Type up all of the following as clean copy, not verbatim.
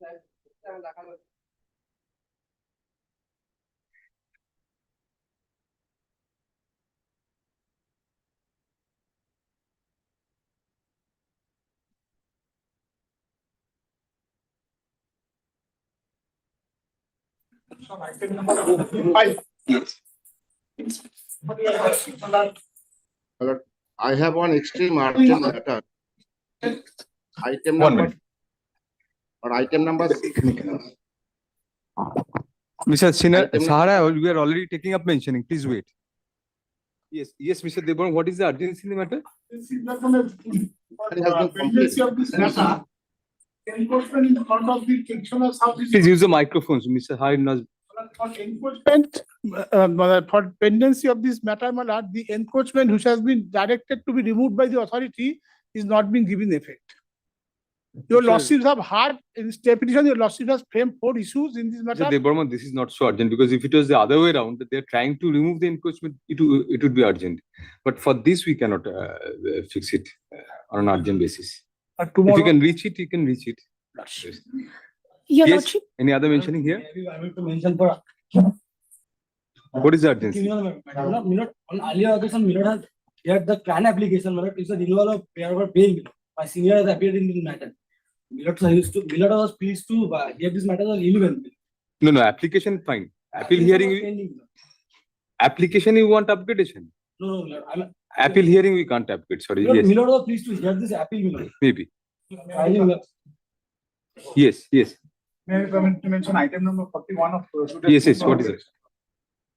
Item number 5. I have one extreme urgent matter. Item number or item number. Mr. Sahara, we are already taking up mentioning. Please wait. Yes, Mr. Deborah, what is the urgency in the matter? Pendency of this matter. Enforcement in front of the sectional house. Please use the microphones, Mr. Harinaz. For enforcement, for pendency of this matter, my lord, the encroachment which has been directed to be removed by the authority is not being given effect. Your lordships have heard in state petition, your lordships has framed 4 issues in this matter. Mr. Deborah, this is not so urgent because if it was the other way around, that they are trying to remove the encroachment, it would be urgent. But for this, we cannot fix it on an urgent basis. If you can reach it, you can reach it. Your Yes. Lordship, Any other mentioning here? I will to mention for What is the urgency? on earlier occasion, Milord has heard the CAN application. Milord is a renewal of prayer for paying. My senior has appeared in this matter. Milord was pleased to hear this matter as irrelevant. No, application fine. Appeal hearing, application you want upgradation. No, Milord. Appeal hearing we can't upgrade. Sorry. Yes. Milord was pleased to hear this appeal. Milord. Maybe. Filing, Milord. Yes. May I come to mention item number 41 of today's. Yes. What is it?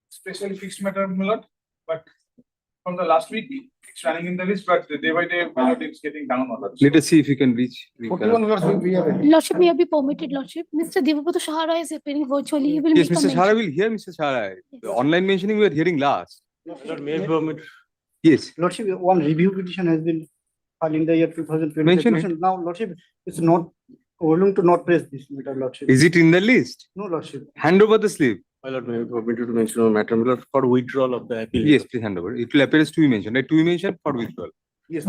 Specially fixed matter, my lord, but from the last week, it's running in the list, but day by day, my lord, it's getting down on that. Let us see if you can reach. 41 we are ready. Lordship, may I be permitted, Lordship? Mr. Devabrata Sahara is appearing virtually. He will Yes, make a Mr. Shara mention. will hear Mr. Shara. Yes. Online mentioning we are hearing last. Lord, may I permit? Yes. Lordship, one review petition has been filed in the year 2020. Mention it. Now, Lordship, it's not willing to not press this matter, Lordship. Is it in the list? No, Lordship. Hand over the slip. My Lord, may I permit you to mention a matter, my Lord, for withdrawal of the appeal. Yes, please hand over. It will appear as to be mentioned. Right? To be mentioned for withdrawal. Yes.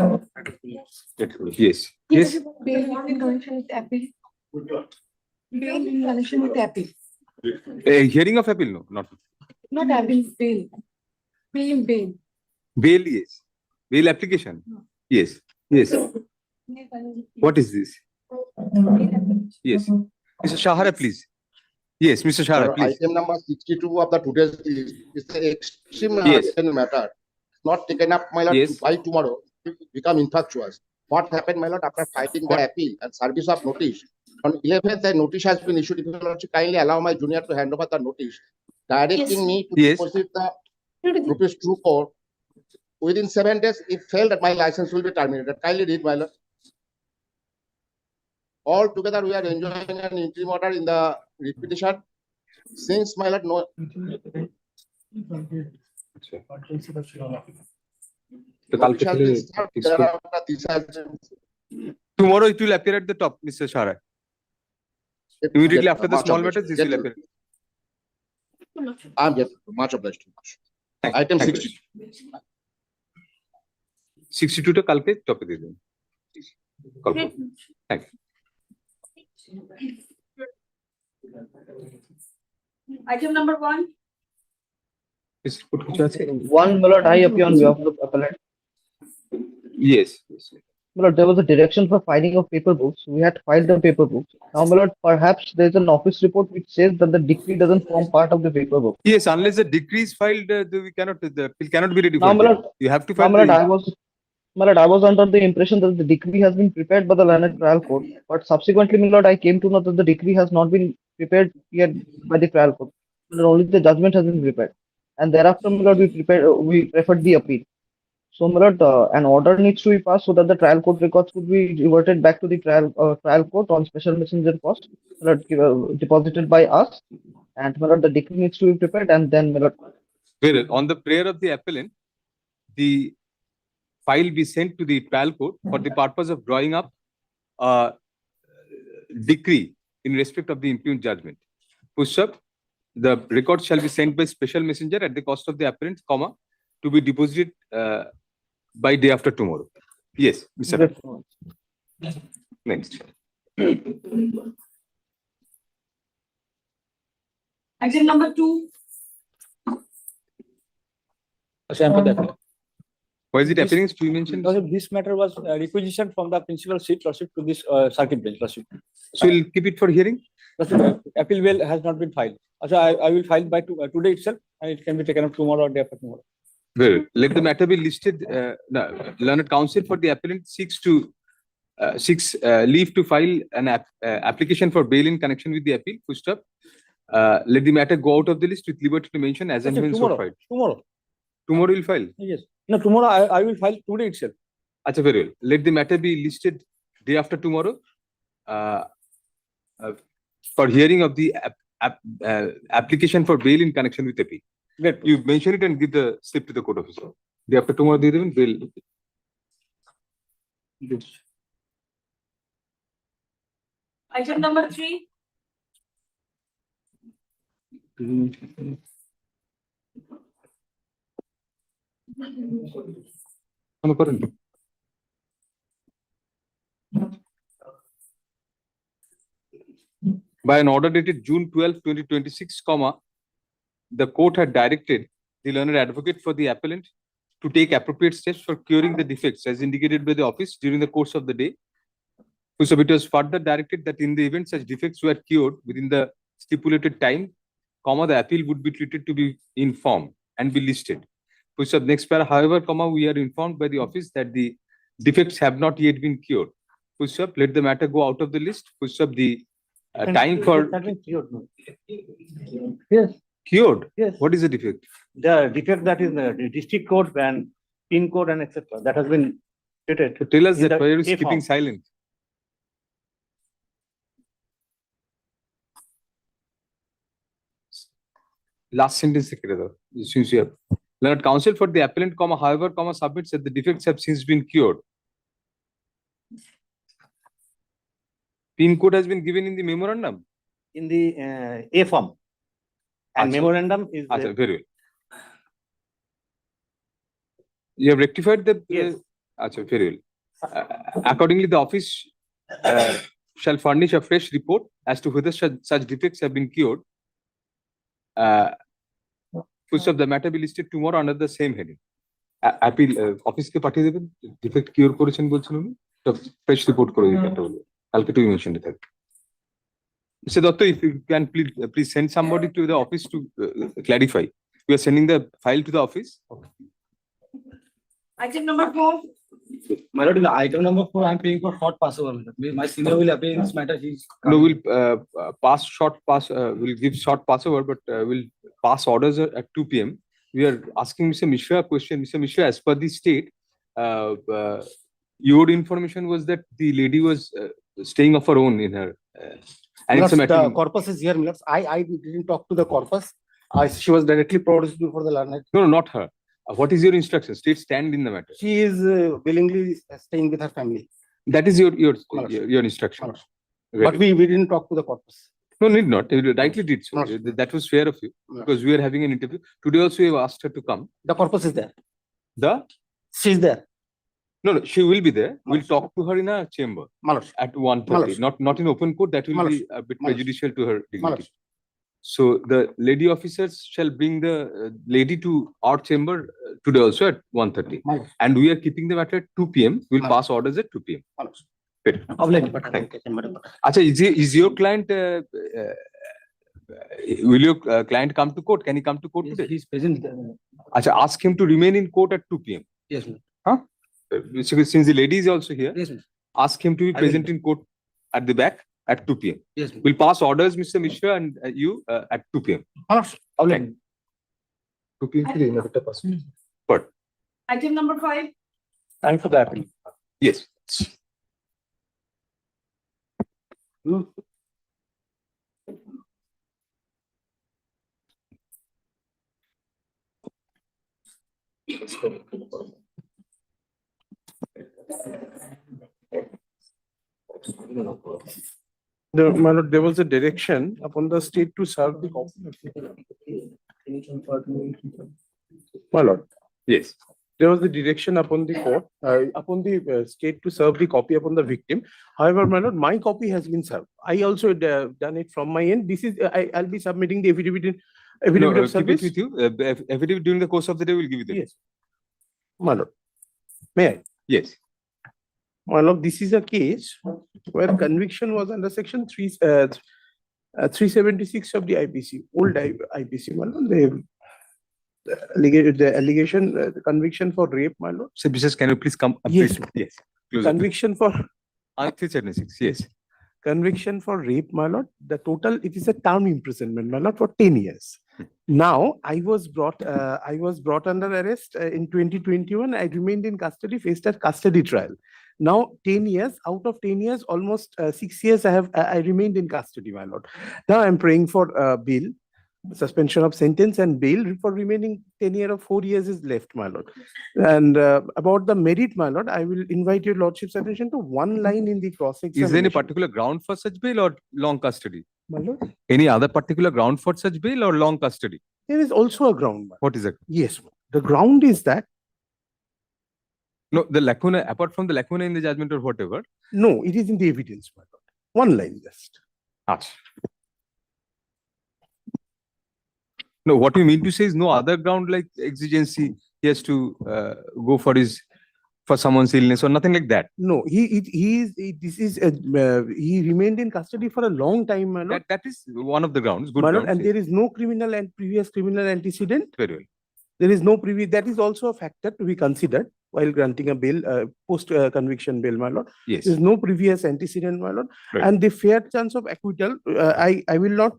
Yes. Yes. Bail in connection with appeal. Bail in connection with appeal. Hearing of appeal? No, not. Not appeal, bail. Bail. Bail, yes. Bail application? Yes. What is this? Yes. Mr. Shahara, please. Yes, Mr. Shahara, please. Item number 62 of the today's list is the extreme Yes. urgent matter. Not taken up, my lord, Yes. by tomorrow. It will become infectious. What happened, my lord, after fighting the appeal and service of notice? On 11th, the notice has been issued. If you lordship kindly allow my junior to hand over the notice, directing Yes. me to Yes. deposit the rupees 2 crore. Within 7 days, if failed, my license will be terminated. Kindly read, my lord. All together, we are enjoying an interim order in the repetition. Since, my lord, no. Tomorrow it will appear at the top, Mr. Shahara. Immediately after the small matters, this will appear. I'm much obliged to you. Item 60. 62 to kalke top e diye dein. Thank you. Item number 1. Is put kuch ache? One, my lord, I appear on behalf of the appellant. Yes. My lord, there was a direction for filing of paper books. We had filed the paper books. Now, my lord, perhaps there is an office report which says that the decree doesn't form part of the paper book. Yes, unless the decree is filed, we cannot. The bill cannot be ready Now, for my lord, you have to now, file. my lord, I was under the impression that the decree has been prepared by the learned trial court, but subsequently, my lord, I came to know that the decree has not been prepared yet by the trial court. My lord, only the judgment has been prepared, and thereafter, my lord, we preferred the appeal. So, my lord, an order needs to be passed so that the trial court records could be reverted back to the trial court on special messenger post, my lord, deposited by us, and my lord, the decree needs to be prepared, and then, my lord. Where on the prayer of the appellant, the file be sent to the trial court for the purpose of drawing up a decree in respect of the impugned judgment. Push up, the record shall be sent by special messenger at the cost of the appellant, comma, to be deposited by day after tomorrow. Yes, Mr. Next. Item number 2. Why is it appearing to be mentioned? Lordship, this matter was requisitioned from the principal seat, Lordship, to this circuit bench, Lordship. So we'll keep it for hearing. Lordship, appeal bail has not been filed. Also, I will file by today itself, and it can be taken up tomorrow or day after tomorrow. Well, let the matter be listed. The learned counsel for the appellant seeks leave to file an application for bail in connection with the appeal. Full stop. Let the matter go out of the list with liberty to mention as and Lordship, when so filed. Tomorrow. Tomorrow you'll file. Yes. No, tomorrow I will file today itself. Acha, very well. Let the matter be listed day after tomorrow for hearing of the application for bail in connection with appeal. Great. You mention it and give the slip to the court officer. Day after tomorrow, they will bail. Item number 3. By an order dated June 12, 2026, the court had directed the learned advocate for the appellant to take appropriate steps for curing the defects as indicated by the office during the course of the day. So it was further directed that in the event such defects were cured within the stipulated time, the appeal would be treated to be in form and be listed. Next para, however, we are informed by the office that the defects have not yet been cured. Let the matter go out of the list. The time for Yes, cured. yes. What is the defect? The defect that is the district code and pin code and etc. That has been treated. So tell us In that the why are you A keeping form. silent? Last sentence, since you have learned counsel for the appellant, however, submits that the defects have since been cured. Pin code has been given in the memorandum. In the A form. And Acha. memorandum is Acha, very well. You have rectified the. Yes. Acha, very well. Accordingly, the office shall furnish a fresh report as to whether such defects have been cured. The matter be listed tomorrow under the same heading. Appeal office ke পাঠিয়ে দেবেন defect cure করেছেন বলছেন উনি তো fresh report করে দিতে একটা বলবো কালকে তুমি mentioned it. Mr. Dotto, if you can please send somebody to the office to clarify. We are sending the file to the office. Item number 4. My lord, in the item number 4, I'm paying for short passover. My senior will appear in this matter. No, we'll we'll give short passover, but we'll pass orders at 2 p.m. We are asking Mr. Mishra a question. Mr. Mishra, as per the state, your information was that the lady was staying of her own in her. And it's a matter. the corpus is here, Millards. I didn't talk to the corpus. She was directly produced before the learned. No, not her. What is your instruction? State stand in the matter. She is willingly staying with her family. That is your instruction. But we didn't talk to the corpus. No, need not. You rightly did so. Not. That was fair of you because we are having an interview. Today also we have asked her to come. The corpus is there. She is there. No, she will be there. We'll talk to her in a chamber Malus. at 1:30. Not in open court. That will be a bit prejudicial to her dignity. So the lady officers shall bring the lady to our chamber today also at 1:30. And we are keeping the matter at 2 p.m. We'll pass orders at 2 p.m. Acha, is your client, will your client come to court? Can he come to court today? He's present. Acha, ask him to remain in court at 2 p.m. Yes, ma'am. Since the lady is also here, Yes, ma'am. ask him to be I present will. in court at the back at 2 p.m. Yes, ma'am. We'll pass orders, Mr. Mishra, and you at 2 p.m. 2 p.m. But Item number 5. Thanks for the appeal. yes. My lord, there was a direction upon the state to serve the copy. My lord, Yes. there was the direction upon the court, upon the state to serve the copy upon the victim. However, my lord, my copy has been served. I also done it from my end. This is, I'll be submitting the affidavit of Keep it service. with you. Affidavit during the course of the day, we'll give you the. Yes. My lord, may I? Yes. My lord, this is a case where conviction was under section 376 of the IPC, old IPC, my lord. The allegation, the conviction for rape, my lord. So, Bishop, can you please come? Yes. Please? Yes. Closer. Conviction for 376, yes. conviction for rape, my lord. The total, it is a term imprisonment, my lord, for 10 years. Now, I was brought under arrest in 2021. I remained in custody, faced a custody trial. Now, 10 years, out of 10 years, almost 6 years I remained in custody, my lord. Now I'm praying for bail, suspension of sentence and bail for remaining 10 years or 4 years is left, my lord. And about the merit, my lord, I will invite your lordship's attention to one line in the cross-examination. Is there any particular ground for such bail or long custody? My lord, Any other particular ground for such bail or long custody? there is also a ground, my lord. What is it? Yes, the ground is that, No, the lacuna, apart from the lacuna in the judgment or whatever. no, it is in the evidence, my lord. One line just. No, what you mean to say is no other ground like exigency. He has to go for someone's illness or nothing like that. No, he remained in custody for a long time, my lord. That is one of the grounds. Good My lord, grounds, and yes. there is no criminal and previous criminal antecedent. Very well. There is no previous, that is also a factor to be considered while granting a bail, post conviction bail, my lord. Yes. There is no previous antecedent, my lord. Right. And the fair chance of acquittal, I will not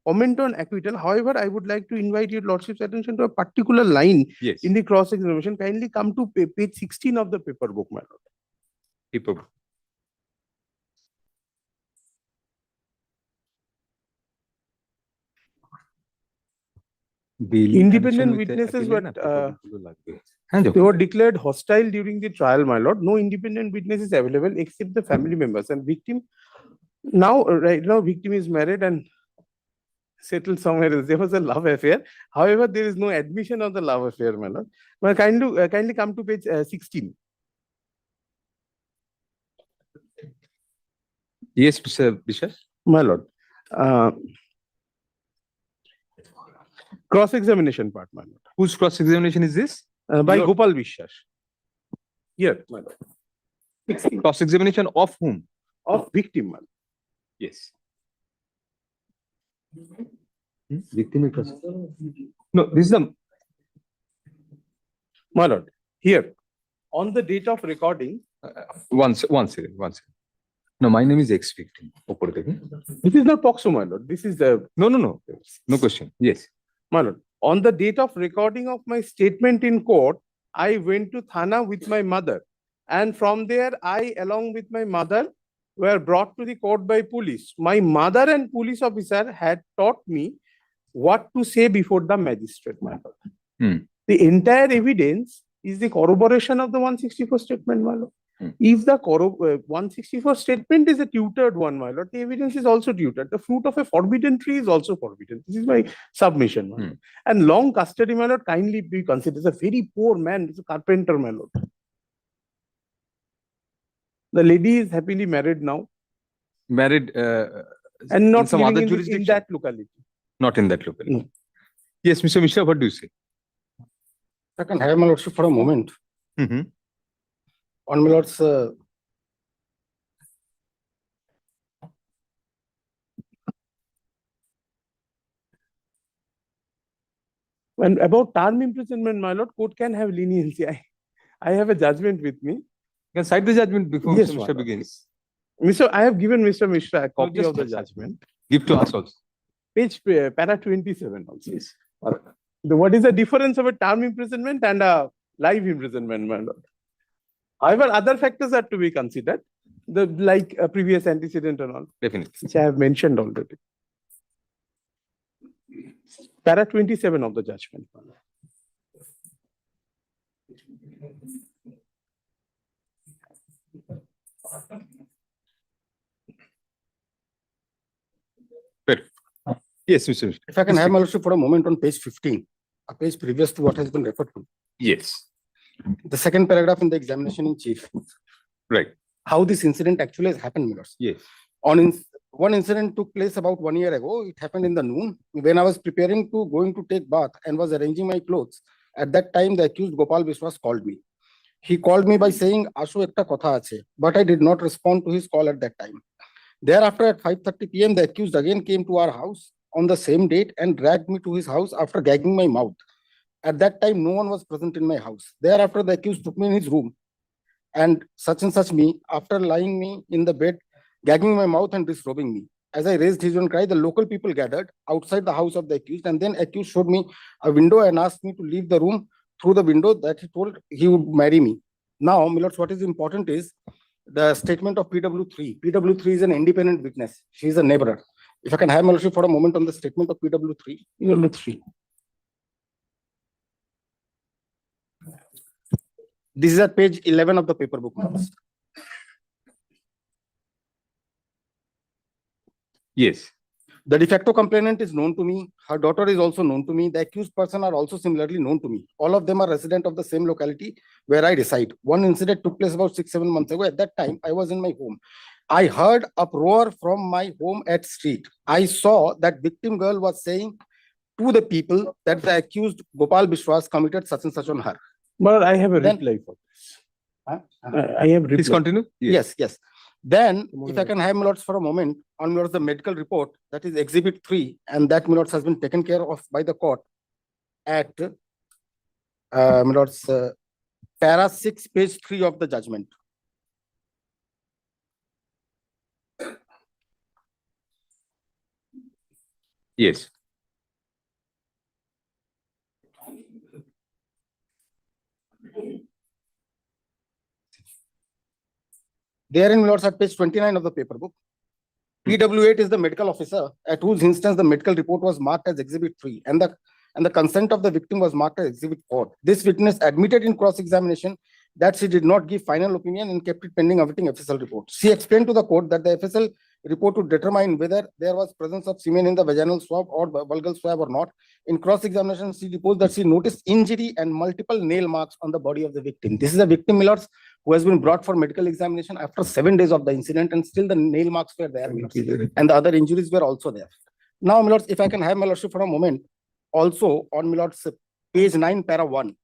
comment on acquittal. However, I would like to invite your lordship's attention to a particular line Yes. in the cross-examination. Kindly come to page 16 of the paper book, my lord. People. Independent witnesses were, they were declared hostile during the trial, my lord. No independent witnesses available except the family members and victim. Now, right now, victim is married and settled somewhere else. There was a love affair. However, there is no admission of the love affair, my lord. Well, kindly come to page 16. Yes, Mr. Bishop. My lord. Cross-examination part, my lord. Whose cross-examination is this? By Your- Gopal Vishwas. Here, my lord. 16. Cross-examination of whom? Of victim, my lord. Yes. Victim cross. No, this is the. My lord, here, on the date of recording, One second. No, my name is ex-victim. this is not POCSO, my lord. This is the, No question. Yes. my lord. On the date of recording of my statement in court, I went to Thana with my mother. And from there, I, along with my mother, were brought to the court by police. My mother and police officer had taught me what to say before the magistrate, my lord. Hmm. The entire evidence is the corroboration of the 164 statement, my lord. If the 164 statement is a tutored one, my lord, the evidence is also tutored. The fruit of a forbidden tree is also forbidden. This is my submission, my lord. And long custody, my lord, kindly be considered. He's a very poor man. He's a carpenter, my lord. The lady is happily married now Married and not in some living other in jurisdiction. that locality. Not in that locality. No. Yes, Mr. Mishra, what do you say? I can have my lordship for a moment. Mhm. On my lord's And about term imprisonment, my lord, court can have leniency. I have a judgment with me. You can cite the judgment before Yes, Mr. my Mishra lord. begins. I have given Mr. Mishra a copy just of the a second. judgment. Give to us also. Page para 27 also. Yes. What is the difference of a term imprisonment and a life imprisonment, my lord? However, other factors are to be considered, like a previous antecedent and all, Definitely. which I have mentioned already. Para 27 of the judgment, my lord. Yes, Mr. Mishra. if I can have my lordship for a moment on page 15, a page previous to what has been referred to. Yes, The second paragraph in the examination in chief. right. How this incident actually has happened, my lords. Yes. One incident took place about 1 year ago. It happened in the noon when I was preparing to going to take bath and was arranging my clothes. At that time, the accused Gopal Biswas called me. He called me by saying, "Ashu ekta kotha ache," but I did not respond to his call at that time. Thereafter, at 5:30 p.m., the accused again came to our house on the same date and dragged me to his house after gagging my mouth. At that time, no one was present in my house. Thereafter, the accused took me in his room and such me after lying me in the bed, gagging my mouth and disrobing me. As I raised his own cry, the local people gathered outside the house of the accused, and then accused showed me a window and asked me to leave the room through the window that he told he would marry me. Now, my lords, what is important is the statement of PW3. PW3 is an independent witness. She is a neighbor. If I can have my lordship for a moment on the statement of PW3. PW3. This is at page 11 of the paper book. my lords. Yes. The de facto complainant is known to me. Her daughter is also known to me. The accused person are also similarly known to me. All of them are resident of the same locality where I reside. One incident took place about 6-7 months ago. At that time, I was in my home. I heard uproar from my home at street. I saw that victim girl was saying to the people that the accused Gopal Biswas committed such and such on her. But I have a Then- reply for this. Huh? I have Please reply. continue. Yes. Then, Tomorrow if I can have my lords for a moment on my lords the medical report, that is Exhibit 3, and that my lords has been taken care of by the court at my lords para 6, page 3 of the judgment. Yes. Therein, my lords, at page 29 of the paper book, PW8 is the medical officer at whose instance the medical report was marked as Exhibit 3, and the consent of the victim was marked as Exhibit 4. This witness admitted in cross-examination that she did not give final opinion and kept it pending awaiting FSL report. She explained to the court that the FSL report would determine whether there was presence of semen in the vaginal swab or vulval swab or not. In cross-examination, she deposed that she noticed injury and multiple nail marks on the body of the victim. This is a victim, my lords, who has been brought for medical examination after 7 days of the incident, and still the nail marks were there, my lords, and the other injuries were also there. Now, my lords, if I can have my lordship for a moment, also on my lords page 9, para 1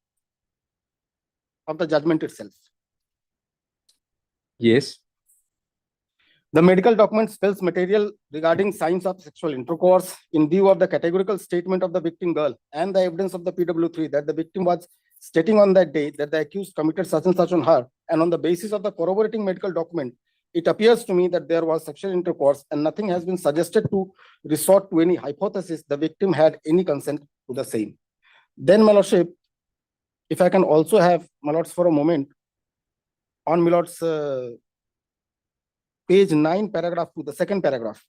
of the judgment itself. Yes. The medical document spells material regarding signs of sexual intercourse in view of the categorical statement of the victim girl and the evidence of the PW3 that the victim was stating on that day that the accused committed such and such on her, and on the basis of the corroborating medical document, it appears to me that there was sexual intercourse and nothing has been suggested to resort to any hypothesis the victim had any consent to the same. Then, my lordship, if I can also have my lords for a moment on my lords page 9, paragraph 2, the second paragraph,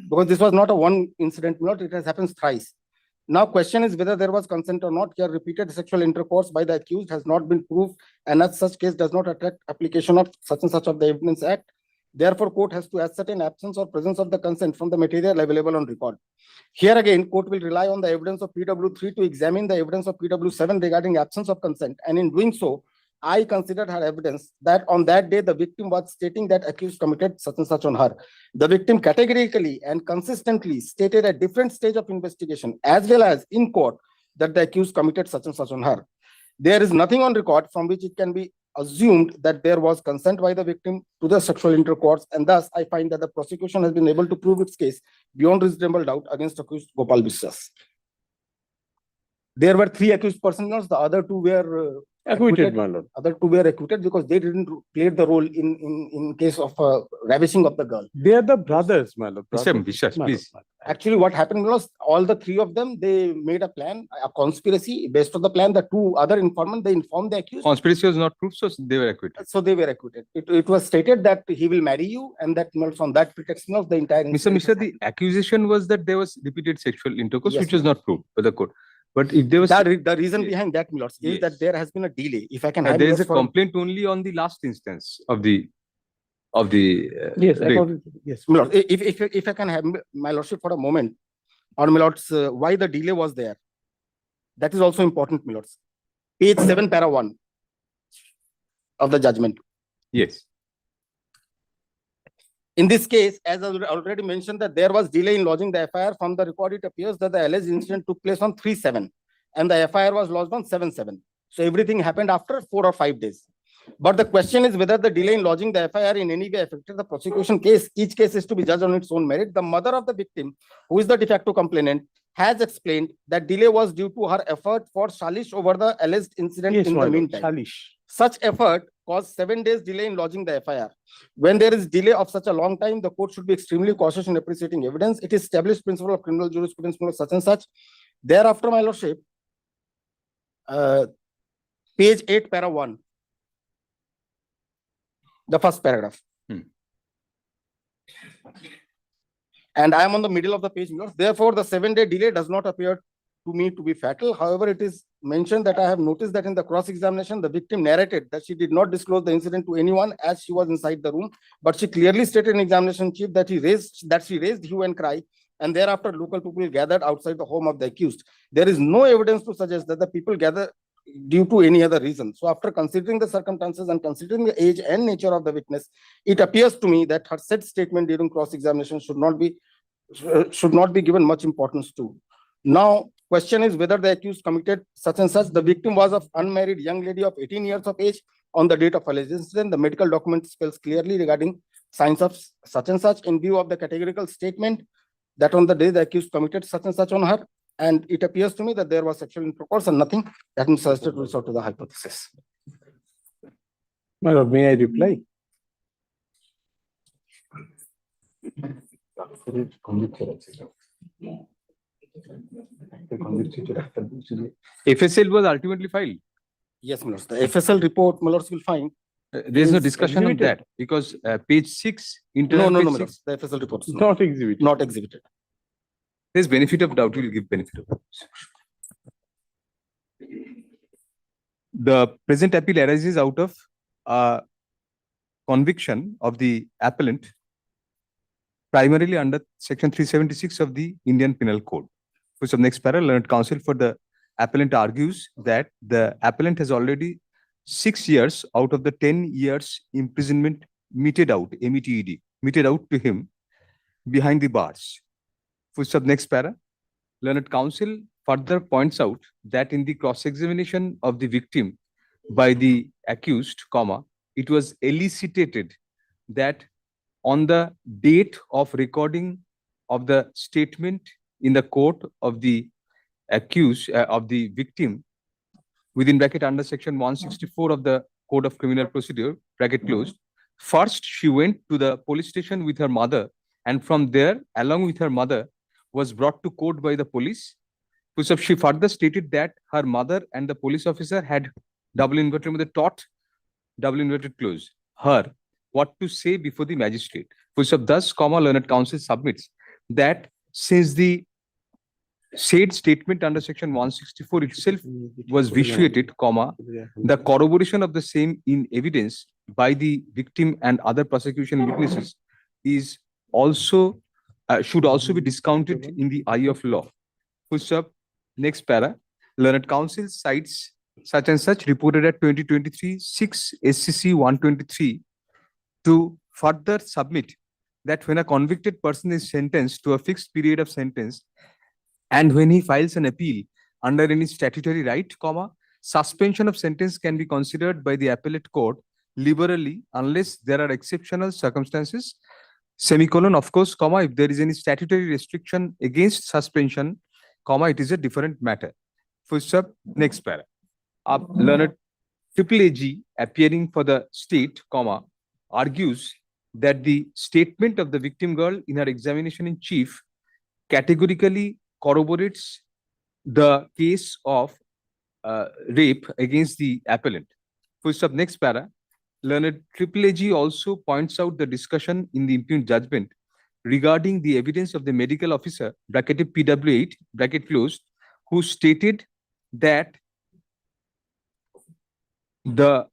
because this was not a one incident, my lord, it has happened thrice. Now, question is whether there was consent or not. Here, repeated sexual intercourse by the accused has not been proved, and as such case does not attract application of such and such of the Evidence Act. Therefore, court has to ascertain absence or presence of the consent from the material available on record. Here again, court will rely on the evidence of PW3 to examine the evidence of PW7 regarding absence of consent, and in doing so, I considered her evidence that on that day the victim was stating that accused committed such and such on her. The victim categorically and consistently stated at different stage of investigation as well as in court that the accused committed such and such on her. There is nothing on record from which it can be assumed that there was consent by the victim to the sexual intercourse, and thus I find that the prosecution has been able to prove its case beyond reasonable doubt against accused Gopal Biswas. There were 3 accused persons, the other 2 were Acquitted, my lord. Other 2 were acquitted because they didn't play the role in case of ravishing of the girl. They are the brothers, my lord. Mr. brothers. Vishwas, My please. lord. Actually, what happened was all the 3 of them, they made a plan, a conspiracy. Based on the plan, the 2 other informants, they informed the accused. Conspiracy was not proved, so they were acquitted. So they were acquitted. It was stated that he will marry you, and that on that pretext, the entire. Mr. incident Mishra, was the accusation was that there was repeated sexual intercourse, Yes, which was not proved by the court. But if there was, the reason behind that, my lords, is Yes. that there has been a delay. If I can have there my is a lords for- complaint only on the last instance of the Yes, rape. according to, yes. My lord, if I can have my lordship for a moment on my lords, why the delay was there. That is also important, my lords. Page 7, para 1 of the judgment. Yes. In this case, as I already mentioned, that there was delay in lodging the FIR. From the record, it appears that the alleged incident took place on 3/7 and the FIR was lodged on 7/7. So everything happened after 4 or 5 days. But the question is whether the delay in lodging the FIR in any way affected the prosecution case. Each case is to be judged on its own merit. The mother of the victim, who is the de facto complainant, has explained that delay was due to her effort for shalish over the alleged incident Yes, in my the lord, meantime. Shalish. Such effort caused 7 days delay in lodging the FIR. When there is delay of such a long time, the court should be extremely cautious in appreciating evidence. It is established principle of criminal jurisprudence such and such. Thereafter, my lordship, page 8, para 1, the first paragraph. And I am on the middle of the page, my lord. Therefore, the 7-day delay does not appear to me to be fatal. However, it is mentioned that I have noticed that in the cross-examination, the victim narrated that she did not disclose the incident to anyone as she was inside the room, but she clearly stated in examination chief that she raised hue and cry, and thereafter local people gathered outside the home of the accused. There is no evidence to suggest that the people gathered due to any other reason. So after considering the circumstances and considering the age and nature of the witness, it appears to me that her said statement during cross-examination should not be given much importance to. Now, question is whether the accused committed such and such. The victim was of unmarried young lady of 18 years of age on the date of alleged incident. The medical document spells clearly regarding signs of such and such in view of the categorical statement that on the day the accused committed such and such on her. And it appears to me that there was sexual intercourse and nothing that is suggested to resort to the hypothesis. My lord, may I reply? FSL was ultimately filed. Yes, my lords. The FSL report, my lords will find. There is no Is discussion on exhibited. that because page 6, No, internal no, page no, my 6, lords. The FSL report is Not exhibited. not exhibited. there's benefit of doubt, we will give benefit of doubt. The present appeal arises out of conviction of the appellant primarily under section 376 of the Indian Penal Code. Which of next para, learned counsel for the appellant argues that the appellant has already 6 years out of the 10 years imprisonment meted out, METED, meted out to him behind the bars. Which of next para, learned counsel further points out that in the cross-examination of the victim by the accused, it was elicited that on the date of recording of the statement in the court of the accused, of the victim, within bracket under section 164 of the Code of Criminal Procedure, bracket closed, first she went to the police station with her mother, and from there, along with her mother, was brought to court by the police. So she further stated that her mother and the police officer had taught her what to say before the magistrate. Thus, learned counsel submits that since the said statement under section 164 itself was vitiated, the corroboration of the same in evidence by the victim and other prosecution witnesses is also should also be discounted in the eye of law. Next para, learned counsel cites such and such reported at 2023 6 SCC 123 to further submit that when a convicted person is sentenced to a fixed period of sentence and when he files an appeal under any statutory right, suspension of sentence can be considered by the appellate court liberally unless there are exceptional circumstances, semicolon, of course, if there is any statutory restriction against suspension, it is a different matter. Next para. Learned AAG appearing for the state, argues that the statement of the victim girl in her examination in chief categorically corroborates the case of rape against the appellant. Next para. Learned AAG also points out the discussion in the impugned judgment regarding the evidence of the medical officer, bracketed PW8, bracket closed, who stated that who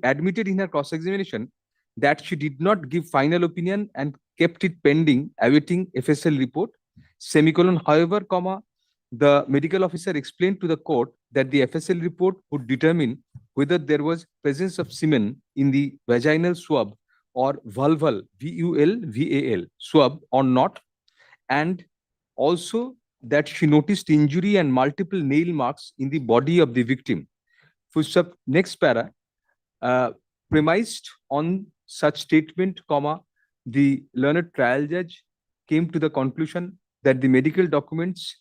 admitted in her cross-examination that she did not give final opinion and kept it pending, awaiting FSL report, semicolon. However, the medical officer explained to the court that the FSL report would determine whether there was presence of semen in the vaginal swab or vulval, VULVAL swab or not, and also that she noticed injury and multiple nail marks in the body of the victim. Next para, premised on such statement, the learned trial judge came to the conclusion that the medical documents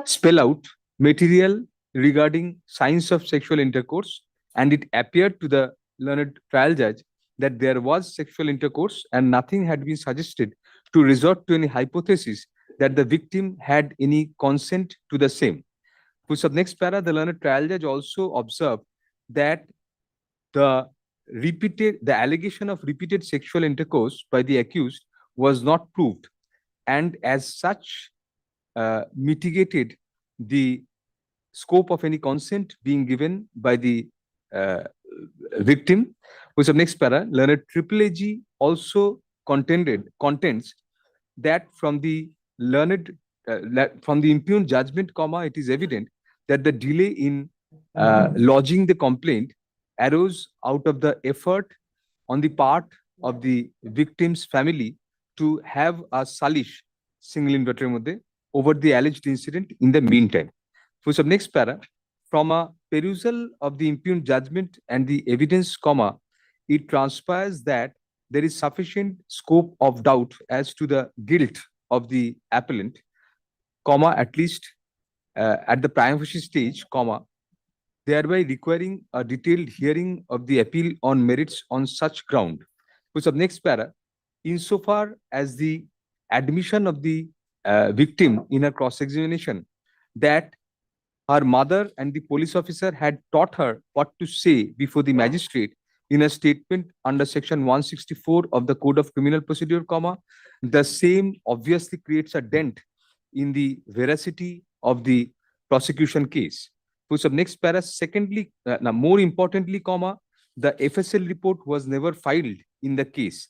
spell out material regarding signs of sexual intercourse, and it appeared to the learned trial judge that there was sexual intercourse and nothing had been suggested to resort to any hypothesis that the victim had any consent to the same. Next para, the learned trial judge also observed that the allegation of repeated sexual intercourse by the accused was not proved, and as such mitigated the scope of any consent being given by the victim. Next para, learned Triple AG also contends that from the impugned judgment, it is evident that the delay in lodging the complaint arose out of the effort on the part of the victim's family to have a salish single inverter mode over the alleged incident in the meantime. Next para, from a perusal of the impugned judgment and the evidence, it transpires that there is sufficient scope of doubt as to the guilt of the appellant, at least at the prima facie stage, thereby requiring a detailed hearing of the appeal on merits on such ground. Next para, insofar as the admission of the victim in her cross-examination that her mother and the police officer had taught her what to say before the magistrate in a statement under section 164 of the Code of Criminal Procedure, the same obviously creates a dent in the veracity of the prosecution case. Next para, secondly, more importantly, the FSL report was never filed in the case.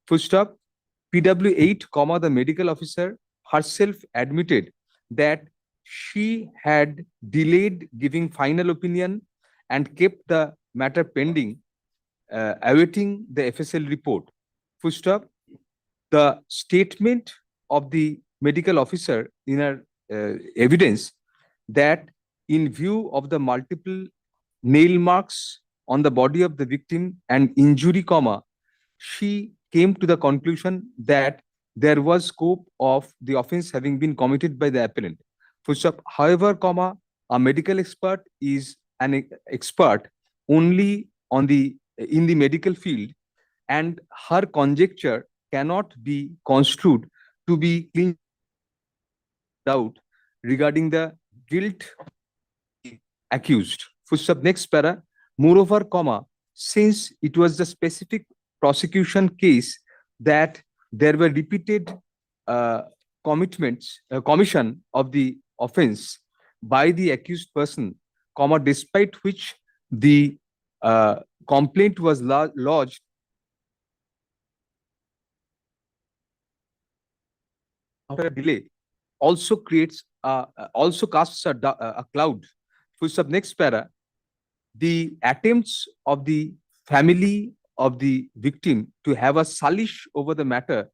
PW8, the medical officer herself admitted that she had delayed giving final opinion and kept the matter pending, awaiting the FSL report. The statement of the medical officer in her evidence that in view of the multiple nail marks on the body of the victim and injury, she came to the conclusion that there was scope of the offense having been committed by the appellant. However, a medical expert is an expert only in the medical field, and her conjecture cannot be construed to be clean doubt regarding the guilt accused. Next para, moreover, since it was the specific prosecution case that there were repeated commission of the offense by the accused person, despite which the complaint was lodged after a delay, also casts a cloud. Next para, the attempts of the family of the victim to have a salish over the matter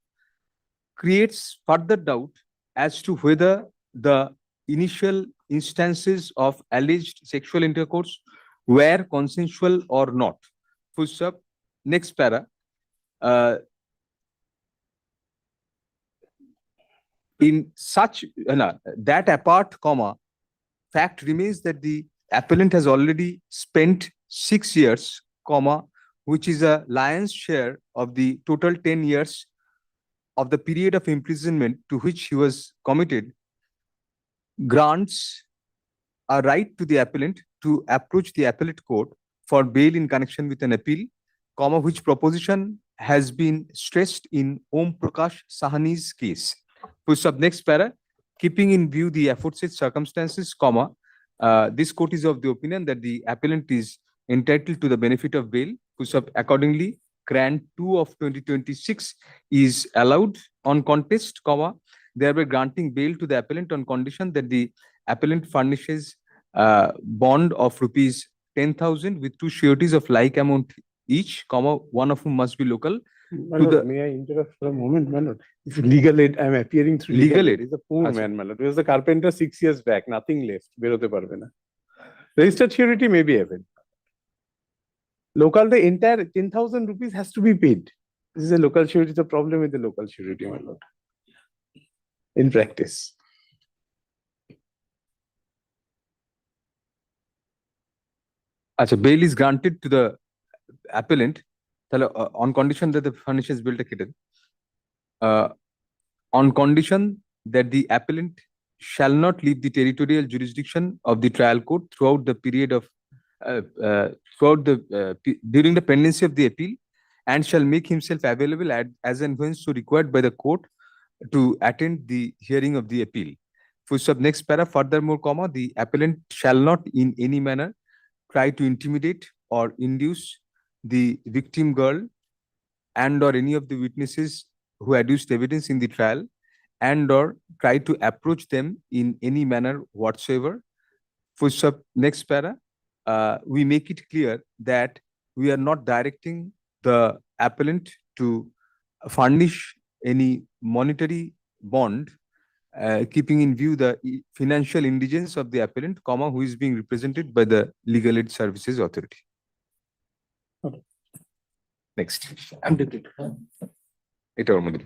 creates further doubt as to whether the initial instances of alleged sexual intercourse were consensual or not. Next para, in such that apart, fact remains that the appellant has already spent 6 years, which is a lion's share of the total 10 years of the period of imprisonment to which he was committed, grants a right to the appellant to approach the appellate court for bail in connection with an appeal, which proposition has been stressed in Om Prakash Sahani's case. Next para, keeping in view the aforesaid circumstances, this court is of the opinion that the appellant is entitled to the benefit of bail. Accordingly, grant 2 of 2026 is allowed on contest, thereby granting bail to the appellant on condition that the appellant furnishes bond of rupees 10,000 with two sureties of like amount each, comma, one of whom must be local. My To lord, the- may I interrupt for a moment, my lord? It's legal aid, I'm appearing through Legal legal aid? aid. He's a poor Acha. man, my lord. He was a carpenter 6 years back, nothing left. Berote parbe na. Registered surety may be available. Local, the entire 10,000 rupees has to be paid. This is a local surety, the problem with the local surety, my lord. In practice. Acha, bail is granted to the appellant on condition that the furnishes built a kitten. On condition that the appellant shall not leave the territorial jurisdiction of the trial court throughout the period of during the pendency of the appeal, and shall make himself available as and when so required by the court to attend the hearing of the appeal. Full stop, next para. Furthermore, comma, the appellant shall not in any manner try to intimidate or induce the victim girl and or any of the witnesses who adduced evidence in the trial, and or try to approach them in any manner whatsoever. Full stop, next para. We make it clear that we are not directing the appellant to furnish any monetary bond, keeping in view the financial indigence of the appellant, comma, who is being represented by the Legal Aid Services Authority. Next. It already.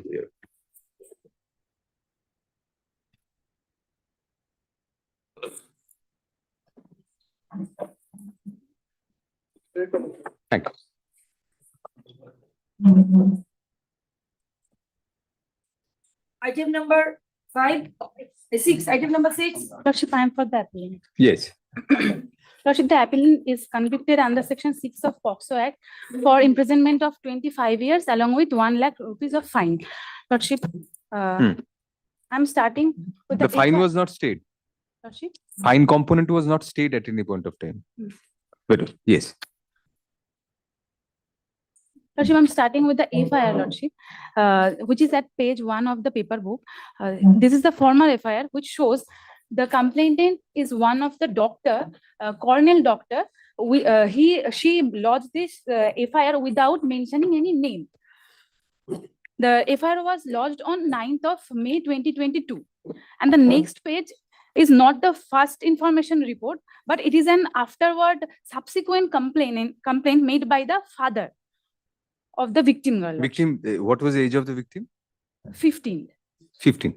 Thank you. Item number 6, item number 6. Lordship, I am for the appellant. Yes. Lordship, the appellant is convicted under section 6 of POCSO Act for imprisonment of 25 years along with 1 lakh rupees of fine. Lordship, I'm starting with The fine FI was not stayed. Lordship. Fine component was not stayed at any point of time. But yes. Lordship, I'm starting with the FIR, Lordship, which is at page 1 of the paper book. This is the formal FIR, which shows the complainant is one of the doctor, Cornell doctor. She lodged this FIR without mentioning any name. The FIR was lodged on 9th of May 2022. And the next page is not the first information report, but it is an afterward subsequent complaint made by the father of the victim girl. Victim, what was the age of the victim? 15. 15.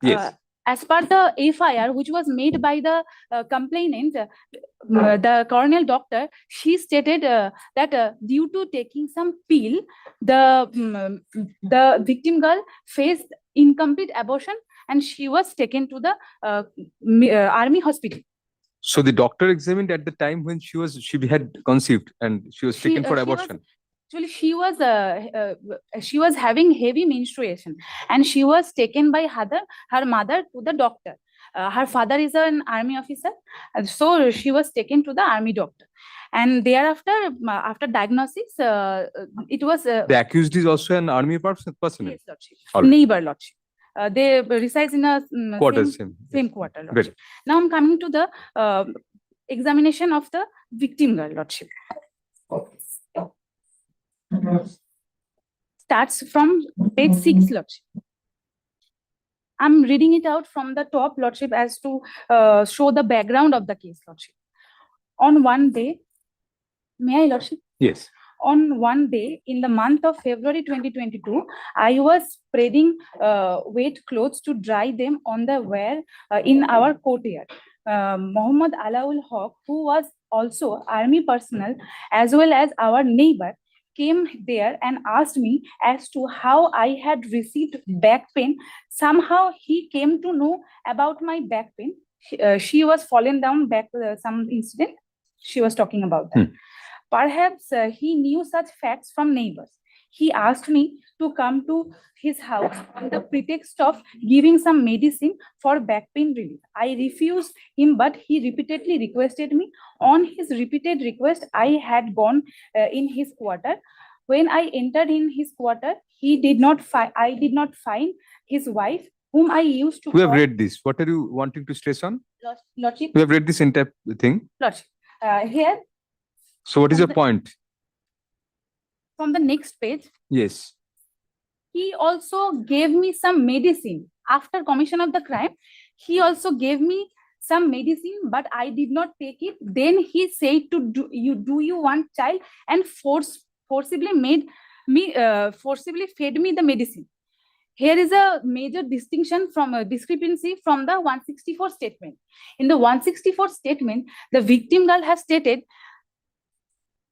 Yes. As per the FIR, which was made by the complainant, the Cornell doctor, she stated that due to taking some pill, the victim girl faced incomplete abortion and she was taken to the army hospital. So the doctor examined at the time when she had conceived and she was taken for abortion. Actually, she was having heavy menstruation and she was taken by her mother to the doctor. Her father is an army officer, so she was taken to the army doctor. And thereafter, after diagnosis, it was... the accused is also an army person? Yes, Lordship. All right. Neighbor, Lordship. They reside in a same quarter, Lordship. Now I'm coming to the examination of the victim girl, Lordship. Starts from page 6, Lordship. I'm reading it out from the top, Lordship, as to show the background of the case, Lordship. On one day, may I, Lordship? Yes. On one day in the month of February 2022, I was spreading wet clothes to dry them on the wear in our courtyard. Muhammad Alaul Haq, who was also army personnel as well as our neighbor, came there and asked me as to how I had received back pain. Somehow he came to know about my back pain. She was fallen down back some incident. She was talking about that. Perhaps he knew such facts from neighbors. He asked me to come to his house on the pretext of giving some medicine for back pain relief. I refused him, but he repeatedly requested me. On his repeated request, I had gone in his quarter. When I entered in his quarter, I did not find his wife whom I used to We have call read this. What are you wanting to stress on? Lordship, We have read this entire thing. Lordship. Here, So what is your the- point? from the next page, Yes. he also gave me some medicine. After commission of the crime, he also gave me some medicine, but I did not take it. Then he said to do you want child, and forcibly fed me the medicine. Here is a major distinction from a discrepancy from the 164 statement. In the 164 statement, the victim girl has stated,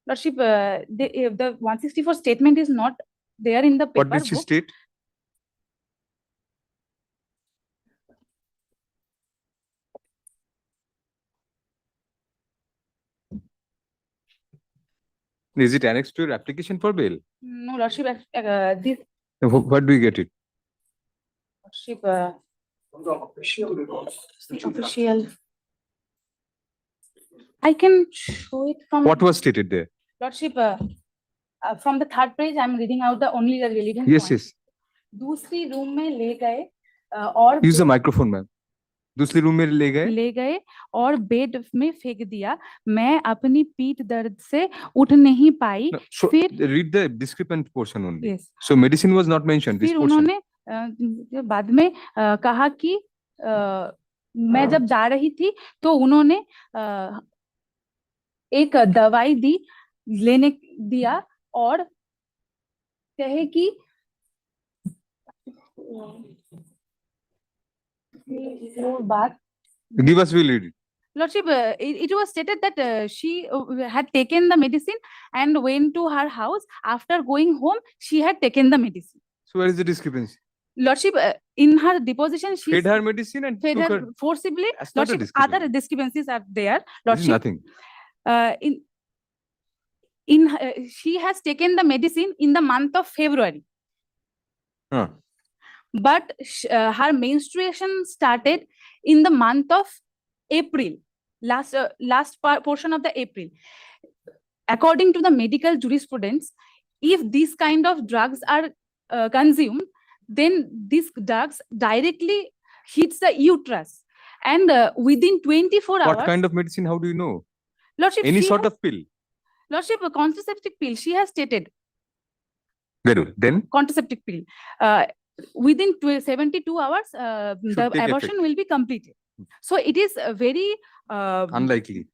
Lordship, the 164 statement is not there in the paper What did she book. state? Is it annexed to your application for bail? No, Lordship, this What do you get it? Lordship, official. I can show it from What was stated there? Lordship. From the third page, I'm reading out the only the relevant Yes, point. yes. दूसरी room में ले गए और Use the microphone, ma'am. दूसरी room में ले गए और बेड में फेंक दिया. मैं अपनी पीठ दर्द से उठ नहीं पाई. No, so फिर- read the discrepant portion only. Yes. So medicine was not mentioned. This फिर portion. उन्होंने बाद में कहा कि मैं जब जा रही थी तो उन्होंने एक दवाई दी लेने दिया और कहे कि बात Give us, we'll read it. Lordship, it was stated that she had taken the medicine and went to her house. After going home, she had taken the medicine. So where is the discrepancy? Lordship, in her deposition, she Fed her medicine and fed took her her. forcibly. That's not a Lordship, other discrepancy. discrepancies are there. This is Lordship, nothing. she has taken the medicine in the month of February, Huh. but her menstruation started in the month of April, last portion of the April. According to the medical jurisprudence, if these kind of drugs are consumed, then these drugs directly hits the uterus, and within 24 hours. What kind of medicine? How do you know? Lordship, Any she sort has- of pill? Lordship, a contraceptive pill. She has stated Very good. Then contraceptive pill. Within 72 hours, the take abortion effect. will be completed. So it is very. unlikely.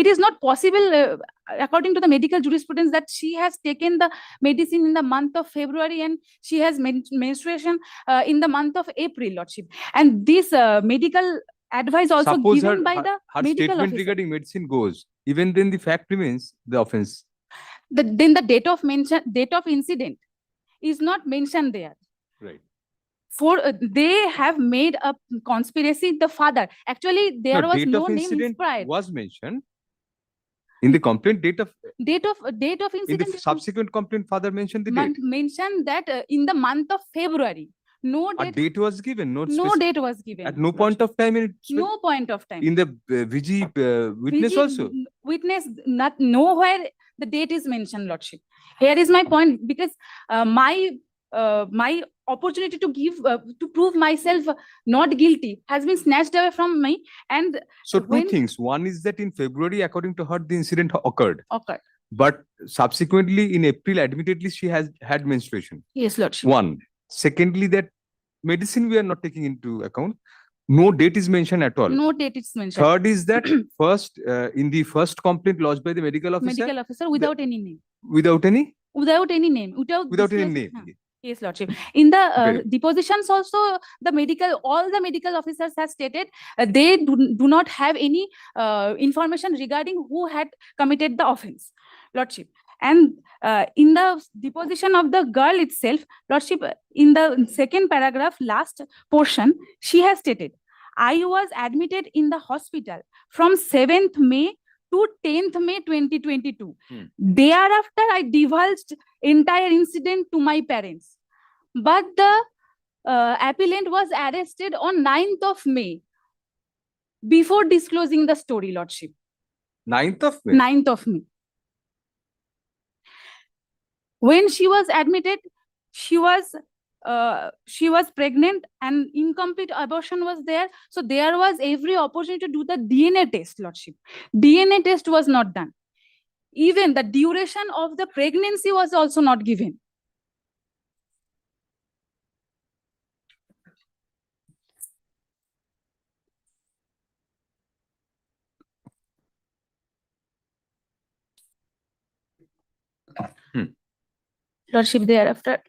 It is not possible, according to the medical jurisprudence, that she has taken the medicine in the month of February and she has menstruation in the month of April, Lordship. And this medical advice also Suppose given by the her medical statement officer. regarding medicine goes, even then the fact remains the offense. Then the date of incident is not mentioned there. Right. They have made a conspiracy. The father, actually, there was date no of name incident inspired. was mentioned in the complaint. Date of Date of in the incident is subsequent complaint, father mentioned the date. mentioned that in the month of February. No A date. date was given. No, No date was given. At no point of time No point of time. in the VG witness Which also. Witness, not nowhere the date is mentioned, Lordship. Here is my point, because my opportunity to give to prove myself not guilty has been snatched away from me and So two when- things. One is that in February, according to her, the incident occurred. occurred. But subsequently, in April, admittedly, she has had menstruation. Yes, Lordship. One. Secondly, that medicine we are not taking into account. No date is mentioned at all. No date is mentioned. Third is that first, in the first complaint lodged by the medical officer, Medical officer without any name. without any Without any disclosing- name. Huh. Yes, Lordship. In the Very- depositions also, all the medical officers have stated they do not have any information regarding who had committed the offense, Lordship. And in the deposition of the girl itself, Lordship, in the second paragraph, last portion, she has stated, I was admitted in the hospital from 7th May to 10th May 2022. Thereafter, I divulged entire incident to my parents. But the appellant was arrested on 9th of May before disclosing the story, Lordship. 9th of May. 9th of May. When she was admitted, she was she was pregnant and incomplete abortion was there. So there was every opportunity to do the DNA test, Lordship. DNA test was not done. Even the duration of the pregnancy was also not given. Lordship, thereafter,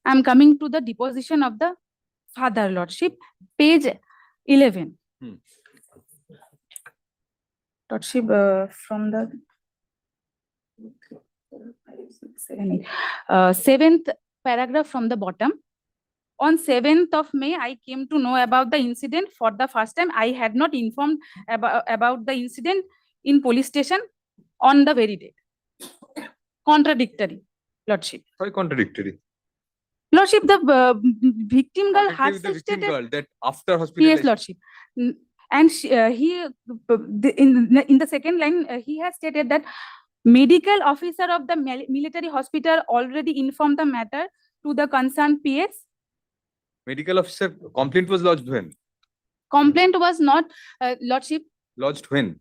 I'm coming to the deposition of the father, Lordship, page 11. Lordship, from the 7th paragraph from the bottom. On 7th of May, I came to know about the incident for the first time. I had not informed about the incident in police station on the very date. Contradictory, Lordship. Why contradictory? Lordship, the victim girl Contradictory has with the victim stated. girl that after Yes, hospitalization. Lordship. And in the second line, he has stated that medical officer of the military hospital already informed the matter to the concerned PS. Medical officer complaint was lodged when? Complaint was not, Lordship, Lodged when?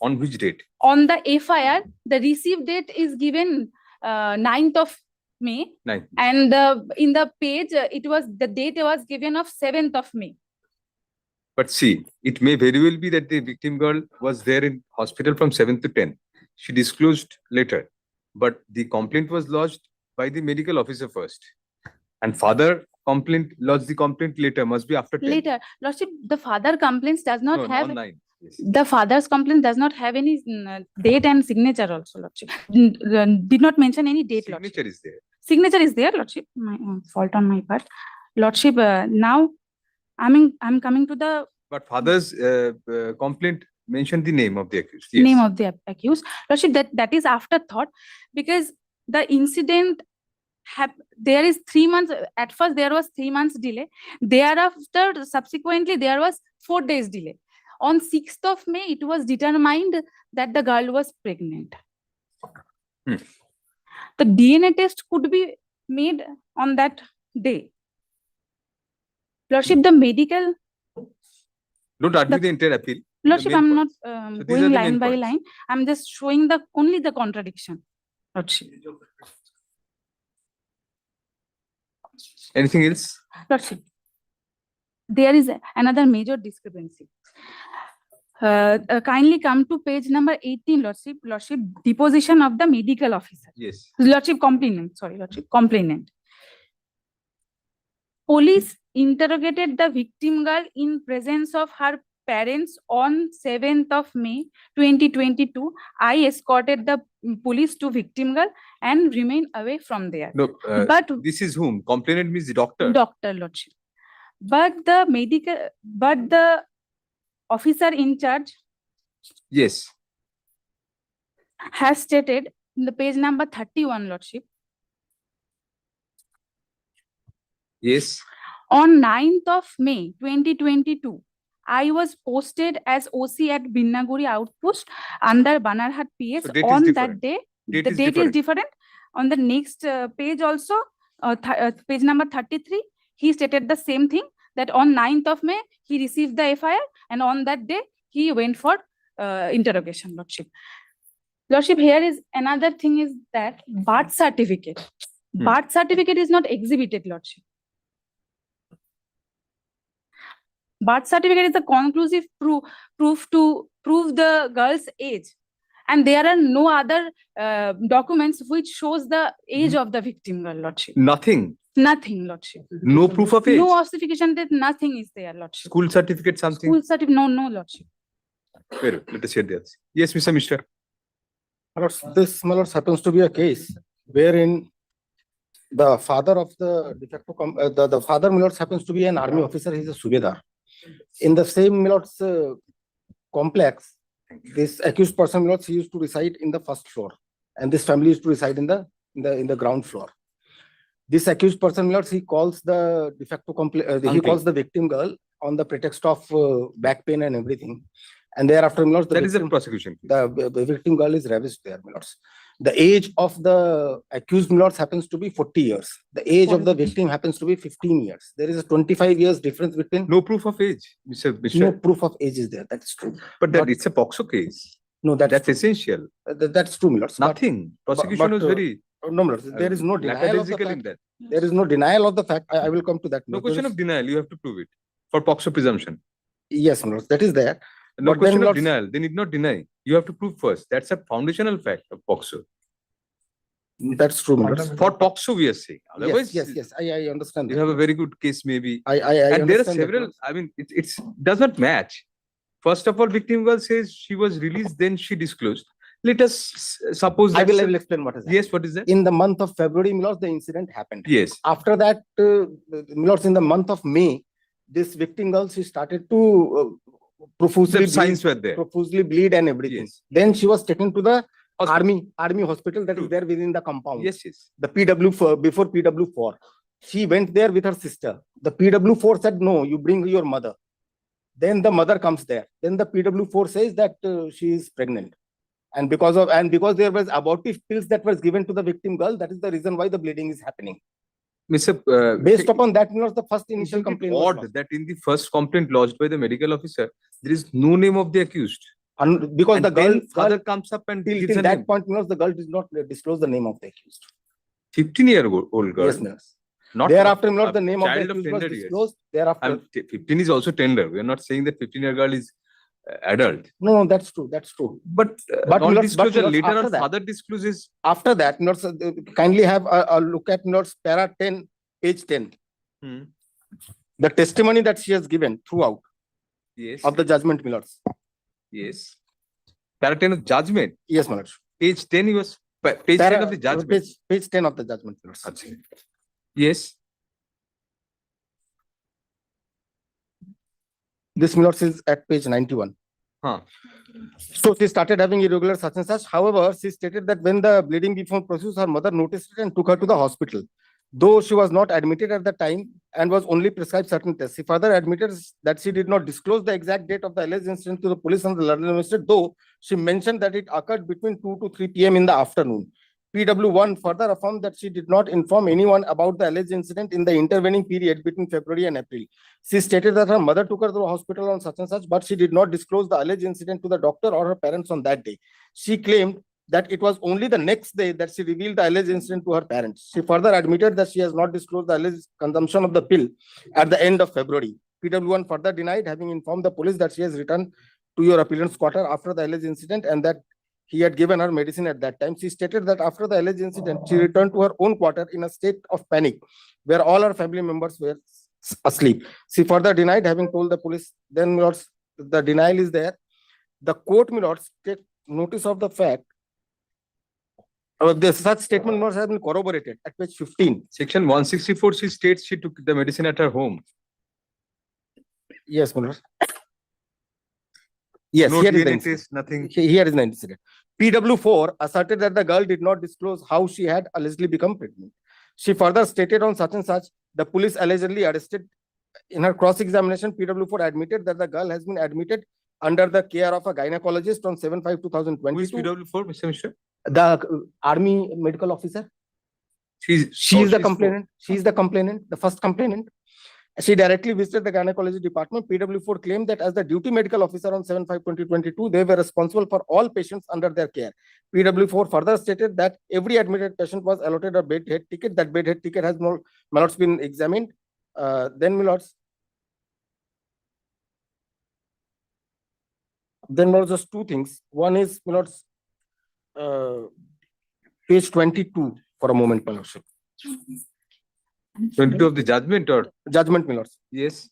On which date? on the FIR. The received date is given 9th of May. 9th. And in the page, the date was given of 7th of May. But see, it may very well be that the victim girl was there in hospital from 7th to 10th. She disclosed later, but the complaint was lodged by the medical officer first. And father lodged the complaint later, must be after 10. Later, Lordship, the father complaints does not No, have, on 9. Yes. the father's complaint does not have any date and signature also, Lordship. Did not mention any date, Lordship. Signature is there. Signature is there, Lordship. My fault on my part. Lordship, now I'm coming to the But father's complaint mentioned the name of the accused. Yes. name of the accused. Lordship, that is afterthought, because the incident there is 3 months. At first, there was 3 months delay. Thereafter, subsequently, there was 4 days delay. On 6th of May, it was determined that the girl was pregnant. The DNA test could be made on that day. Lordship, the medical. Don't argue the entire appeal. Lordship, main I'm not points. So these are going the line main by points. line. I'm just showing only the contradiction. Lordship. Anything else? Lordship, there is another major discrepancy. Kindly come to page number 18, Lordship. Lordship, deposition of the medical officer. Yes. Lordship, complainant. Sorry, Lordship, complainant. Police interrogated the victim girl in presence of her parents on 7th of May 2022. I escorted the police to victim girl and remain away from there. No, But this is whom? Complainant means the doctor. Doctor, Lordship. But the officer in charge Yes. has stated in the page number 31, Lordship, Yes. on 9th of May 2022, I was posted as OC at Binnaguri outpost under Banarhat PS. So date is On different. that day, Date the is date is different. different. On the next page also, page number 33, he stated the same thing, that on 9th of May, he received the FIR, and on that day, he went for interrogation, Lordship. Lordship, here is another thing is that birth certificate. Birth certificate is not exhibited, Lordship. Birth certificate is a conclusive proof to prove the girl's age. And there are no other documents which shows the age of the victim girl, Lordship. Nothing. Nothing, Lordship. No proof of age. No authentication that nothing is there, Lordship. School certificate, something. School certificate, no, Lordship. Very well. Let us hear the others. Yes, Mr. Mishra. This, my lords, happens to be a case wherein the father of the de facto, the father, my lords, happens to be an army officer. He's a Subedar. In the same, my lords, complex, this accused person, my lords, he used to reside in the first floor, and this family used to reside in the ground floor. This accused person, my lords, he calls the de facto he calls the victim girl on the pretext of back pain and everything. And thereafter, my lords, That is the prosecution. the victim girl is ravished there, my lords. The age of the accused milords happens to be 40 years. The age of the victim happens to be 15 years. There is a 25 years difference between. No proof of age, Mr. No Mishra. proof of age is there. That's true. But that But- it's a POXO case. No, That's that's true. essential. That's true, milords. But- Nothing. Prosecution but, was very No, milords, there is no denial of the lackadaisical in fact. that. There is no denial of the fact. I will come to that. No milords. question There of denial. You have to prove it for POXO presumption. is- Yes, milords, that is there. No But then question of lots- denial. They need not deny. You have to prove first. That's a foundational fact of POXO. That's true, milords. For POXO, we are saying. Otherwise, Yes, I understand. you that. have a very good case, maybe. I And there are understand that, several, milords. I mean, it's does not match. First of all, victim girl says she was released, then she disclosed. Let us suppose I that. will explain what is that. Yes, what is that? In the month of February, milords, the incident happened. Yes. After that, milords, in the month of May, this victim girl, she started to profusely The signs bleed, were there. profusely bleed and everything. Yes. Then she was taken to the Hospital. army hospital that is True. there within the compound. Yes, yes. The PW4, before PW4. She went there with her sister. The PW4 said, no, you bring your mother. Then the mother comes there. Then the PW4 says that she is pregnant. And because there was abortive pills that was given to the victim girl, that is the reason why the bleeding is happening. Mr. Based upon that, milords, the first initial Isn't it complaint was odd lodged. that in the first complaint lodged by the medical officer, there is no name of the accused. Because And the girl, then father comes up and till gives a that name. point, milords, the girl did not disclose the name of the accused. 15-year-old girl. Yes, milords. Not Thereafter, a milords, the name of the child accused was tender years. disclosed. Thereafter, 15 is also tender. We are not saying that 15-year girl is adult. no, that's true. That's true. But But milords, non-disclosure milords, later after on, that- father discloses. After that, milords, kindly have a look at milords, para 10, page 10. The testimony that she has given throughout Yes, of the judgment, milords. yes. Para 10 of judgment. Yes, milords. Page 10 he was, page 10 of the judgment. Page 10 of the judgment, milords. Achha. Yes. This, milords, is at page 91. Huh. So she started having irregular such and such. However, she stated that when the bleeding became profuse, her mother noticed it and took her to the hospital. Though she was not admitted at the time and was only prescribed certain tests. She further admitted that she did not disclose the exact date of the alleged incident to the police and the London magistrate, though she mentioned that it occurred between 2 to 3 p.m. in the afternoon. PW1 further affirmed that she did not inform anyone about the alleged incident in the intervening period between February and April. She stated that her mother took her to the hospital on such and such, but she did not disclose the alleged incident to the doctor or her parents on that day. She claimed that it was only the next day that she revealed the alleged incident to her parents. She further admitted that she has not disclosed the alleged consumption of the pill at the end of February. PW1 further denied having informed the police that she has returned to your appellant's quarter after the alleged incident and that he had given her medicine at that time. She stated that after the alleged incident, she returned to her own quarter in a state of panic, where all her family members were asleep. She further denied having told the police. Then, milords, the denial is there. The court, milords, take notice of the fact. Such statement, milords, has been corroborated at page 15. Section 164, she states she took the medicine at her home. Yes, milords. Yes, No here is the DNA incident. test, nothing. Here is the incident. PW4 asserted that the girl did not disclose how she had allegedly become pregnant. She further stated on such and such, the police allegedly arrested. In her cross-examination, PW4 admitted that the girl has been admitted under the care of a gynecologist on 7/5/2022. Who is PW4, Mr. Mishra? The army medical officer. She is the she's complainant. She is the complainant, the first complainant. She directly visited the gynecology department. PW4 claimed that as the duty medical officer on 7/5/2022, they were responsible for all patients under their care. PW4 further stated that every admitted patient was allotted a bed head ticket. That bed head ticket has not been examined. Then, milords, just two things. One is, milords, page 22 for a moment, my lordship. 22 of the judgment or? Judgment, milords. Yes.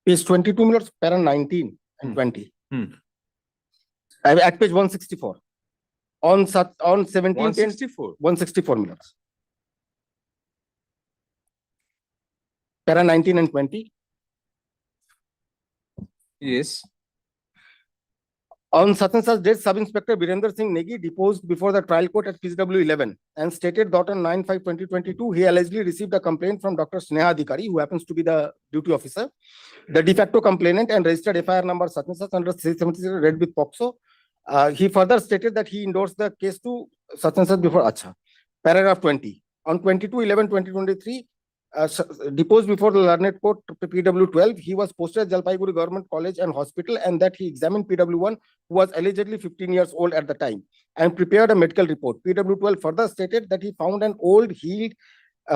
Page 22, milords, para 19 and 20. At page 164. On 17, 164. 164, milords. Para 19 and 20. Yes. On such and such date, Sub-Inspector Virender Singh Negi deposed before the trial court at PCW 11 and stated that on 9/5/2022, he allegedly received a complaint from Dr. Sneha Adhikari, who happens to be the duty officer, the de facto complainant, and registered FIR number such and such under 376 read with POCSO. He further stated that he endorsed the case to such and such before Acha. Paragraph 20. On 22/11/2023, deposed before the learned court PW 12, he was posted at Jalpaiguri Government College and Hospital, and that he examined PW 1, who was allegedly 15 years old at the time, and prepared a medical report. PW 12 further stated that he found an old healed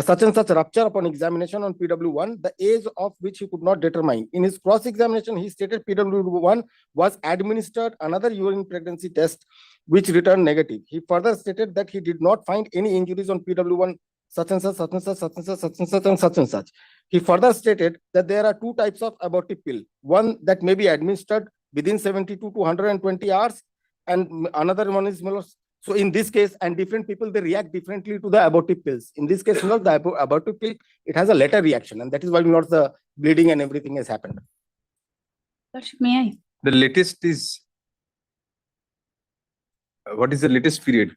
such and such rupture upon examination on PW 1, the age of which he could not determine. In his cross-examination, he stated PW 1 was administered another urine pregnancy test, which returned negative. He further stated that he did not find any injuries on PW 1 such and such, such and such, such and such, such and such, and such and such. He further stated that there are two types of abortive pill. One that may be administered within 72 to 120 hours, and another one is, so in this case, and different people, they react differently to the abortive pills. In this case, the abortive pill, it has a later reaction, and that is why not the bleeding and everything has happened. Lordship, may I? The latest is, what is the latest period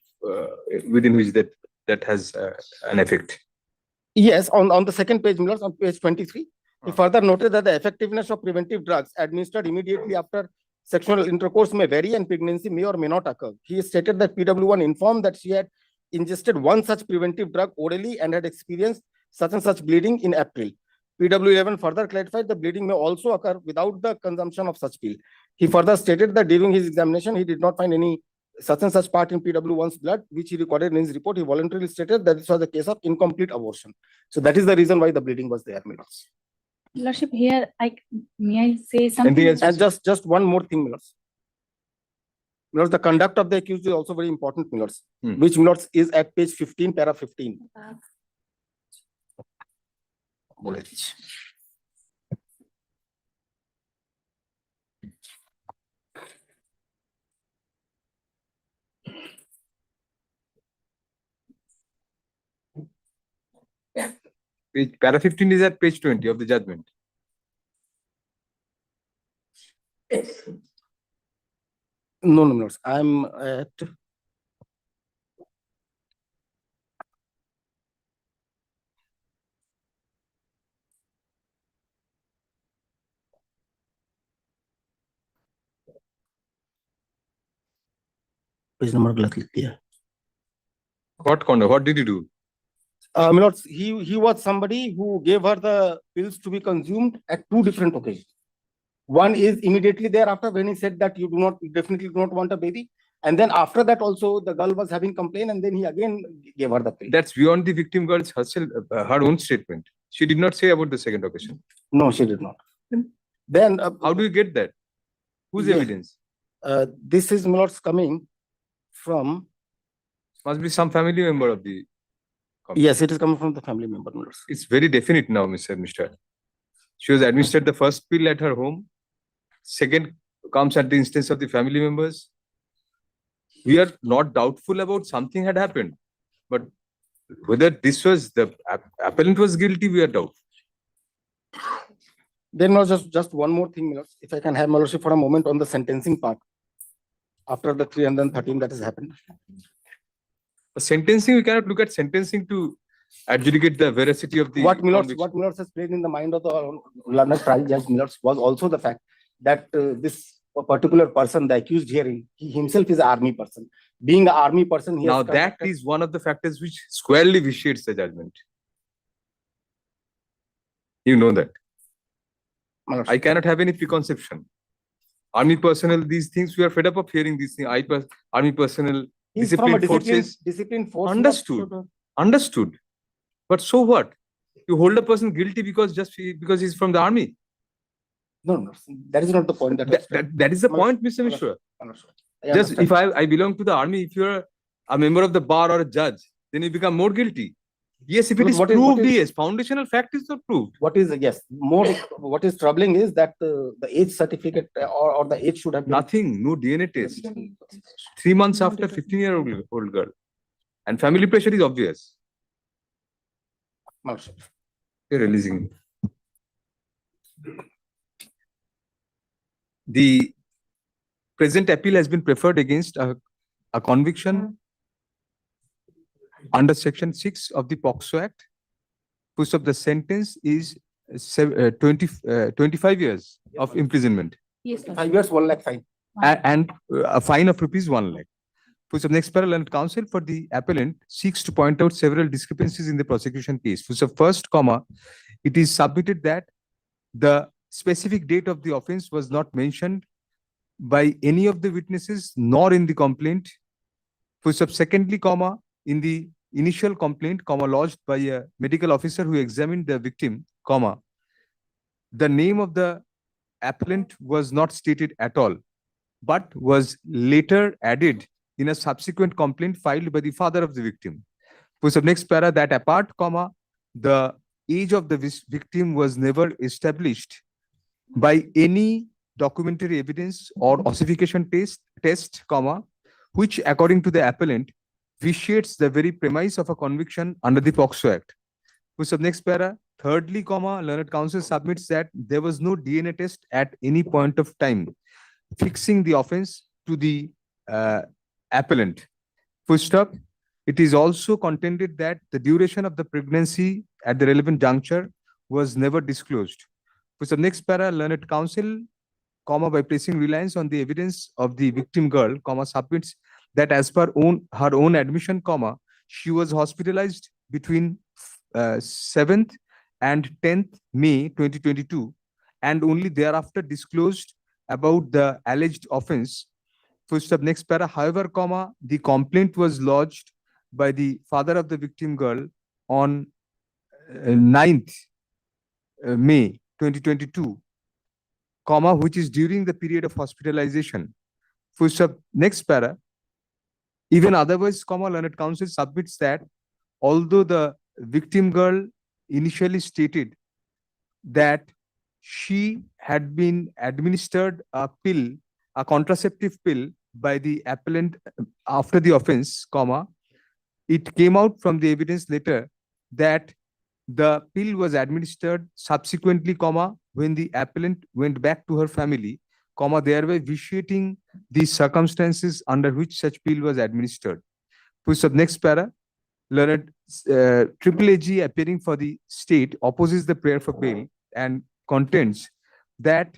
within which that has an effect? Yes, on the second page, on page 23, he further noted that the effectiveness of preventive drugs administered immediately after sexual intercourse may vary and pregnancy may or may not occur. He stated that PW1 informed that she had ingested one such preventive drug orally and had experienced such and such bleeding in April. PW11 further clarified the bleeding may also occur without the consumption of such pill. He further stated that during his examination, he did not find any such and such part in PW1's blood, which he recorded in his report. He voluntarily stated that this was a case of incomplete abortion. So that is the reason why the bleeding was there, Milords. Lordship, here, may I say something? Anything else? And just one more thing, Milords. Milords, the conduct of the accused is also very important, Milords, which, Milords, is at page 15, para 15. Para 15 is at page 20 of the judgment. No, Milords, I'm at page number गलत लिख दिया. What conduct? What did you do? Milords, he was somebody who gave her the pills to be consumed at two different occasions. One is immediately thereafter when he said that you definitely do not want a baby. And then after that also the girl was having complaint and then he again gave her the pill. That's beyond the victim girl's herself, her own statement. She did not say about the second occasion. No, she did not. Then How do you get that? Whose Yeah. evidence? This is, Milords, coming from, Must be some family member of the. yes, it is coming from the family member, Milords. It's very definite now, Mr. She was administered the first pill at her home. Second comes at the instance of the family members. We are not doubtful about something had happened, but whether this was the appellant was guilty, we are doubtful. Then was just one more thing, Milords, if I can have my lordship for a moment on the sentencing part. After the 313 that has happened. The sentencing, we cannot look at sentencing to adjudicate the veracity of the What Milords conviction. has played in the mind of the learned trial judge, Milords, was also the fact that this particular person, the accused hearing, he himself is an army person. Being an army person, he Now has that conducted- is one of the factors which squarely vitiates the judgment. You know that. My lordship. I cannot have any preconception. Army personnel, these things, we are fed up of hearing these things. Army personnel, He's from a disciplined forces. disciplined force. Understood. Milords. Understood. But so what? You hold a person guilty because he's from the army. No, no, that is not the point. That is the My- point, Mr. Mishra. I Just understand. if I belong to the army, if you're a member of the bar or a judge, then you become more guilty. Yes, if it But is what is- proved, what is- yes. Foundational fact is not proved. What is, yes, more, what is troubling is that the age certificate or the age should have been. Nothing, no DNA test. 3 months after 15-year-old girl. And family pressure is obvious. My lordship. You're releasing. The present appeal has been preferred against a conviction under section 6 of the POCSO Act, whose of the sentence is 25 years of imprisonment Yes, sir. 5 years, 1 lakh fine. and a fine of rupees 1 lakh. Whose of next para learned counsel for the appellant seeks to point out several discrepancies in the prosecution case. Whose of first comma, it is submitted that the specific date of the offense was not mentioned by any of the witnesses nor in the complaint. Whose of secondly comma, in the initial complaint comma lodged by a medical officer who examined the victim comma, the name of the appellant was not stated at all, but was later added in a subsequent complaint filed by the father of the victim. Whose of next para, that apart comma, the age of the victim was never established by any documentary evidence or ossification test comma, which according to the appellant vitiates the very premise of a conviction under the POCSO Act. Whose of next para, thirdly comma, learned counsel submits that there was no DNA test at any point of time fixing the offense to the appellant. Full stop. It is also contended that the duration of the pregnancy at the relevant juncture was never disclosed. For the next para, learned counsel, comma, by placing reliance on the evidence of the victim girl, comma, submits that as per her own admission, comma, she was hospitalized between 7th and 10th May 2022, and only thereafter disclosed about the alleged offense. First of next para, however, comma, the complaint was lodged by the father of the victim girl on 9th May 2022, comma, which is during the period of hospitalization. First of next para, even otherwise, comma, learned counsel submits that although the victim girl initially stated that she had been administered a pill, a contraceptive pill by the appellant after the offense, comma, it came out from the evidence later that the pill was administered subsequently, comma, when the appellant went back to her family, comma, thereby vitiating the circumstances under which such pill was administered. Push up next para, learned Triple AG appearing for the state opposes the prayer for bail and contends that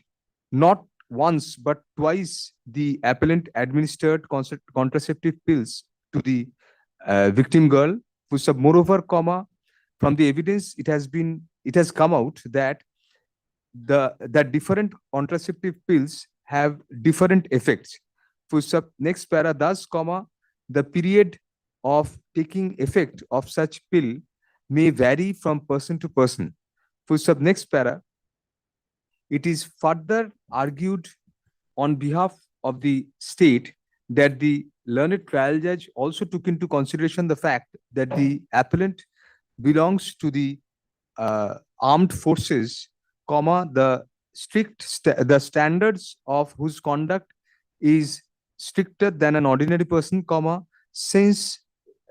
not once but twice the appellant administered contraceptive pills to the victim girl. Push up moreover, comma, from the evidence it has come out that the different contraceptive pills have different effects. Push up next para, thus, comma, the period of taking effect of such pill may vary from person to person. Push up next para, it is further argued on behalf of the state that the learned trial judge also took into consideration the fact that the appellant belongs to the armed forces, comma, the standards of whose conduct is stricter than an ordinary person, comma, since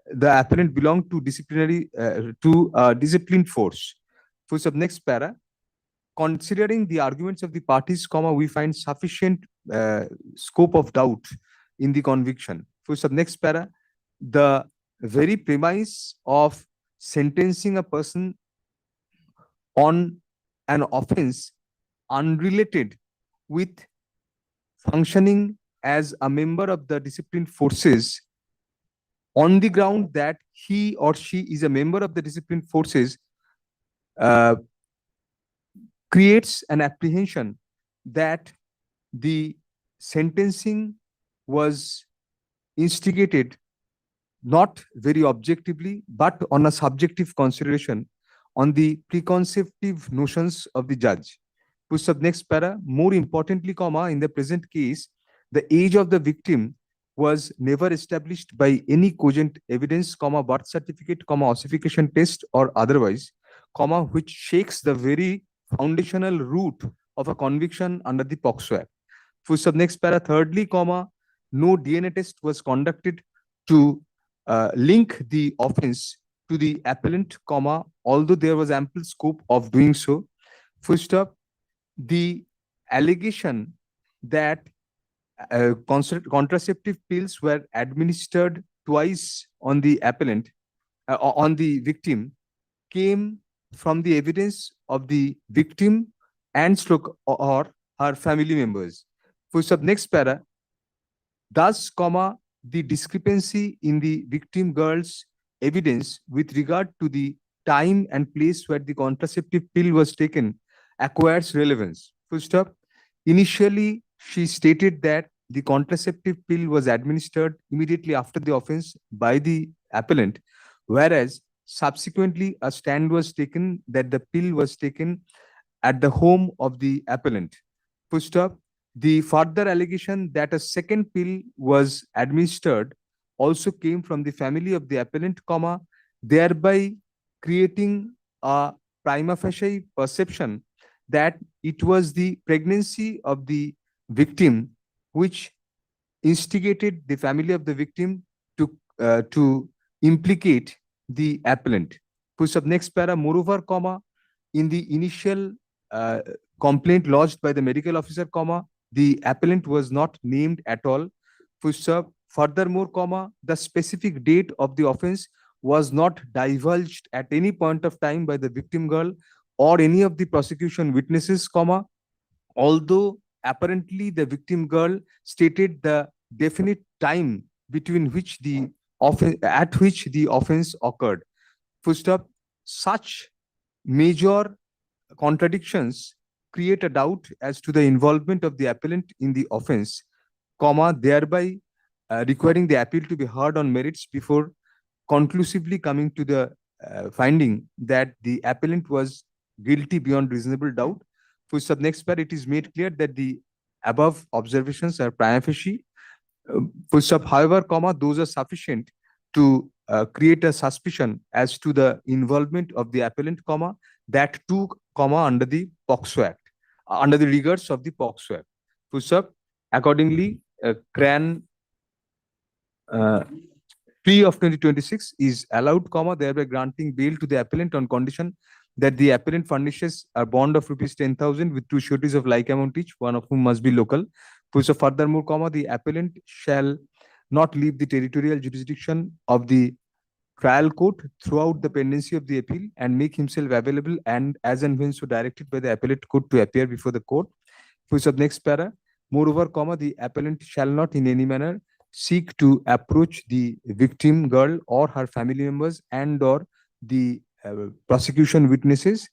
the appellant belonged to disciplinary disciplined force. For sub next para, considering the arguments of the parties, comma, we find sufficient scope of doubt in the conviction. For sub next para, the very premise of sentencing a person on an offense unrelated with functioning as a member of the disciplined forces on the ground that he or she is a member of the disciplined forces creates an apprehension that the sentencing was instigated not very objectively, but on a subjective consideration on the preconceived notions of the judge. Push up next para, more importantly, comma, in the present case, the age of the victim was never established by any cogent evidence, comma, birth certificate, comma, ossification test or otherwise, comma, which shakes the very foundational root of a conviction under the POCSO Act. Push up next para, thirdly, comma, no DNA test was conducted to link the offense to the appellant, comma, although there was ample scope of doing so. Full stop. The allegation that contraceptive pills were administered twice on the appellant, on the victim, came from the evidence of the victim and stroke or her family members. For sub next para, thus, comma, the discrepancy in the victim girl's evidence with regard to the time and place where the contraceptive pill was taken acquires relevance. Full stop. Initially, she stated that the contraceptive pill was administered immediately after the offense by the appellant, whereas subsequently a stand was taken that the pill was taken at the home of the appellant. Full stop. The further allegation that a second pill was administered also came from the family of the appellant, comma, thereby creating a prima facie perception that it was the pregnancy of the victim which instigated the family of the victim to implicate the appellant. Push up next para, moreover, comma, in the initial complaint lodged by the medical officer, comma, the appellant was not named at all. Push up. Furthermore, comma, the specific date of the offense was not divulged at any point of time by the victim girl or any of the prosecution witnesses, comma, although apparently the victim girl stated the definite time between which the offense, at which the offense occurred. Full stop. Such major contradictions create a doubt as to the involvement of the appellant in the offense, comma, thereby requiring the appeal to be heard on merits before conclusively coming to the finding that the appellant was guilty beyond reasonable doubt. For sub next part, it is made clear that the above observations are prima facie. Full stop. However, comma, those are sufficient to create a suspicion as to the involvement of the appellant, comma, that too, comma, under the POCSO Act, under the rigors of the POCSO Act. Full stop. Accordingly, CRAN plea of 2026 is allowed, comma, thereby granting bail to the appellant on condition that the appellant furnishes a bond of rupees 10,000 with two sureties of like amount each, one of whom must be local. So furthermore, comma, the appellant shall not leave the territorial jurisdiction of the trial court throughout the pendency of the appeal and make himself available and as and when so directed by the appellate court to appear before the court. So next para, moreover, comma, the appellant shall not in any manner seek to approach the victim girl or her family members and or the prosecution witnesses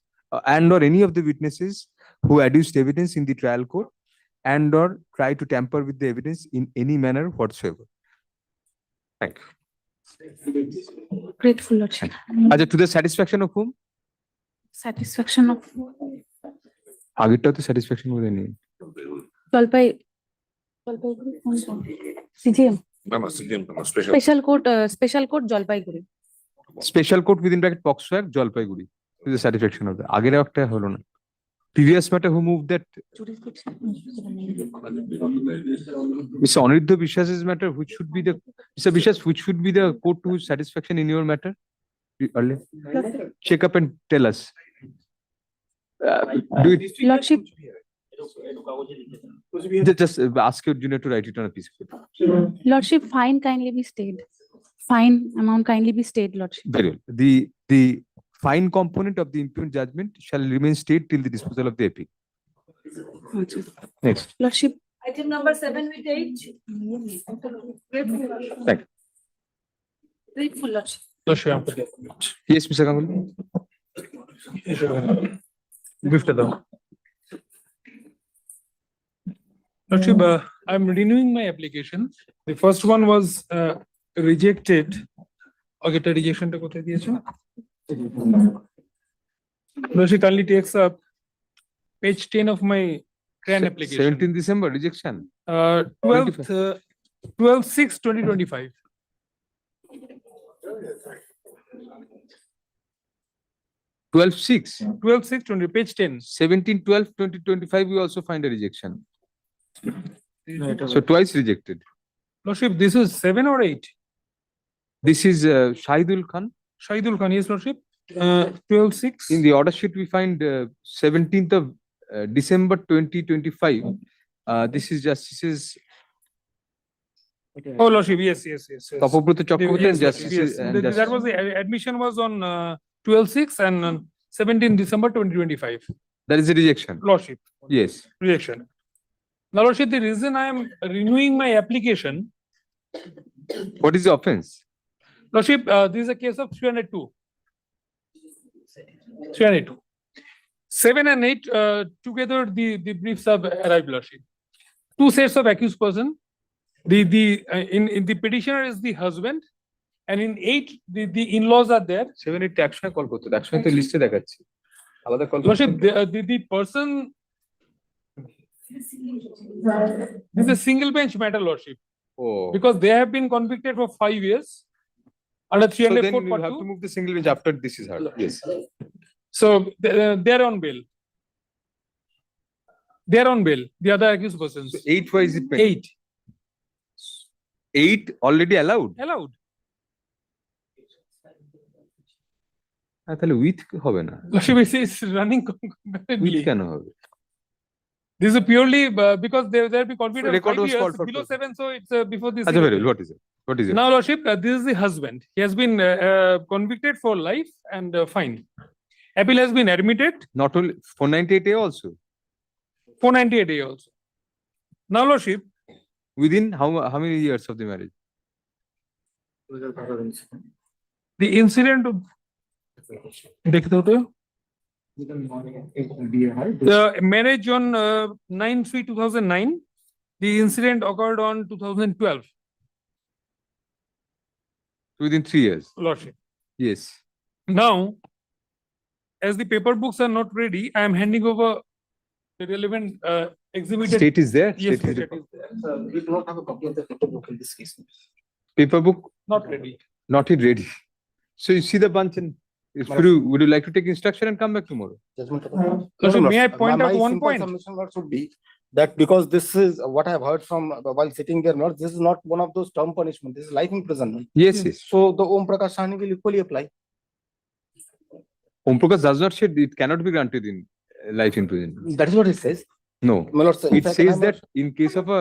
and or any of the witnesses who adduced evidence in the trial court and or try to tamper with the evidence in any manner whatsoever. Thank you. Grateful, Lordship. To the satisfaction of whom? Satisfaction of আগেরটাও তো satisfaction বোধ নেই। CGM. Special court Jalpaiguri. Special court within bracket POCSO Act, Jalpaiguri. To the satisfaction of the আগের একটা হলো না। Previous matter who moved that Mr. Aniruddha Vishwas's matter, which should be the Mr. Vishwas, which should be the court to satisfaction in your matter? Earlier. Check up and tell us. Do it. Lordship, Just ask your junior to write it on a piece of paper. Lordship, fine kindly be stayed. Fine amount kindly be stayed, Lordship. Very well. The fine component of the impugned judgment shall remain stayed till the disposal of the appeal. Next. Lordship, Item number 7 with 8. Thank you. grateful, Lordship. Yes, Mr. Ganguly. Lordship, I'm renewing my application. The first one was rejected. Okay, the rejection ta kothay diyecho? Lordship kindly takes up page 10 of my CRAN application. 17 December rejection. 12/6/2025. 12/6. 12/6/20, page 10. 17/12/2025 we also find a rejection. So twice rejected. Lordship, this is 7 or 8? This is Shahidul Khan. Shahidul Khan, yes, Lordship. 12/6. In the order sheet we find 17th of December 2025. This is Justices Oh, Lordship, yes, yes, yes, yes. Tapobrata Chakraborty and Yes, Lordship, Justice. yes. That was the admission was on 12/6 and 17 December 2025. That is a rejection. Lordship, Yes. rejection. Now, Lordship, the reason I am renewing my application, What is the offense? Lordship, this is a case of 302. 302. 7 and 8, together the briefs have arrived, Lordship. Two sets of accused person. In the petitioner is the husband, and in 8 the in-laws are there. 7 8 একশনে call করতে একশনে তো লিস্টে দেখাচ্ছি আলাদা call Lordship, the person, this is a single bench matter, Lordship, ও because they have been convicted for 5 years under so then 304 you part have to 2. move the single bench after this is heard. Yes. So they are on bail. They are on bail, the other accused persons. So 8 why is it pending? 8 already allowed. Allowed. তাহলে with হবে না Lordship, is running with concurrently. কেন হবে This is purely because they have been convicted So of record 5 was years, called for below closure. 7, so it's before this. আচ্ছা very well. What is it? What is it? Now, Lordship, this is the husband. He has been convicted for life and fined. Appeal has been admitted, Not only 498A also. 498A also. Now, Lordship, Within how many years of the marriage? the incident of the marriage on 9/3/2009, the incident occurred on 2012, Within 3 years. Lordship. Yes. Now, as the paper books are not ready, I am handing over the relevant exhibited. State is there. Yes, State is state is there. We do not have a copy of the paper book in this case. Paper book Not ready. not yet ready. So you see the bunch and if would you like to take instruction and come back tomorrow? Judgment. Lordship, may I point My out one simple point? submission, Lord, should be that because this is what I have heard from while sitting there, Lord, this is not one of those term punishment. This is life imprisonment. Yes, yes. So the Om Prakash Sahni will equally apply. Om Prakash does not say it cannot be granted in life imprisonment. That is what it says. No. My Lord, in It fact, says I'm that in case of a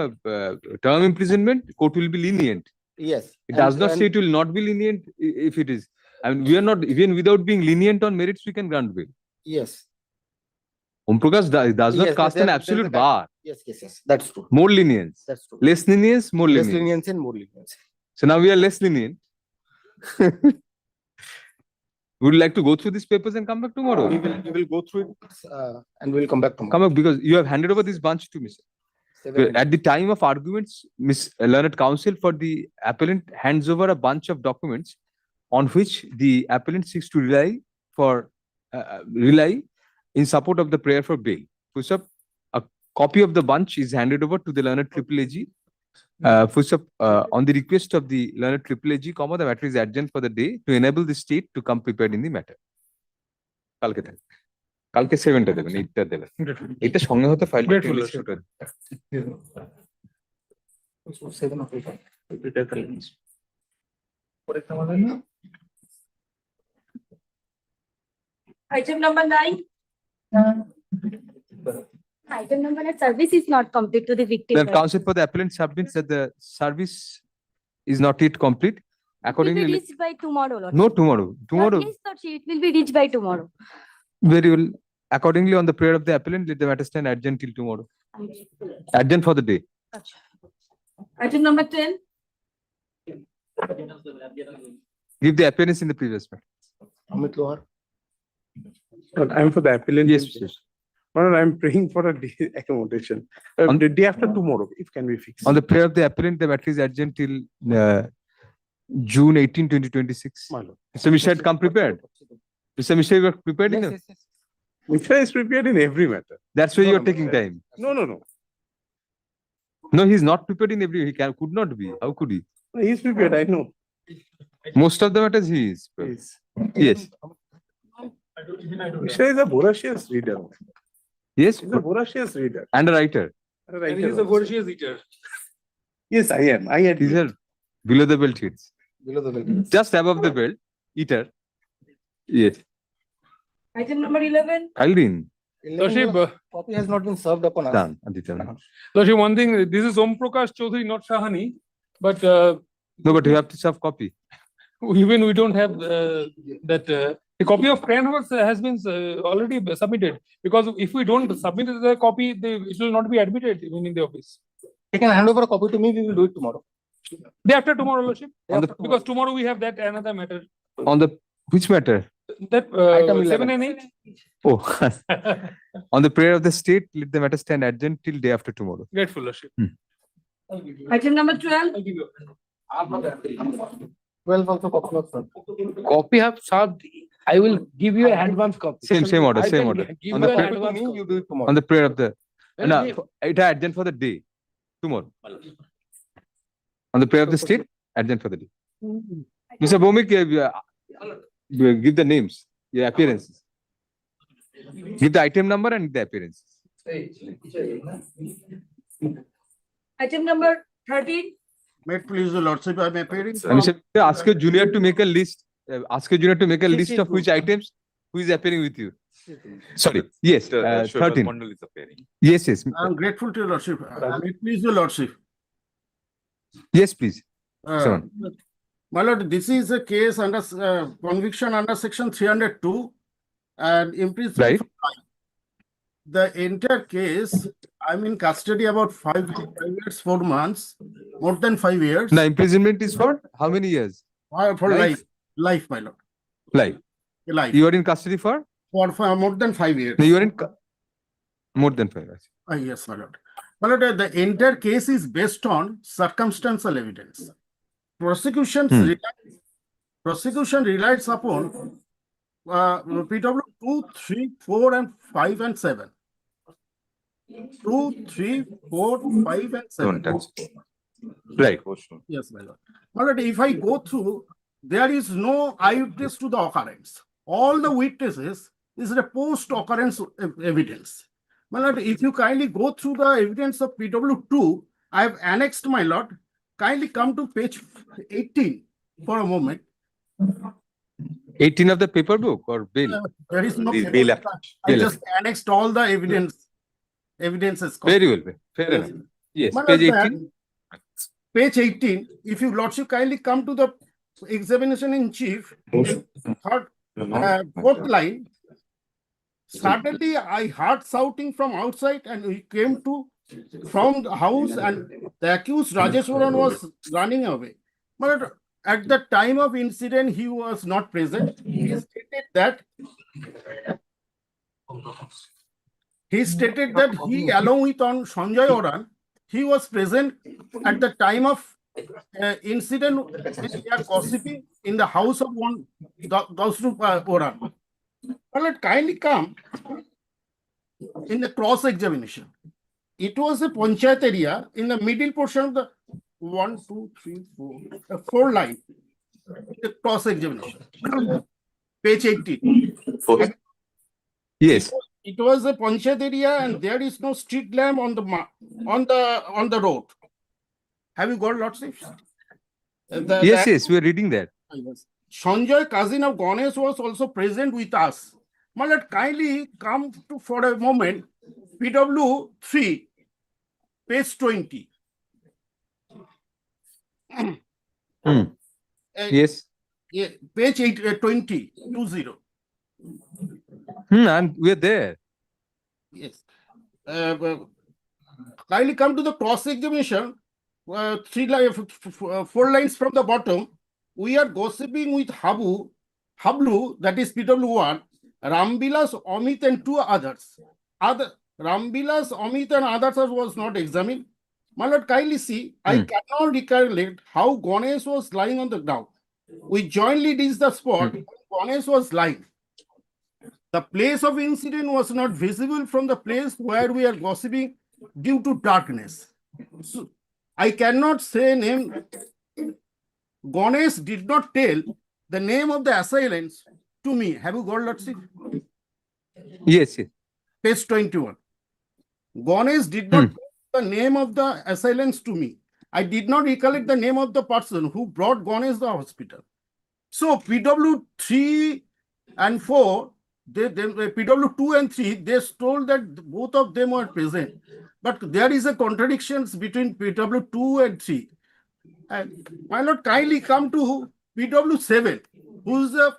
term imprisonment, court will be lenient. Yes. It does not say it will not be lenient if it is. I mean, we are not, even without being lenient on merits, we can grant bail. Yes. Om Prakash does not Yes, cast there- an there is absolute a bar. Yes, yes, yes. That's true. More lenience. That's true. Less lenience, more Less lenience. leniency and more leniency. So now we are less lenient. Would you like to go through these papers and come back tomorrow? We will go through it and we'll come back tomorrow. Come back because you have handed over this bunch to Miss. Seven- At the time of arguments, Miss Learned Counsel for the appellant hands over a bunch of documents on which the appellant seeks to rely in support of the prayer for bail. Push up, a copy of the bunch is handed over to the Learned Triple AG. Push up, on the request of the Learned Triple AG, the matter is adjourned for the day to enable the state to come prepared in the matter. কালকে থাক কালকে 7টা দেবেন 8টা দেবেন এটা সঙ্গে হতে file Grateful, Item number 9. Item number 9, service is not complete to the victim. The counsel for the appellant submits that the service is not yet complete. It will be Accordingly, reached by tomorrow, Lord. no tomorrow. Tomorrow, Yes, Lord, it will be reached by tomorrow. very well. Accordingly, on the prayer of the appellant, let the matter stand adjourned till tomorrow. Adjourned for the day. Item number 10. Give the appearance in the previous matter. Amit Lohar. I'm for the appellant. Yes, yes. Well, I'm praying for a day accommodation. The day after tomorrow, if can be fixed. On the prayer of the appellant, the matter is adjourned till June 18, 2026. My lord. Mr. Mishra had come prepared. Mr. Mishra, you are prepared enough? Yes, yes, yes. Mishra is prepared in every matter. That's why No, you are no, taking no. time. No. No, he's not prepared in every, could not be. How could he? He's prepared, I know. Most of the matters he is. Yes. Yes. Mishra is a voracious reader. Yes, He's a voracious reader. and a writer. And he is a voracious eater. Yes, I am. I admit. These are below the belt hits. Below the belt. Just above the belt, eater. Yes. Item number 11. Aldrin. Lordship, Copy has not been served upon us. Done. Aditya. Lordship, one thing, this is Om Prakash Chaudhary, not Shahani. But No, but you have to serve copy. even we don't have that, a copy of CRAN has been already submitted. Because if we don't submit the copy, it will not be admitted even in the office. You can hand over a copy to me, we will do it tomorrow. Day after tomorrow, Lordship. On the- Because tomorrow we have that another matter. On the, which matter? That Item 11. 7 and 8. Oh, on the prayer of the state, let the matter stand adjourned till day after tomorrow. Grateful, Lordship. Item number 12. 12 also copy of sir. Copy have served, I will give you an advance copy. Same order, I same can order. give On you the an prayer, advance copy. You do it tomorrow. on the prayer of the, Well, no, we- it had adjourned for the day, tomorrow. On the prayer of the state, adjourned for the day. Mr. Bhumik, give the names, your appearances. Give the item number and the appearances. Item number 13. May it please the lordship, I am appearing. And Mr. Ask your junior to make a list, ask your junior to make a list of which items, who is appearing with you. Sorry, yes, 13. Yes, yes, I am grateful to your lordship. May it please the lordship. yes, please. Uh, Seven. My lord, this is a case under conviction under section 302 and imprisonment. Right. for life. The entire case, I'm in custody about 5 years, 4 months, more than 5 years. Now imprisonment is for how many years? For life. life, my lord, Like, life, you are in custody for? for more than 5 years. No, you are in more than 5 years. Yes, my lord. My lord, the entire case is based on circumstantial evidence. Prosecution relies upon PW 2, 3, 4, and 5 and 7. 2, 3, 4, 5, and 7. Don't touch. Right. Yes, my lord. My lord, if I go through, there is no eyewitness to the occurrence. All the witnesses is a post-occurrence evidence. My lord, if you kindly go through the evidence of PW2, I have annexed, my lord. Kindly come to page 18 for a moment. 18 of the paper book or bill? There is no. This paper. bill I bill just annexed all the evidences. Very well, fair Yes. enough. Yes, My page lord, 18. Page 18, if you lordship kindly come to the examination in chief, third, fourth line. Suddenly I heard shouting from outside and we came to from the house and the accused Rajeshwaran was running away. But at the time of incident, he was not present. He stated that he along with on Sanjay Oran, he was present at the time of incident when they are gossiping in the house of one Gausru Oran. Well, let kindly come in the cross examination. It was a panchayat area in the middle portion of the 1, 2, 3, 4 line. The cross examination. Page 18. Yes. It was a panchayat area and there is no street lamp on the road. Have you got lots of? Yes, we are reading that. Sanjay, cousin of Ganesh, was also present with us. Now let kindly come to for a moment. PW 3, page 20. Yes. Page 20. And we are there. Yes. Kindly come to the cross examination. 4 lines from the bottom. We are gossiping with Hablu, that is PW1, Rambilas, Amit, and 2 others. Rambilas, Amit, and others was not examined. My lord, kindly see, I cannot recollect how Ganesh was lying on the ground. We jointly reached the spot where Ganesh was lying. The place of incident was not visible from the place where we are gossiping due to darkness. So, I cannot say name. Ganesh did not tell the name of the assailants to me. Have you got lordship? Yes. Page 21. Ganesh did not tell the name of the assailants to me. I did not recollect the name of the person who brought Ganesh to the hospital. So PW 3 and 4, PW 2 and 3, they told that both of them were present. But there is a contradiction between PW 2 and 3. And my lord, kindly come to PW7, who's the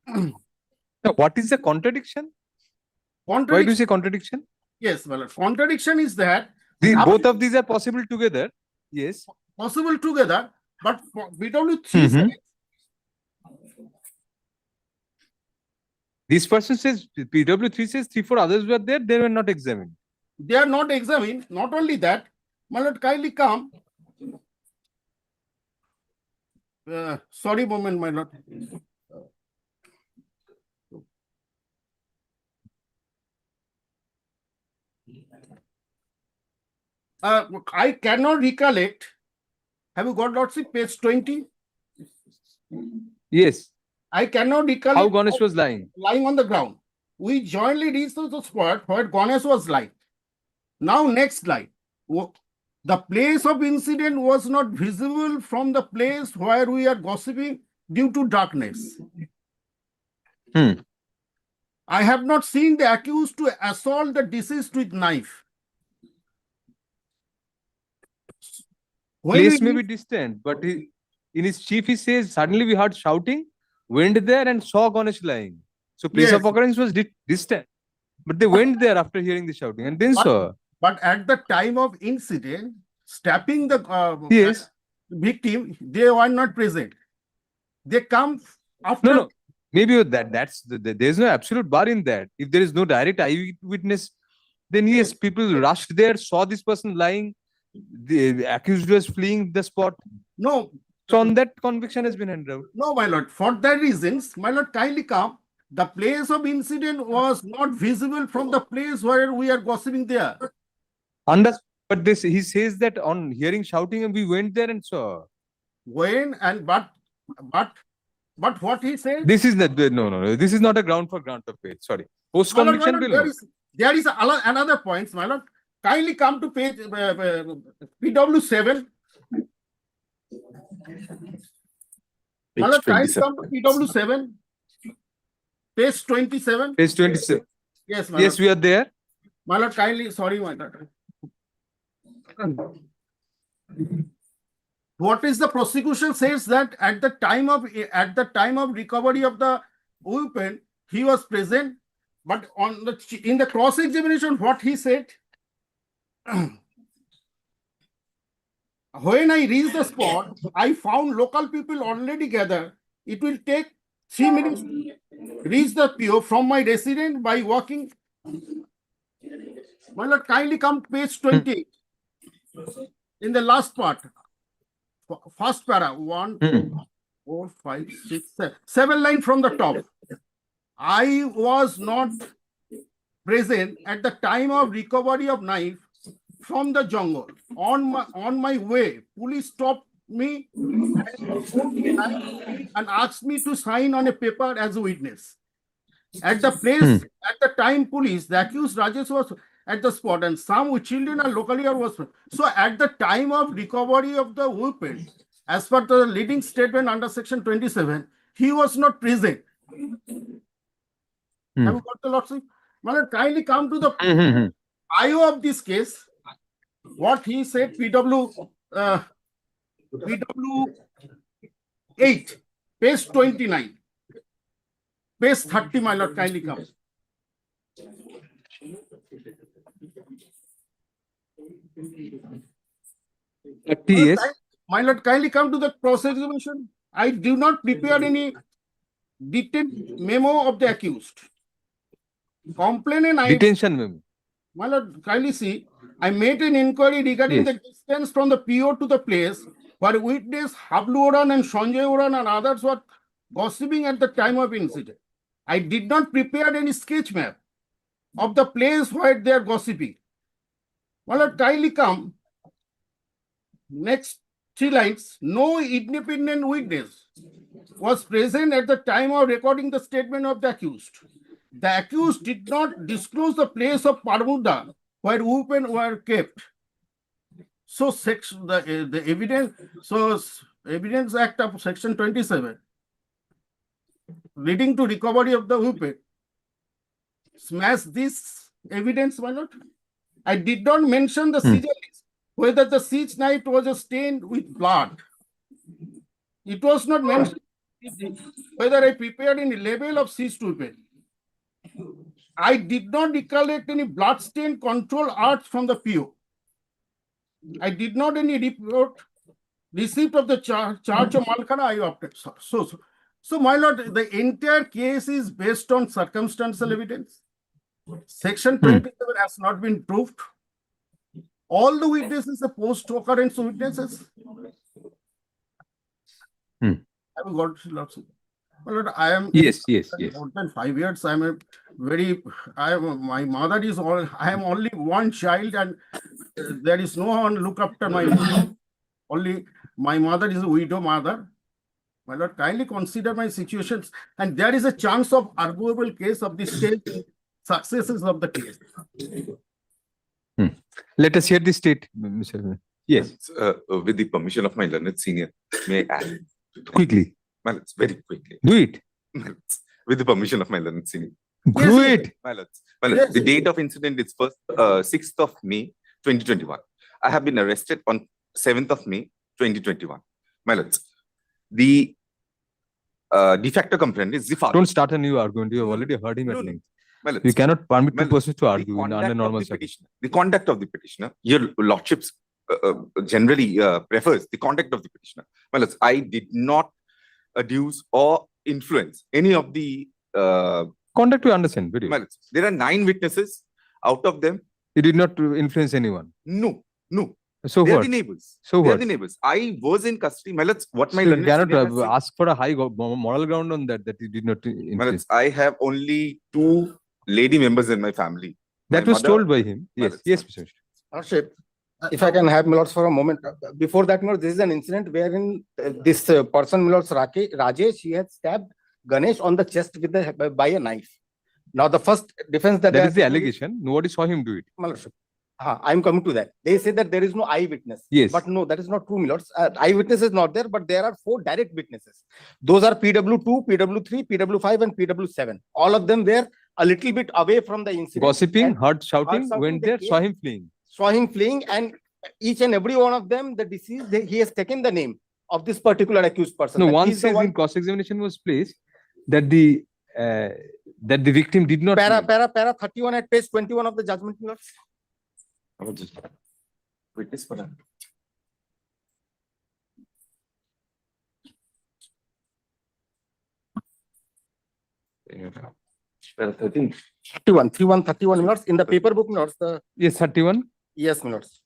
Now, what is the contradiction? Why do you contradiction. say contradiction? Yes, my lord. Contradiction is that Both of these are possible together. Yes. possible together, but for PW3 says This person says, PW3 says 3-4 others were there, they were not examined. they are not examined. Not only that, my lord, kindly come. Sorry, moment, my lord. I cannot recollect. Have you got lordship page 20? Yes. I cannot recollect. How Ganesh was lying. Lying on the ground. We jointly reached to the spot where Ganesh was lying. Now, next slide. The place of incident was not visible from the place where we are gossiping due to darkness. I have not seen the accused to assault the deceased with knife. When Place we may be distant, but in his chief he says, suddenly we heard shouting, went there and saw Ganesh lying. So place of Yes. occurrence was distant. But they went there after hearing the shouting and then saw. But at the time of incident, stabbing the Yes. victim, they were not present. They come after. No. Maybe there's no absolute bar in that. If there is no direct eyewitness, then yes, people rushed there, saw this person lying, the accused was fleeing the spot. No, So on that, conviction has been handed out. no, my lord. For that reasons, my lord, kindly come. The place of incident was not visible from the place where we are gossiping there. But he says that on hearing shouting, and we went there and saw. When and but what he said. This is not no. This is not a ground for grant of faith. Sorry. Post My lord, conviction my lord, bill. there is another point, my lord. Kindly come to page PW7. My lord, kindly come to PW7. Page 27. Page 27. Yes, my Yes, lord. we are there. My lord, kindly, sorry, my lord. What is the prosecution says that at the time of recovery of the weapon, he was present, but in the cross examination, what he said, when I reached the spot, I found local people already gathered. It will take 3 minutes to reach the PO from my residence by walking. My lord, kindly come to page 20 in the last part. First para, 1, 2, 4, 5, 6, 7 lines from the top. I was not present at the time of recovery of knife from the jungle. On my way, police stopped me and asked me to sign on a paper as a witness. At the place, at the time, police, the accused Rajesh was at the spot, and some with children are locally or was. So at the time of recovery of the weapon, as per the leading statement under section 27, he was not present. Have you got the lordship? Well, kindly come to the IO of this case. What he said, PW8, page 29. Page 30, my lord, kindly come. Yes. My lord, kindly come to the process examination. I do not prepare any detailed memo of the accused. Complainant, Detention memo. my lord, kindly see, I made an inquiry regarding the distance from the PO to the place where witness HON'BLE and Sanjay Oran and others were gossiping at the time of incident. I did not prepare any sketch map of the place where they are gossiping. My lord, kindly come. Next 3 lines. No independent witness was present at the time of recording the statement of the accused. The accused did not disclose the place of Parmuda where weapons were kept. So the evidence, Evidence Act of Section 27, leading to recovery of the weapon, smash this evidence, my lord. I did not mention the seizure list whether the siege knife was stained with blood. It was not mentioned whether I prepared any label of siege weapon. I did not recollect any blood-stained control arts from the PO. I did not any report receipt of the charge of Malkhana I opted. So, my lord, the entire case is based on circumstantial evidence. Section 27 has not been proved. All the witnesses are post-occurrence witnesses. I have got lots of. My lord, I am Yes. more than 5 years. I am only one child, and there is no one look after my mother. Only my mother is a widow mother. My lord, kindly consider my situations, and there is a chance of arguable case of the state successes of the case. Let us hear the state, Mr. Yes, With the permission of my learned senior, may I add? quickly. My lords, very quickly. Do it. My lords, with the permission of my learned senior. Do it. My lords, the date of incident is 6th of May, 2021. I have been arrested on 7th of May, 2021. My lords, the de facto complaint is the father. Don't start a new argument. You have already heard him at No, length. My lords, You cannot permit My two persons to the argue in conduct under of normal the circumstances. petitioner, the conduct of the petitioner, your lordships generally prefers the conduct of the petitioner. My lords, I did not adduce or influence any of the Conduct we understand. Very my well. lords, there are 9 witnesses. Out of them, You did not influence anyone. no. So They are what? the neighbors. So They are what? the neighbors. I was in custody. My lords, what my So you learned cannot senior has said- ask for a high moral ground on that you did not My influence. lords, I have only 2 lady members in my family. That My was mother- told by him. My Yes, lords. yes, Mr. Mishra. Lordship, if I can have my lords for a moment. Before that, my lord, this is an incident wherein this person, my lords, Rajesh, he had stabbed Ganesh on the chest with by a knife. Now, the first defense that That they is the are saying allegation. Nobody saw him do it. my lordship. I'm coming to that. They say that there is no eyewitness. Yes. But no, that is not true, my lords. Eyewitness is not there, but there are 4 direct witnesses. Those are PW2, PW3, PW5, and PW7. All of them were a little bit away from the incident. Gossiping, and heard shouting, shouting, went they there, saw came. him fleeing. Saw him fleeing, and each and every one of them, the deceased, he has taken the name of this particular accused person. No, That one he's the says one- in cross-examination was placed that the victim did not. para flee. 31 at page 21 of the judgment, my lords. I was just witness for that. Para 13. 31, my lords. In the paper book, my lords, Yes, 31. yes, my lords.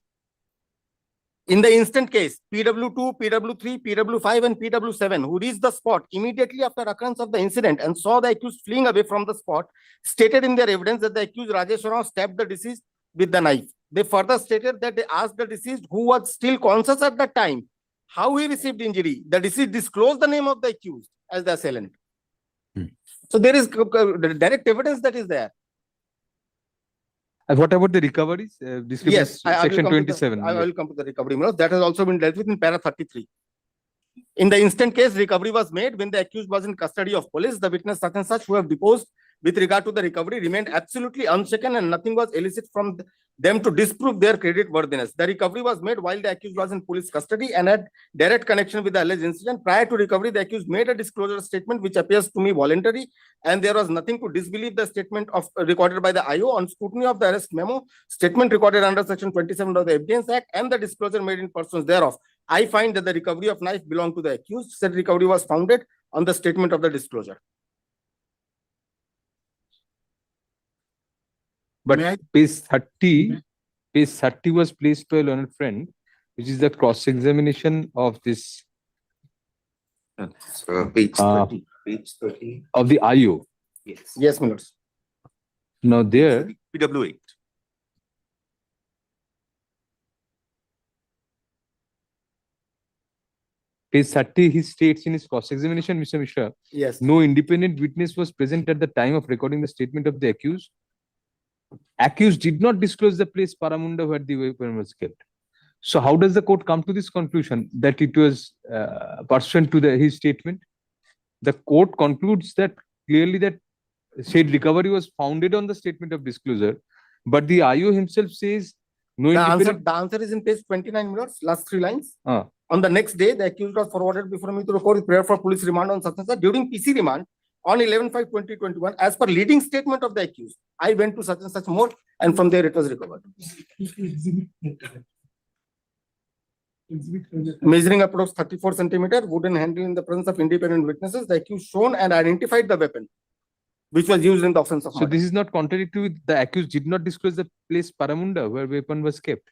In the instant case, PW2, PW3, PW5, and PW7, who reached the spot immediately after occurrence of the incident and saw the accused fleeing away from the spot, stated in their evidence that the accused Rajesh Rao stabbed the deceased with the knife. They further stated that they asked the deceased, who was still conscious at that time, how he received injury. The deceased disclosed the name of the accused as the assailant. So there is direct evidence that is there. And what about the recoveries? Yes, I will Section come to the- 27. I will come to the recovery. My lords. That has also been dealt with in para 33. In the instant case, recovery was made when the accused was in custody of police. The witness such and such who have deposed with regard to the recovery remained absolutely unshaken, and nothing was elicited from them to disprove their credit worthiness. The recovery was made while the accused was in police custody and had direct connection with the alleged incident. Prior to recovery, the accused made a disclosure statement which appears to me voluntary, and there was nothing to disbelieve the statement of recorded by the IO. On scrutiny of the arrest memo, statement recorded under section 27 of the Evidence Act, and the disclosure made in pursuance thereof, I find that the recovery of knife belonged to the accused. Said recovery was founded on the statement of the disclosure. But May I- page 30 was placed by a learned friend, which is the cross-examination of this, Page Uh, 30. Page 30. of the IO. Yes. Yes, my lords. Now there, PW8. page 30, he states in his cross-examination, Mr. Mishra, Yes. no independent witness was present at the time of recording the statement of the accused. Accused did not disclose the place Paramunda where the weapon was kept. So how does the court come to this conclusion that it was pursuant to his statement? The court concludes that clearly that said recovery was founded on the statement of disclosure, but the IO himself says No independent. The answer is in page 29, my lords, last 3 lines. Ah. On the next day, the accused was forwarded before me to the court with prayer for police remand on such and such. During PC remand on 11/5/2021, as per leading statement of the accused, I went to such and such mode, and from there it was recovered. Measuring approx 34 centimeter, wooden handle in the presence of independent witnesses, the accused shown and identified the weapon, which was used in the offense of So murder. this is not contrary to the accused did not disclose the place Paramunda where weapon was kept.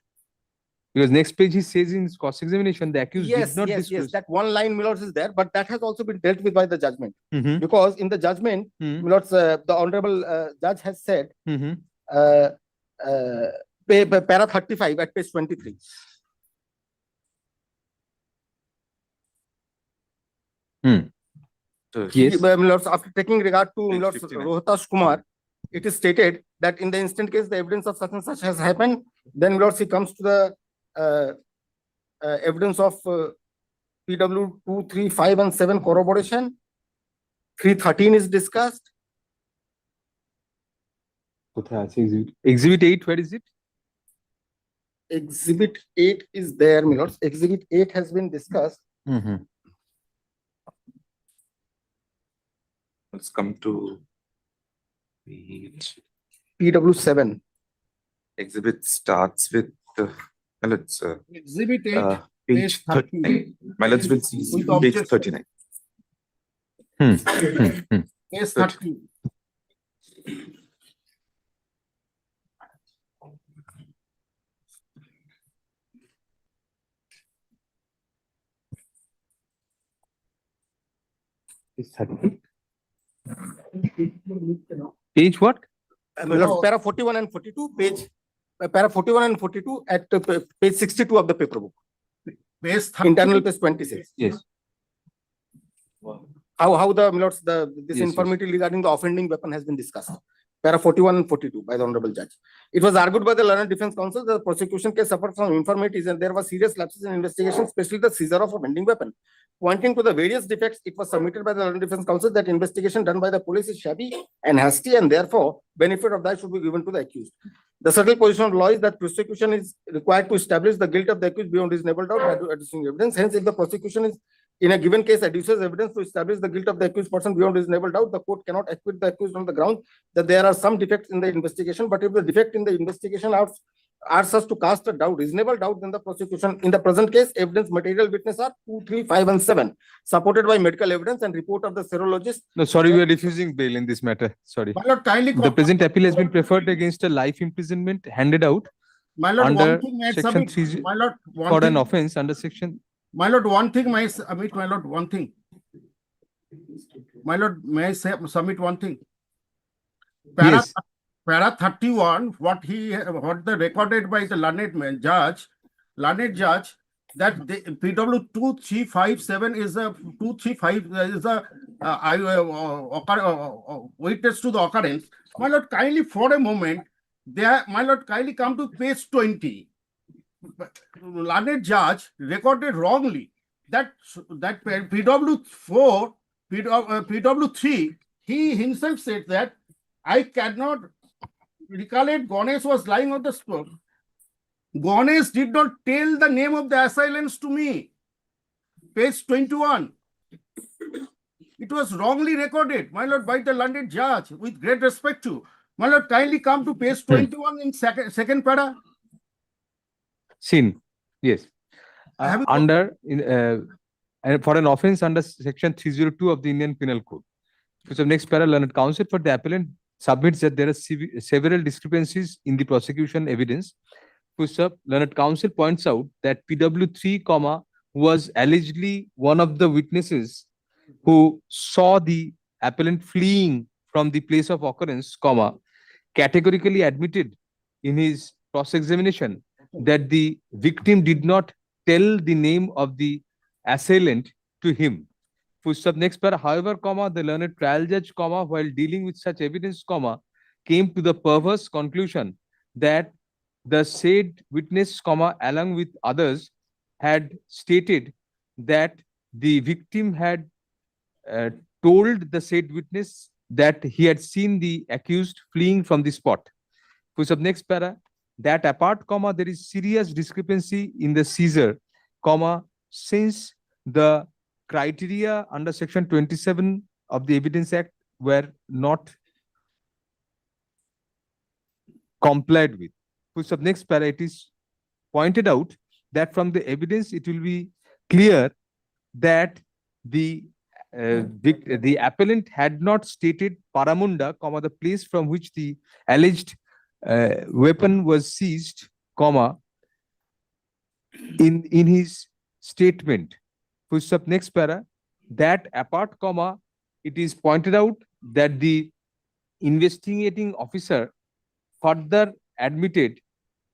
Because next page he says in his cross-examination, the accused did not disclose. That one line, my lords, is there, but that has also been dealt with by the judgment. Mhm. Because in the judgment, Mhm. my lords, the honorable judge has said, Mhm. para 35 at page 23. Yes. My lords, after taking regard to my Page lords 59. Rohtas Kumar, it is stated that in the instant case, the evidence of such and such has happened. Then, my lords, he comes to the evidence of PW 2, 3, 5, and 7 corroboration. 313 is discussed. Exhibit 8, where is it? Exhibit 8 is there, my lords. Exhibit 8 has been discussed. Let's come to page. PW 7. Exhibit starts with, let's, Exhibit 8, page 39. My lords will see With page objection. 39. case 30. Page what? My lords, para 41 and 42, para 41 and 42 at page 62 of the paper book. Page 30. Internal page 26. Yes. How the, my lords, this Yes, yes. infirmity regarding the offending weapon has been discussed. Para 41 and 42 by the honorable judge. It was argued by the learned defense counsel that the prosecution case suffered from infirmities and there was serious lapses in investigation, especially the seizure of offending weapon. Pointing to the various defects, it was submitted by the learned defense counsel that investigation done by the police is shabby and hasty, and therefore benefit of that should be given to the accused. The settled position of law is that prosecution is required to establish the guilt of the accused beyond reasonable doubt by adducing evidence. Hence, if the prosecution is in a given case adduces evidence to establish the guilt of the accused person beyond reasonable doubt, the court cannot acquit the accused on the ground that there are some defects in the investigation. But if the defect in the investigation are such to cast a doubt, reasonable doubt, then the prosecution, in the present case, evidence material witness are 2, 3, 5, and 7, supported by medical evidence and report of the serologist. No, sorry, we are refusing bail in this matter. Sorry. My lord, kindly. The present appeal has been preferred against a life imprisonment handed out My lord, under one thing may I section submit. 3 My lord, for one an thing. offense under section. My lord, one thing may I submit, my lord, one thing. My lord, may I submit one thing? Yes. Para 31, what the recorded by the learned judge, that the PW 2357 is a 235 is a witness to the occurrence. My lord, kindly for a moment, my lord, kindly come to page 20. Learned judge recorded wrongly that PW 4, PW 3, he himself said that I cannot recollect Ganesh was lying on the spot. Ganesh did not tell the name of the assailants to me. Page 21. It was wrongly recorded, my lord, by the learned judge, with great respect to. My lord, kindly come to page 21 in second para. Seen. Yes. Have you- Under for an offense under section 302 of the Indian Penal Code. So next para, learned counsel for the appellant submits that there are several discrepancies in the prosecution evidence. Learned counsel points out that PW3, was allegedly one of the witnesses who saw the appellant fleeing from the place of occurrence, categorically admitted in his cross-examination that the victim did not tell the name of the assailant to him. Next para, however, the learned trial judge, while dealing with such evidence, came to the perverse conclusion that the said witness, along with others, had stated that the victim had told the said witness that he had seen the accused fleeing from the spot. Next para, That apart, comma, there is serious discrepancy in the seizure, comma, since the criteria under section 27 of the Evidence Act were not complied with. Full stop. Next para, it is pointed out that from the evidence, it will be clear that the appellant had not stated Paramunda, comma, the place from which the alleged weapon was seized, comma, in his statement. Full stop. Next para, that apart, comma, it is pointed out that the investigating officer further admitted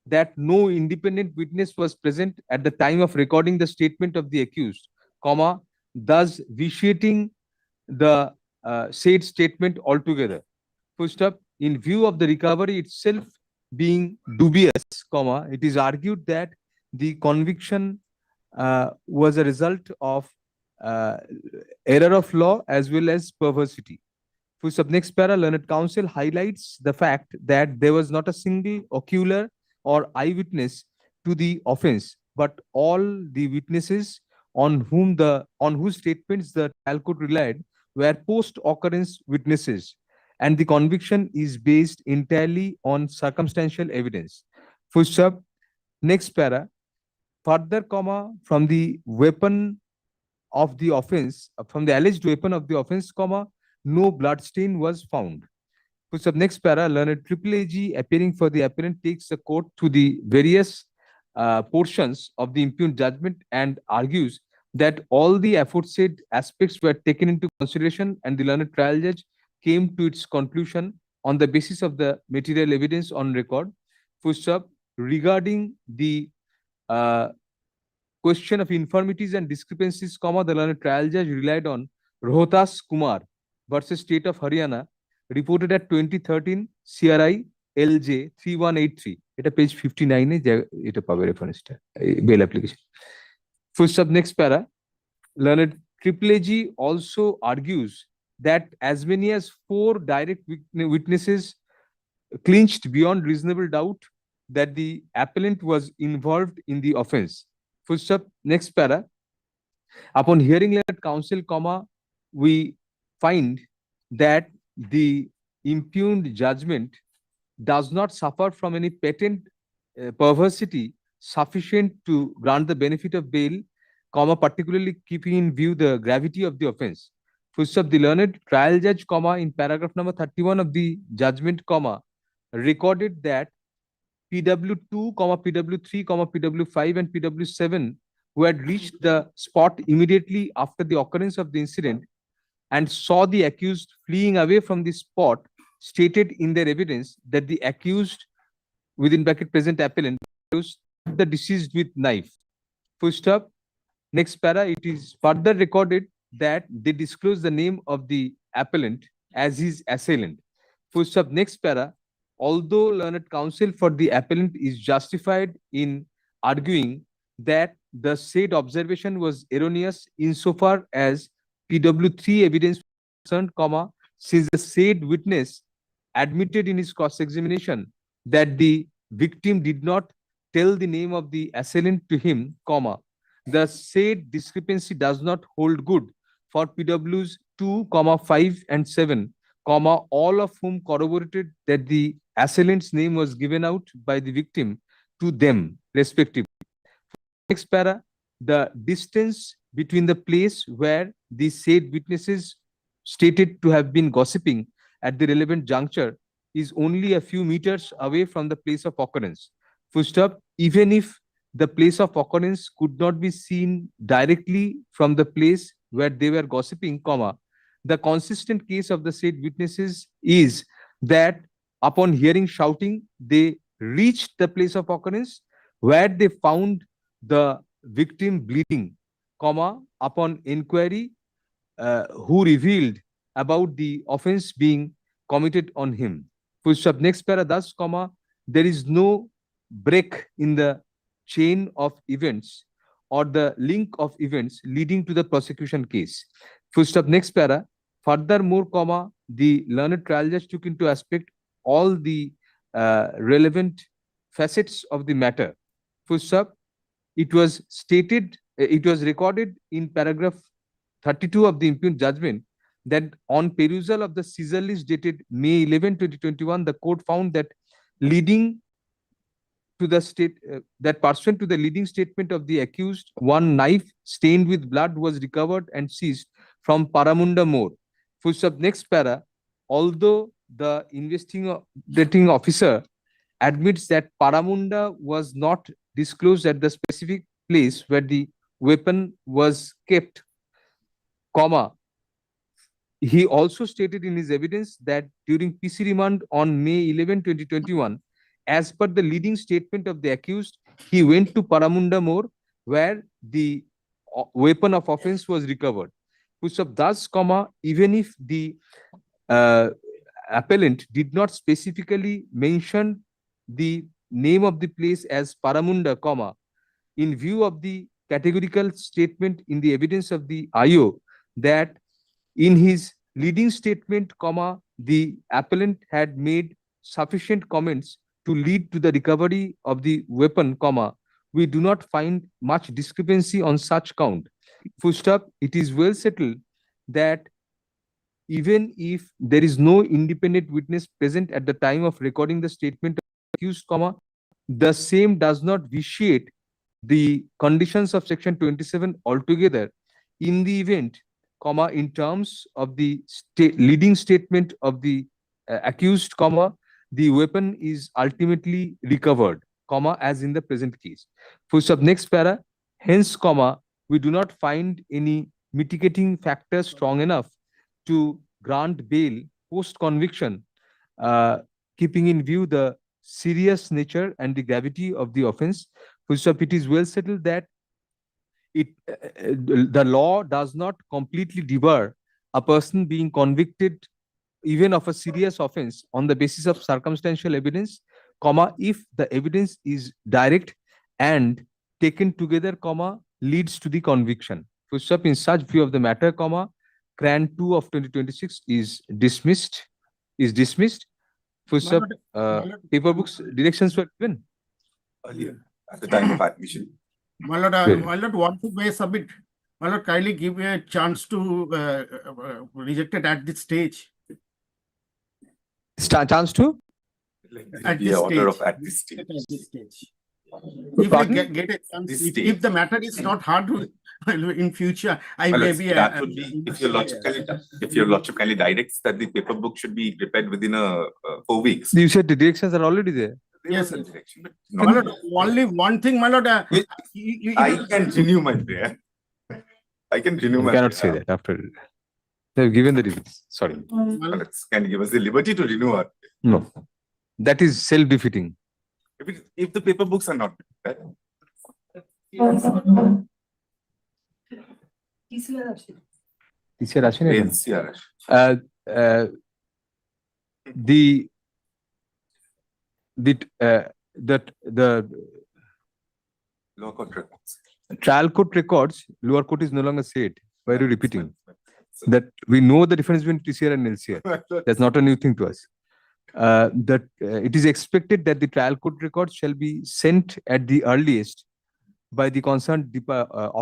that no independent witness was present at the time of recording the statement of the accused, comma, thus vitiating the said statement altogether. Full stop. In view of the recovery itself being dubious, comma, it is argued that the conviction was a result of error of law as well as perversity. Full stop. Next para, learned counsel highlights the fact that there was not a single ocular or eyewitness to the offense, but all the witnesses on whose statements the trial court relied were post-occurrence witnesses, and the conviction is based entirely on circumstantial evidence. Full stop. Next para, further, comma, from the weapon of the offense, from the alleged weapon of the offense, comma, no blood stain was found. Full stop. Next para, learned triple AG appearing for the appellant takes the court to the various portions of the impugned judgment and argues that all the aforesaid aspects were taken into consideration and the learned trial judge came to its conclusion on the basis of the material evidence on record. Full stop. Regarding the question of infirmities and discrepancies, comma, the learned trial judge relied on Rohtas Kumar versus State of Haryana, reported at 2013 CRI LJ 3183. It's page 59 it's a reference bail application. Full stop. Next para, learned triple AG also argues that as many as 4 direct witnesses clinched beyond reasonable doubt that the appellant was involved in the offense. Full stop. Next para, upon hearing learned counsel, comma, we find that the impugned judgment does not suffer from any patent perversity sufficient to grant the benefit of bail, comma, particularly keeping in view the gravity of the offense. Full stop. The learned trial judge, comma, in paragraph number 31 of the judgment, comma, recorded that PW2, PW3, PW5 and PW7 who had reached the spot immediately after the occurrence of the incident and saw the accused fleeing away from the spot stated in their evidence that the accused, within bracket present appellant, the deceased with knife. Full stop. Next para, it is further recorded that they disclose the name of the appellant as his assailant. Full stop. Next para, although learned counsel for the appellant is justified in arguing that the said observation was erroneous insofar as PW3 evidence concerned, comma, since the said witness admitted in his cross-examination that the victim did not tell the name of the assailant to him, comma, the said discrepancy does not hold good for PWs 2, 5 and 7, comma, all of whom corroborated that the assailant's name was given out by the victim to them respectively. Next para, the distance between the place where the said witnesses stated to have been gossiping at the relevant juncture is only a few meters away from the place of occurrence. Full stop. Even if the place of occurrence could not be seen directly from the place where they were gossiping, comma, the consistent case of the said witnesses is that upon hearing shouting, they reached the place of occurrence where they found the victim bleeding, comma, upon inquiry, who revealed about the offense being committed on him. Full stop. Next para, thus, comma, there is no break in the chain of events or the link of events leading to the prosecution case. Full stop. Next para, furthermore, comma, the learned trial judge took into aspect all the relevant facets of the matter. Full stop. It was stated, it was recorded in paragraph 32 of the impugned judgment that on perusal of the seizure list dated May 11, 2021, the court found that leading to the that pursuant to the leading statement of the accused, one knife stained with blood was recovered and seized from Paramunda Moor. Full stop. Next para. Although the investigating officer admits that Paramunda was not disclosed at the specific place where the weapon was kept, comma, he also stated in his evidence that during PC remand on May 11, 2021, as per the leading statement of the accused, he went to Paramunda Moor where the weapon of offense was recovered. Thus, comma, even if the appellant did not specifically mention the name of the place as Paramunda, comma, in view of the categorical statement in the evidence of the IO that in his leading statement, comma, the appellant had made sufficient comments to lead to the recovery of the weapon, comma, we do not find much discrepancy on such count. Full stop. It is well settled that even if there is no independent witness present at the time of recording the statement of the accused, comma, the same does not vitiate the conditions of section 27 altogether in the event, comma, in terms of the leading statement of the accused, comma, the weapon is ultimately recovered, comma, as in the present case. Full stop. Next para. Hence, comma, we do not find any mitigating factors strong enough to grant bail post conviction, keeping in view the serious nature and the gravity of the offense. Full stop. It is well settled that the law does not completely debar a person being convicted even of a serious offense on the basis of circumstantial evidence, comma, if the evidence is direct and taken together, comma, leads to the conviction. Full stop. In such view of the matter, comma, CRAN 2 of 2026 is dismissed. Full stop. Paper books directions were given earlier at the time of admission. My lord, want to may submit. My lord, kindly give me a chance to reject it at this stage. chance to At The this order stage. of at this stage. At this stage. If I get a chance, This if the matter is not hard in future, I Well, may it's- be. that would be if your lordship kindly directs that the paper book should be prepared within 4 weeks. you said the directions are already there. There Yes, was a sir. direction, but My not- lord, only one thing, my lord. I can renew my prayer. I can renew You my cannot prayer. say that after they've given the reasons. Sorry. Well, can you give us the liberty to renew our? No. That is self-defeating. If the paper books are not prepared, Teacher আসেনি এখন? NCR. Uh, the the Law court records. trial court records, lower court is no longer said. Why are you repeating? That we know the difference between TCR and LCR. That's not a new thing to us. That it is expected that the trial court records shall be sent at the earliest by the concerned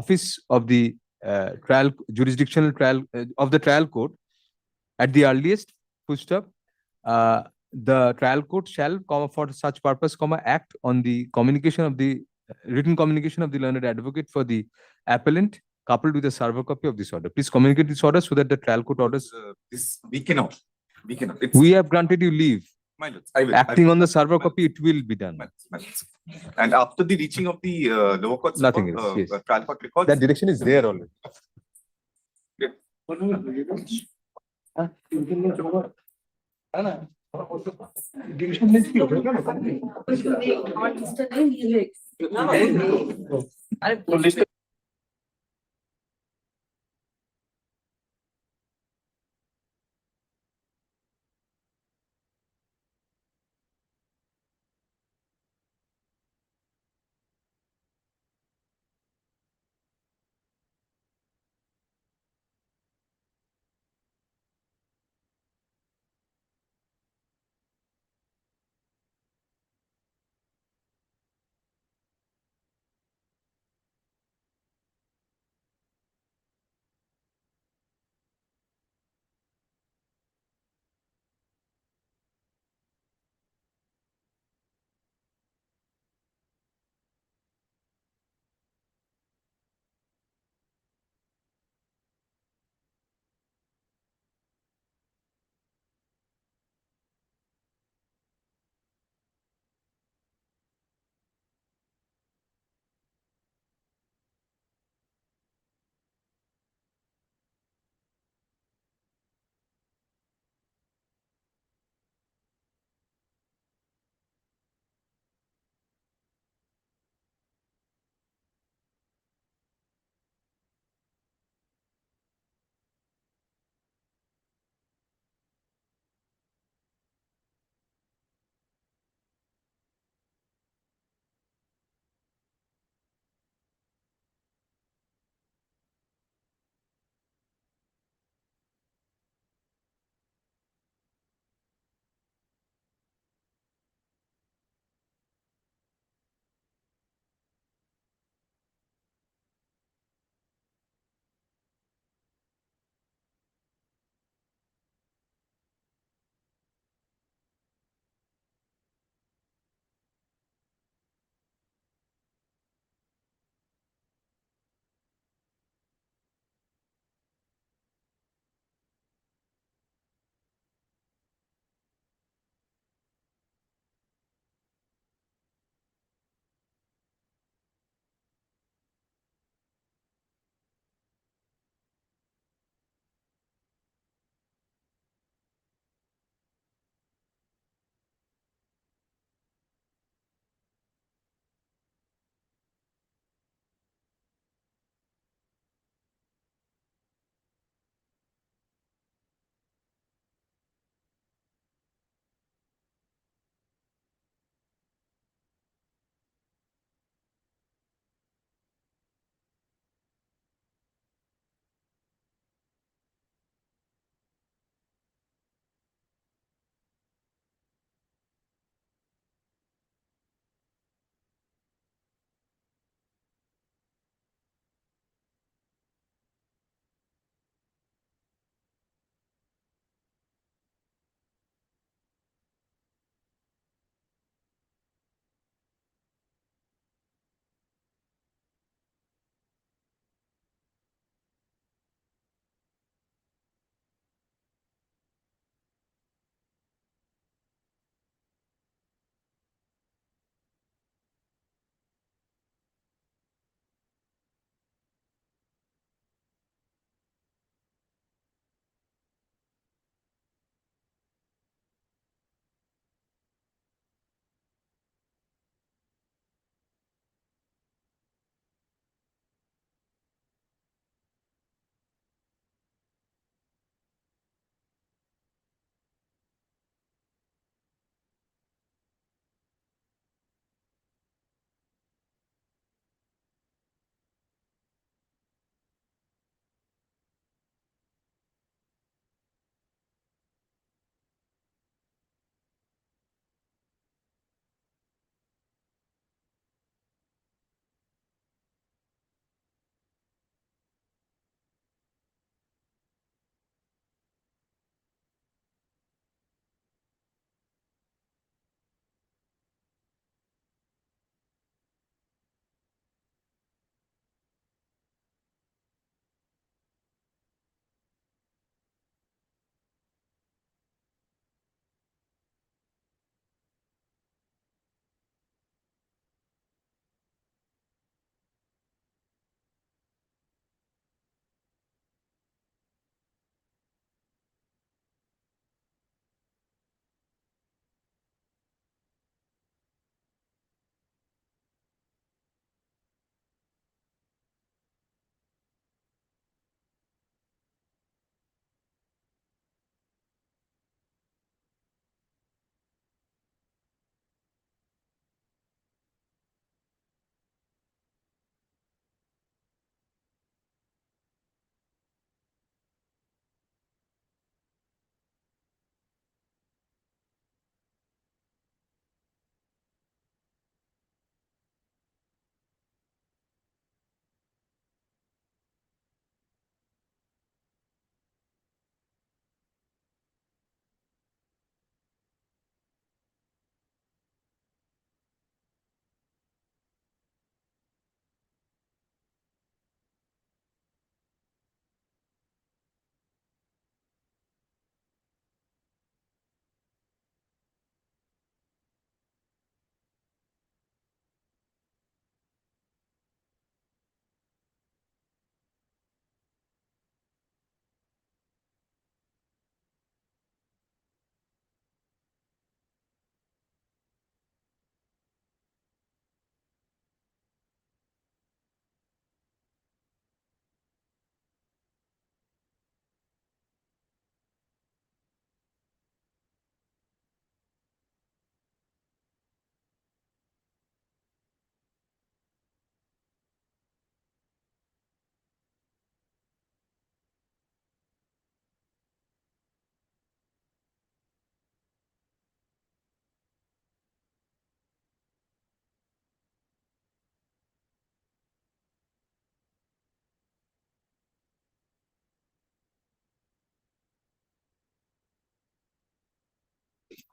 office of the jurisdictional trial of the trial court at the earliest. Full stop. The trial court shall, comma, for such purpose, comma, act on the communication of the written communication of the learned advocate for the appellant, coupled with a server copy of this order. Please communicate this order so that the trial court orders. This we cannot. We have granted you leave. My lords, I will. Acting on the server copy, it will be done. My lords. And after the reaching of the lower court, Nothing else, yes. trial court records. That direction is there already.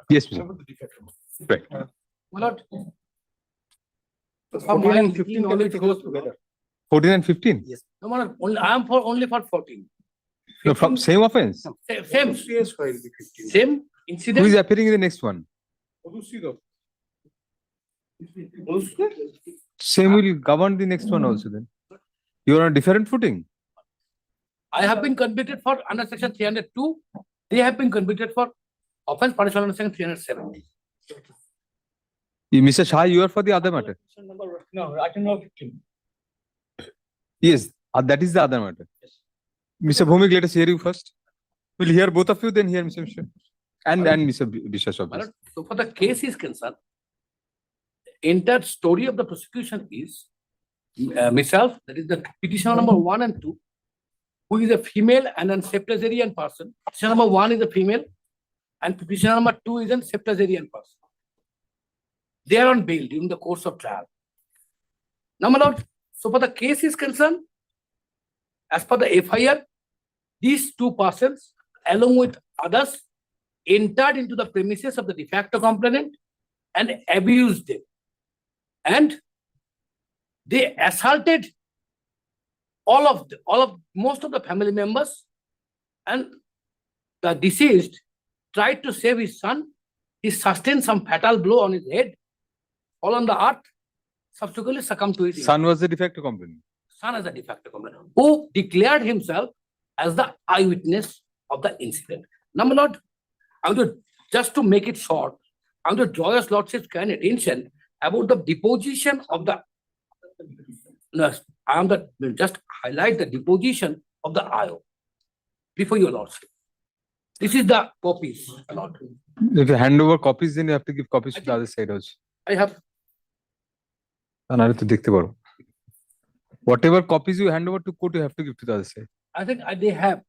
Yes, Mr. Right. My lord. 14 and 15 only it goes together. 14 and 15? Yes. No, my lord, only, I am for only for 14. No, from same offense. Same Who incident. is appearing in the next one? Same will govern the next one also then. You are on a different footing. I have been convicted for under section 302. They have been convicted for offense punishable under section 307. Mr. Shah, you are for the other matter. No, item number 15. Yes, that is the other matter. Mr. Bhumik, let us hear you first. We'll hear both of you, then hear Mr. Mishra. And Mr. Biswas, My obviously. lord, so for the case is concerned, the entire story of the prosecution is myself, that is the petitioner number 1 and 2, who is a female and a septuagenarian person. Petitioner number 1 is a female and petitioner number 2 is a septuagenarian person. They are on bail during the course of trial. Now, my lord, so for the case is concerned, as per the FIR, these two persons, along with others, entered into the premises of the de facto complainant and abused them. And they assaulted most of the family members, and the deceased tried to save his son. He sustained some fatal blow on his head, fall on the earth, subsequently succumbed to his Son was the de facto complainant. son as a de facto complainant, who declared himself as the eyewitness of the incident. Now, my lord, just to make it short, I'm to draw your lordship's kind attention about the deposition of the. No, just highlight the deposition of the IO before your lordship. This is the copies, my lord. If you hand over copies, then you have to give copies to the other side also. I have. Whatever copies you hand over to court, you have to give to the other side. I think they have.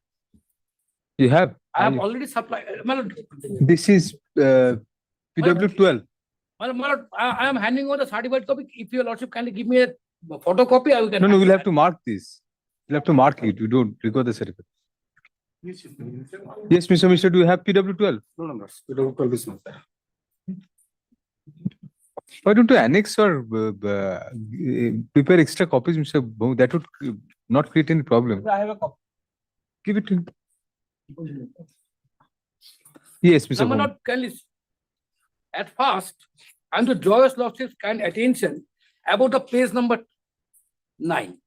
You have? I have already supplied. My lord, This is PW12. my lord, I am handing over the certified copy. If your lordship kindly give me a photocopy, I will. No, we'll have to mark this. We'll have to mark it. You don't record the certificate. Yes, Mr. Mishra, do you have PW12? No numbers. PW12 is not there. Why don't you annex or prepare extra copies, Mr. Bhumik? That would not create any problem. I have a copy. Give it to him. Yes, Mr. Now, my Bhumik. lord, kindly. At first, I'm to draw your lordship's kind attention about the page number 9.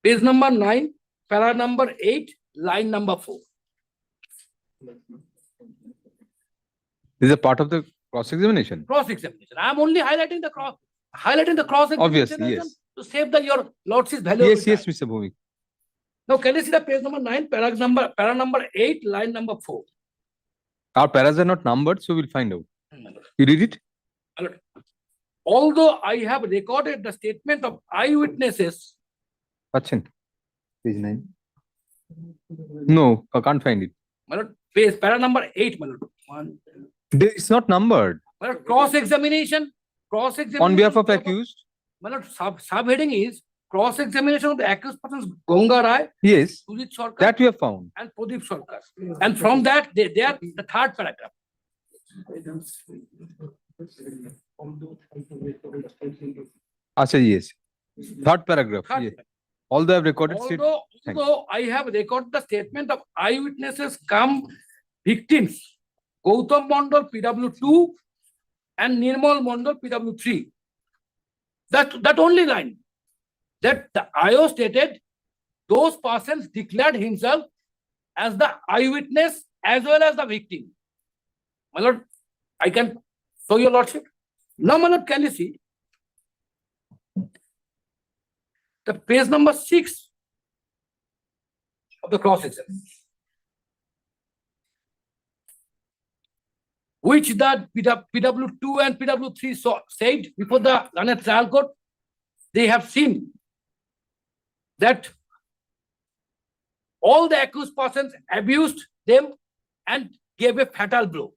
Page number 9, para number 8, line number 4. This is a part of the cross-examination. Cross-examination. I'm only highlighting the cross-examination. Obviously, yes. To save your lordship's value. Yes, Mr. Bhumik. Now, can you see the page number 9, para number 8, line number 4? Our paras are not numbered, so we'll find out. You read it? Although I have recorded the statement of eyewitnesses. Page 9. No, I can't find it. My lord, page, para number 8, my lord. 1, 2. It's not numbered. My lord, cross-examination. On behalf of accused? My lord, subheading is cross-examination of the accused persons Gonga Rai, Yes, Sujit Sarkar, that we have found. and Pradeep Sarkar. And from that, they are the third paragraph. Acha, yes. Third paragraph. Third Yes. Although I have recorded it. Although I have recorded the statement of eyewitnesses come victims, Gautam Mondal, PW2, and Nirmal Mondal, PW3. That only line. That the IO stated, those persons declared himself as the eyewitness as well as the victim. My lord, I can show your lordship. Now, my lord, can you see the page number 6 of the cross-examination, which the PW2 and PW3 said before the learned trial court. They have seen that all the accused persons abused them and gave a fatal blow.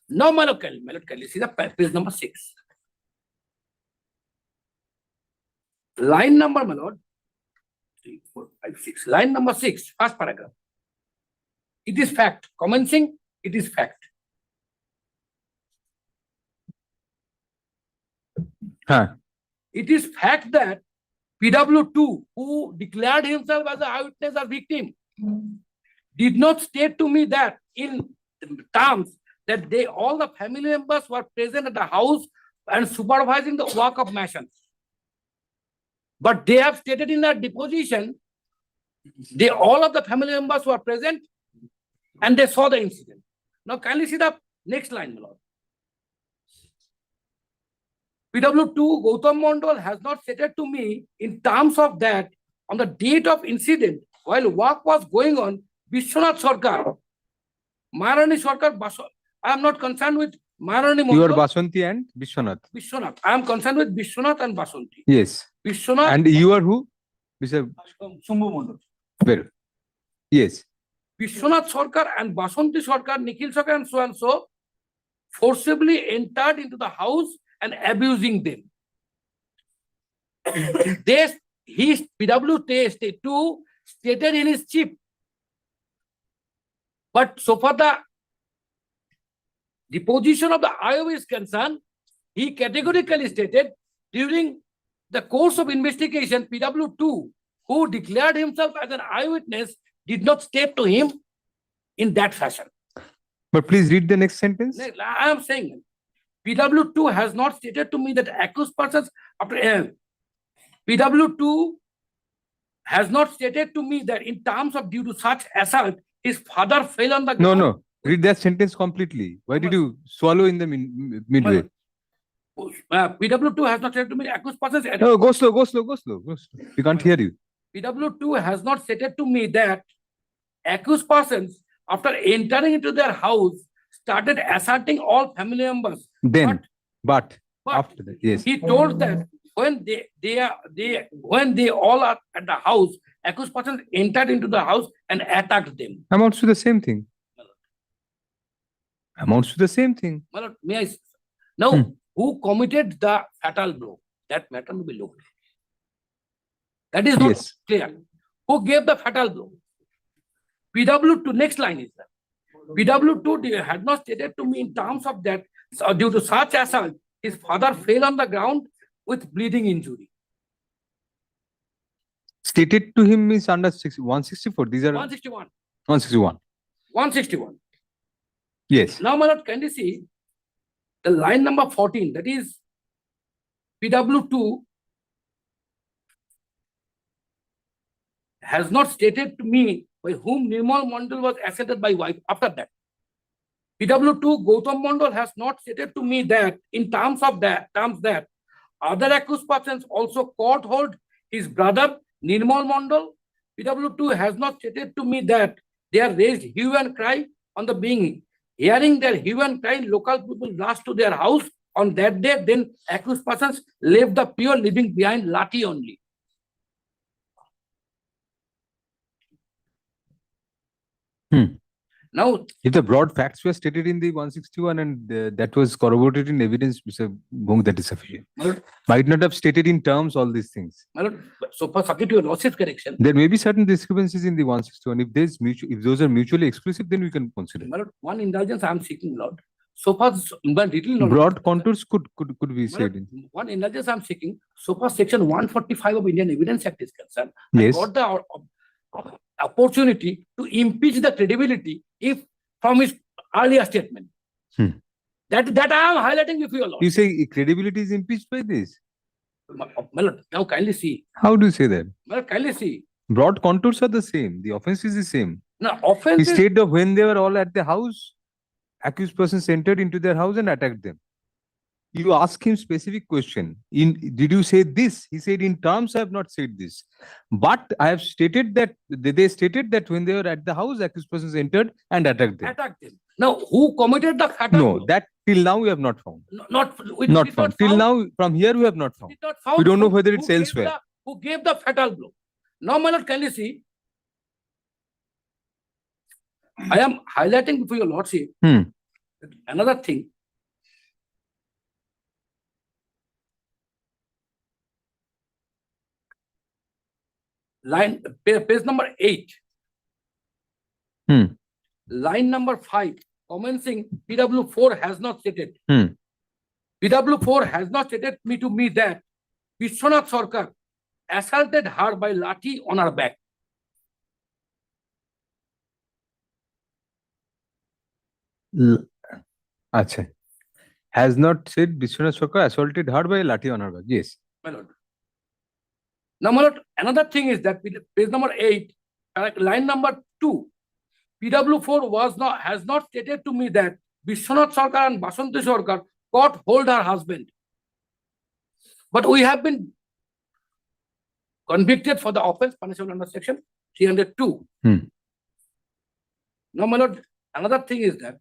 Now, my lord, can you see the page number 6? Line number, my lord, 3, 4, 5, 6. Line number 6, first paragraph. It is fact. Commencing, it is fact. Huh. It is fact that PW2, who declared himself as an eyewitness or victim, did not state to me that in terms that all the family members were present at the house and supervising the work of masons. But they have stated in their deposition, all of the family members were present and they saw the incident. Now kindly see the next line, my lord. PW2 Gautam Mondal has not stated to me in terms of that on the date of incident while work was going on, Vishwanath Sarkar, Maharani Sarkar, I am not concerned with Maharani Mondal. You are Basanti and Vishwanath. Vishwanath. I am concerned with Vishwanath and Basanti. Yes. Vishwanath. And you are who? Mr. Shambhu Mondal. Well, yes. Vishwanath Sarkar and Basanti Sarkar, Nikhil Sarkar and so forcibly entered into the house and abusing them. His PW2 stated in his chip. But so far the deposition of the IO is concerned, he categorically stated during the course of investigation, PW2, who declared himself as an eyewitness, did not state to him in that fashion. But please read the next sentence. I am saying PW2 has not stated to me that accused persons after PW2 has not stated to me that in terms of due to such assault, his father fell on the ground. No. Read that sentence completely. Why did you swallow in the midway? PW2 has not stated to me accused persons. No, go slow. We can't hear you. PW2 has not stated to me that accused persons, after entering into their house, started assaulting all family members. Then, but after that, yes. He told that when they all are at the house, accused persons entered into the house and attacked them. Amounts to the same thing. Amounts to the same thing. May I? Now, who committed the fatal blow? That matter will be looked. That is not clear. Who gave the fatal blow? PW2, next line is that. PW2 had not stated to me in terms of that, due to such assault, his father fell on the ground with bleeding injury. Stated to him is under 164. These are 161. 161. 161. Yes. Now, my lord, can you see the line number 14? That is PW2 has not stated to me by whom Nirmal Mondal was assaulted by wife. After that, PW2 Gautam Mondal has not stated to me that in terms that other accused persons also court hold his brother Nirmal Mondal. PW2 has not stated to me that they are raised hue and cry on the being. Hearing their hue and cry, local people rushed to their house on that day. Then accused persons left the pure living behind lathi only. Now, if the broad facts were stated in the 161 and that was corroborated in evidence, Mr. Bhung, that is sufficient. Might not have stated in terms all these things. So far, subject to your lordship's correction. There may be certain discrepancies in the 161. If those are mutually exclusive, then we can consider. One indulgence I am seeking, Lord. So far, broad contours could be said in. One indulgence I am seeking. So far, section 145 of Indian Evidence Act is concerned. Yes. I got the opportunity to impeach the credibility if from his earlier statement. That I am highlighting with you, Lord. You say credibility is impeached by this? Now kindly see. How do you say that? Kindly see. Broad contours are the same. The offense is the same. Now, offense he stated that when they were all at the house, accused persons entered into their house and attacked them. You ask him specific question. Did you say this? He said, in terms I have not said this. But I have stated that they stated that when they were at the house, accused persons entered and attacked them. Now, who committed the fatal No, blow? that till now we have not found. Not found. Till now, from here we have not found. We don't know whether it's elsewhere. Who gave the fatal blow? Now, my lord, can you see? I am highlighting for your lordship another thing. Page number 8. Line number 5, commencing PW4 has not stated. PW4 has not stated to me that Vishwanath Sarkar assaulted her by lathi on her back. Acha. Has not said Vishwanath Sarkar assaulted her by a lathi on her back. Yes. My lord. Now, my lord, another thing is that page number 8, line number 2, PW4 has not stated to me that Vishwanath Sarkar and Basanti Sarkar got hold her husband. But we have been convicted for the offense punishable under section 302. Now, my lord, another thing is that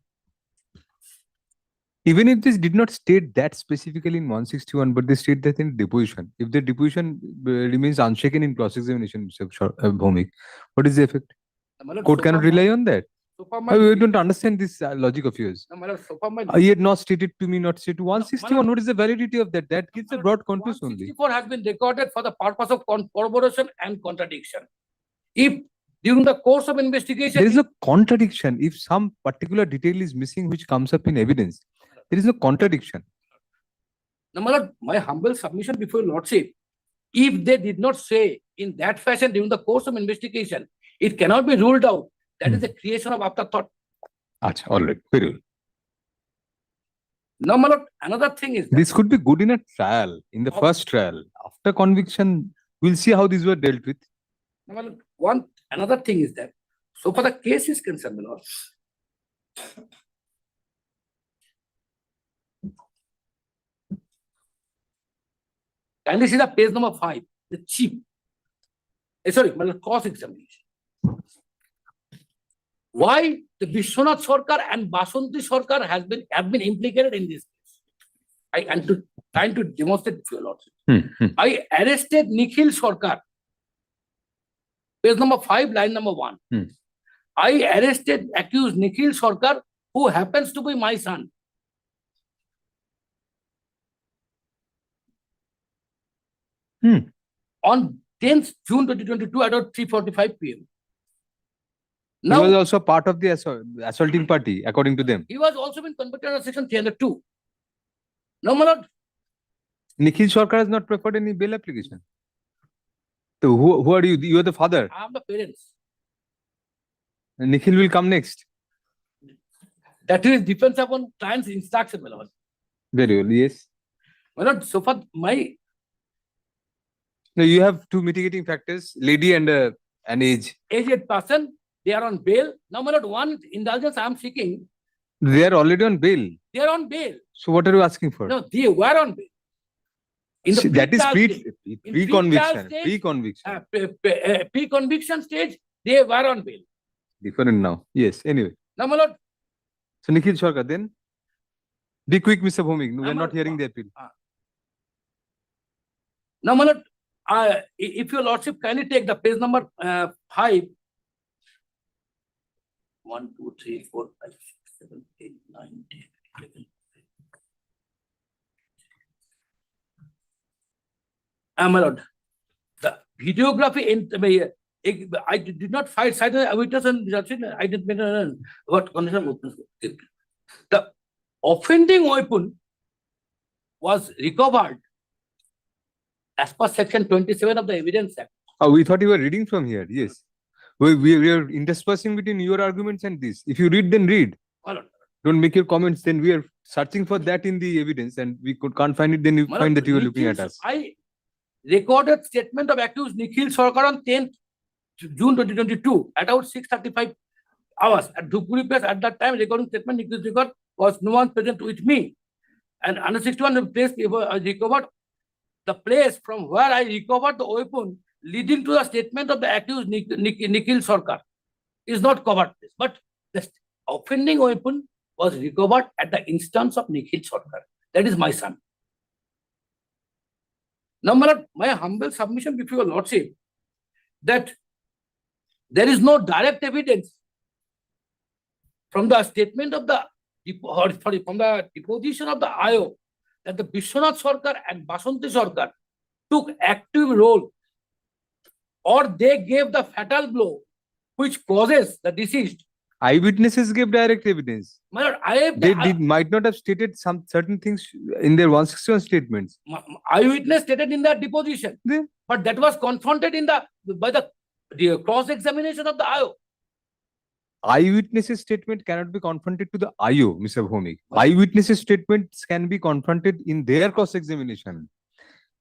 Even if this did not state that specifically in 161, but they state that in deposition. If the deposition remains unshaken in cross-examination, Mr. Bhomik, what is the effect? my lord, Court cannot rely on that. so far my, I don't understand this logic of yours. no, my lord, so far my, He had not stated to me, not stated to 161. What is the validity of that? That gives a broad contours only. 164 has been recorded for the purpose of corroboration and contradiction. If during the course of investigation, There is no contradiction. If some particular detail is missing which comes up in evidence, there is no contradiction. no, my lord, my humble submission before your lordship, if they did not say in that fashion during the course of investigation, it cannot be ruled out. That is the creation of afterthought. Acha, all right. Very well. Now, my lord, another thing is that, This could be good in a trial, in the first trial. After conviction, we'll see how these were dealt with. now, my lord, another thing is that, so far the case is concerned, my lord, kindly see the page number 5, the chief. Sorry, my lord, cross-examination. Why the Vishwanath Sarkar and Basanti Sarkar have been implicated in this case? I am trying to demonstrate to your lordship. I arrested Nikhil Sarkar. Page number 5, line number 1. I arrested accused Nikhil Sarkar, who happens to be my son. On 10th June 2022 at about 3:45 p.m. He Now, was also part of the assaulting party, according to them. he was also been convicted under section 302. Now, my lord, Nikhil Sarkar has not preferred any bail application. So who are you? You are the father. I am the parents. Nikhil will come next. That is defense upon client's instruction, my lord. Very well, yes. My lord, so far my Now you have two mitigating factors, lady and an age. aged person, they are on bail. Now, my lord, one indulgence I am seeking, They are already on bail. they are on bail. So what are you asking for? No, they were on bail. In the See, that is pre-trial stage, in pre-conviction. pre-trial stage, Pre-conviction. pre-conviction stage, they were on bail. Different now. Yes. Anyway. Now, my lord, So Nikhil Sarkar, then be quick, Mr. Bhomik. We are my not lord, hearing the appeal. now, my lord, if your lordship kindly take the page number 5. 1, 2, 3, 4, 5, 6, 7, 8, 9, 10, 11. My lord, the videography in I did not find cite a witness and judgment. I didn't make what condition of witness. The offending weapon was recovered as per section 27 of the Evidence Act. Oh, we thought you were reading from here. Yes. We are interspersing between your arguments and this. If you read, then read. My lord, Don't make your comments. Then we are searching for that in the evidence and we can't find it. Then you my find lord, that you are looking at Nikhil- us. I recorded statement of accused Nikhil Sarkar on 10th June 2022 at about 6:35 hours at Dhupguri place. At that time, recording statement Nikhil Sarkar was no one present with me. And under 61, the place I recovered the place from where I recovered the weapon leading to the statement of the accused Nikhil Sarkar is not covered. But the offending weapon was recovered at the instance of Nikhil Sarkar. That is my son. Now, my lord, my humble submission before your lordship that there is no direct evidence from the statement of the from the deposition of the IO that the Vishwanath Sarkar and Basanti Sarkar took active role or they gave the fatal blow which causes the deceased Eyewitnesses gave direct evidence. My lord, I They might not have stated some certain things in their 161 statements. eyewitness stated in their deposition, Then- but that was confronted in by the cross-examination of the IO. Eyewitnesses statement cannot be confronted to the IO, Mr. Bhomik. Eyewitnesses statements can be confronted in their cross-examination.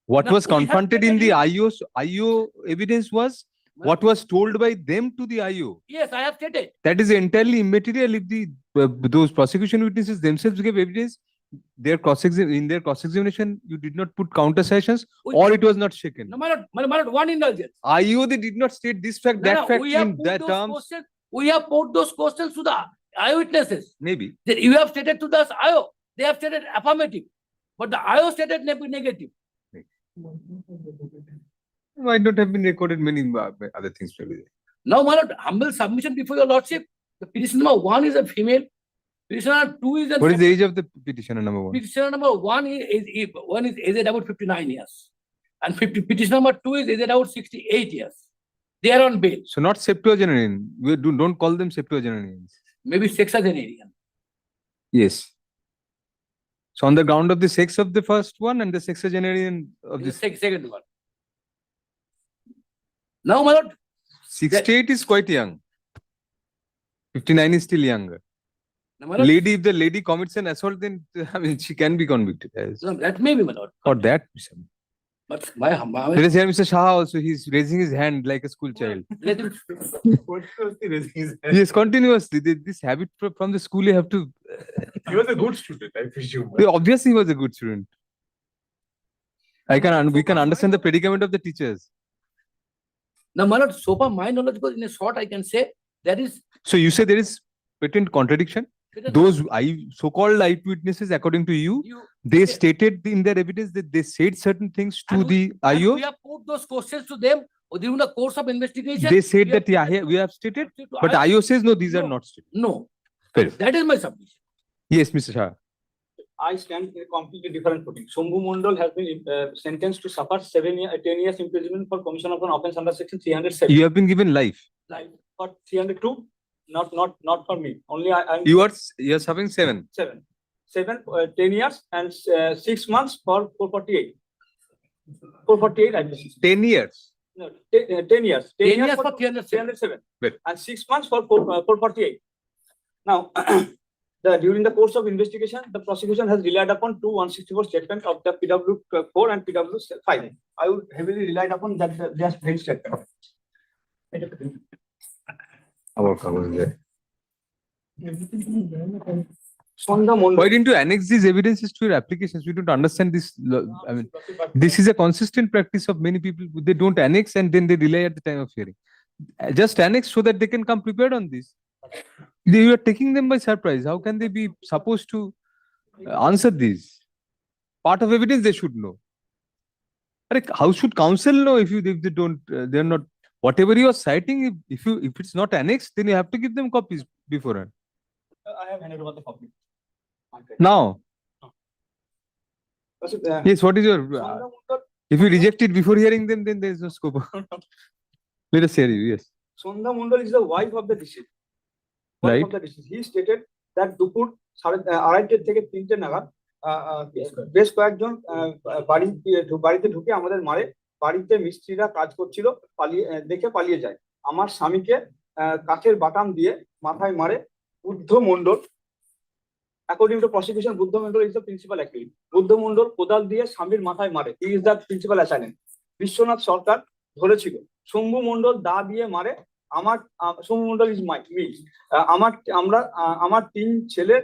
What Now, was we have confronted in the taken IO evidence was what was told by them to the IO. Yes, I have stated. That is entirely immaterial if the those prosecution witnesses themselves gave evidence. In their cross-examination, you did not put counter sessions, or it was not shaken. No, my lord, one indulgence. IO, they did not state this fact, that fact we have in put that those terms. questions. We have put those questions to the eyewitnesses. Maybe. That you have stated to the IO, they have stated affirmative, but the IO stated negative. Might not have been recorded many other things maybe. Now, my lord, humble submission before your lordship. The petitioner number 1 is a female. Petitioner 2 is a What is the age of the petitioner number 1? petitioner number 1 is aged about 59 years. And petitioner number 2 is aged about 68 years. They are on bail. So not septuagenarian. We don't call them septuagenarians. Maybe sexagenarian. Yes. So on the ground of the sex of the first one and the sexagenarian of The the second one. Now, my lord, 68 is quite young. 59 is still younger. now, my lord, Lady, if the lady commits an assault, then I mean she can be convicted as no, that may be, my lord. for that. But There is here Mr. Shah also. He's raising his hand like a school child. let him, Yes, continuously. This habit from the school you have to. He was a good student, I presume. Obviously, he was a good student. We can understand the predicament of the teachers. now, my lord, so far my knowledge goes in a short, I can say that is. So you say there is patent contradiction. Those so-called eyewitnesses, according to you, they stated in their evidence that they said certain things to the and IO. we have put those questions to them during the course of investigation. They said we have that, yeah, put here we have stated, to but IO says no, these are No. not stated. No, Fair. that is my submission. Yes, Mr. Shah. I stand in a completely different footing. Shambhu Mondal has been sentenced to suffer 10 years imprisonment for commission of an offence under section 307. You have been given life. Like for 302, not for me. Only I'm You are serving 7. 10 years and 6 months for 448. 448, I believe. 10 years. No, 10 years. 10 years for 307. 307. Well. And 6 months for 448. Now, during the course of investigation, the prosecution has relied upon 164 statements of the PW4 and PW5. I would heavily relied upon that their failed statement. Sondha Mondal. Why didn't you annex these evidences to your applications? We don't understand this. I mean, this is a consistent practice of many people. They don't annex and then they delay at the time of hearing. Just annex so that they can come prepared on this. You are taking them by surprise. How can they be supposed to answer these? Part of evidence they should know. How should counsel know if they don't? They are not. Whatever you are citing, if it's not annexed, then you have to give them copies beforehand. I have handed over the copy. Now, yes. What is your? Sondha Mondal. If you reject it before hearing them, then there is no scope. Let us hear you. Yes. Sondha Mondal is the wife of the deceased. Right. He stated that দুপুর 2:30 থেকে 3টে নাগাদ বেশ কয়েকজন বাড়িতে ঢুকে আমাদের মারে, বাড়িতে মিস্ত্রিরা কাজ করছিল, পালিয়ে যায়। আমার স্বামীকে কাঠের বাটাম দিয়ে মাথায় মারে। বুদ্ধ মণ্ডল, according to prosecution, Buddha Mondal is the principal accused. Buddha মণ্ডল কোদাল দিয়ে স্বামীর মাথায় মারে, he is the principal assailant. Biswanath সরকার ধরেছিল। শম্ভু মণ্ডল দা দিয়ে মারে। শম্ভু মণ্ডল ইজ মি। আমার 3 ছেলের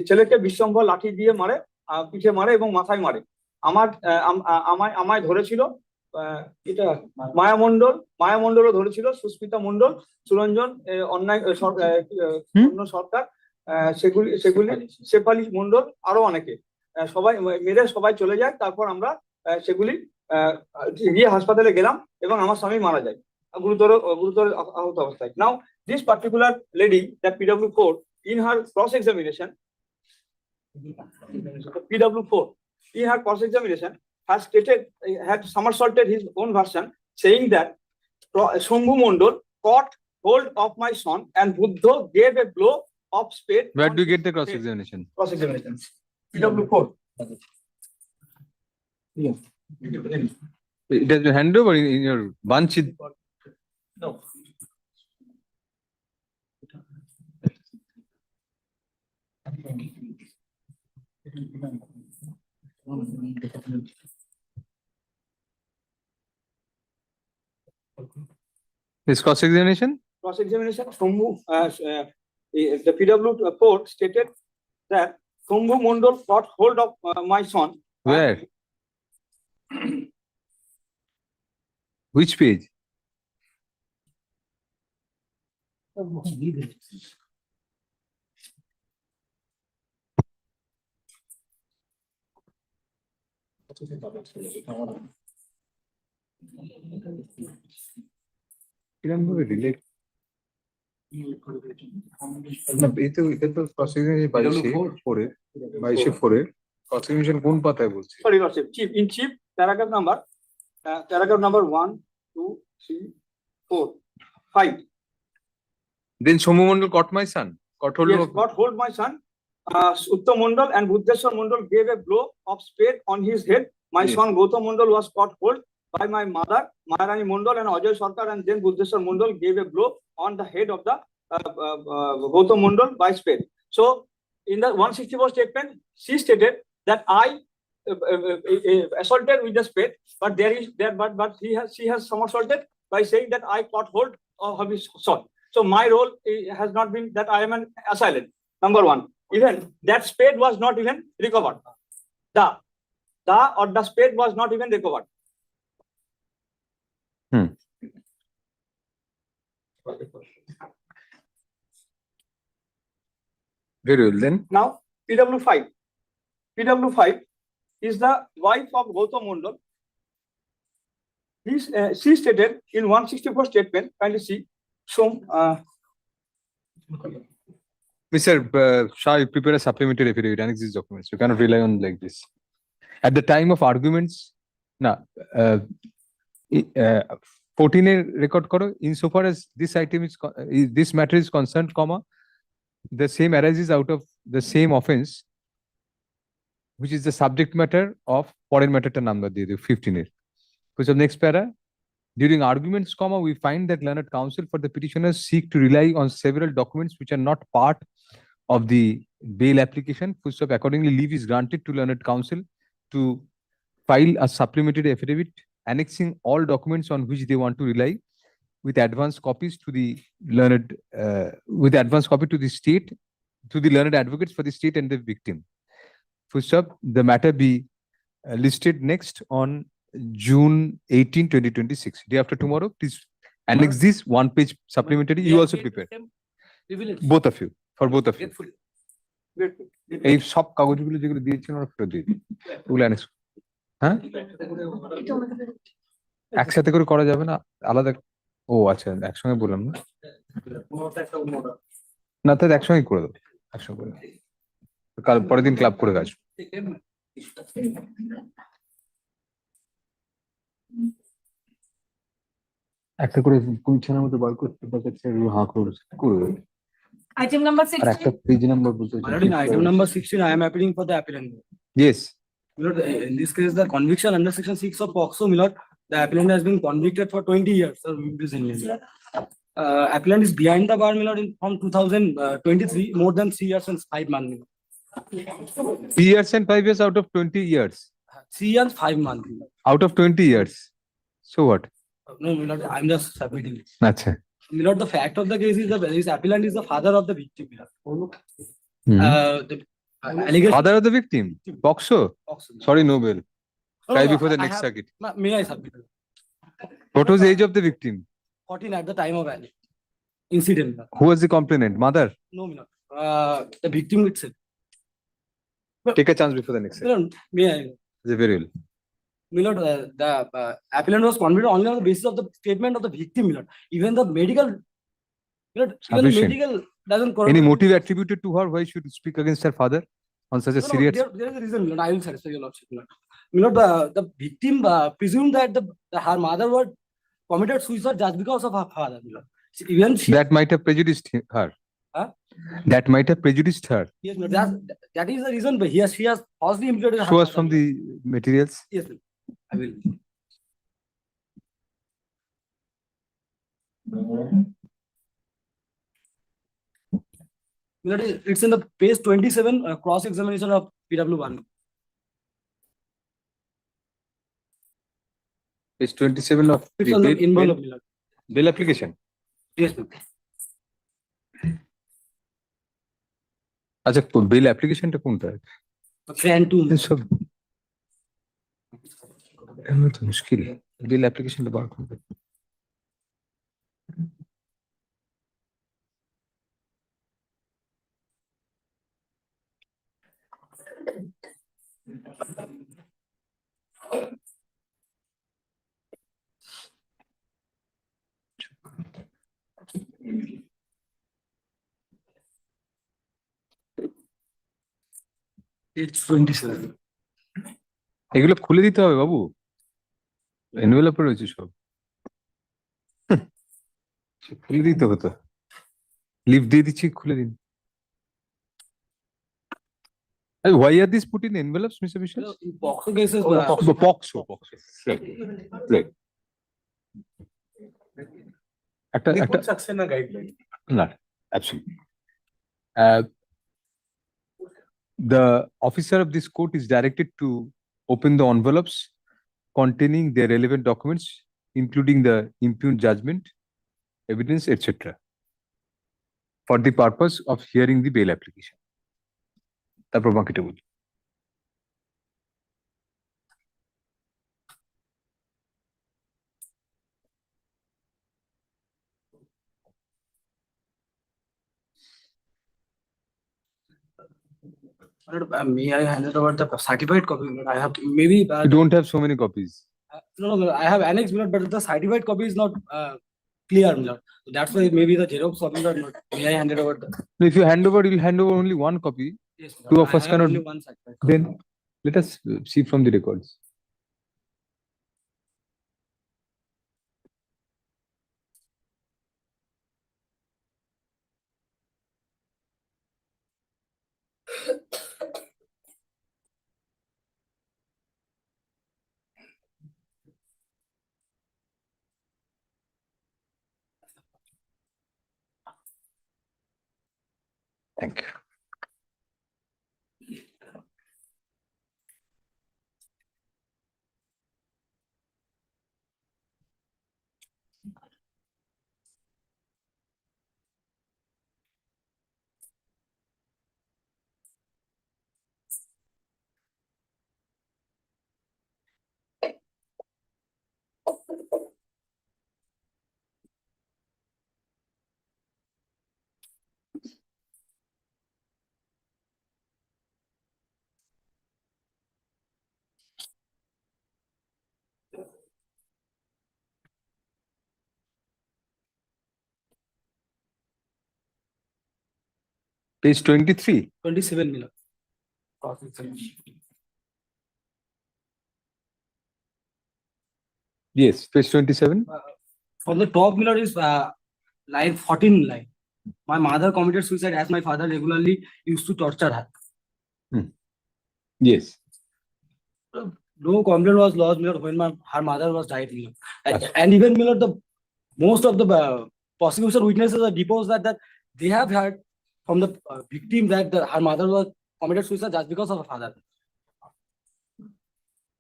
ছেলেকে বিশ্বম্ভর লাঠি দিয়ে মারে, পিঠে মারে এবং মাথায় মারে। আমায় ধরেছিল এটা মায়ামণ্ডলও ধরেছিল, সুস্মিতা মণ্ডল, সুরঞ্জন অন্য সরকার, সেগুলি শেফালি মণ্ডল, আরো অনেকে। সবাই মেরে সবাই চলে যায়। তারপর আমরা সেগুলি গিয়ে হাসপাতালে গেলাম এবং আমার স্বামী মারা যায় গুরুতর আহত অবস্থায়। Now this particular lady, that PW4, in her cross examination, PW4 in her cross examination had somersaulted his own version, saying that Shambhu Mondal caught hold of my son and Buddha gave a blow of spade. Where on do you get his the head. cross-examination? Cross-examination. PW4. It has been handed over in your bunch. No. This cross-examination? Cross-examination, the PW court stated that Shambhu Mondal got hold of my son. Where? Which page? কিরমভাবে relate? না, এটা তো cross-examination 22/4 cross-examination কোন পাতায় বলছে? Sorry, Lordship. Chief, paragraph number 1, 2, 3, 4, 5. Then Shambhu Mondal got my son. Got hold Yes, of. got hold my son. Uttam Mondal and Buddheshwar Mondal gave a blow of spade on his head. My Yes. son Gautam Mondal was caught hold by my mother, Maharani Mondal, and Ajay Sarkar, and then Buddheshwar Mondal gave a blow on the head of the Gautam Mondal by spade. So, in the 164 statement, she stated that I assaulted with the spade, but she has somersaulted by saying that I caught hold of his son. So my role has not been that I am an assailant. Number one, even that spade was not even recovered. The spade was not even recovered. Very well then. Now, PW5 is the wife of Gautam Mondal. She stated in 164 statement, kindly see, Mr. Shah, you prepare a supplementary affidavit, annex these documents. You cannot rely on like this. At the time of arguments, 14 record karo, insofar as this item is, this matter is concerned, comma, the same arises out of the same offense, which is the subject matter of পরের ম্যাটারটা number দিয়ে দিও 15 Because of next para, during arguments, comma, we find that learned counsel for the petitioners seek to rely on several documents which are not part of the bail application. Full accordingly, leave is granted to learned counsel to file a supplementary affidavit annexing all documents on which they want to rely with advance copies to the learned, with advance copy to the state, to the learned advocates for the state and the victim. Full the matter be listed next on June 18, 2026. Day after tomorrow, please annex this one-page supplementary. You also prepare. Both of you, for both of you. এই সব কাগজগুলো যেগুলো দিয়েছেন ওরা ফেরত দিয়ে দিন ওগুলো annex হ্যাঁ একসাথে করে করা যাবে না আলাদা ও আচ্ছা একসঙ্গে বললাম না না তাহলে একসঙ্গে করে দেবো একসঙ্গে করে কাল পরের দিন ক্লাব করে আসবো একটা করে কুইছানার মতো বার করতে পারছে হাঁ করে Item number আর একটা 16. পেজ নাম্বার বলতে Item number 16, I am appealing for the appellant. Yes. Milord, in this case, the conviction under section 6 of POCSO, Milord, the appellant has been convicted for 20 years. Appellant is behind the bar, Milord, from 2023, more than 3 years and 5 months. Milord. 3 years and 5 years out of 20 years. 3 years, 5 months. Milord. Out of 20 years. So what? No, Milord, I'm just submitting it. Acha. Milord, the fact of the case is that this appellant is the father of the victim. Milord. The allegation. Father of the victim? POCSO? POCSO. Sorry, no bail. Try no, before the I next have- circuit. May I submit? What was the age of the victim? 14 at the time of incident. Milord. Who was the complainant? Mother? No, Milord. The victim itself. Take a chance before the next circuit. Milord, may I? Very well. Milord, the appellant was convicted only on the basis of the statement of the victim, Milord. Even the medical, Milord, even the Sufficient. medical doesn't Any corroborate. motive attributed to her why she should speak against her father on such a No, no, serious? there is a reason, Milord. I will satisfy your lordship, Milord. Milord, the victim presumed that her mother was committed suicide just because of her father, Milord. Even she, That might have prejudiced her. Huh? That might have prejudiced her. yes, no, that is the reason. But she has falsely implicated her Show us father. from the materials. Yes, ma'am. I will. It's in the page 27, cross-examination of PW1. Page 27 of It's the on the bill, envelope, Milord. bill application. Yes, ma'am. আচ্ছা বিল অ্যাপ্লিকেশনটা কোনটা? Fan 2. সব এমন তো মুশকিল বিল অ্যাপ্লিকেশনটা বার করতে। It's 27. এগুলো খুলে দিতে হবে বাবু, এনভেলপে রয়েছে সব, খুলে দিতে হতো, লিভ দিয়ে দিচ্ছি খুলে দিন। Why are these put in envelopes, Mr. Vishal? In POCSO cases, POCSO. Right. একটা Saxena guideline. না, absolutely. The officer of this court is directed to open the envelopes containing the relevant documents, including the impugned judgment, evidence, etc., for the purpose of hearing the bail application. তারপর বাকিটা বলি। may I hand it over the certified copy? I have maybe. You don't have so many copies. No, I have annex, but the certified copy is not clear. So that's why maybe the Xerox copy are not. May I hand it over? If you hand over, you'll hand over only one copy. Yes, Two of I us have cannot. only one certified copy. Then let us see from the records. Thank you. Page 23. 27 Miller. Cross-examination. Yes, page 27. From the top Miller is line 14 line. My mother committed suicide as my father regularly used to torture her. Yes. No complaint was lodged Miller when her mother was died. Miller. And even Miller, the most of the prosecution witnesses are deposed that they have heard from the victim that her mother was committed suicide just because of her father.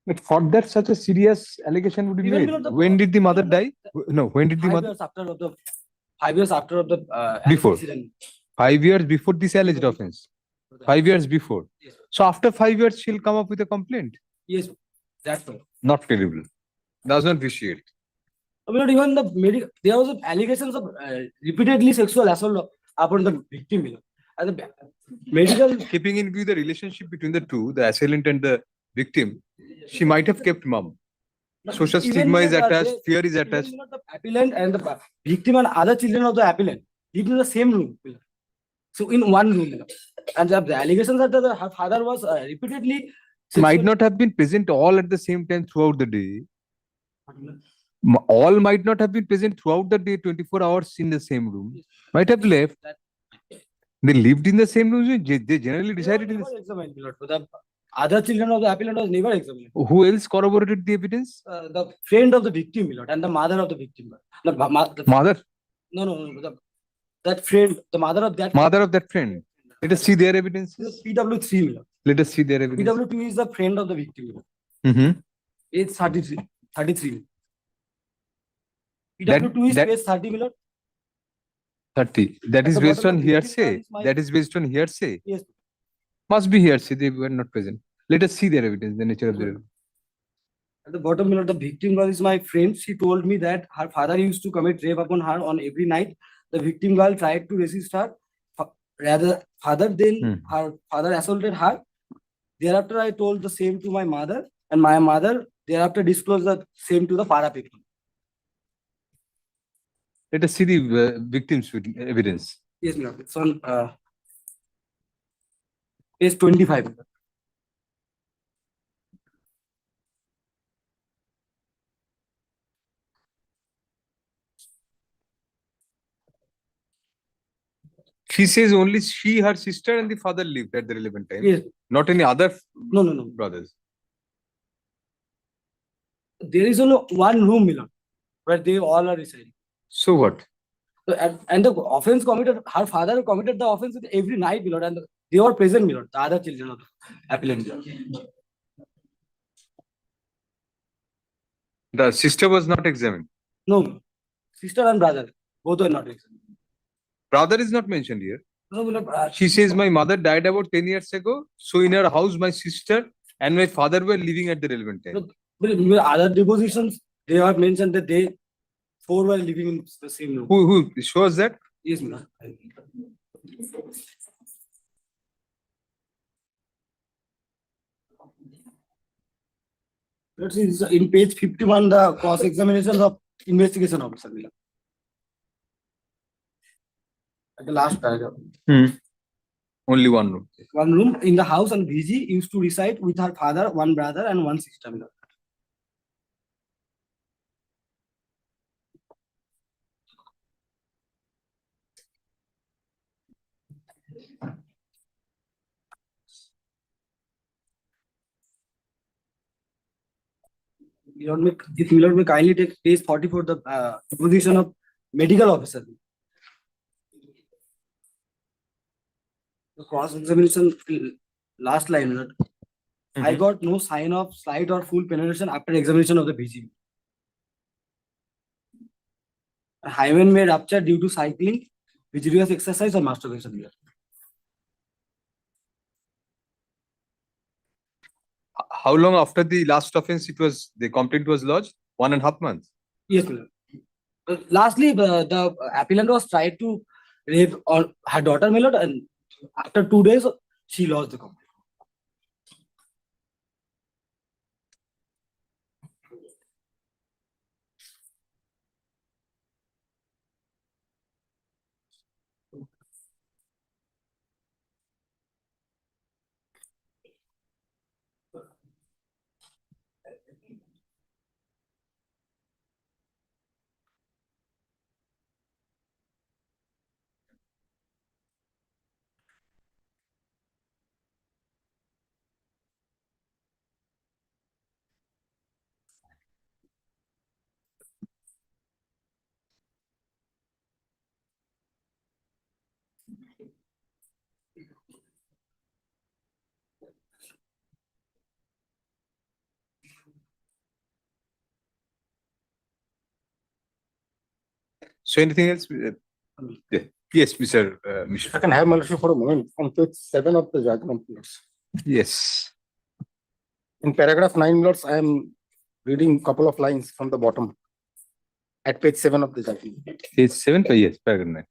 But for that, such a serious allegation would be Even made. below the- When did the mother die? No, when did the 5 mother? years after of the 5 years after of the Before. incident. 5 years before this alleged offense. 5 years before. Yes, So after 5 years, she'll come up with a complaint. yes, that's right. Not credible. Does not vitiate. But even the there was allegations of repeatedly sexual assault upon the victim. Miller. And the medical Keeping in view the relationship between the two, the assailant and the victim, she might have kept mum. Social even stigma is Miller, attached, they- fear is even attached. Miller, the appellant and the victim and other children of the appellant lived in the same room. Miller. So in one room. Miller. And the allegations that her father was repeatedly Might not have been present all at the same time throughout the day. All might not have been present throughout the day, 24 hours in the same room. Might have left. They lived in the same room. They generally decided in Never this. examined, my lord. The other children of the appellant was never examined. Who else corroborated the evidence? The friend of the victim, my lord, and the mother of the victim. My lord. Mother? No. That friend, the mother of that. Mother of that friend. Let us see their evidences. PW3, my lord. Let us see their evidence. PW2 is the friend of the victim. Mm-hmm. Age 33. That- PW2 is that- page 30, my lord. 30. That At is the based bottom on of the victim hearsay. card is my- That is based on hearsay. Yes. Must be hearsay. They were not present. Let us see their evidence, the nature of their evidence. At the bottom, my lord, the victim girl is my friend. She told me that her father used to commit rape upon her on every night. The victim girl tried to resist her. Father then her father assaulted her. Thereafter, I told the same to my mother, and my mother thereafter disclosed the same to the para people. Let us see the victim's evidence. Yes, my lord. It's on page 25. She says only she, her sister, and the father lived at the relevant time. Yes. Not any other No. brothers. There is only one room, my lord, where they all are residing. So what? So, and the offense committed, her father committed the offense every night, my lord, and they were present, my lord, the other children of the appellant. my lord. The sister was not examined. No, sister and brother, both were not examined. Brother is not mentioned here. No, my lord, She says, my mother died about 10 years ago. So in her house, my sister and my father were living at the relevant time. but in other depositions, they have mentioned that they four were living in the same room. Who shows that? Yes, my lord. Let's see, in page 51, the cross-examination of investigation officer. my lord. At the last paragraph. Only one room. One room in the house, and VG used to reside with her father, one brother, and one sister. my lord. If you may kindly take page 44, the position of medical officer. The cross-examination, last line. my lord. I got no sign of slight or full penetration after examination of the BG. A hymen may rupture due to cycling, vigorous exercise, or masturbation. my lord. How long after the last offense the complaint was lodged? 1.5 months. Yes, my lord. Lastly, the appellant was tried to rape on her daughter, my lord, and after 2 days, she lost the complaint. So anything else? Yes, Mr. Mishra. I can have my lordship for a moment on page 7 of the judgment. Lords. Yes. In paragraph 9, Lords, I am reading a couple of lines from the bottom at page 7 of the judgment. Page 7, yes, paragraph 9.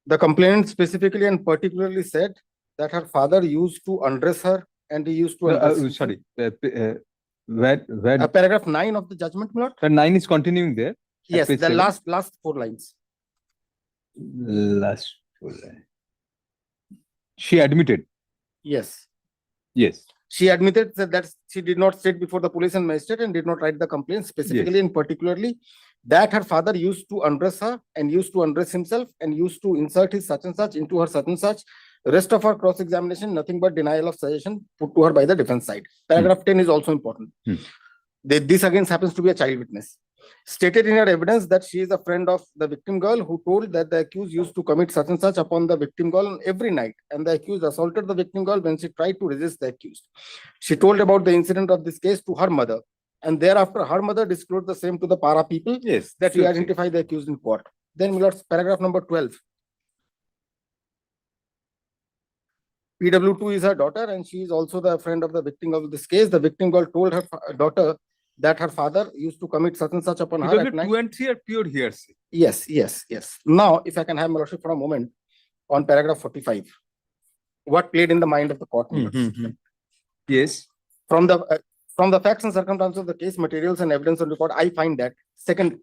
The complainant specifically and particularly said that her father used to undress her and he used to undress. Sorry. Where Paragraph 9 of the judgment, my lord? 9 is continuing there. Yes, page the 7. last 4 lines. Last 4 lines. She admitted. Yes. Yes. She admitted that she did not sit before the police and magistrate and did not write the complaint specifically and particularly that her father used to undress her and used to undress himself and used to insert his such and such into her such and such. Rest of her cross-examination, nothing but denial of suggestion put to her by the defense side. Paragraph 10 is also important. This again happens to be a child witness. Stated in her evidence that she is a friend of the victim girl who told that the accused used to commit such and such upon the victim girl every night, and the accused assaulted the victim girl when she tried to resist the accused. She told about the incident of this case to her mother, and thereafter her mother disclosed the same to the para people that she identified the accused in court. Then, my lords, paragraph number 12. PW2 is her daughter, and she is also the friend of the victim of this case. The victim girl told her daughter that her father used to commit such and such upon her at night. 2 and 3 are pure hearsay. Yes. Now, if I can have my lordship for a moment on paragraph 45, what played in the mind of the court? Yes. From the facts and circumstances of the case, materials and evidence on record, I find that second,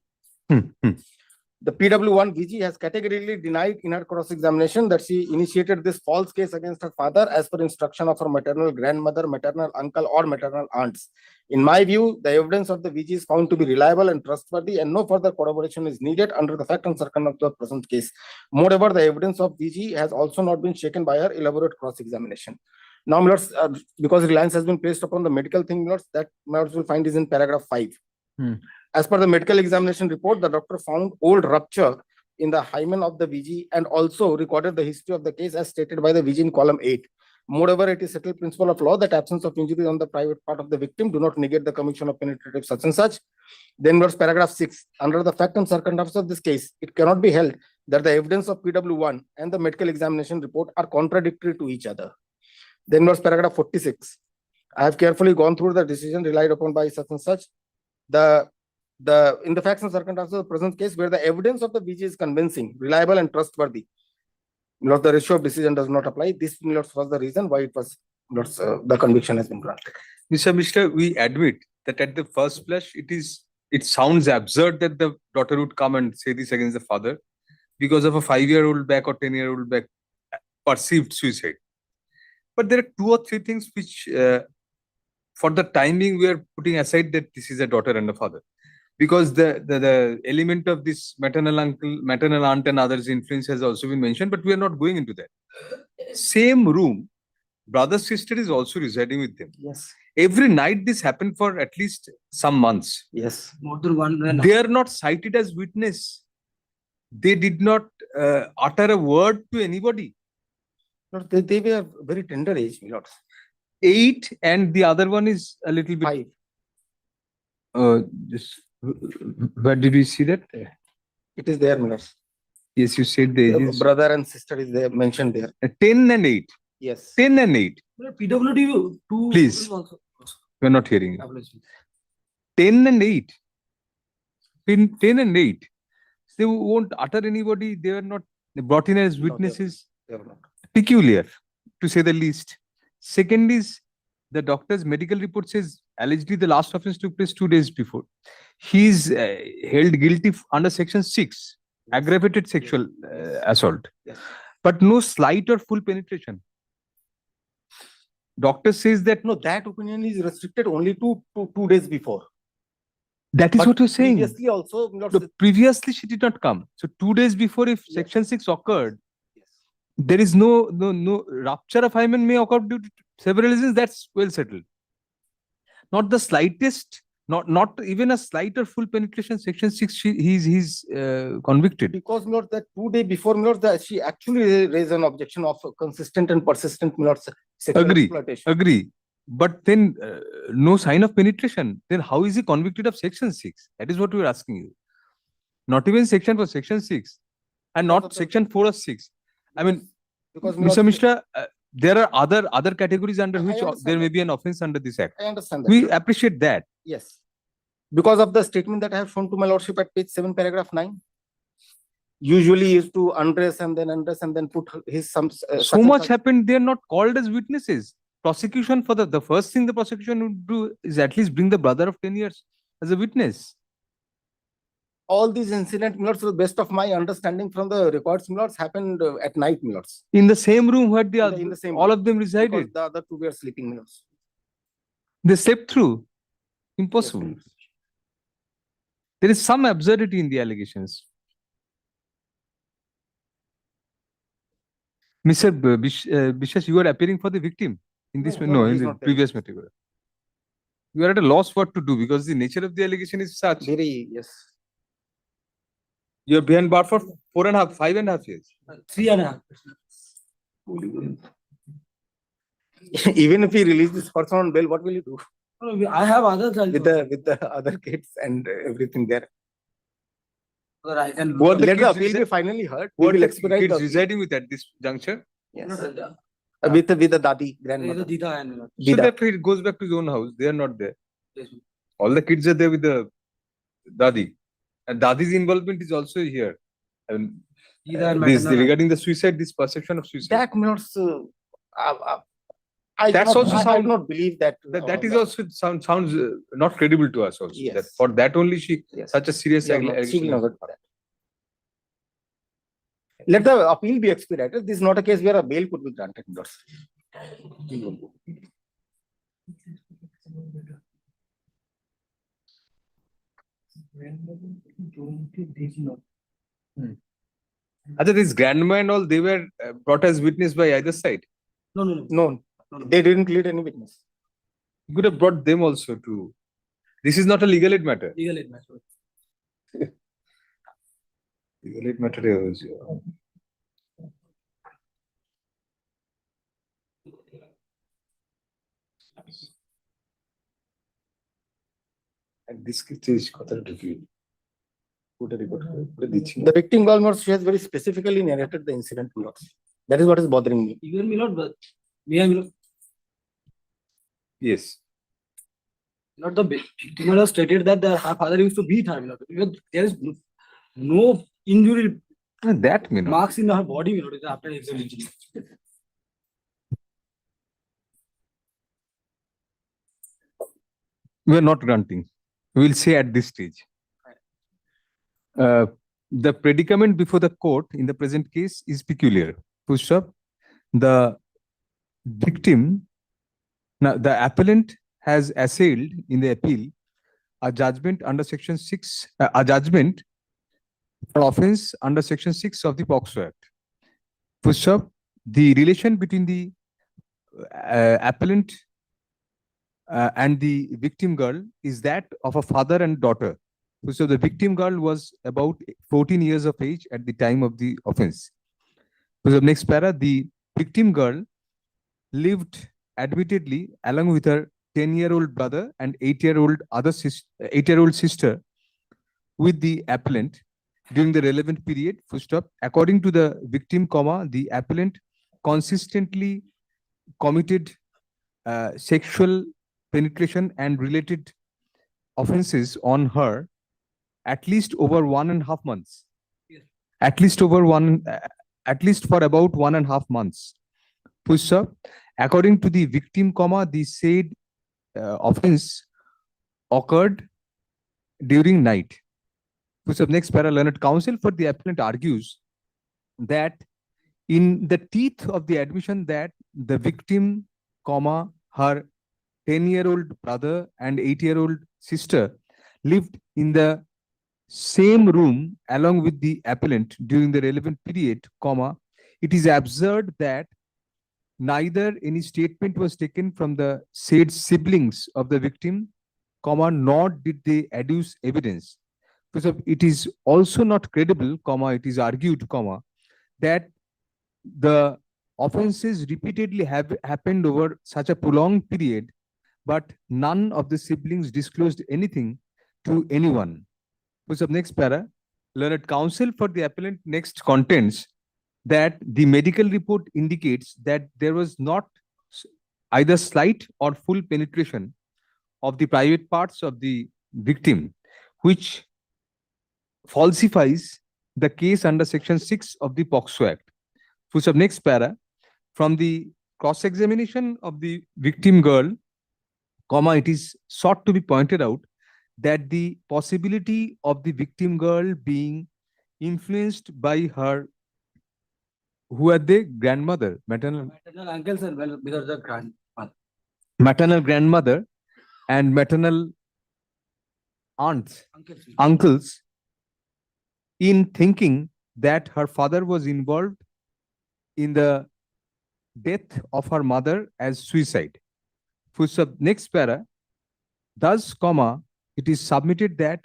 the PW1 VG has categorically denied in her cross-examination that she initiated this false case against her father as per instruction of her maternal grandmother, maternal uncle, or maternal aunts. In my view, the evidence of the VG is found to be reliable and trustworthy, and no further corroboration is needed under the fact and circumstances of the present case. Moreover, the evidence of VG has also not been shaken by her elaborate cross-examination. Now, my lords, because reliance has been placed upon the medical thing, my lords, that my lords will find is in paragraph 5. As per the medical examination report, the doctor found old rupture in the hymen of the VG and also recorded the history of the case as stated by the VG in column 8. Moreover, it is settled principle of law that absence of injury on the private part of the victim do not negate the commission of penetrative such and such. Then verse paragraph 6. Under the fact and circumstances of this case, it cannot be held that the evidence of PW1 and the medical examination report are contradictory to each other. Then verse paragraph 46. I have carefully gone through the decision relied upon by such and such. In the facts and circumstances of the present case, where the evidence of the VG is convincing, reliable, and trustworthy, the ratio of decision does not apply. This was the reason why it was the conviction has been granted. Mr. Mishra, we admit that at the first blush, it sounds absurd that the daughter would come and say this against the father because of a 5-year-old back or 10-year-old back perceived suicide. But there are 2 or 3 things which, for the timing, we are putting aside that this is a daughter and a father. Because the element of this maternal uncle, maternal aunt and others influence has also been mentioned, but we are not going into that. Same room, brother, sister is also residing with them. Yes. Every night this happened for at least some months. Yes. More than one. They are not cited as witness. They did not utter a word to anybody. They were very tender age, my lords. 8 and the other one is a little bit. 5. Where did we see that? It is there, my lords. Yes, you said the ages. Brother and sister is there, mentioned there. 10 and 8. Yes. 10 and 8. PWD 2. Please. We are not hearing you. 10 and 8. 10 and 8. They won't utter anybody. They were not brought in as witnesses. They were not. Peculiar, to say the least. Second is, the doctor's medical report says allegedly the last offense took place 2 days before. He is held guilty under section 6, aggravated sexual assault, but no slight or full penetration. Doctor says that no, that opinion is restricted only to 2 days before. That is But what you're saying. Previously also, No, previously she did not come. So 2 days before, if section 6 occurred, there is no rupture of hymen may occur due to several reasons. That's well settled. Not the slightest, not even a slight or full penetration. Section 6, he's convicted. Because that 2 days before, that she actually raised an objection of consistent and persistent sexual exploitation. Agree. But then no sign of penetration. Then how is he convicted of section 6? That is what we are asking you. Not even section 4, section 6, and not section 4 or 6. I mean, because Mr. Mishra, there are other categories under which there may be an offense under this act. I understand that. We appreciate that. Yes. Because of the statement that I have shown to my lordship at page 7, paragraph 9. Usually used to undress and then put his So much happened. They are not called as witnesses. Prosecution for the first thing the prosecution would do is at least bring the brother of 10 years as a witness. All these incidents, to the best of my understanding from the records, happened at night, In the same room where in the same all room. of them resided. Because the other 2 were sleeping, They slept through. Impossible. There is some absurdity in the allegations. Mr. Biswas, you are appearing for the victim in this, no, in he's the not there. previous material. You are at a loss what to do because the nature of the allegation is such. Very, yes. You are behind bar for 5.5 years. 3.5. Even if he release this person on bail, what will you do No, I have other charges. with the other kids and everything there? Whether I can. Who are the Let the kids appeal be reside- finally heard. who We are will the expedite kids the appeal. residing with at this juncture? Yes. Not With the Dadi, There is grandmother. a Dita and. So Dida. therefore it goes back to his own house. They are not there. Yes. All the kids are there with the Dadi. And Dadi's involvement is also here. And Dida and this, maternal. regarding the suicide, this perception of suicide. That may not, I That's cannot- also I sound- do not believe that. That is also sounds not credible to us also. Yes. That for that only she Yes. such a serious Yeah, no, she allegation. will not do that. Let the appeal be expedited. This is not a case where a bail could be granted. Other this grandma and all, they were brought as witness by either side. No, no, no. No, they didn't lead any witness. You could have brought them also to. This is not a legal aid matter. Legal aid matter. Legal aid matter is. At this stage, কথাটা ঢুকিয়ে ওটা record করে দিচ্ছি The victim girl, she has very specifically narrated the incident to us. That is what is bothering me. Even me not, but me and Yes. not the victim has stated that her father used to beat her. Because there is no injury That may not. marks in her body after examination. We are not granting. We will say at this stage. The predicament before the court in the present case is peculiar. Push up. The victim, now the appellant has assailed in the appeal a judgment under section 6, a judgment for offense under section 6 of the POCSO Act. Push up. The relation between the appellant and the victim girl is that of a father and daughter. So the victim girl was about 14 years of age at the time of the offense. So the next para, the victim girl lived admittedly along with her 10-year-old brother and 8-year-old sister with the appellant during the relevant period. Full stop. According to the victim, the appellant consistently committed sexual penetration and related offenses on her at least over 1.5 months. Yes. At least for about 1.5 months. Push up. According to the victim, the said offense occurred during night. Push up. Next para, learned counsel for the appellant argues that in the teeth of the admission that the victim, her 10-year-old brother and 8-year-old sister lived in the same room along with the appellant during the relevant period, it is absurd that neither any statement was taken from the said siblings of the victim, nor did they adduce evidence. Because it is also not credible, it is argued, that the offenses repeatedly have happened over such a prolonged period, but none of the siblings disclosed anything to anyone. Push up. Next para, learned counsel for the appellant next contends that the medical report indicates that there was not either slight or full penetration of the private parts of the victim, which falsifies the case under section 6 of the POCSO Act. Push up. Next para, from the cross-examination of the victim girl, it is sought to be pointed out that the possibility of the victim girl being influenced by her, who are they? Grandmother, maternal Maternal uncles and well, because the grandmother. maternal grandmother and maternal aunts, uncles, in thinking that her father was involved in the death of her mother as suicide. Full stop. Next para. Thus, comma, it is submitted that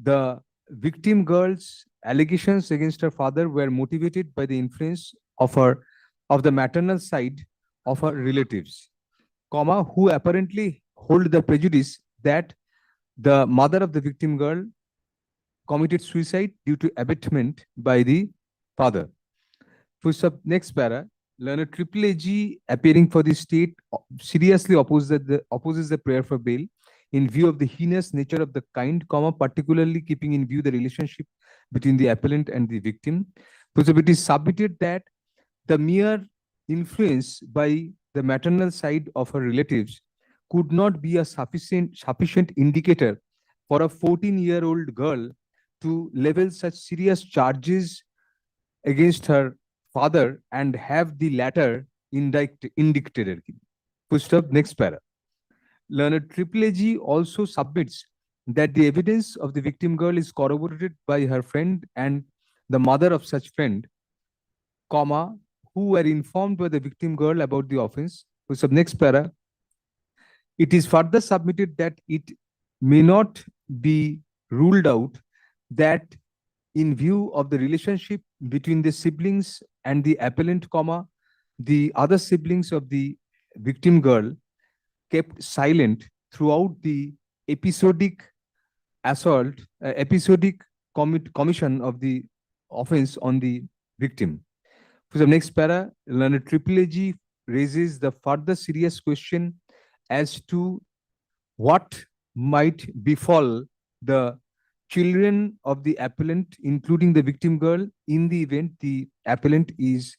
the victim girl's allegations against her father were motivated by the influence of the maternal side of her relatives, comma, who apparently hold the prejudice that the mother of the victim girl committed suicide due to abetment by the father. Full stop. Next para. Learner Triple AG appearing for the state seriously opposes the prayer for bail in view of the heinous nature of the kind, comma, particularly keeping in view the relationship between the appellant and the victim. Full stop. It is submitted that the mere influence by the maternal side of her relatives could not be a sufficient indicator for a 14-year-old girl to level such serious charges against her father and have the latter indicted. Full stop. Next para. Learned Triple AG also submits that the evidence of the victim girl is corroborated by her friend and the mother of such friend, comma, who were informed by the victim girl about the offense. Full stop. Next para. It is further submitted that it may not be ruled out that in view of the relationship between the siblings and the appellant, comma, the other siblings of the victim girl kept silent throughout the episodic commission of the offense on the victim. For the next para, Learned Triple AG raises the further serious question as to what might befall the children of the appellant, including the victim girl, in the event the appellant is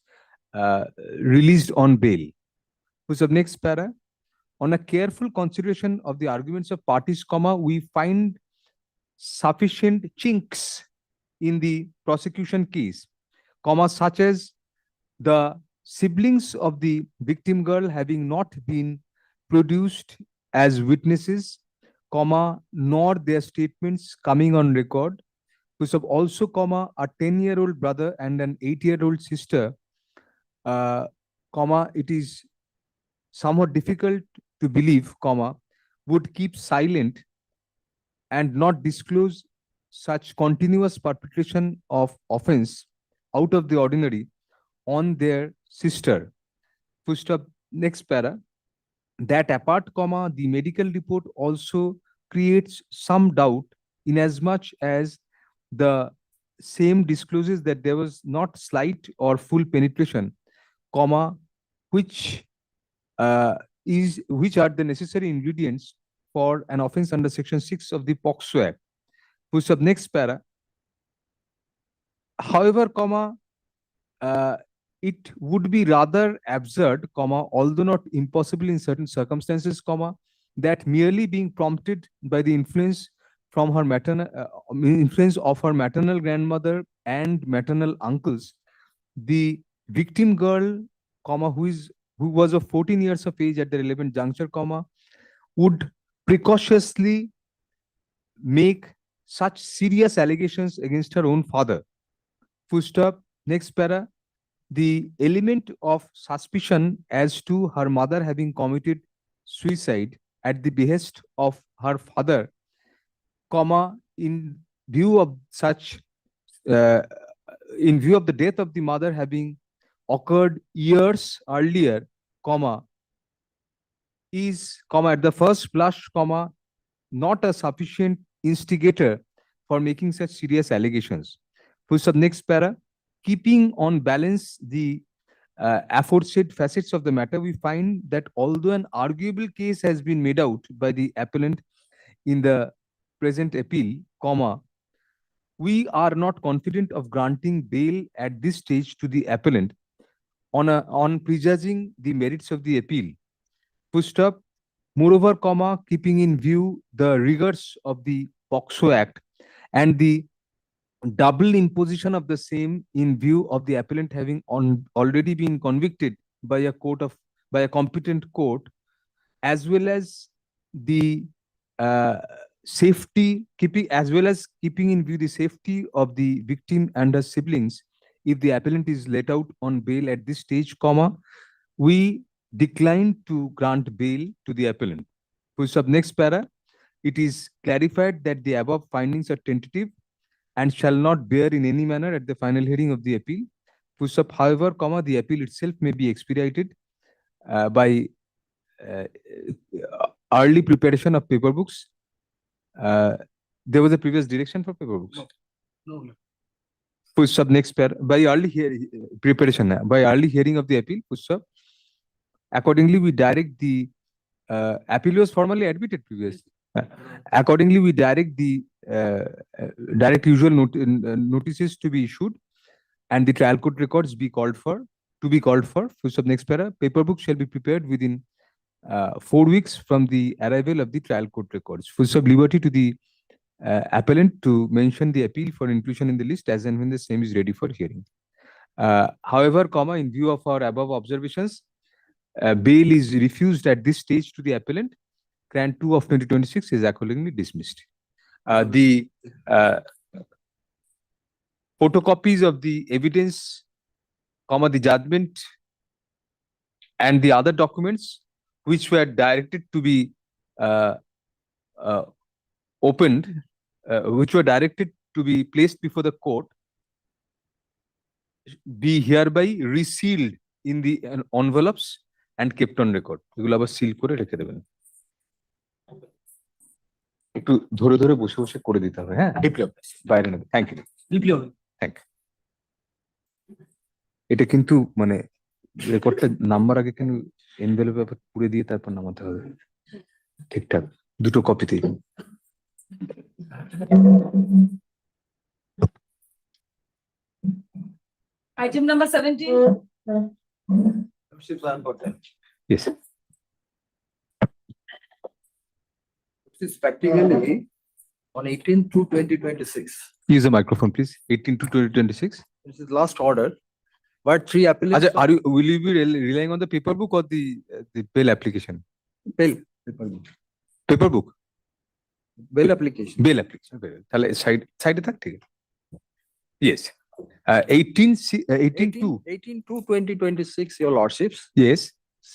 released on bail. Who's up next para? On a careful consideration of the arguments of parties, comma, we find sufficient chinks in the prosecution case, comma, such as the siblings of the victim girl having not been produced as witnesses, comma, nor their statements coming on record. Also, comma, a 10-year-old brother and an 8-year-old sister, comma, it is somewhat difficult to believe, comma, would keep silent and not disclose such continuous perpetration of offense out of the ordinary on their sister. Full stop. Next para. That apart, comma, the medical report also creates some doubt inasmuch as the same discloses that there was not slight or full penetration, comma, which are the necessary ingredients for an offense under Section 6 of the POCSO Act. Full stop. Next para. However, comma, it would be rather absurd, comma, although not impossible in certain circumstances, comma, that merely being prompted by the influence from her influence of her maternal grandmother and maternal uncles, the victim girl, comma, who was of 14 years of age at the relevant juncture, comma, would precautiously make such serious allegations against her own father. Full stop. Next para. The element of suspicion as to her mother having committed suicide at the behest of her father, comma, in view of the death of the mother having occurred years earlier, comma, is, comma, at the first blush, comma, not a sufficient instigator for making such serious allegations. Full stop. Next para. Keeping on balance the aforesaid facets of the matter, we find that although an arguable case has been made out by the appellant in the present appeal, comma, we are not confident of granting bail at this stage to the appellant on prejudging the merits of the appeal. Full stop. Moreover, comma, keeping in view the rigors of the POCSO Act and the double imposition of the same in view of the appellant having already been convicted by a competent court, as well as the safety, keeping as well as keeping in view the safety of the victim and her siblings, if the appellant is let out on bail at this stage, comma, we decline to grant bail to the appellant. Full stop. Next para, it is clarified that the above findings are tentative and shall not bear in any manner at the final hearing of the appeal. Full stop. However, comma, the appeal itself may be expedited by early preparation of paper books. There was a previous direction for paper books. No. Full stop. Next pair by early preparation by early hearing of the appeal. Full stop. Accordingly, we direct the appeal was formally admitted previously. Accordingly, we direct the usual notices to be issued and the trial court records be called for. Full stop. Next para. Paper book shall be prepared within 4 weeks from the arrival of the trial court records. Full stop. Liberty to the appellant to mention the appeal for inclusion in the list as and when the same is ready for hearing. However, comma, in view of our above observations, bail is refused at this stage to the appellant. Grant 2 of 2026 is accordingly dismissed. The photocopies of the evidence, comma, the judgment and the other documents which were directed to be opened, which were directed to be placed before the court, be hereby resealed in the envelopes and kept on record. এগুলো আবার seal করে রেখে দেবেন। একটু ধরে ধরে বসে বসে করে দিতে হবে, হ্যাঁ, বাইরে নেবে। Thank you, thank you. এটা কিন্তু মানে রেকর্ডটা নাম্বার আগে কিন্তু এনভেলপে পুড়ে দিয়ে তারপর নামাতে হবে ঠিকঠাক, দুটো কপিতেই। Item number 17. Yes. This is practically on 18/2/2026. Use the microphone, please. 18/2/2026. This is last order. But 3 appellants. Will you be relying on the paper book or the bail application? Bail. Paper book. Paper book. Bail application. Bail application. তাহলে সাইডে থাক, ঠিক আছে। Yes. 18/2/2026, your lordships. Yes.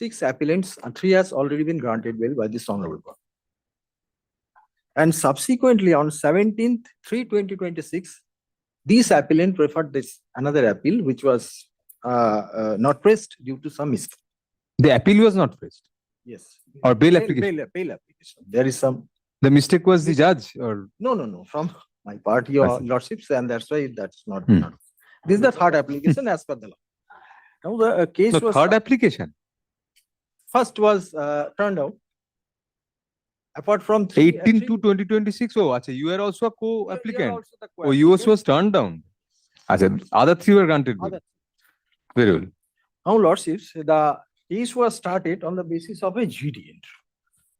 6 appellants and 3 has already been granted bail by this honorable court. And subsequently on 17/3/2026, these appellant preferred this another appeal which was not pressed due to some mistake. The appeal was not pressed. Yes. Or bail application. Bail application. There is some. The mistake was the judge, or No. From my part, your lordships, and that's why that's not. This is the third application as per the law. Now the case no, was third application. first was turned out. Apart from 18/2/2026. Oh, acha, you are also a co-applicant. Oh, yours was turned down. Acha, other 3 were granted bail. Very well. Now, lordships, the case was started on the basis of a GD entry.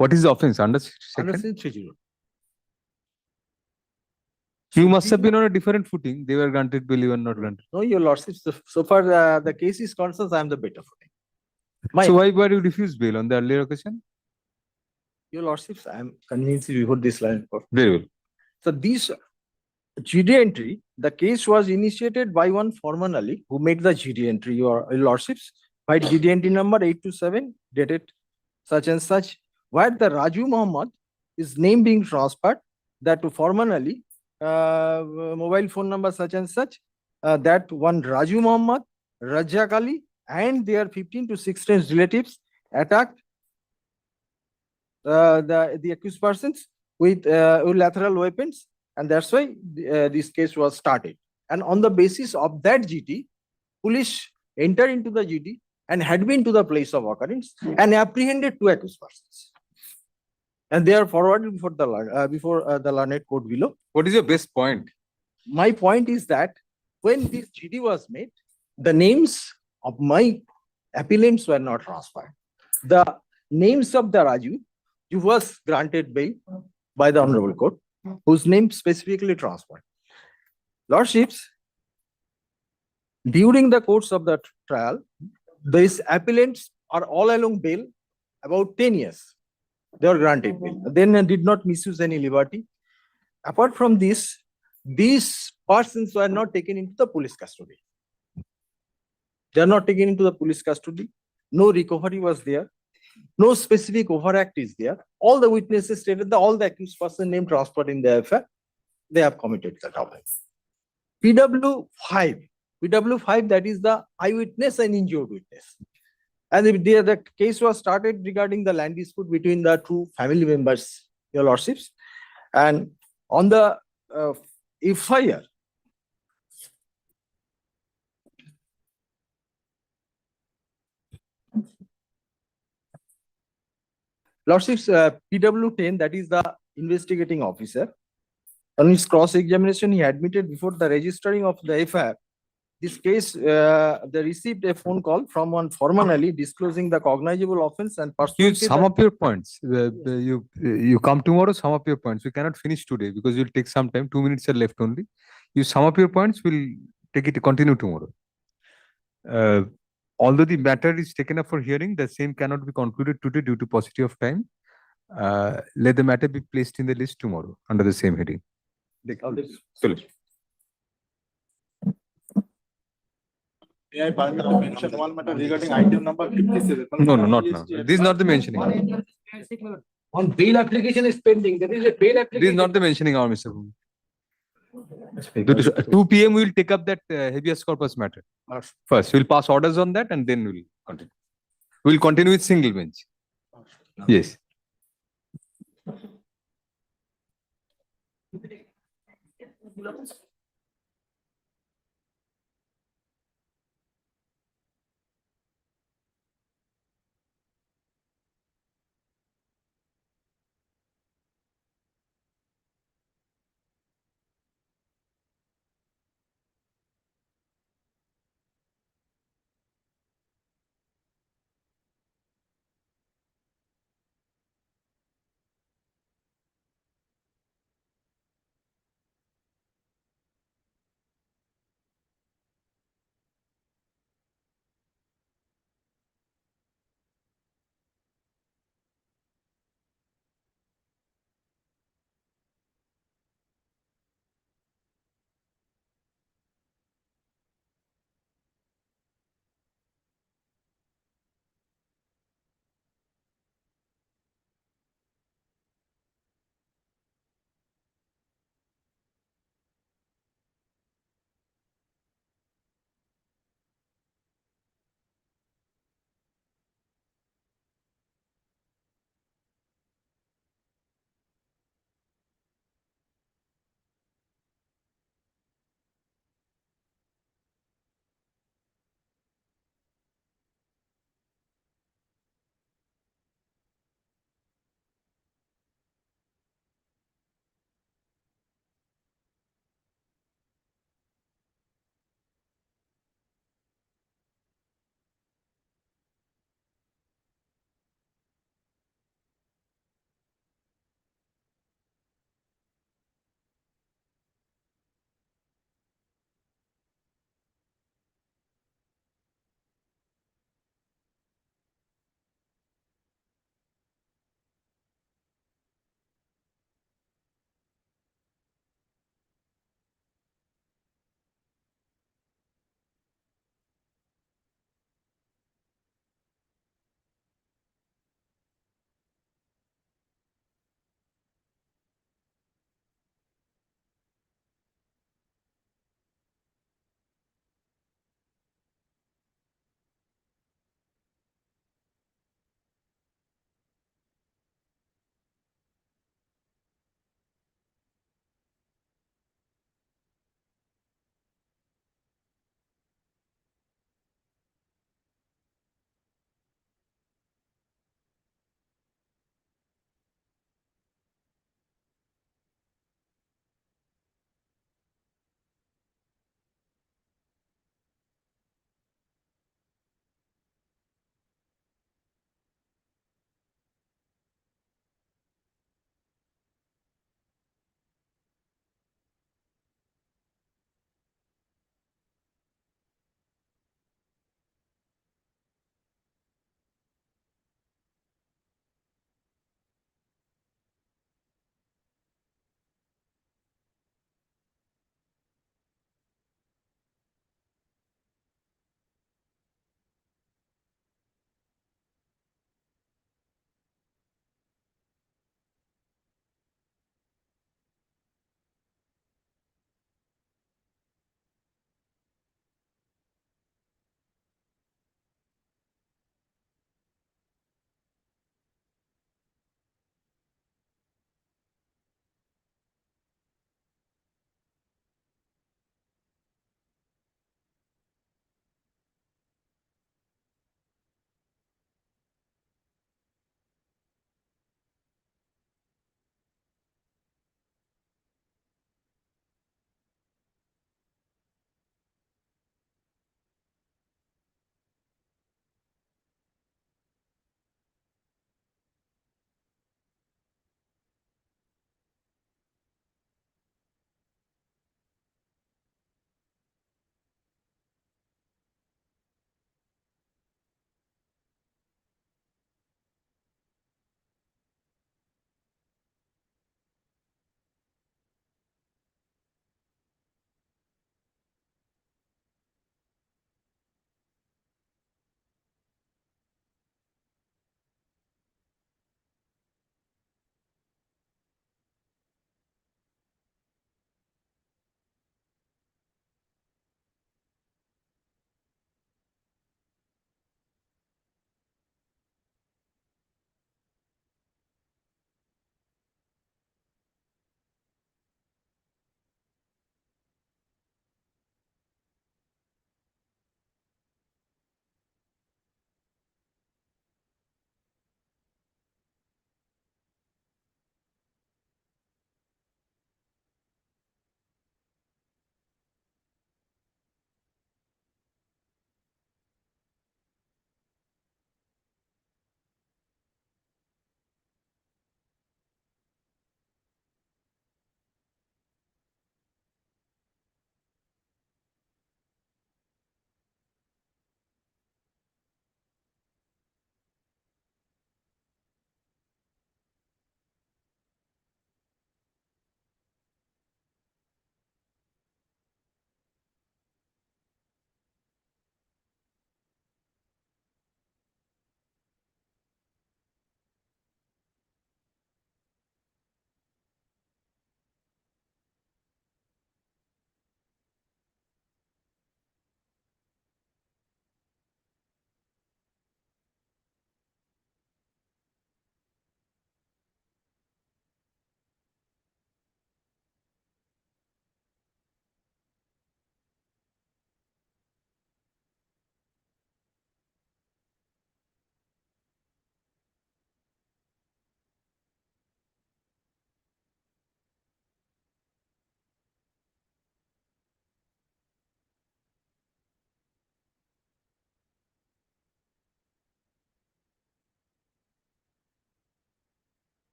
What is the offense under Under section? 30. You must have been on a different footing. They were granted bail, you were not granted. No, your lordships, so far the case is concerned, I am the better footing. So why you refuse bail on the earlier occasion? Your lordships, I am convinced before this line. Very well. So this GD entry, the case was initiated by one Foreman Ali who made the GD entry, your lordships, by GD entry number 827 dated such and such, where the Raju Muhammad is name being transferred that to Foreman Ali, mobile phone number such and such, that one Raju Muhammad, Rajak Ali and their 15 to 16 relatives attacked the accused persons with lateral weapons, and that's why this case was started. And on the basis of that GT, police entered into the GT and had been to the place of occurrence and apprehended 2 accused persons. And they are forwarded before the learned court below. What is your best point? My point is that when this GD was made, the names of my appellants were not transferred. The names of the Raju, who was granted bail by the honorable court, whose name specifically transferred. Lordships, during the course of the trial, these appellants are all along bail about 10 years. They were granted bail. Then did not misuse any liberty. Apart from this, these persons were not taken into the police custody. They are not taken into the police custody. No recovery was there. No specific overact is there. All the witnesses stated that all the accused person name transferred in the affair, they have committed that offense. PW5, that is the eyewitness and injured witness. And the case was started regarding the land dispute between the two family members, your lordships. And on the FIR, lordships, PW10, that is the investigating officer. On his cross-examination, he admitted before the registering of the FIR, this case, they received a phone call from one formally disclosing the cognizable offense and You pursuant to sum the- up your points. You come tomorrow, sum up your points. We cannot finish today because you'll take some time. 2 minutes are left only. You sum up your points, we'll take it to continue tomorrow. Although the matter is taken up for hearing, the same cannot be concluded today due to paucity of time. Let the matter be placed in the list tomorrow under the same heading. Philip. May I finally mention one matter regarding item number 57? No, not now. This is not the mentioning. On bail application is pending. There is a bail This application. is not the mentioning hour, Mr. Bhumi. 2 p.m. we will take up that habeas corpus matter. First, we'll pass orders on that and then we'll continue. We'll continue with single bench. Yes.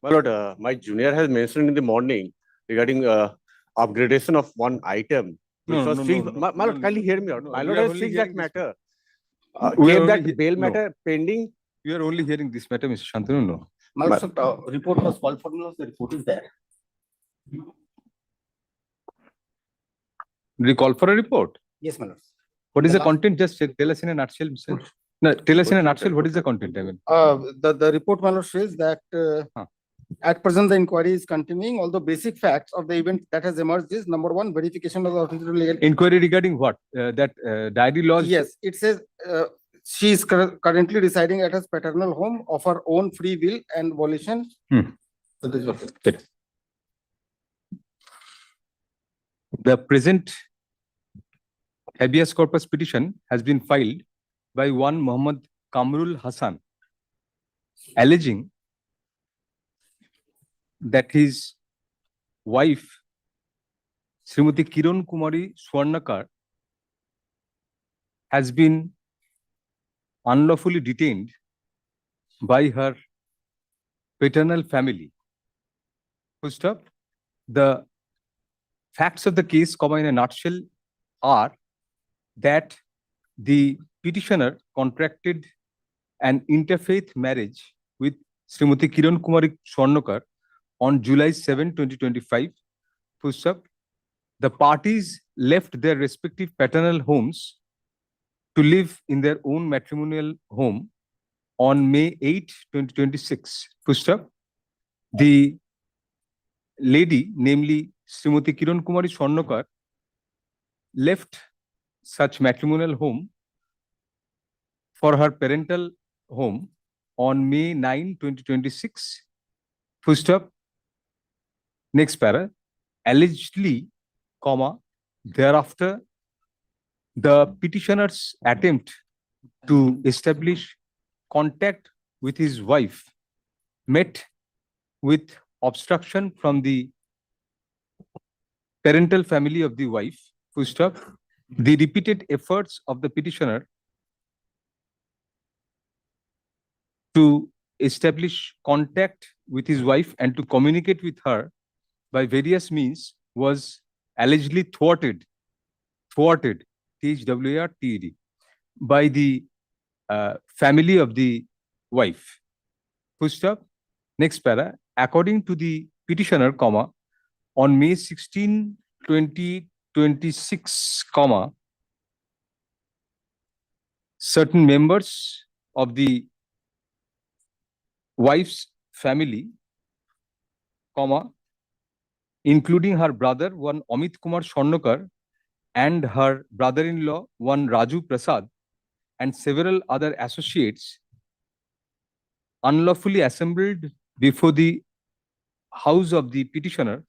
My lord, my junior has mentioned in the morning regarding upgradation of one item. Which No, was no, fixed. no, no, My lord, no, kindly hear me out. no, My we lord are has only fixed that hearing this matter. We are Kept only that bail no. matter pending. You are only hearing this matter, Mr. Shantanu, no. My lord, sir, report was called for, the report is there. Did you call for a report? Yes, my lord. What is The the last- content? Just tell us in a nutshell, Mr. No, tell us in a nutshell, what is the content? I mean, The report, my lord, says that at present the inquiry is continuing, although basic facts of the event that has emerged is number one, verification of the authority legal. inquiry regarding what? That diary lodged? Yes, it says she is currently residing at her paternal home of her own free will and volition. So this is what- The present habeas corpus petition has been filed by one Muhammad Kamrul Hassan, alleging that his wife, Srimati Kiran Kumari Swarnakar, has been unlawfully detained by her paternal family. Full stop. The facts of the case, in a nutshell, are that the petitioner contracted an interfaith marriage with Srimati Kiran Kumari Swarnakar on July 7, 2025. Full stop. The parties left their respective paternal homes to live in their own matrimonial home on May 8, 2026. Full stop. The lady, namely Srimati Kiran Kumari Swarnakar, left such matrimonial home for her parental home on May 9, 2026. Full stop. Next para. Allegedly, thereafter, the petitioner's attempt to establish contact with his wife met with obstruction from the parental family of the wife. Full stop. The repeated efforts of the petitioner to establish contact with his wife and to communicate with her by various means was allegedly thwarted, THWARTED, by the family of the wife. Full stop. Next para. According to the petitioner, on May 16, 2026, certain members of the wife's family, including her brother, one Amit Kumar Swarnakar, and her brother-in-law, one Raju Prasad, and several other associates, unlawfully assembled before the house of the petitioner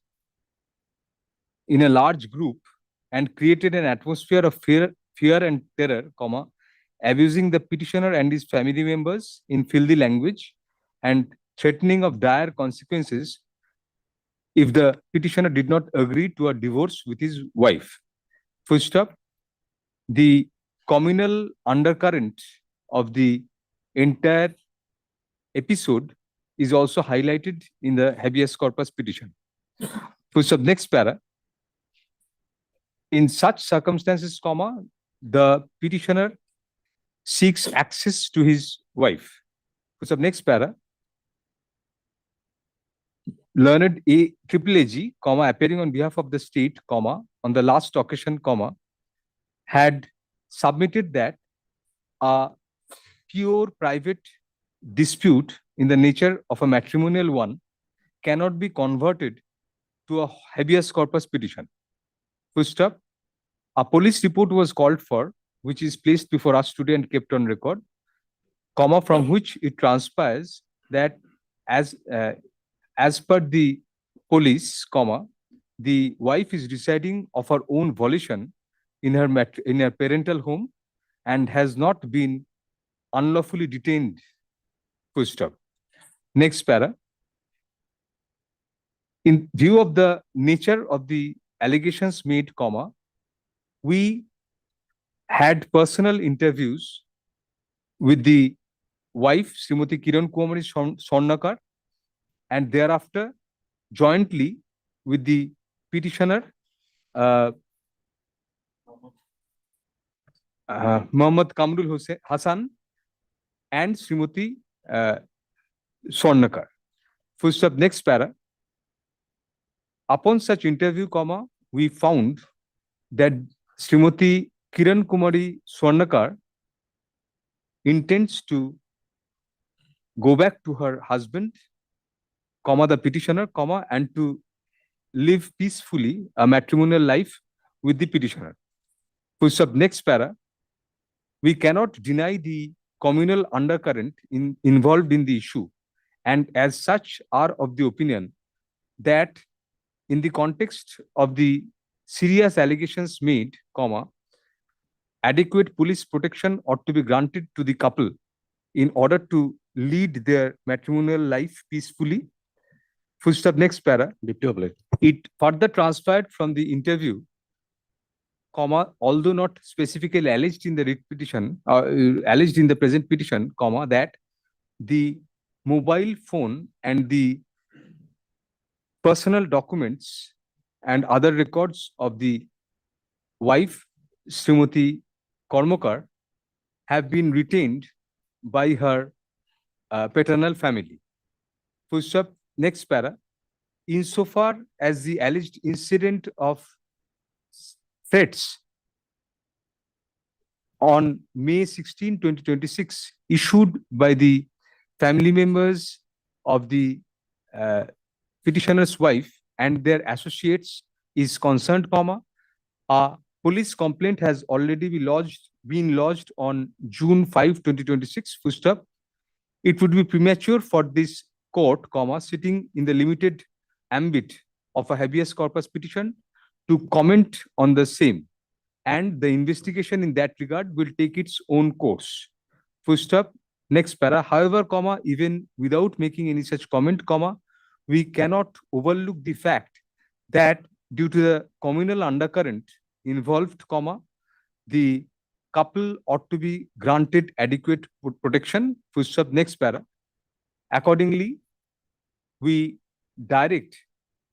in a large group and created an atmosphere of fear and terror, abusing the petitioner and his family members in filthy language and threatening of dire consequences if the petitioner did not agree to a divorce with his wife. Full stop. The communal undercurrent of the entire episode is also highlighted in the habeas corpus petition. Full stop. Next para. In such circumstances, the petitioner seeks access to his wife. Full stop. Next para. Learned AAAG, appearing on behalf of the state, on the last occasion, had submitted that a pure private dispute in the nature of a matrimonial one cannot be converted to a habeas corpus petition. Full stop. A police report was called for, which is placed before us today and kept on record, from which it transpires that as per the police, the wife is residing of her own volition in her parental home and has not been unlawfully detained. Full stop. Next para. In view of the nature of the allegations made, we had personal interviews with the wife, Srimati Kiran Kumari Swarnakar, and thereafter jointly with the petitioner, Muhammad Kamrul Hassan and Srimati Swarnakar. Full stop, next para. Upon such interview, we found that Srimati Kiran Kumari Swarnakar intends to go back to her husband, the petitioner, and to live peacefully a matrimonial life with the petitioner. Full stop, next para. We cannot deny the communal undercurrent involved in the issue, and as such are of the opinion that in the context of the serious allegations made, adequate police protection ought to be granted to the couple in order to lead their matrimonial life peacefully. Full stop, next para. It further transpired from the interview, although not specifically alleged in the writ petition, alleged in the present petition, that the mobile phone and the personal documents and other records of the wife, Srimati Karmakar, have been retained by her paternal family. Full stop, next para. Insofar as the alleged incident of threats on May 16, 2026, issued by the family members of the petitioner's wife and their associates is concerned, a police complaint has already been lodged on June 5, 2026. Full stop. It would be premature for this court, sitting in the limited ambit of a habeas corpus petition, to comment on the same, and the investigation in that regard will take its own course. Full stop. Next para. However, even without making any such comment, we cannot overlook the fact that due to the communal undercurrent involved, the couple ought to be granted adequate protection. Full stop, next para. Accordingly, we direct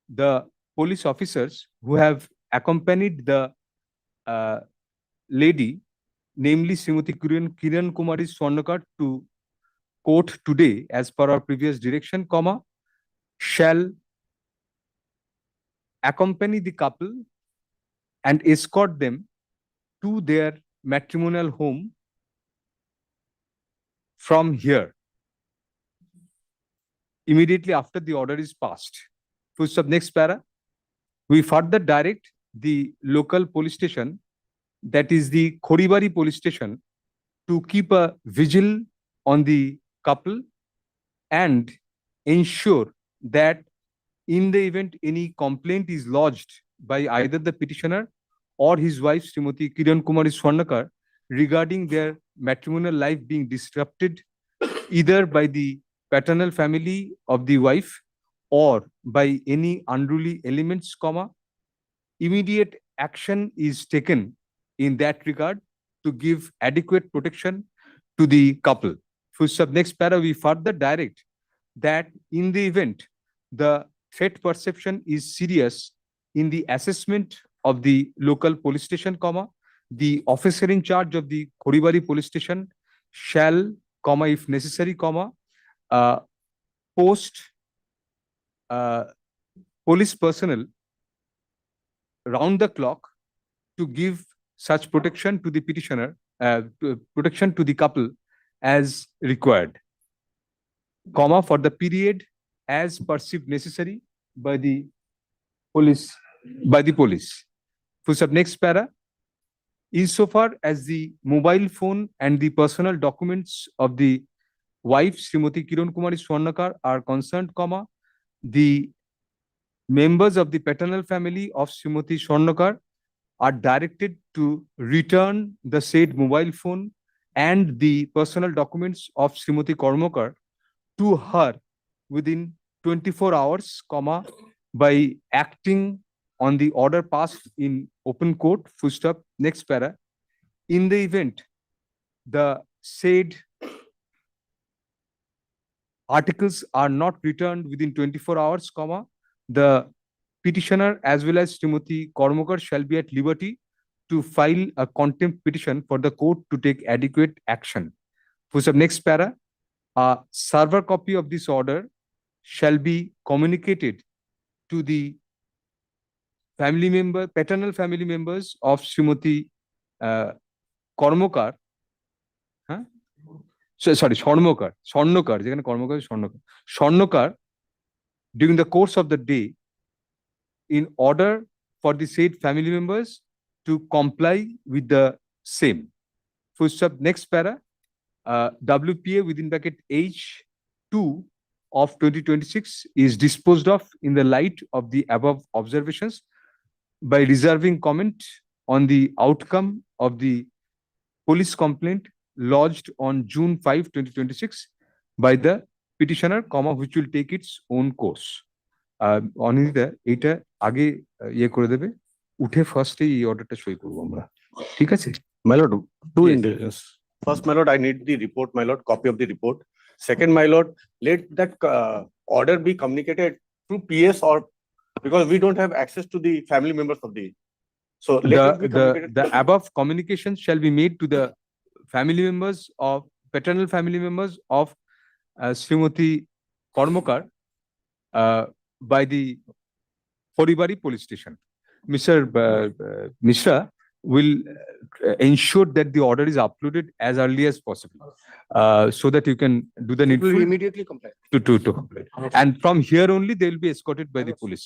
the police officers who have accompanied the lady, namely Srimati Kiran Kumari Swarnakar, to court today as per our previous direction, shall accompany the couple and escort them to their matrimonial home from here immediately after the order is passed. Full stop, next para. We further direct the local police station, that is the Khoribari police station, to keep a vigil on the couple and ensure that in the event any complaint is lodged by either the petitioner or his wife, Srimati Kiran Kumari Swarnakar, regarding their matrimonial life being disrupted either by the paternal family of the wife or by any unruly elements, immediate action is taken in that regard to give adequate protection to the couple. Full stop, next para. We further direct that in the event the threat perception is serious, in the assessment of the local police station, the officer in charge of the Khoribari police station shall, if necessary, post police personnel round the clock to give such protection to the petitioner, protection to the couple as required, for the period as perceived necessary by the police. Full stop, next para. Insofar as the mobile phone and the personal documents of the wife, Srimati Kiran Kumari Swarnakar, are concerned, the members of the paternal family of Srimati Swarnakar are directed to return the said mobile phone and the personal documents of Srimati Karmakar to her within 24 hours, by acting on the order passed in open court. Full stop, next para. In the event the said articles are not returned within 24 hours, comma, the petitioner as well as Srimati Kormakar shall be at liberty to file a contempt petition for the court to take adequate action. For the next para, a server copy of this order shall be communicated to the paternal family members of Srimati Kormakar. Swarnakar, যেখানে কর্মকার Swarnakar during the course of the day in order for the said family members to comply with the same. Full stop. Next para, WPA within bracket H2 of 2026 is disposed of in the light of the above observations by reserving comment on the outcome of the police complaint lodged on June 5, 2026 by the petitioner, comma, which will take its own course. Anindita এইটা আগে ইয়ে করে দেবে, উঠে ফার্স্টে এই অর্ডারটা সই করবো আমরা, ঠিক আছে? My lord, two Yes. indications. First, my lord, I need the report, my lord, copy of the report. Second, my lord, let that order be communicated through PS or because we don't have access to the family members of the. So let it be communicated. The above communication shall be made to the family members of paternal family members of Srimati Kormakar by the Horibari police station. Mr. Mishra will ensure that the order is uploaded as early as possible so that you can do the We will needful immediately comply. to comply. And from here only they will be escorted by the police.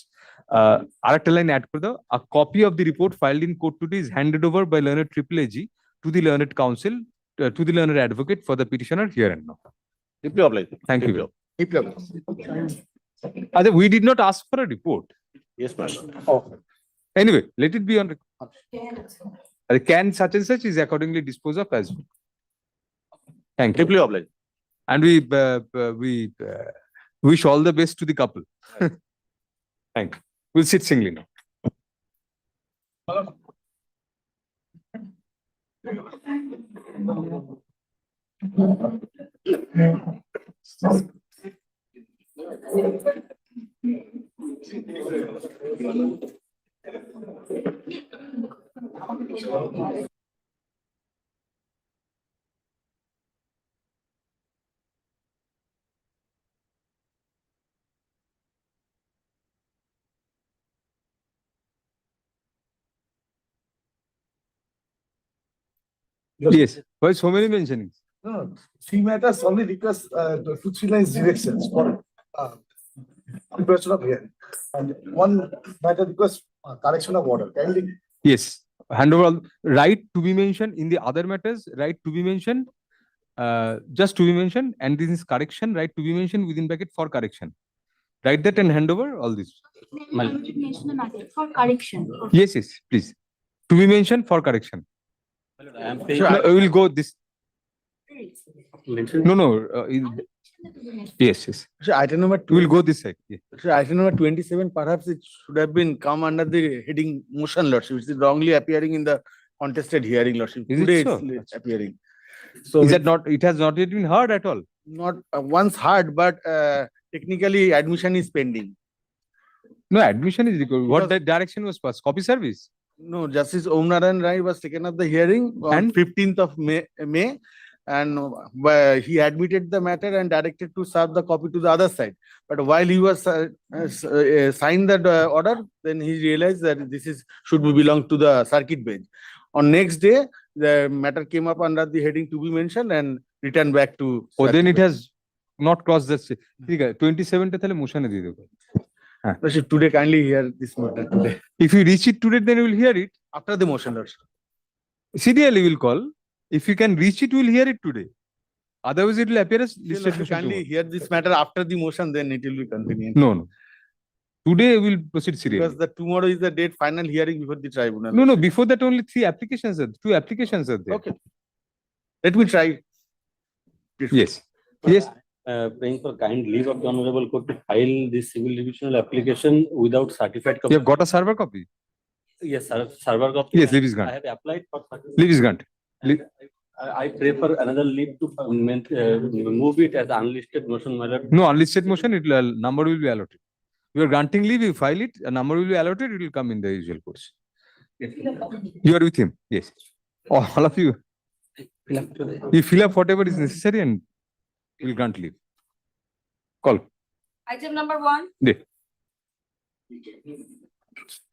Arekta line add kore dao, a copy of the report filed in court today is handed over by learned triple AG to the learned counsel, to the learned advocate for the petitioner here and now. Deeply obliged. Thank you. Deeply obliged. We did not ask for a report. Yes, my lord. Anyway, let it be on record. The can such and such is accordingly disposed of as well. Thank you. Deeply obliged. And we wish all the best to the couple. Thank you. We'll sit singly now. Yes, why so many mentionings? No, three matters only request two, three lines directions for preparation of hearing. And one matter request correction of order. Kindly. Yes, handover all right to be mentioned in the other matters, right to be mentioned, just to be mentioned, and this is correction, right to be mentioned within bracket for correction. Write that and hand over all this. Mention the matter for correction. Yes, yes, please. To be mentioned for correction. No, we will go this. No. Yes, yes. So item number We will go this side. Yeah. So item number 27, perhaps it should have been come under the heading motion, lordship, which is wrongly appearing in the contested hearing, lordship. Is it Today so? it's appearing. So Is that not? It has not yet been heard at all. not once heard, but technically admission is pending. No, admission is required. What Because- the direction was passed? Copy service. No, Justice Om Narayan Rai was taken up the hearing on And? 15th of May, and he admitted the matter and directed to serve the copy to the other side. But while he was signed that order, then he realized that this is should belong to the circuit bench. On next day, the matter came up under the heading to be mentioned and returned back to. Oh, then circuit it bench. has not crossed the. ঠিক আছে 27 টা তাহলে মোশনে দিয়ে দেবো। Lordship, today kindly hear this matter today. If you reach it today, then you will hear it. After the motion, Lordship. CDL will call. If you can reach it, we will hear it today. Otherwise, it will appear as listed. Lordship, motion kindly tomorrow. hear this matter after the motion, then it will be convenient. No. Today we will proceed serially. Because the tomorrow is the date final hearing before the tribunal. No. Before that, only two applications are there. Okay. Let me try. Yes. Yes. Praying for kind leave of the honorable court to file this civil divisional application without certified copy. You have got a server copy. Yes, sir, server copy. Yes, leave is granted. I have applied for. Leave is granted. I pray for another leave to move it as unlisted motion, my lord. No, unlisted motion, it will, number will be allotted. You are granting leave, you file it, a number will be allotted, it will come in the usual course. You are with him, yes. All of you. You fill up whatever is necessary and you will grant leave. Call. Item number 1. Yeah.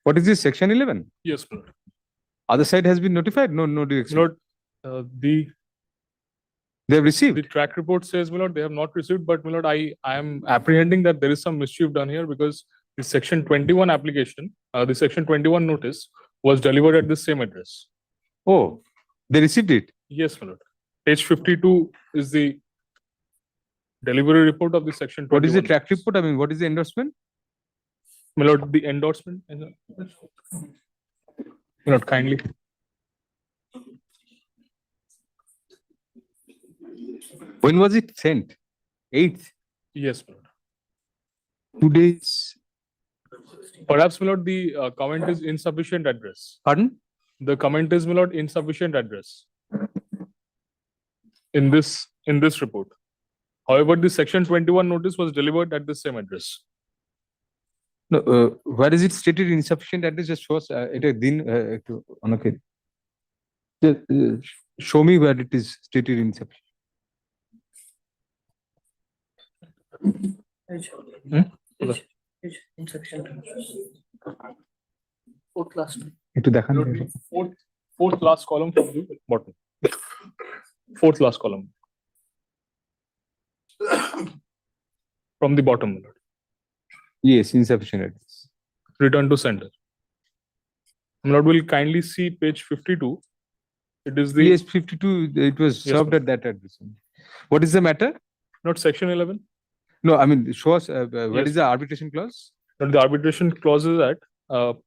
What is this, section 11? Yes, my lord. Other side has been notified? No direction. My lord, They have received. the track report says, my lord, they have not received, but my lord, I am apprehending that there is some mischief done here because the section 21 application, the section 21 notice was delivered at the same address. Oh, they received it. Yes, my lord. Page 52 is the delivery report of the section 21. What is the track report? I mean, what is the endorsement? My lord, the endorsement. My lord, kindly. When was it sent? 8th? Yes, my lord. 2 days. Perhaps, my lord, the comment is insufficient address. Pardon? The comment is, my lord, insufficient address in this report. However, the section 21 notice was delivered at the same address. No, where is it stated insufficient address? Just show us. Okay. Show me where it is stated insufficient. একটু দেখান। Fourth last column from the bottom. Fourth last column. From the bottom, my lord. Yes, insufficient address. Return to sender. My lord, will kindly see page 52. It is the Yes, 52, it was Yes, served ma'am. at that address. What is the matter? not section 11. No, I mean, show us, what Yes. is the arbitration clause? But the arbitration clause is at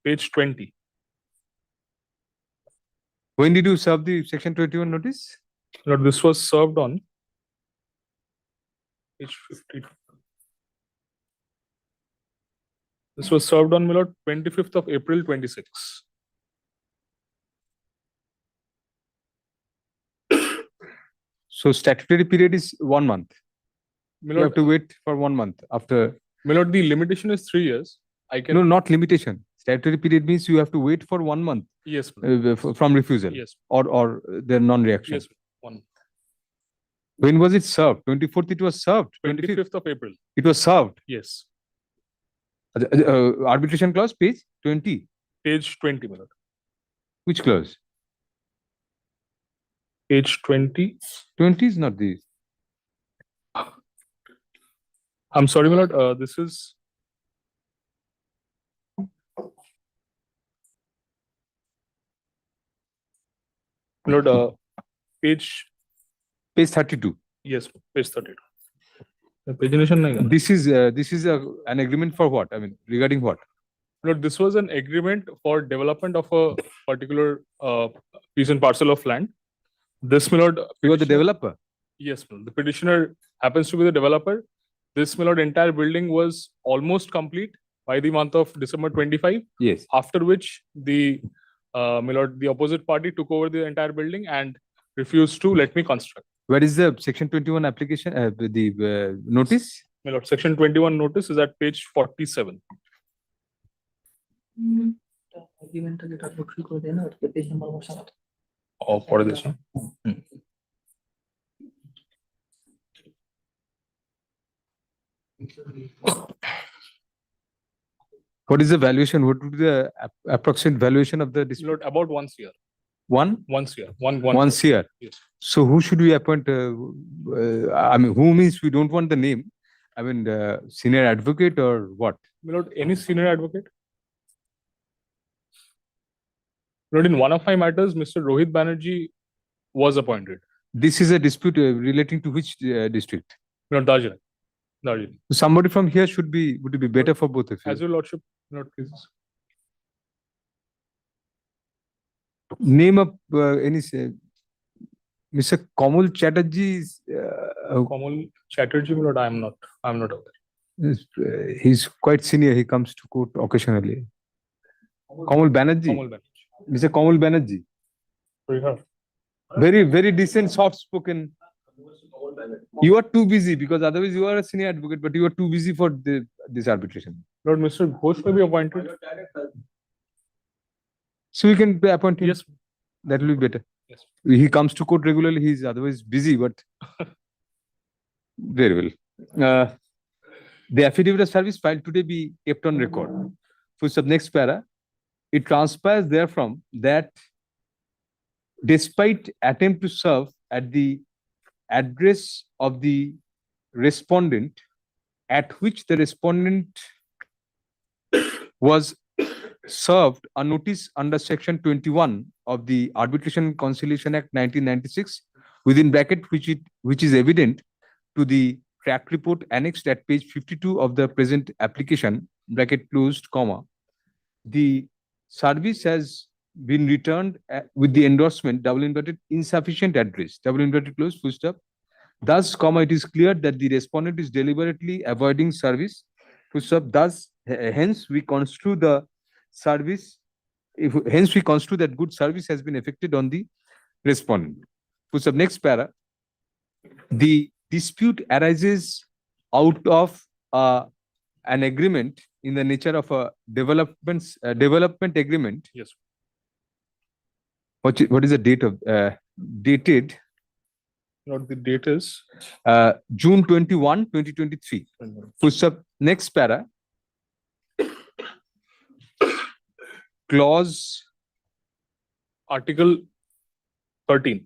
page 20. When did you serve the section 21 notice? Lord, this was served on page 52. This was served on, my lord, 25th of April 26. So statutory period is 1 month. My You have lord, to wait for 1 month after. my lord, the limitation is 3 years. I can. No, not limitation. Statutory period means you have to wait for 1 month Yes, my lord. from refusal Yes, or their non-reaction. yes, 1. When was it served? 24th it was served. 25th 25th of April. it was served. Yes, Arbitration clause, page 20. page 20, my lord. Which clause? Page 20. 20 is not the. I'm sorry, my lord, this is. My lord, page, Page 32. yes, page 32. The pagination nahi hai. This is an agreement for what? I mean, regarding what? Lord, this was an agreement for development of a particular piece and parcel of land. This, my lord. You are the developer. Yes, my lord. The petitioner happens to be the developer. This, my lord, entire building was almost complete by the month of December 25. Yes. After which my lord, the opposite party took over the entire building and refused to let me construct. Where is the section 21 application, the notice? My lord, section 21 notice is at page 47. Oh, for this one. What is the valuation? What would be the approximate valuation of the My dispute? lord, about once year. One? Once year. One. Once year. Yes. So who should we appoint? I mean, who means we don't want the name. I mean, senior advocate or what? My lord, any senior advocate? Lord, in one of my matters, Mr. Rohit Banerjee was appointed. This is a dispute relating to which district? Lord, Darjeeling. Darjeeling. Somebody from here would it be better for both of you? As your lordship, Lord, please. Name of any Mr. Kamal Chatterjee. Kamal Chatterjee, my lord, I'm not aware. He's quite senior. He comes to court occasionally. Kamal Banerjee. Kamal Banerjee. Mr. Kamal Banerjee. Sorry, sir. Very decent, soft spoken. You are too busy because otherwise you are a senior advocate, but you are too busy for this arbitration. Lord, Mr. Ghosh may be appointed. So we can appoint him. Yes. That will be better. Yes. He comes to court regularly. He's otherwise busy, but very well. The affidavit of service filed today be kept on record. For sub next para, it transpires therefrom that despite attempt to serve at the address of the respondent, at which the respondent was served a notice under section 21 of the Arbitration and Conciliation Act 1996, within bracket which is evident to the track report annexed at page 52 of the present application, bracket closed, comma. The service has been returned with the endorsement, double inverted, insufficient address, double inverted close, full stop. Thus, comma, it is clear that the respondent is deliberately avoiding service, full stop. Thus, hence we construe the service, hence we construe that good service has been effected on the respondent. Full stop. Next para, the dispute arises out of an agreement in the nature of a development agreement. Yes. What is the date of dated Lord, the date is June 21, 2023. Full stop. Next para, clause Article 13.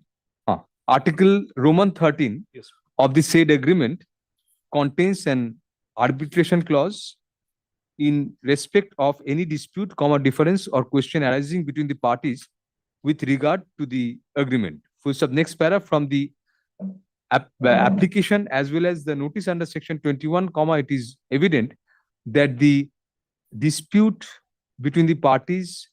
Article Roman 13 Yes. of the said agreement contains an arbitration clause in respect of any dispute, comma, difference or question arising between the parties with regard to the agreement. Full stop. Next para, from the application as well as the notice under section 21, comma, it is evident that the dispute between the parties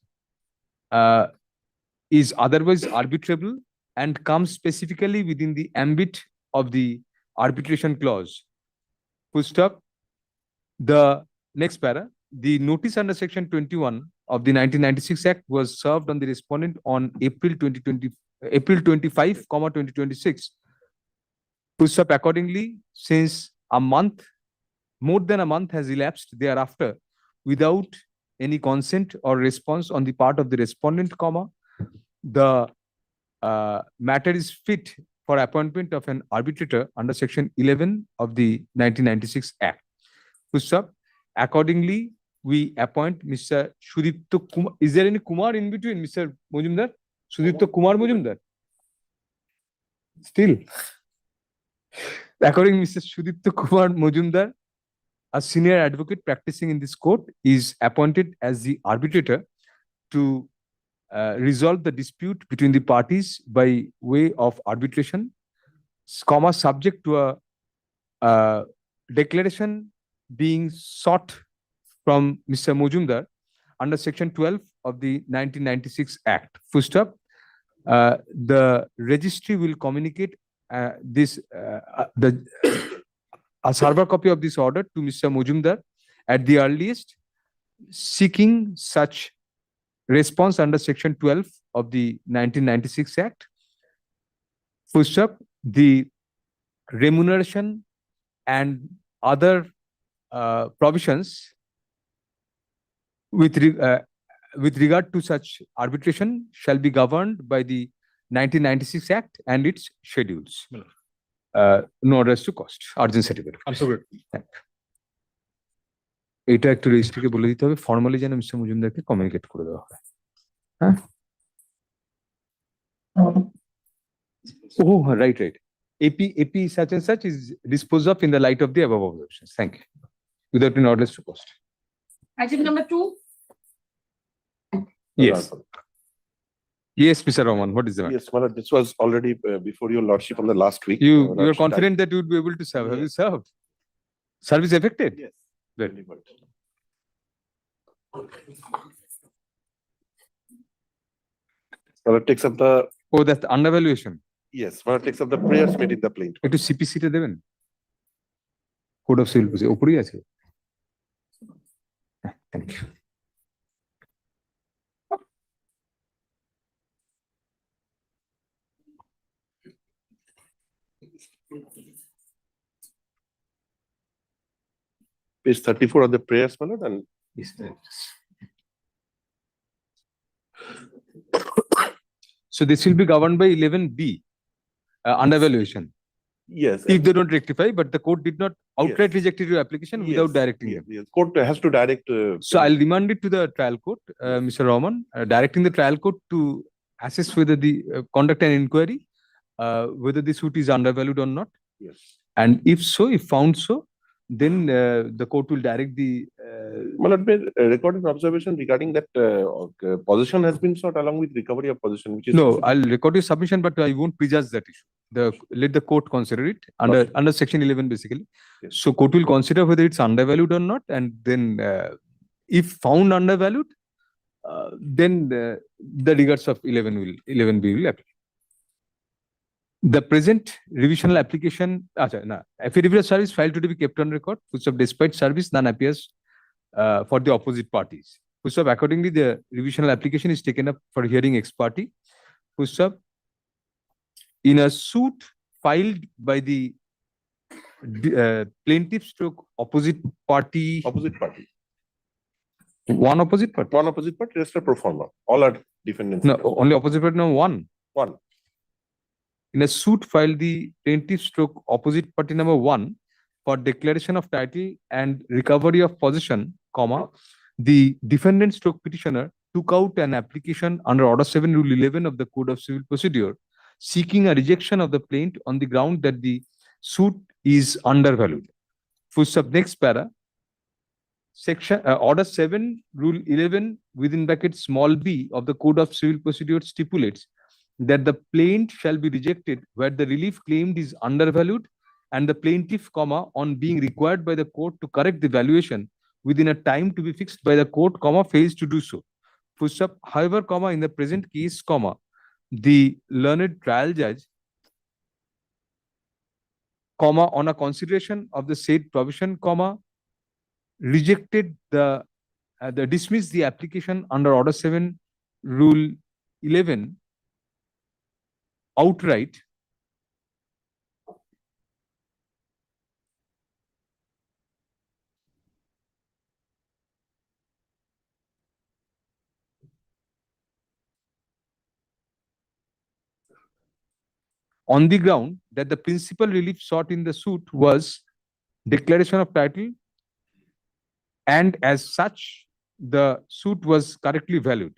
is otherwise arbitrable and comes specifically within the ambit of the arbitration clause. Full stop. The next para, the notice under section 21 of the 1996 Act was served on the respondent on April 25, 2026. Full stop. Accordingly, since more than a month has elapsed thereafter without any consent or response on the part of the respondent, comma, the matter is fit for appointment of an arbitrator under section 11 of the 1996 Act. Full stop. Accordingly, we appoint Mr. Sudipto Kumar. Is there any Kumar in between, Mr. Mojumdar? Sudipto Kumar Mojumdar? Still. According to Mr. Sudipto Kumar Mojumdar, a senior advocate practicing in this court is appointed as the arbitrator to resolve the dispute between the parties by way of arbitration, comma, subject to a declaration being sought from Mr. Mojumdar under section 12 of the 1996 Act. Full stop. The registry will communicate a server copy of this order to Mr. Mojumdar at the earliest, seeking such response under section 12 of the 1996 Act. Full stop. The remuneration and other provisions with regard to such arbitration shall be governed by the 1996 Act and its schedules. No address to cost. Urgent certificate. এটা একটু রেজিস্ট্রিকে বলে দিতে হবে formally যেন mister মজুমদারকে communicate করে দেওয়া হয়। হ্যাঁ, oh right. AP such and such is disposed of in the light of the above observations. Thank you. Without any orders to cost. Item number 2. Yes. Yes, Mr. Rahman, what is the matter? Yes, well, this was already before your lordship on the last week. You are confident that you would be able to serve. Have you served? Service affected? Yes. Very good. Well, it takes up the. Oh, that's the undervaluation. Yes, well, it takes up the prayers made in the plaint. একটু CPC তে দেবেন code of civil proceeding উপরেই আছে। Thank you. Page 34 of the prayers, my lord, and So this will be governed by 11B, undervaluation. yes. If they don't rectify, but the court did not outright Yes. rejected your application without Yes, directing yes, them. yes. Court has to direct. So I'll remand it to the trial court, Mr. Rahman, directing the trial court to assess whether the conduct an inquiry, whether the suit is undervalued or not. Yes. And if so, if found so, then the court will direct the. My lord, recorded observation regarding that position has been sought along with recovery of position, which is. No, I'll record your submission, but I won't prejudge that issue. Let the court consider it under section 11 basically. Yes. So court will consider whether it's undervalued or not, and then if found undervalued, then the regards of 11B will apply. The present revisional application, affidavit of service filed to be kept on record, which of despite service none appears for the opposite parties. Which of accordingly the revisional application is taken up for hearing ex parte. Which of in a suit filed by the plaintiff stroke opposite party. Opposite party. One opposite party. One opposite party, rest are pro forma. All are defendants. No, only opposite party, no, one. One. In a suit filed the plaintiff stroke opposite party number 1 for declaration of title and recovery of possession, comma, the defendant stroke petitioner took out an application under Order 7 Rule 11 of the Code of Civil Procedure, seeking a rejection of the plaint on the ground that the suit is undervalued. Full stop, next para. Section Order 7 Rule 11 within bracket small b of the Code of Civil Procedure stipulates that the plaint shall be rejected where the relief claimed is undervalued and the plaintiff, comma, on being required by the court to correct the valuation within a time to be fixed by the court, comma, fails to do so. Full stop. However, comma, in the present case, comma, the learned trial judge, comma, on a consideration of the said provision, comma, rejected the dismissed the application under Order 7 Rule 11 outright. On the ground that the principal relief sought in the suit was declaration of title, and as such, the suit was correctly valued.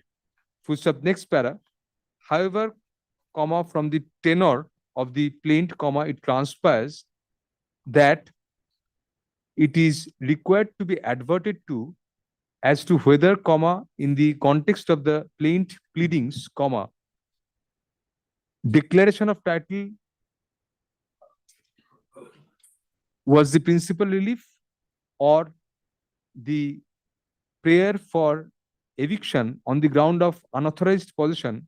Full stop, next para. However, comma, from the tenor of the plaint, comma, it transpires that it is required to be adverted to as to whether, comma, in the context of the plaint pleadings, comma, declaration of title was the principal relief or the prayer for eviction on the ground of unauthorized possession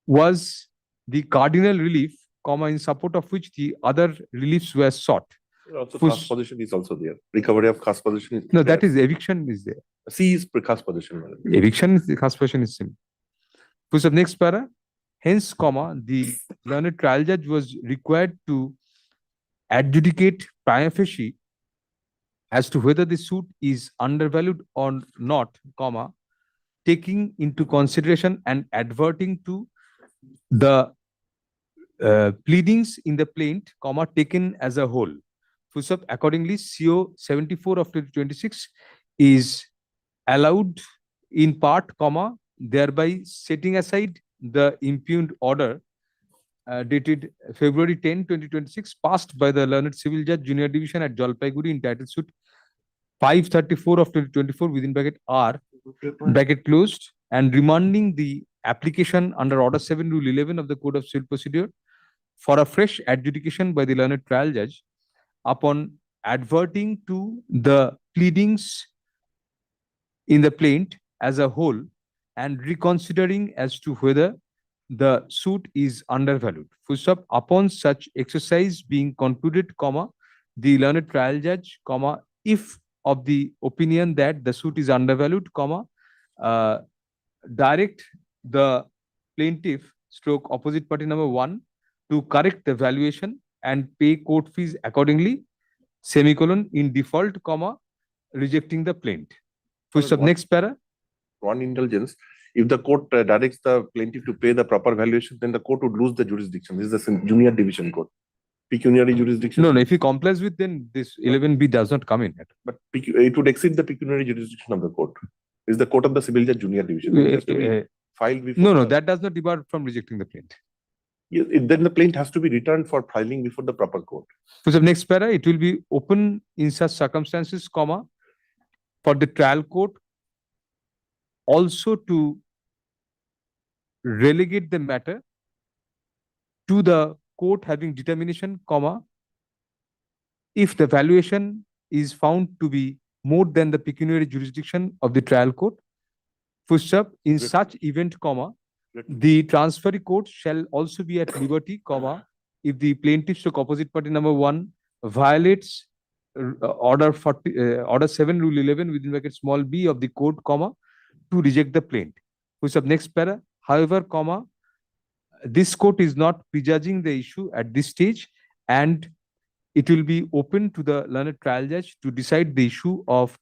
was the cardinal relief, comma, in support of which the other reliefs were sought. Also, khas position is also there. Recovery of khas position is No, there. that is eviction is there. C is khas position. Eviction is the khas position is same. Full stop, next para. Hence, comma, the learned trial judge was required to adjudicate prima facie as to whether the suit is undervalued or not, comma, taking into consideration and adverting to the pleadings in the plaint, comma, taken as a whole. Full stop. Accordingly, CO 74 of 2026 is allowed in part, comma, thereby setting aside the impugned order dated February 10, 2026, passed by the learned civil judge, junior division at Jalpaiguri, entitled suit 534 of 2024 within bracket R, bracket closed, and remanding the application under Order 7 Rule 11 of the Code of Civil Procedure for a fresh adjudication by the learned trial judge upon adverting to the pleadings in the plaint as a whole and reconsidering as to whether the suit is undervalued. Full stop. Upon such exercise being concluded, comma, the learned trial judge, comma, if of the opinion that the suit is undervalued, comma, direct the plaintiff stroke opposite party number 1 to correct the valuation and pay court fees accordingly, semicolon, in default, comma, rejecting the plaint. Full stop. What- Next para. One indulgence, if the court directs the plaintiff to pay the proper valuation, then the court would lose the jurisdiction. This is the junior division court. Pecuniary jurisdiction. No, no, if he complies with, then this 11B does not come in. But it would exceed the pecuniary jurisdiction of the court. Is the court of the civil judge junior division. It has to be filed before. No, no, the- that does not depart from rejecting the plaint. Yeah, then the plaint has to be returned for filing before the proper court. So the next para, it will be open in such circumstances, comma, for the trial court also to relegate the matter to the court having determination, comma, if the valuation is found to be more than the pecuniary jurisdiction of the trial court. Full stop. In Good. such event, comma, Good. the transferee court shall also be at liberty, comma, if the plaintiff stroke opposite party number 1 violates order 7 rule 11 within bracket small b of the court, comma, to reject the plaint. Full stop. Next para. However, comma, this court is not prejudging the issue at this stage, and it will be open to the learned trial judge to decide the issue of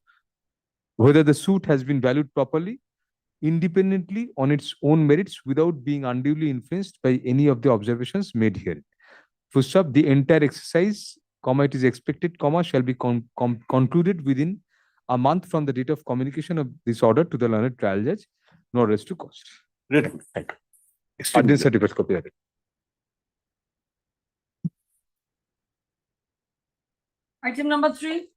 whether the suit has been valued properly, independently on its own merits, without being unduly influenced by any of the observations made here. Full stop. The entire exercise, comma, it is expected, comma, shall be concluded within a month from the date of communication of this order to the learned trial judge, no rest to cost. Great. Thank you. Extremely Audience certificate copy of it. Item number 3.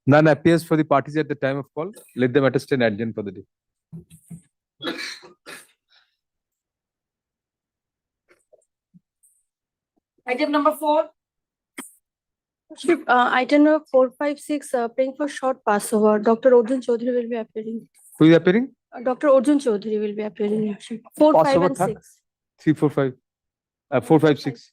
None appears for the parties at the time of call. Let them attest and adjourn for the day. Item number 4. Item number 456, praying for short passover. Dr. Arjun Chaudhary will be appearing. Who is appearing? Dr. Arjun Chaudhary will be appearing. 4, 5, Passover and thak? 6. 3, 4, 5. 4, 5, 6.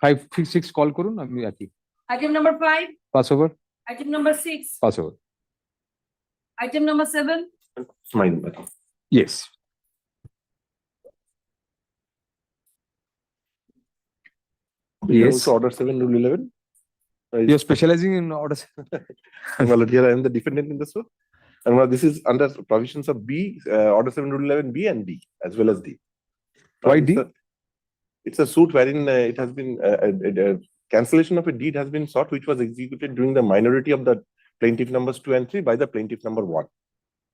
5, 6, 6 call করুন আমি আছি Item number 5. Passover. Item number 6. Passover. Item number 7. Mine. Yes. Yes. Also order 7 rule 11. You're specializing in orders. Well, here I am the defendant in this one. And well, this is under provisions of B, order 7 rule 11 B and D as well as D. Why D? It's a suit wherein it has been cancellation of a deed has been sought, which was executed during the minority of the plaintiff numbers 2 and 3 by the plaintiff number 1.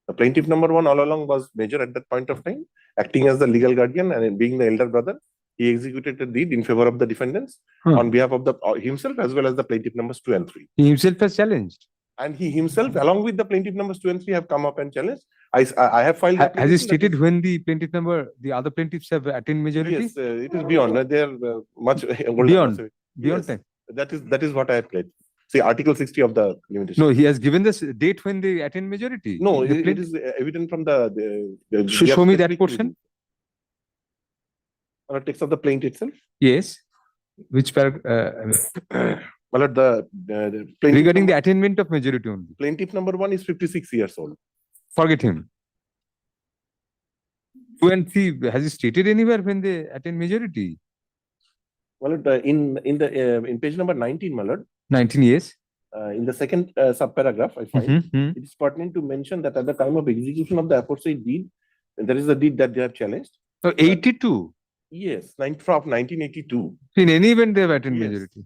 The plaintiff number 1 all along was major at that point of time, acting as the legal guardian and being the elder brother. He executed a deed in favor of the defendants on behalf of the himself as well as the plaintiff numbers 2 and 3. He himself has challenged. And he himself, along with the plaintiff numbers 2 and 3, have come up and challenged. I have filed. Has he application that stated is- when the plaintiff number, the other plaintiffs have attained majority? Yes, it is beyond. They are much older. Beyond. So, Beyond yes, time. that is what I have played. See, Article 60 of the limitation. No, he has given this date when they attain majority. No, The it plaint- is evident from the Show me that portion. Text of the plaint itself. Yes. Which paragraph? Well, the plaintiff Regarding the number- attainment of majority only. plaintiff number 1 is 56 years old. Forget him. 2 and 3, has he stated anywhere when they attain majority? Well, in page number 19, my lord, 19 years. in the second subparagraph, I find Mhm. it is pertinent to mention that at the time of execution of the aforesaid deed, there is a deed that they have challenged. So 82. Yes, from 1982. In any event, they have attained Yes. majority.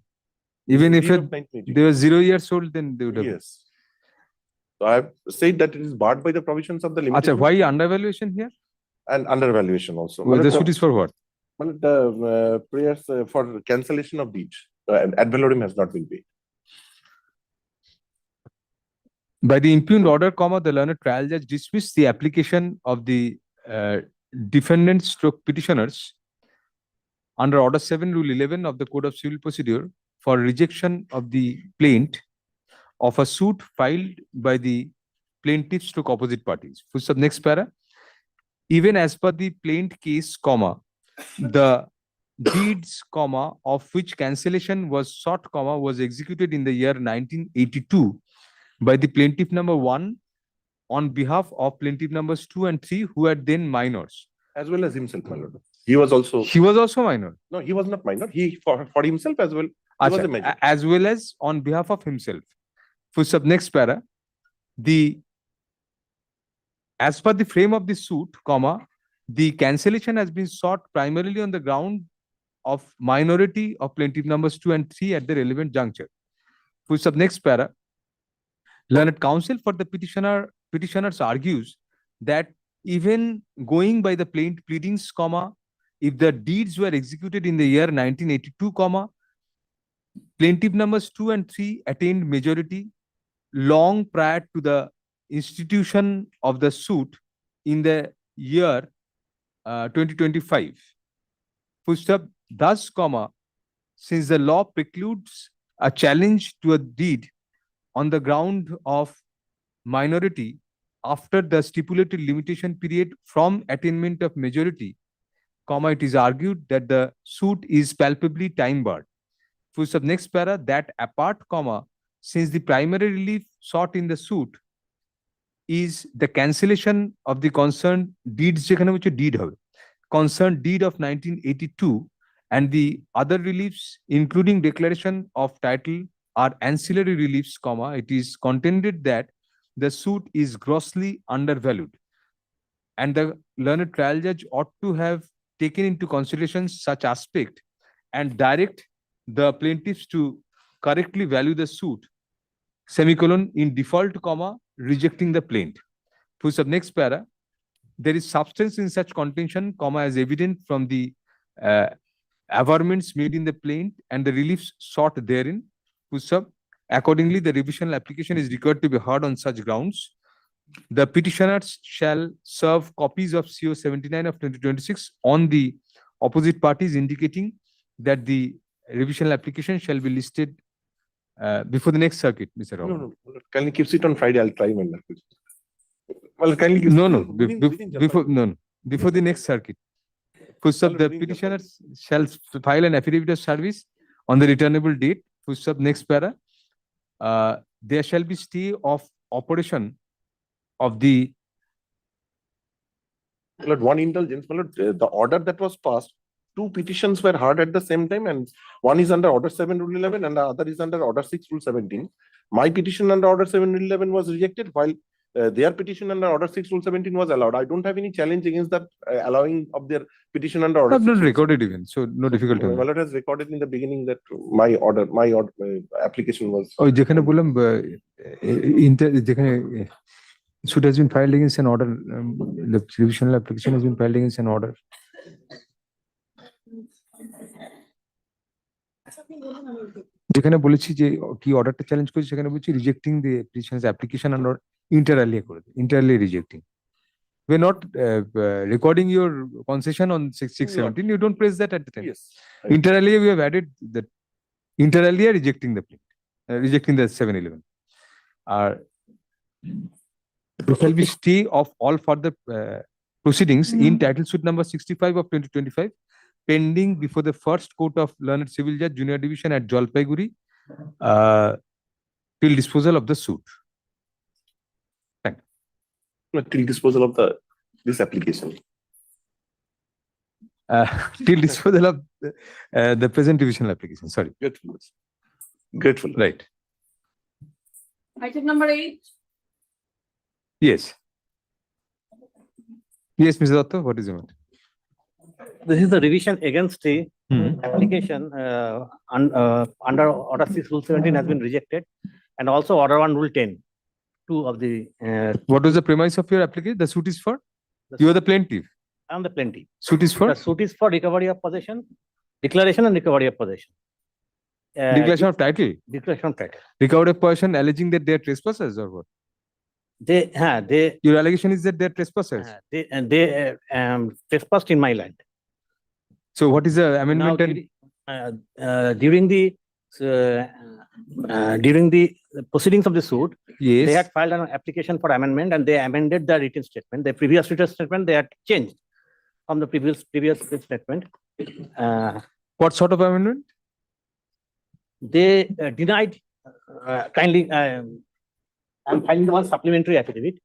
Even if Deed of it- 1982. they were 0 years old, then they would have. Yes. So I have said that it is barred by the provisions of the Acha, limitation why undervaluation here? and undervaluation also. Well, the suit is for what? Well, the prayers for cancellation of deeds, ad valorem has not been paid. By the impugned order, comma, the learned trial judge dismissed the application of the defendant stroke petitioners under order 7 rule 11 of the Code of Civil Procedure for rejection of the plaint of a suit filed by the plaintiff stroke opposite parties. Full stop. Next para. Even as per the plaint case, comma, the deeds, comma, of which cancellation was sought, comma, was executed in the year 1982 by the plaintiff number 1 on behalf of plaintiff numbers 2 and 3 who were then minors. As well as himself, my lord. He was also, He was also minor. no, he was not minor. He, for himself as well, he was Acha, a major. as well as on behalf of himself. For sub next para, as per the frame of the suit, comma, the cancellation has been sought primarily on the ground of minority of plaintiff numbers 2 and 3 at the relevant juncture. For sub next para, learned counsel for the petitioners argues that even going by the pleadings, comma, if the deeds were executed in the year 1982, comma, plaintiff numbers 2 and 3 attained majority long prior to the institution of the suit in the year 2025. Thus, comma, since the law precludes a challenge to a deed on the ground of minority after the stipulated limitation period from attainment of majority, comma, it is argued that the suit is palpably time barred. Full stop next para, that apart, comma, since the primary relief sought in the suit is the cancellation of the concerned deeds, concerned deed of 1982, and the other reliefs, including declaration of title, are ancillary reliefs, comma, it is contended that the suit is grossly undervalued, and the learned trial judge ought to have taken into consideration such aspect and direct the plaintiffs to correctly value the suit, semicolon, in default, comma, rejecting the plaint. Full stop next para, there is substance in such contention, comma, as evident from the averments made in the plaint and the reliefs sought therein. Full stop. Accordingly, the revisional application is required to be heard on such grounds. The petitioners shall serve copies of CO 79 of 2026 on the opposite parties, indicating that the revisional application shall be listed before the next circuit, Mr. Rao. No, kindly keep it on Friday. I'll try my luck. Well, kindly keep before the next circuit. First up, the petitioners shall file an affidavit of service on the returnable date. First up, next para. There shall be stay of operation of the. Lord, one indulgence, my lord, the order that was passed, 2 petitions were heard at the same time, and one is under Order 7 Rule 11 and the other is under Order 6 Rule 17. My petition under Order 7 Rule 11 was rejected, while their petition under Order 6 Rule 17 was allowed. I don't have any challenge against that allowing of their petition under Order. I've not recorded even, so no difficulty. My lord has recorded in the beginning that my application was. Oh, যেখানে বললাম যেখানে suit has been filed against an order, the revisional application has been filed against an order. যেখানে বলেছি যে কি অর্ডারটা challenge করেছি সেখানে বলছি rejecting the petition's application and inter alia করে entirely rejecting. We're not recording your concession on 617. You don't press that at the time. Yes. Inter alia we have added that inter alia rejecting the plea, rejecting the 711. There shall be stay of all further proceedings in title suit number 65 of 2025 pending before the first court of learned civil judge junior division at Jalpaiguri till disposal of the suit. Thank you. Till disposal of this application. Till disposal of the present divisional application. Sorry. Grateful. Right. Item number 8. Yes. Yes, Mr. Datta, what is your matter? This is the revision against the application under Order 6 Rule 17 has been rejected, and also Order 1 Rule 10. 2 of the. What was the premise of your application? The suit is for? You are the plaintiff. I am the plaintiff. Suit is for? The suit is for recovery of possession, declaration and recovery of possession. Declaration of title. Declaration of title. Recovery of possession alleging that they are trespassers or what? Your allegation is that they are trespassers. They trespassed in my land. So what is the amendment? During the proceedings of the suit, Yes. they had filed an application for amendment and they amended the written statement. The previous written statement they had changed from the previous written statement. What sort of amendment? They denied, kindly, I'm filing one supplementary affidavit.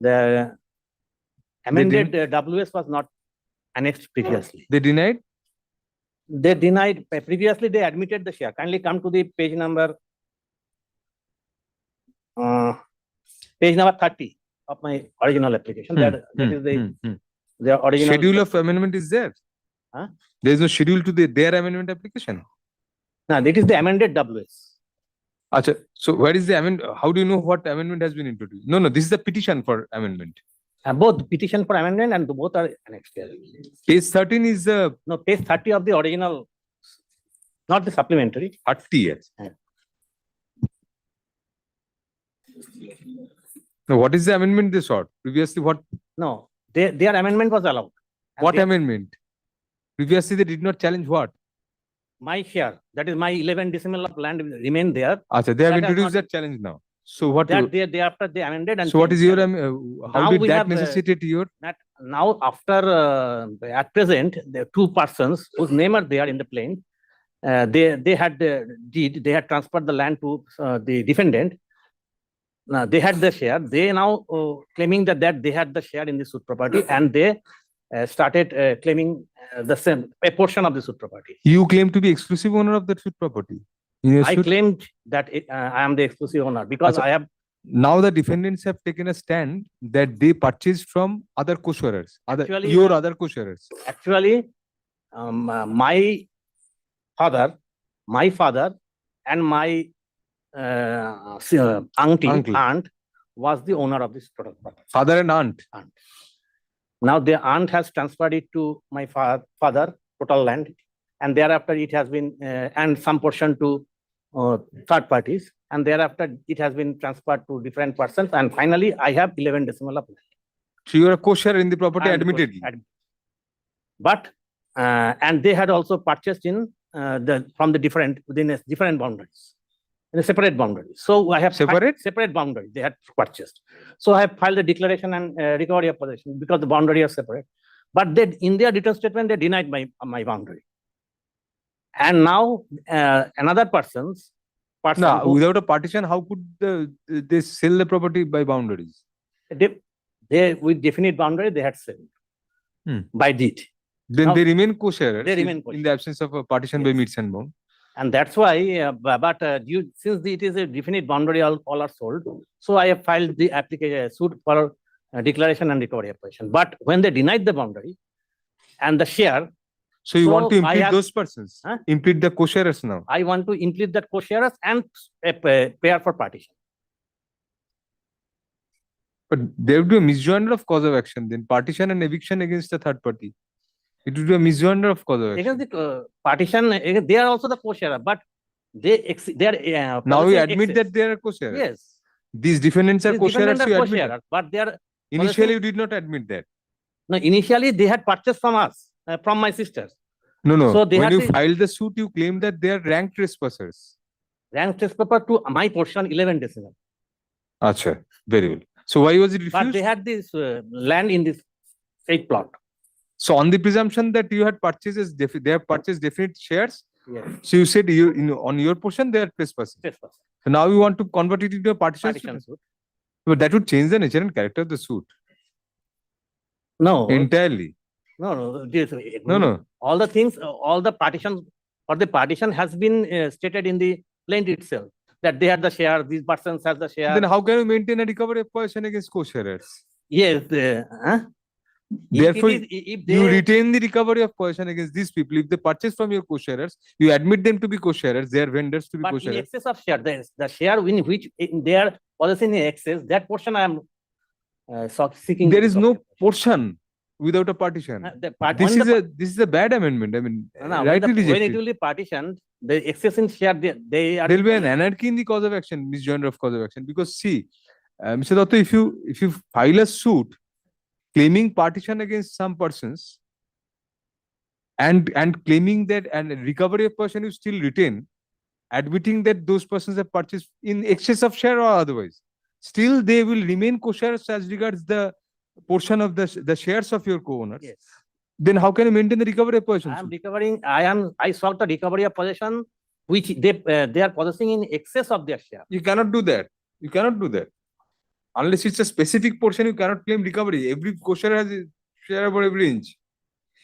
The amended WS was not annexed previously. They denied? They denied, previously they admitted the share. Kindly come to the page number 30 of my original application. That is the original. Schedule of amendment is there? Huh? There is no schedule to their amendment application? No, that is the amended WS. Acha, so where is the amendment? How do you know what amendment has been introduced? No, this is the petition for amendment. Both petition for amendment and both are annexed here. Page 13 is the. No, page 30 of the original, not the supplementary. 30, yes. Now, what is the amendment they sought? Previously, what? No, their amendment was allowed. And What amendment? Previously, they did not challenge what? My share, that is my 11 decimal of land remain there. Acha, they have That has introduced not- that challenge now. So what? That they after they amended and. So what is changed your, that. how Now did we that have, necessitate your? That now after, at present, the two persons whose name are there in the plain, they had the deed, they had transferred the land to the defendant. Now they had the share. They now claiming that they had the share in the suit property, and they started claiming the same a portion of the suit property. You claim to be exclusive owner of that suit property. In your I suit? claimed that I am the exclusive owner because Acha. I have. Now the defendants have taken a stand that they purchased from other co-sharers, Actually, your other co-sharers. Actually, my father, and my Uncle. aunt was the owner of this product. Father and aunt. Now the aunt has transferred it to my father, total land, and thereafter it has been, and some portion to third parties, and thereafter it has been transferred to different persons, and finally I have 11 decimal of land. So you are a co-sharer in the property I am admittedly. But, and they had also purchased in from the different, within a different boundaries, in a separate boundary. So I have. Separate boundary, they had purchased. So I have filed a declaration and recovery of possession because the boundary are separate. But they, in their return statement, they denied my boundary. And now another person Now, who- without a partition, how could they sell the property by boundaries? they with definite boundary, they had sold by deed. Then Now- they remain co-sharers They remain in the absence of a partition by meets and bound. And that's why, since it is a definite boundary, all are sold. So I have filed the application suit for declaration and recovery of possession. But when they denied the boundary and the share. So you want to I impede have- those persons? Impede the co-sharers now? I want to impede that co-sharers and pair for partition. But there would be a misjoinder of cause of action, then partition and eviction against a third party. It would be a misjoinder of cause of action. Against the partition, they are also the co-sharer, but they are. Now you admit that they are co-sharers? Yes. These defendants are These co-sharers, defendants you are admit co-sharers, it. but they are. Initially, you did not admit that. No, initially they had purchased from us, from my sisters. No. So they When had you the- filed the suit, you claimed that they are ranked trespassers. Rank test paper to my portion 11 decimal. Acha, very well. So why was it But refused? they had this land in this fake plot. So on the presumption that you had purchased, they have purchased definite shares. Yes. So you said on your portion they are trespassing. Trespass. So now you want to convert it into a partition Partition suit. suit. But that would change the nature and character of the suit No. entirely. No. No. All the things, all the partitions, or the partition has been stated in the plaintiff itself, that they had the share, these persons has the share. Then how can you maintain a recovery of possession against co-sharers? Yes. Therefore, if you they- retain the recovery of possession against these people. If they purchase from your co-sharers, you admit them to be co-sharers, they are vendors to be But in co-sharers. excess of share, the share in which they are possessing in excess, that portion I am seeking. There is no portion without a partition. This is a bad amendment. I mean, rightly When it rejected. will be partitioned, the excess in share, they are. There will be an anarchy in the cause of action, misjoinder of cause of action. Because see, Mr. Datta, if you file a suit claiming partition against some persons and claiming that and recovery of possession you still retain, admitting that those persons have purchased in excess of share or otherwise, still they will remain co-sharers as regards the portion of the shares of your co-owners. Yes. Then how can you maintain the recovery of possession? I am recovering, I sought the recovery of possession which they are possessing in excess of their share. You cannot do that. You cannot do that. Unless it's a specific portion, you cannot claim recovery. Every kosher has a share about every inch.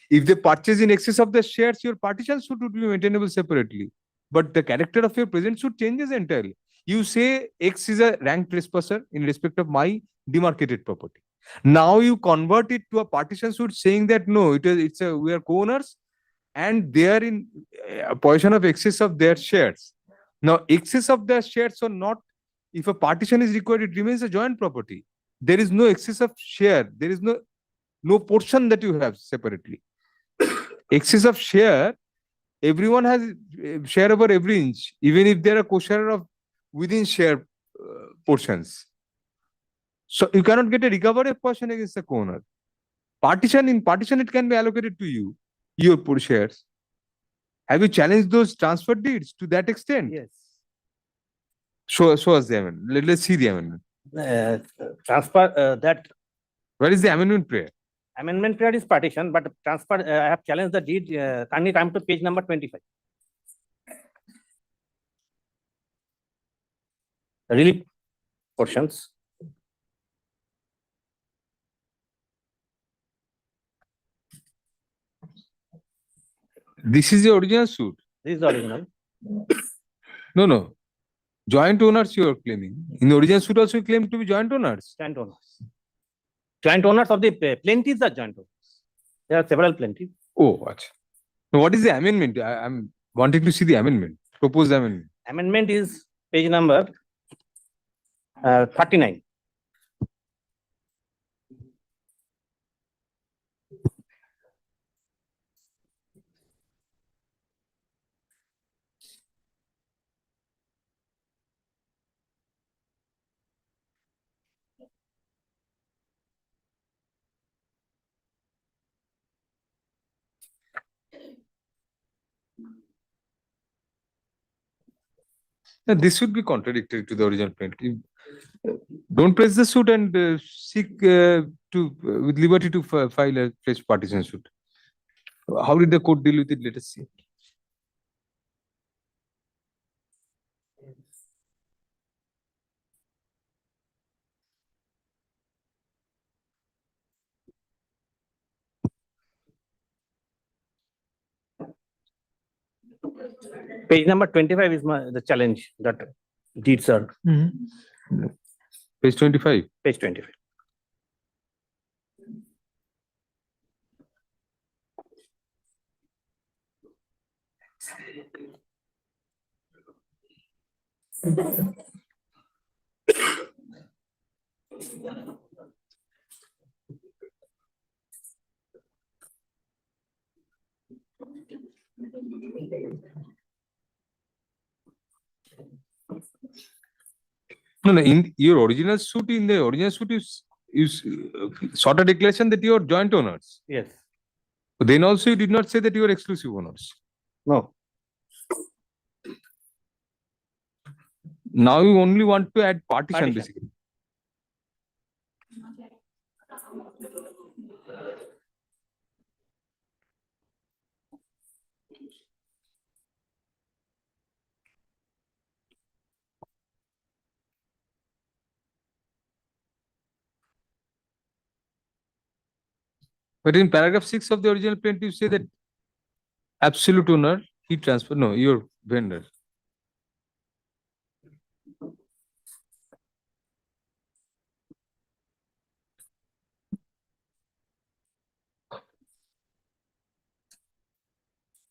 If they purchase in excess of the shares, your partition suit would be maintainable separately. But the character of your present suit changes entirely. You say X is a ranked trespasser in respect of my demarcated property. Now you convert it to a partition suit saying that no, we are co-owners and they are in a position of excess of their shares. Now, excess of their shares or not, if a partition is required, it remains a joint property. There is no excess of share. There is no portion that you have separately. Excess of share, everyone has share over every inch, even if there are co-sharer of within share portions. So you cannot get a recovery portion against the co-owner. In partition, it can be allocated to you, your poor shares. Have you challenged those transfer deeds to that extent? Yes. Show us the amendment. Let's see the amendment. Where is the amendment prayer? Amendment prayer is partition, but transfer, I have challenged the deed. Kindly come to page number 25. Relief portions. This is the original suit. This is the original. No. Joint owners you are claiming. In the original suit also you claim to be joint owners. Joint owners. Joint owners of the plaintiffs are joint owners. There are several plaintiffs. Oh, achha. Now what is the amendment? I'm wanting to see the amendment. Proposed amendment. Amendment is page number 39. Now, this would be contradictory to the original plaintiff. Don't press the suit and seek with liberty to file a fresh partition suit. How did the court deal with it? Let us see. Page number 25 is the challenge that deeds are. Page 25. Page 25. No. In your original suit, you sought a declaration that you are joint owners. Yes. But then also you did not say that you are exclusive owners. No. Now you only want to add partition, Partition. basically. But in paragraph 6 of the original plaintiff, you say that absolute owner, he transfer. No, your vendor.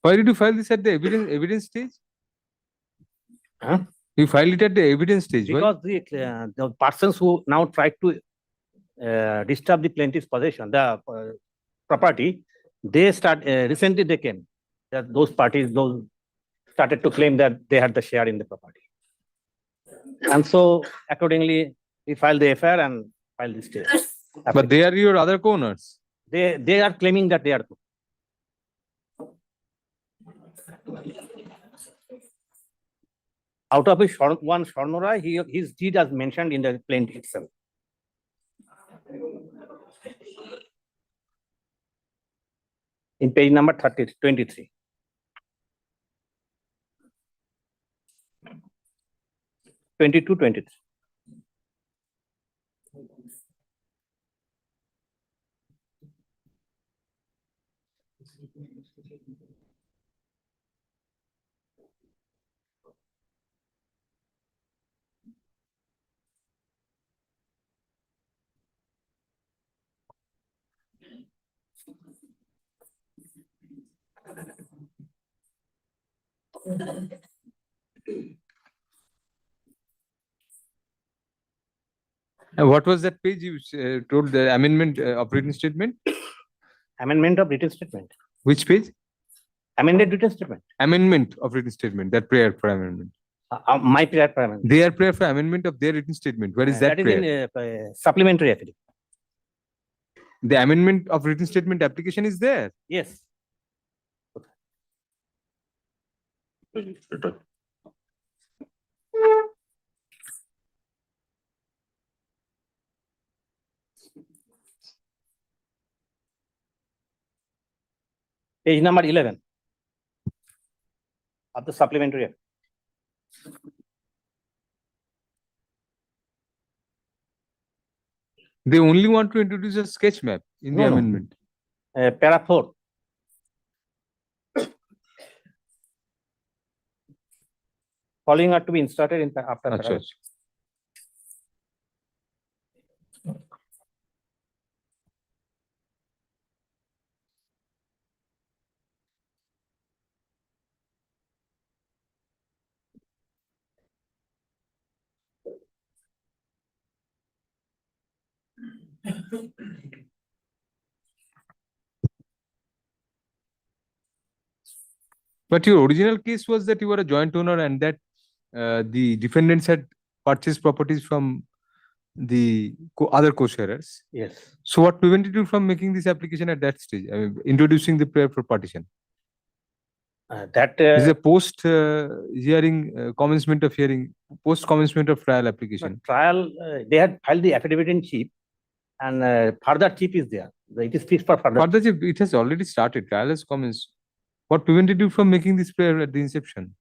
Why did you file this at the evidence stage? Huh? You filed it at the evidence stage. Why? Because the persons who now try to disturb the plaintiff's possession, the property, they recently they came. That those parties started to claim that they had the share in the property. And so accordingly, we filed the FIR and filed this case. But they are your other co-owners. They are claiming that they are. Out of his one Sharnora, his deed as mentioned in the plaintiff itself. in page number 23. Twenty-two, 23. And what was that page you told the amendment of written statement? Amendment of written statement. Which page? Amended written statement. Amendment of written statement, that prayer for amendment. My prayer for amendment. Their prayer for amendment of their written statement. Where is that That is prayer? in supplementary affidavit. The amendment of written statement application is there. Yes. Page number 11 of the supplementary affidavit. They only want to introduce a sketch map in the No, no. amendment. Para 4. Following are to be inserted in after Achha, paragraph. achha. But your original case was that you were a joint owner and that the defendants had purchased properties from the other co-sharers. Yes. So what prevented you from making this application at that stage? I mean, introducing the prayer for partition? That This is a post hearing, commencement of hearing, post commencement of trial application. trial, they had filed the affidavit in chief, and further chief is there. It is fixed for further. Further, it has already started. Trial has commenced. What prevented you from making this prayer at the inception?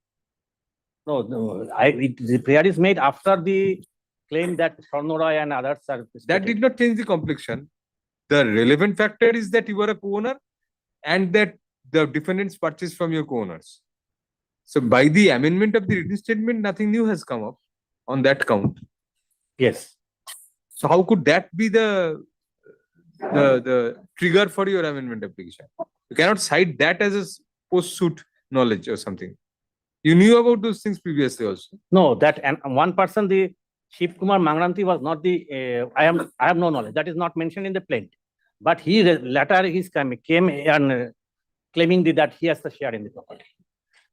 No, the prayer is made after the claim that Swarnoray and others are. That did not change the complexion. The relevant factor is that you were a co-owner and that the defendants purchased from your co-owners. So by the amendment of the written statement, nothing new has come up on that count. Yes. So how could that be the trigger for your amendment application? You cannot cite that as a post-suit knowledge or something. You knew about those things previously also. No, that and one person, the Shiv Kumar Mangranti was not the. I have no knowledge. That is not mentioned in the plaint. But he later came and claiming that he has the share in the property.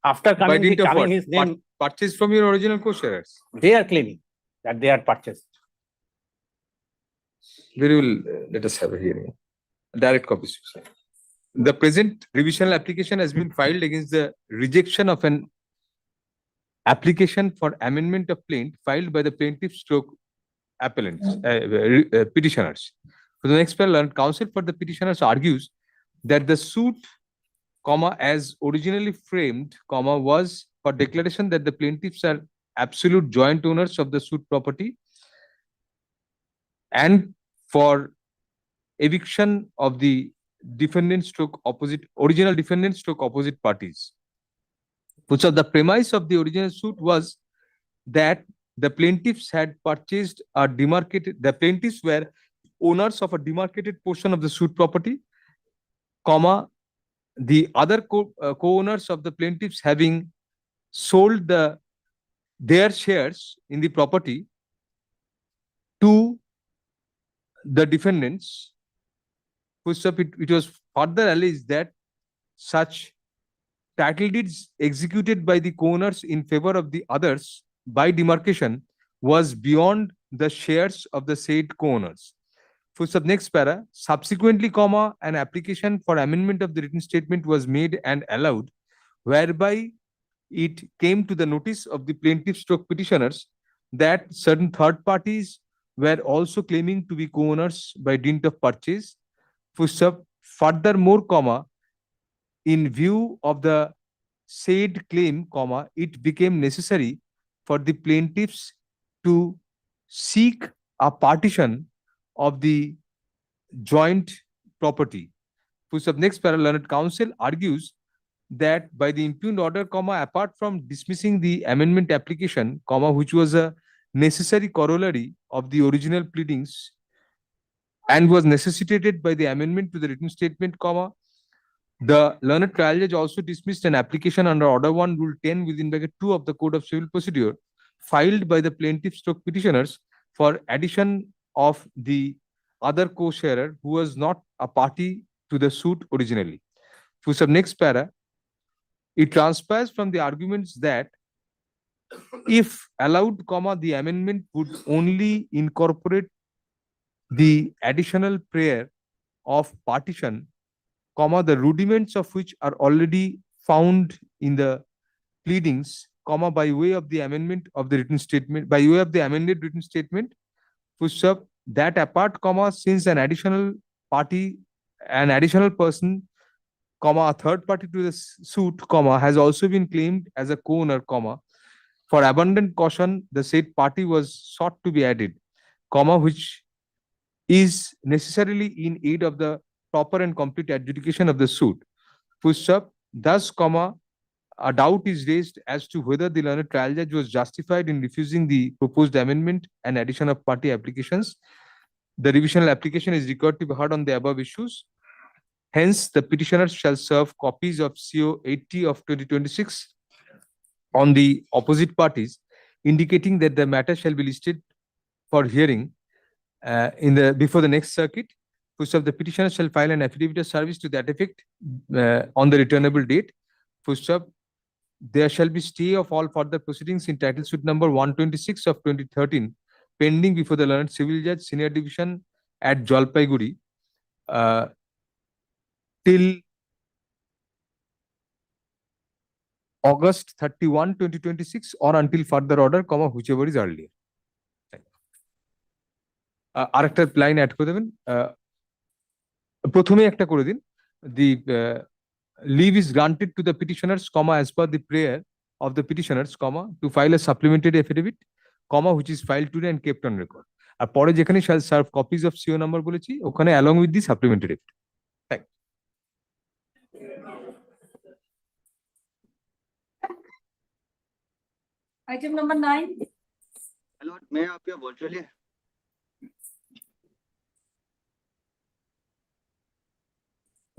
After By coming, dint of what? his name, Purchased from your original co-sharers. they are claiming that they had purchased. We will let us have a hearing. Direct copies. The present revisional application has been filed against the rejection of an application for amendment of plaint filed by the plaintiff stroke appellants, petitioners. For the next parallel, counsel for the petitioners argues that the suit, as originally framed, was for declaration that the plaintiffs are absolute joint owners of the suit property and for eviction of the defendant stroke original defendant stroke opposite parties. Which of the premise of the original suit was that the plaintiffs had purchased a demarcated, the plaintiffs were owners of a demarcated portion of the suit property, the other co-owners of the plaintiffs having sold their shares in the property to the defendants. It was further alleged that such title deeds executed by the co-owners in favor of the others by demarcation was beyond the shares of the said co-owners. For next para, subsequently, an application for amendment of the written statement was made and allowed, whereby it came to the notice of the plaintiff stroke petitioners that certain third parties were also claiming to be co-owners by dint of purchase. Furthermore, in view of the said claim, comma, it became necessary for the plaintiffs to seek a partition of the joint property. Next para, learned counsel argues that by the impugned order, comma, apart from dismissing the amendment application, comma, which was a necessary corollary of the original pleadings and was necessitated by the amendment to the written statement, comma, the learned trial judge also dismissed an application under Order 1, Rule 10 within bracket 2 of the Code of Civil Procedure filed by the plaintiff stroke petitioners for addition of the other co-sharer who was not a party to the suit originally. Next para, it transpires from the arguments that if allowed, comma, the amendment would only incorporate the additional prayer of partition, comma, the rudiments of which are already found in the pleadings, comma, by way of the amendment of the written statement, by way of the amended written statement, that apart, comma, since an additional party, an additional person, comma, a third party to the suit, comma, has also been claimed as a co-owner, comma, for abundant caution, the said party was sought to be added, comma, which is necessarily in aid of the proper and complete adjudication of the suit. Thus, comma, a doubt is raised as to whether the learned trial judge was justified in refusing the proposed amendment and addition of party applications. The revisional application is required to be heard on the above issues. Hence, the petitioners shall serve copies of CO 80 of 2026 on the opposite parties, indicating that the matter shall be listed for hearing before the next circuit. The petitioner shall file an affidavit of service to that effect on the returnable date. There shall be stay of all further proceedings in title suit number 126 of 2013 pending before the learned civil judge, senior division at Jalpaiguri till August 31, 2026 or until further order, comma, whichever is earlier. আরেকটা line add করে দেবেন, প্রথমে একটা করে দিন, the leave is granted to the petitioners, comma, as per the prayer of the petitioners, comma, to file a supplementary affidavit, comma, which is filed today and kept on record. আর পরে যেখানে shall serve copies of CO number বলেছি ওখানে along with the supplementary. Item number 9. Hello, may I appear virtually?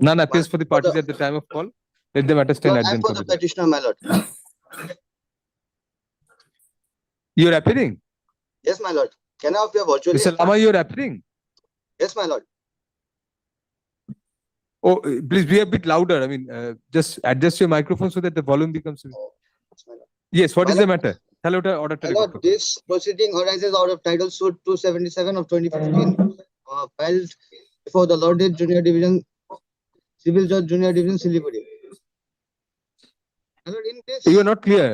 None appears for the parties at the time of call. Let the matter stand adjourned. For the petitioner, my lord. You're appearing? Yes, my lord. Can I appear virtually? Mr. Lama, you're appearing? Yes, my lord. Oh, please be a bit louder. I mean, just adjust your microphone so that the volume becomes. Yes, what is the matter? Hello, order. My lord, this proceeding arises out of title suit 277 of 2015, filed before the Lorded Junior Division, Civil Judge Junior Division, Siliguri. My lord, in this. You are not clear.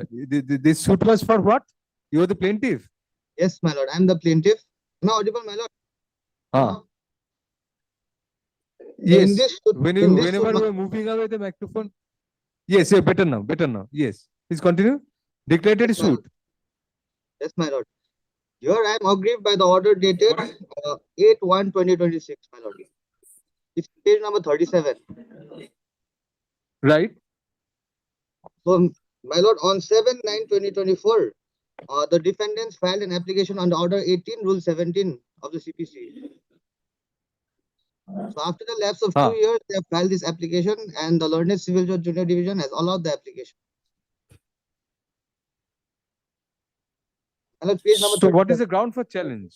This suit was for what? You are the plaintiff. Yes, my lord. I am the plaintiff. Am I audible, my lord? Yes. In this suit- in this Whenever suit, you are moving away the microphone. Yes, yeah, better now. Yes. Please continue. Declarated suit. Yes, my lord. Here I am aggrieved by the order dated 8/1/2026, my lord. It's page number 37. Right. So, my lord, on 7/9/2024, the defendants filed an application under Order 18, Rule 17 of the CPC. So, after the lapse of 2 years, they have filed this application, and the Learned Civil Judge Junior Division has allowed the application. My lord, page number So what is 37. the ground for challenge?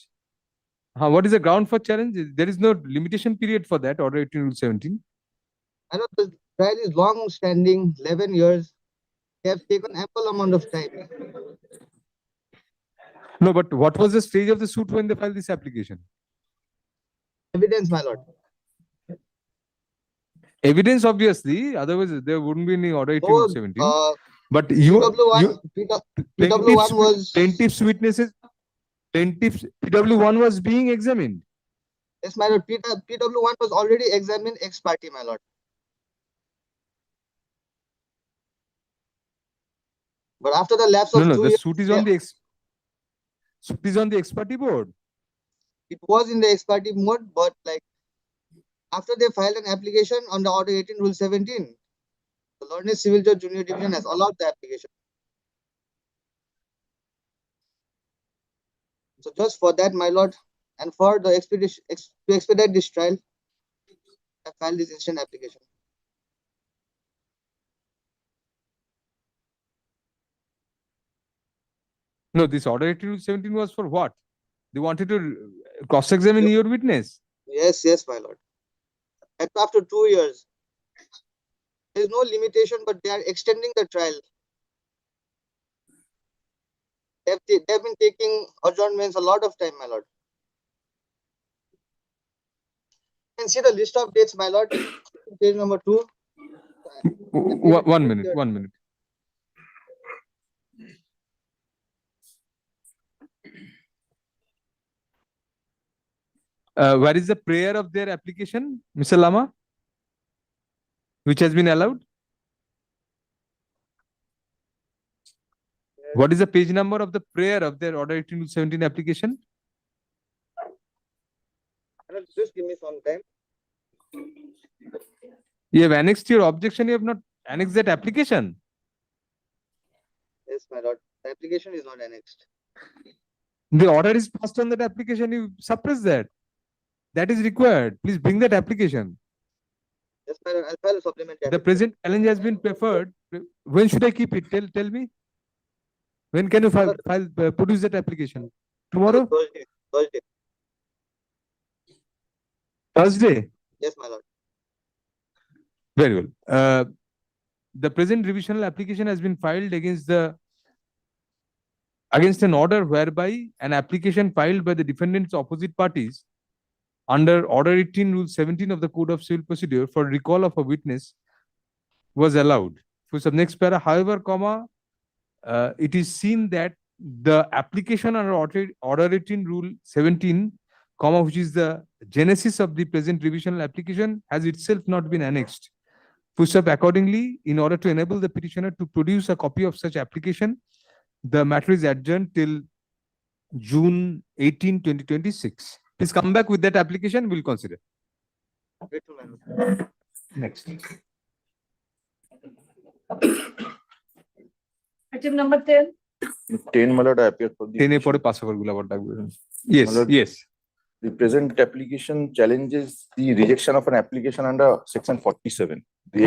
What is the ground for challenge? There is no limitation period for that, Order 18, Rule 17. I know the trial is long standing, 11 years. They have taken ample amount of time. No, but what was the stage of the suit when they filed this application? Evidence, my lord. Evidence, obviously, otherwise there wouldn't be any Order 18, Rule 17. But PW1 was. Plaintiff's witnesses, PW1 was being examined. Yes, my lord. PW1 was already examined ex parte, my lord. But after the lapse of No, 2 the years, suit is on the suit is on the ex parte board. it was in the ex parte mode, but like after they filed an application on the Order 18 Rule 17, the Lord Civil Judge Junior Division has allowed the application. So just for that, my lord, and for the to expedite this trial, I filed this instant application. No, this order 18/17 was for what? They wanted to cross-examine your witness. Yes, yes, my lord. And after 2 years, there is no limitation, but they are extending the trial. They've been taking adjournments a lot of time, my lord. You can see the list of dates, my lord, page number 2. 1 minute, 1 minute. Where is the prayer of their application, Mr. Lama? Which has been allowed? What is the page number of the prayer of their order 18/17 application? Just give me some time. You have annexed your objection, you have not annexed that application. Yes, my lord. The application is not annexed. The order is passed on that application, you suppress that. That is required. Please bring that application. Yes, my lord. I'll file a supplementary. The present challenge has been preferred. When should I keep it? Tell me. When can you produce that application? Tomorrow? Thursday. Thursday. Thursday? Yes, my lord. Very well. The present revisional application has been filed against an order whereby an application filed by the defendants opposite parties under Order 18 Rule 17 of the Code of Civil Procedure for recall of a witness was allowed. For sub next para, however, it is seen that the application under Order 18 Rule 17, which is the genesis of the present revisional application, has itself not been annexed. Accordingly, in order to enable the petitioner to produce a copy of such application, the matter is adjourned till June 18, 2026. Please come back with that application, we'll consider. Next. Item number 10. 10, my lord, I appear for the. 10 এ পরে pass over গুলো আবার ডাকবে। Yes, My lord, yes. The present application challenges the rejection of an application under section 47, the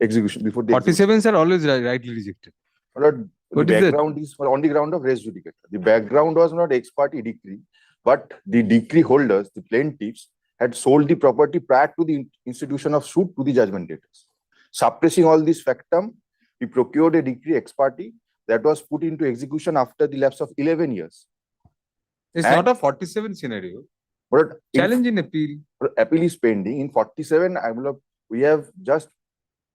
execution before the. 47s are always rightly rejected. My lord, the What is that? background is on the ground of res judicata. The background was not ex parte decree, but the decree holders, the plaintiffs, had sold the property prior to the institution of suit to the judgment debtors. Suppressing all this factum, we procured a decree ex parte that was put into execution after the lapse of 11 years. It's And- not a 47 scenario. But Challenge in appeal. appeal is pending. In 47, we have just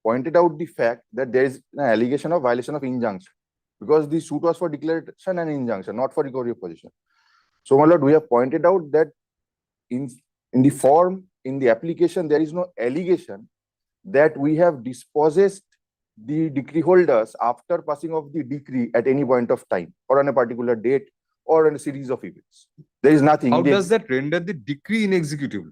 pointed out the fact that there is an allegation of violation of injunction because the suit was for declaration and injunction, not for recovery of possession. So, my lord, we have pointed out that in the form, in the application, there is no allegation that we have dispossessed the decree holders after passing of the decree at any point of time or on a particular date or on a series of events. There is nothing. How does that render the decree inexecutable?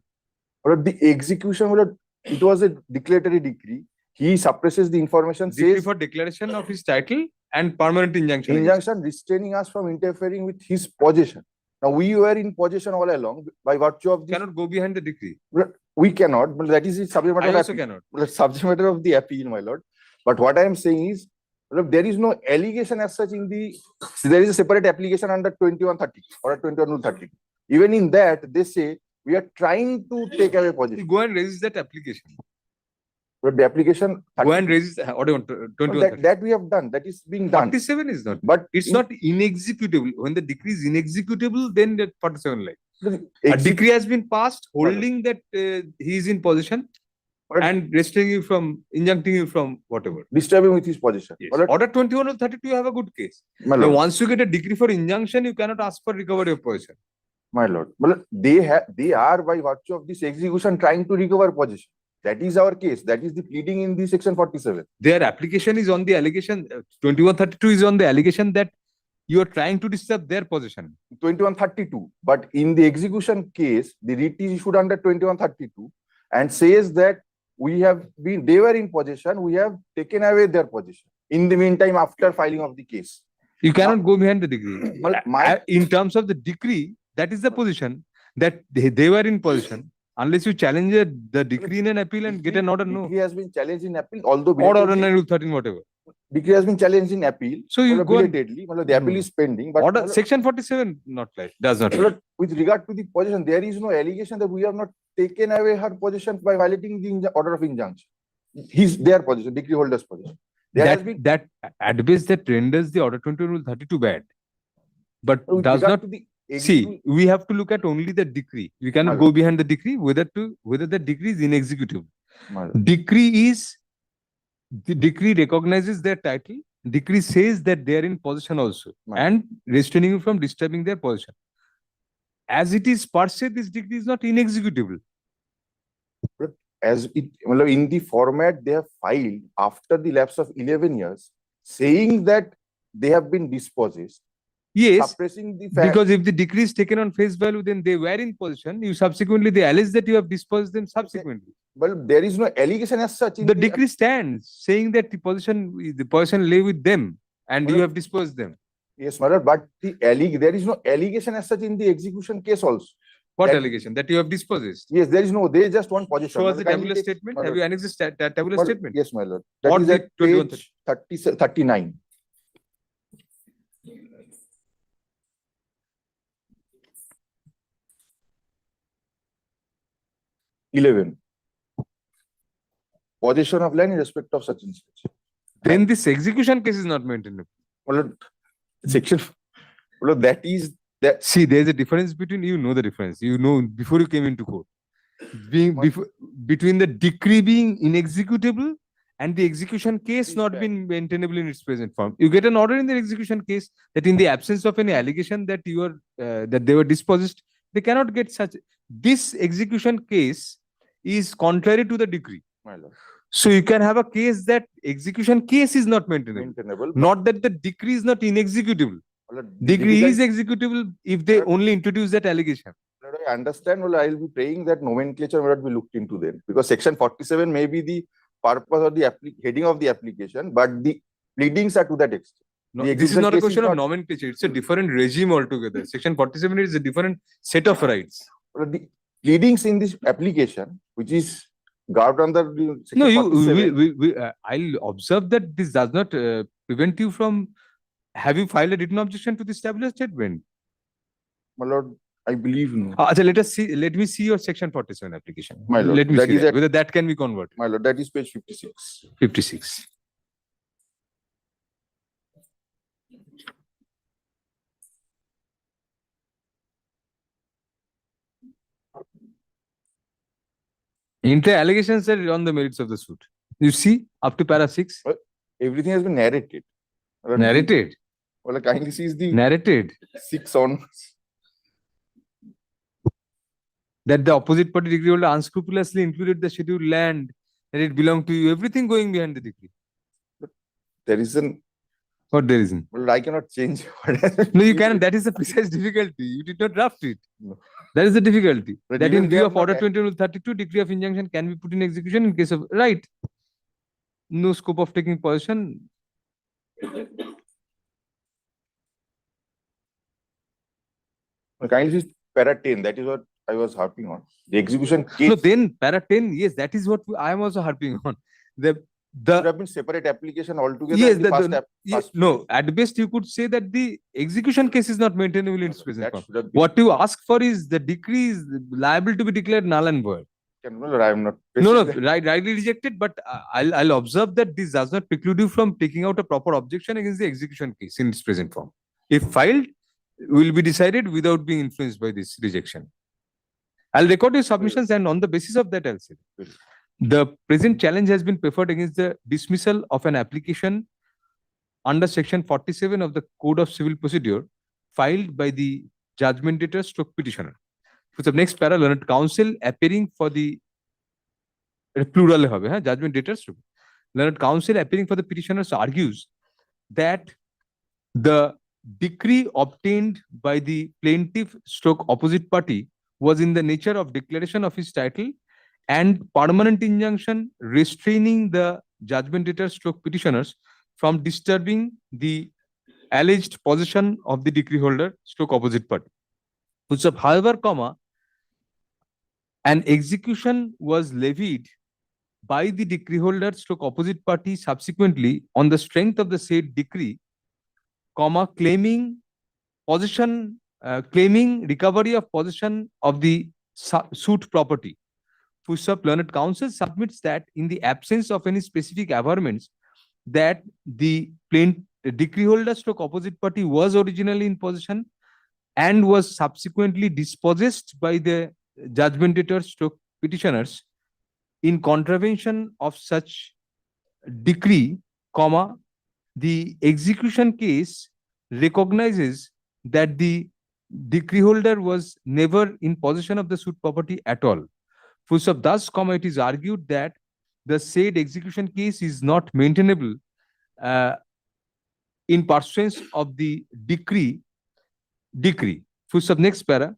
But the execution, my lord, it was a declaratory decree. He suppresses the information, Decree says for declaration of his title and permanent injunction. injunction restraining us from interfering with his possession. Now, we were in possession all along by virtue of this. Cannot go behind the decree. We cannot, but that is the subject matter I of also appeal. cannot. The subject matter of the appeal, my lord. But what I am saying is, look, there is no allegation as such in the, there is a separate application under 2130 or 2130. Even in that, they say we are trying to take away possession. Go and raise that application. But the application. Go and raise order 2130. That we have done, that is being done. 47 is not. But It's not inexecutable. When the decree is inexecutable, then that 47 like. A decree has been passed holding that he is in possession and restraining you from, injuncting you from whatever. Disturbing with his possession. Yes. My lord, Order 21 or 32, you have a good case. my Now, lord, once you get a decree for injunction, you cannot ask for recovery of possession. my lord. They are by virtue of this execution trying to recover possession. That is our case. That is the pleading in the section 47. Their application is on the allegation, 2132 is on the allegation that you are trying to disturb their possession. 2132. But in the execution case, the writ is issued under 2132 and says that they were in possession, we have taken away their possession. In the meantime, after filing of the case. You cannot go behind the decree. My- In terms of the decree, that is the position that they were in possession. Unless you challenge the decree in an appeal and get an order, no. Decree has been challenged in appeal, although Order belatedly- Rule 13, whatever. decree has been challenged in appeal. So you go and- belatedly, the appeal is pending. But Order, section 47, not like, does not. with regard to the possession, there is no allegation that we have not taken away her possession by violating the order of injunction. Their possession, decree holder's possession. There has been That at best that renders the order 20 Rule 32 bad. But with does regard not, to the see, we have to look at only the decree. We cannot go behind the decree, whether the decree is inexecutable. The decree recognizes their title. Decree says that they are in possession also and restraining you from disturbing their possession. As it is per se, this decree is not inexecutable. as it in the format they have filed after the lapse of 11 years, saying that they have been dispossessed. Yes, suppressing the fact. because if the decree is taken on face value, then they were in possession. You subsequently, they allege that you have dispossessed them subsequently. Well, there is no allegation as such in The decree stands saying that the possession lay with them and you have disposed them. Yes, my lord, but there is no allegation as such in the execution case also. What That- allegation? That you have dispossessed? Yes, there is no, they just want possession. Show us My the lord, kindly tabular take- statement. my Have lord, you annexed the tabular my lord, statement? Yes, my lord. That What is the at 21 page 39. 11. Possession of land in respect of such and such. Then this execution case is not maintainable. My lord, section, my lord, that is that. See, there's a difference between, you know the difference. You know before you came into court. Between the decree being inexecutable and the execution case not being maintainable in its present form. You get an order in the execution case that in the absence of any allegation that you are that they were dispossessed, they cannot get such. This execution case is contrary to the decree. My lord. So you can have a case that execution case is not maintainable. Maintainable. Not that the decree is not inexecutable. My lord, Decree difficult- is executable if they only introduce that allegation. my lord, I understand. Well, I will be praying that nomenclature will not be looked into then, because section 47 may be the purpose or the heading of the application, but the pleadings are to that extent. No, The this is execution not a case question of not- nomenclature. It's a different regime altogether. Section 47 is a different set of rights. Well, the pleadings in this application, which is governed under the section No, 47, I'll observe that this does not prevent you from having filed a written objection to this tabular statement. my lord, I believe no. Let me see your section 47 application. My lord, Let me that see is that, at- whether that can be converted. My lord, that is page 56. 56. Entire allegations are on the merits of the suit. You see, up to para 6, Everything has been narrated. My lord, narrated, Well, kindly sees the narrated. 6 on. That the opposite party decree holder unscrupulously included the scheduled land, that it belonged to you, everything going behind the decree. There is an, Or there isn't. well, I cannot change. what has No, you been- cannot. That is the precise difficulty. You did not draft it. No. That is the difficulty. But That even in they view have of not Order act- 20 Rule 32, decree of injunction can be put in execution in case of right. No scope of taking possession. Well, kindly see para 10, that is what I was harping on. The execution No, case then para 10, yes, that is what I am also harping on. should The have been separate application altogether. yes, in the first first no, at best you could say that the execution case is not maintainable in its present that form. should have been. What you ask for is the decree is liable to be declared null and void. Well, I am not. No, that. rightly rejected, but I'll observe that this does not preclude you from taking out a proper objection against the execution case in its present form. If filed, will be decided without being influenced by this rejection. I'll record your submissions and on the basis of that, I'll say. The present challenge has been preferred against the dismissal of an application under section 47 of the Code of Civil Procedure filed by the judgment debtor stroke petitioner. For the next para, learned counsel appearing for the plural হবে, হ্যাঁ, judgment debtors. Learned counsel appearing for the petitioners argues that the decree obtained by the plaintiff stroke opposite party was in the nature of declaration of his title and permanent injunction restraining the judgment debtors stroke petitioners from disturbing the alleged possession of the decree holder stroke opposite party. However, an execution was levied by the decree holder stroke opposite party subsequently on the strength of the said decree, claiming recovery of possession of the suit property. Learned counsel submits that in the absence of any specific averments that the decree holder stroke opposite party was originally in possession and was subsequently dispossessed by the judgment debtors stroke petitioners in contravention of such decree, the execution case recognizes that the decree holder was never in possession of the suit property at all. Thus, it is argued that the said execution case is not maintainable in pursuance of the decree. Next para.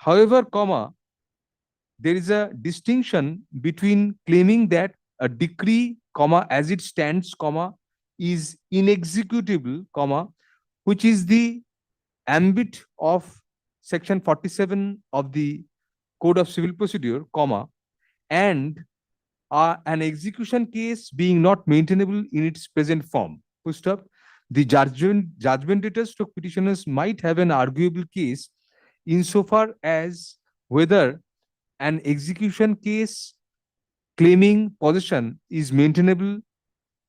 However, there is a distinction between claiming that a decree, as it stands, is inexecutable, which is the ambit of section 47 of the Code of Civil Procedure, and an execution case being not maintainable in its present form. The judgment debtors stroke petitioners might have an arguable case insofar as whether an execution case claiming possession is maintainable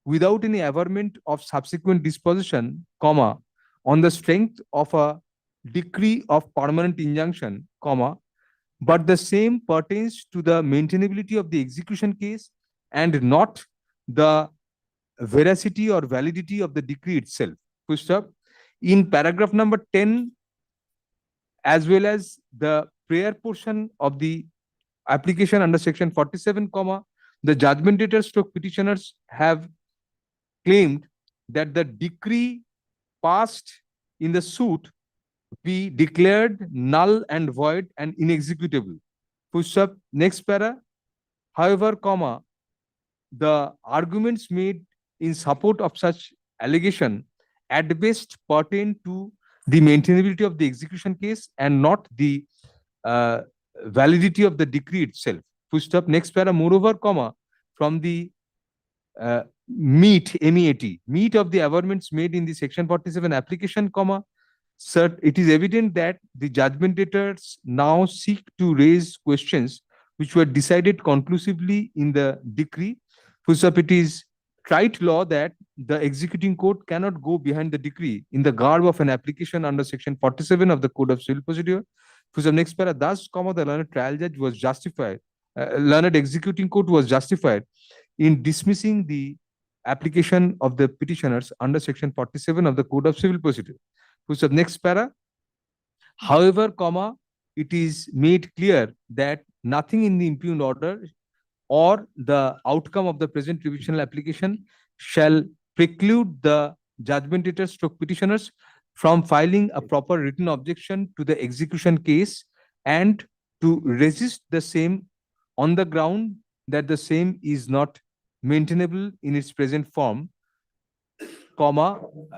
without any averment of subsequent disposition, on the strength of a decree of permanent injunction, but the same pertains to the maintainability of the execution case and not the veracity or validity of the decree itself. In paragraph number 10, as well as the prayer portion of the application under section 47, the judgment debtors stroke petitioners have claimed that the decree passed in the suit be declared null and void and inexecutable. Next para. However, the arguments made in support of such allegation at best pertain to the maintainability of the execution case and not the validity of the decree itself. Next para. Moreover, from the meat of the averments made in the section 47 application, it is evident that the judgment debtors now seek to raise questions which were decided conclusively in the decree. It is trite law that the executing court cannot go behind the decree in the garb of an application under section 47 of the Code of Civil Procedure. Next para. Thus, the learned trial judge was justified, learned executing court was justified in dismissing the application of the petitioners under section 47 of the Code of Civil Procedure. Next para. However, it is made clear that nothing in the impugned order or the outcome of the present revisional application shall preclude the judgment debtors stroke petitioners from filing a proper written objection to the execution case and to resist the same on the ground that the same is not maintainable in its present form,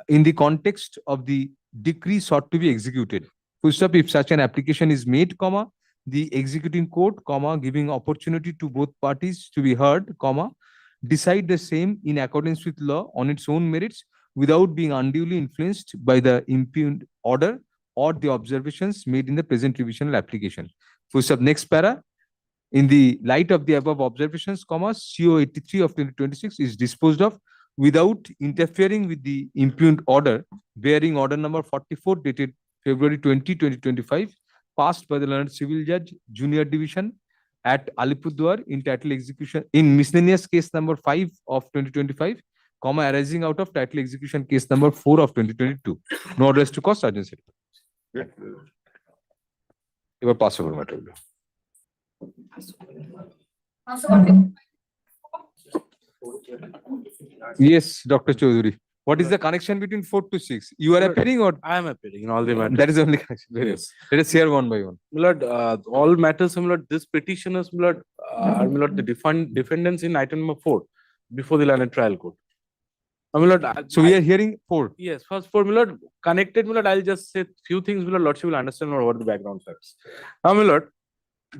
in the context of the decree sought to be executed. If such an application is made, the executing court, giving opportunity to both parties to be heard, decide the same in accordance with law on its own merits without being unduly influenced by the impugned order or the observations made in the present revisional application. Next para. In the light of the above observations, CO 83 of 2026 is disposed of without interfering with the impugned order bearing order number 44 dated February 20, 2025, passed by the learned civil judge, Junior Division at Alipurduar in title execution in miscellaneous case number 5 of 2025, arising out of title execution case number 4 of 2022. No address to cost urgency. এবার pass over matter Yes, Dr. Chaudhary. What is the connection between 4 to 6? You are appearing or I am appearing in all the matters. that is the only connection? Very well. Yes. Let us hear one by one. My lord, all matters, my lord, this petitioners, my lord, are, my lord, the defendants in item number 4 before the learned trial court. My lord, So we are hearing 4. yes, first for my lord, connected, my lord, I'll just say few things, my lord, lordship will understand what the background facts. Now, my lord,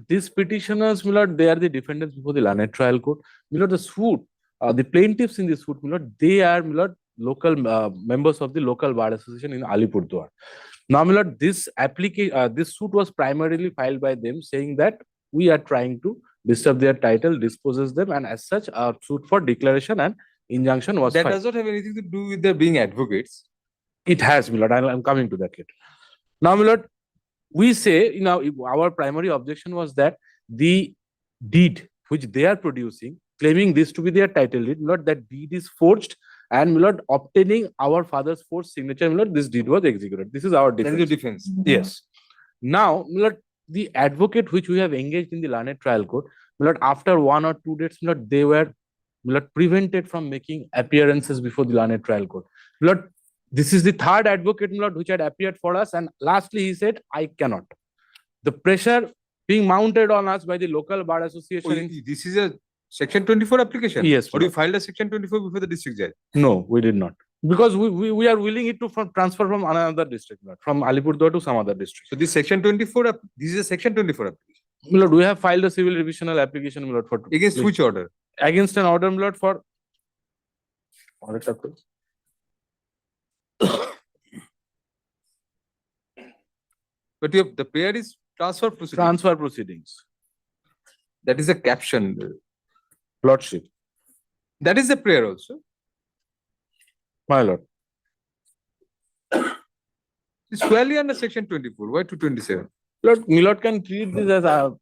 these petitioners, my lord, they are the defendants before the learned trial court. My lord, the suit, the plaintiffs in this suit, my lord, they are, my lord, local members of the local bar association in Alipurduar. Now, my lord, this application, this suit was primarily filed by them, saying that we are trying to disturb their title, dispossess them, and as such, our suit for declaration and injunction was That filed. does not have anything to do with their being advocates. It has, my lord. I'm coming to that later. Now, my lord, we say, you know, our primary objection was that the deed which they are producing, claiming this to be their title deed, my lord, that deed is forged, and my lord, obtaining our father's forged signature, my lord, this deed was executed. This is our That defense. is the defense. Yes. Now, my lord, the advocate which we have engaged in the learned trial court, my lord, after 1 or 2 days, my lord, they were, my lord, prevented from making appearances before the learned trial court. My lord, this is the third advocate, my lord, which had appeared for us, and lastly he said, I cannot. The pressure being mounted on us by the local bar association. This is a Section 24 application? Yes, Or you lord. filed a Section 24 before the district judge? No, we did not. Because we are willing it to transfer from another district, Lord, from Alipurduar to some other district. So this Section 24, this is a Section 24 application. My lord, we have filed a civil revisional application, my lord, for Against which order? against an order, my lord, for But you have, the prayer is transfer proceedings. transfer proceedings. That is a caption. Lordship, That is the prayer also. my lord. It's squarely under Section 24. Why 227? Lord, my lord can treat this as a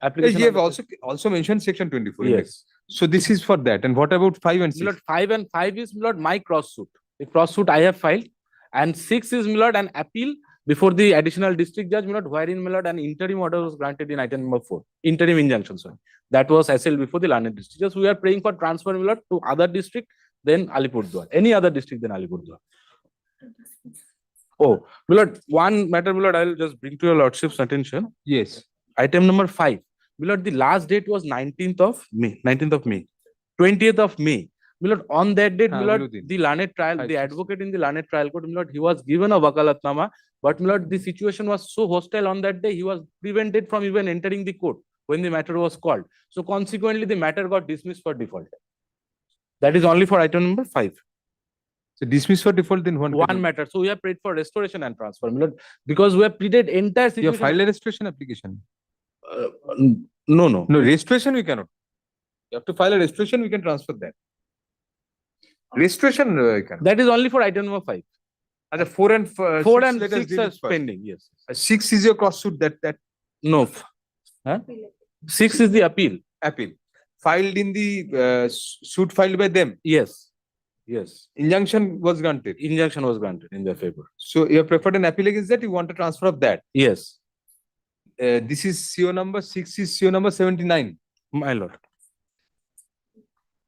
application. You have under- also mentioned Section 24. Yes. So this is for that. And what about 5 and My 6? lord, 5 and 5 is, my lord, my cross suit. The cross suit I have filed. And 6 is, my lord, an appeal before the additional district judge, my lord, wherein, my lord, an interim order was granted in item number 4. Interim injunction, sorry. That was assailed before the learned district. Just we are praying for transfer, my lord, to other district than Alipurduar. Any other district than Alipurduar. Oh, my lord, one matter, my lord, I'll just bring to your lordship's attention. Yes. Item number 5. My lord, the last date was 19th of May. 20th of May. My lord, on that date, my lord, the learned trial, the advocate in the learned trial court, my lord, he was given a vakalatnama, but my lord, the situation was so hostile on that day, he was prevented from even entering the court when the matter was called. So consequently, the matter got dismissed for default. That is only for item number 5. So dismiss for default, then One matter. So we have prayed for restoration and transfer, my lord, because we have pleaded entire situation. You have filed a restoration application. No. No, restoration we cannot. You have to file a restoration, we can transfer that. Restoration we cannot. That is only for item number 5. And 4 and 4 and let us 6 deal are with first. pending. Yes. 6 is your cross suit that No. Huh? 6 is the appeal. appeal filed in the suit filed by them. Yes. Yes. Injunction was granted. Injunction was granted in their favor. So you have preferred an appeal against that. You want a transfer of that. Yes. This is CO number 6 is CO number 79. My lord.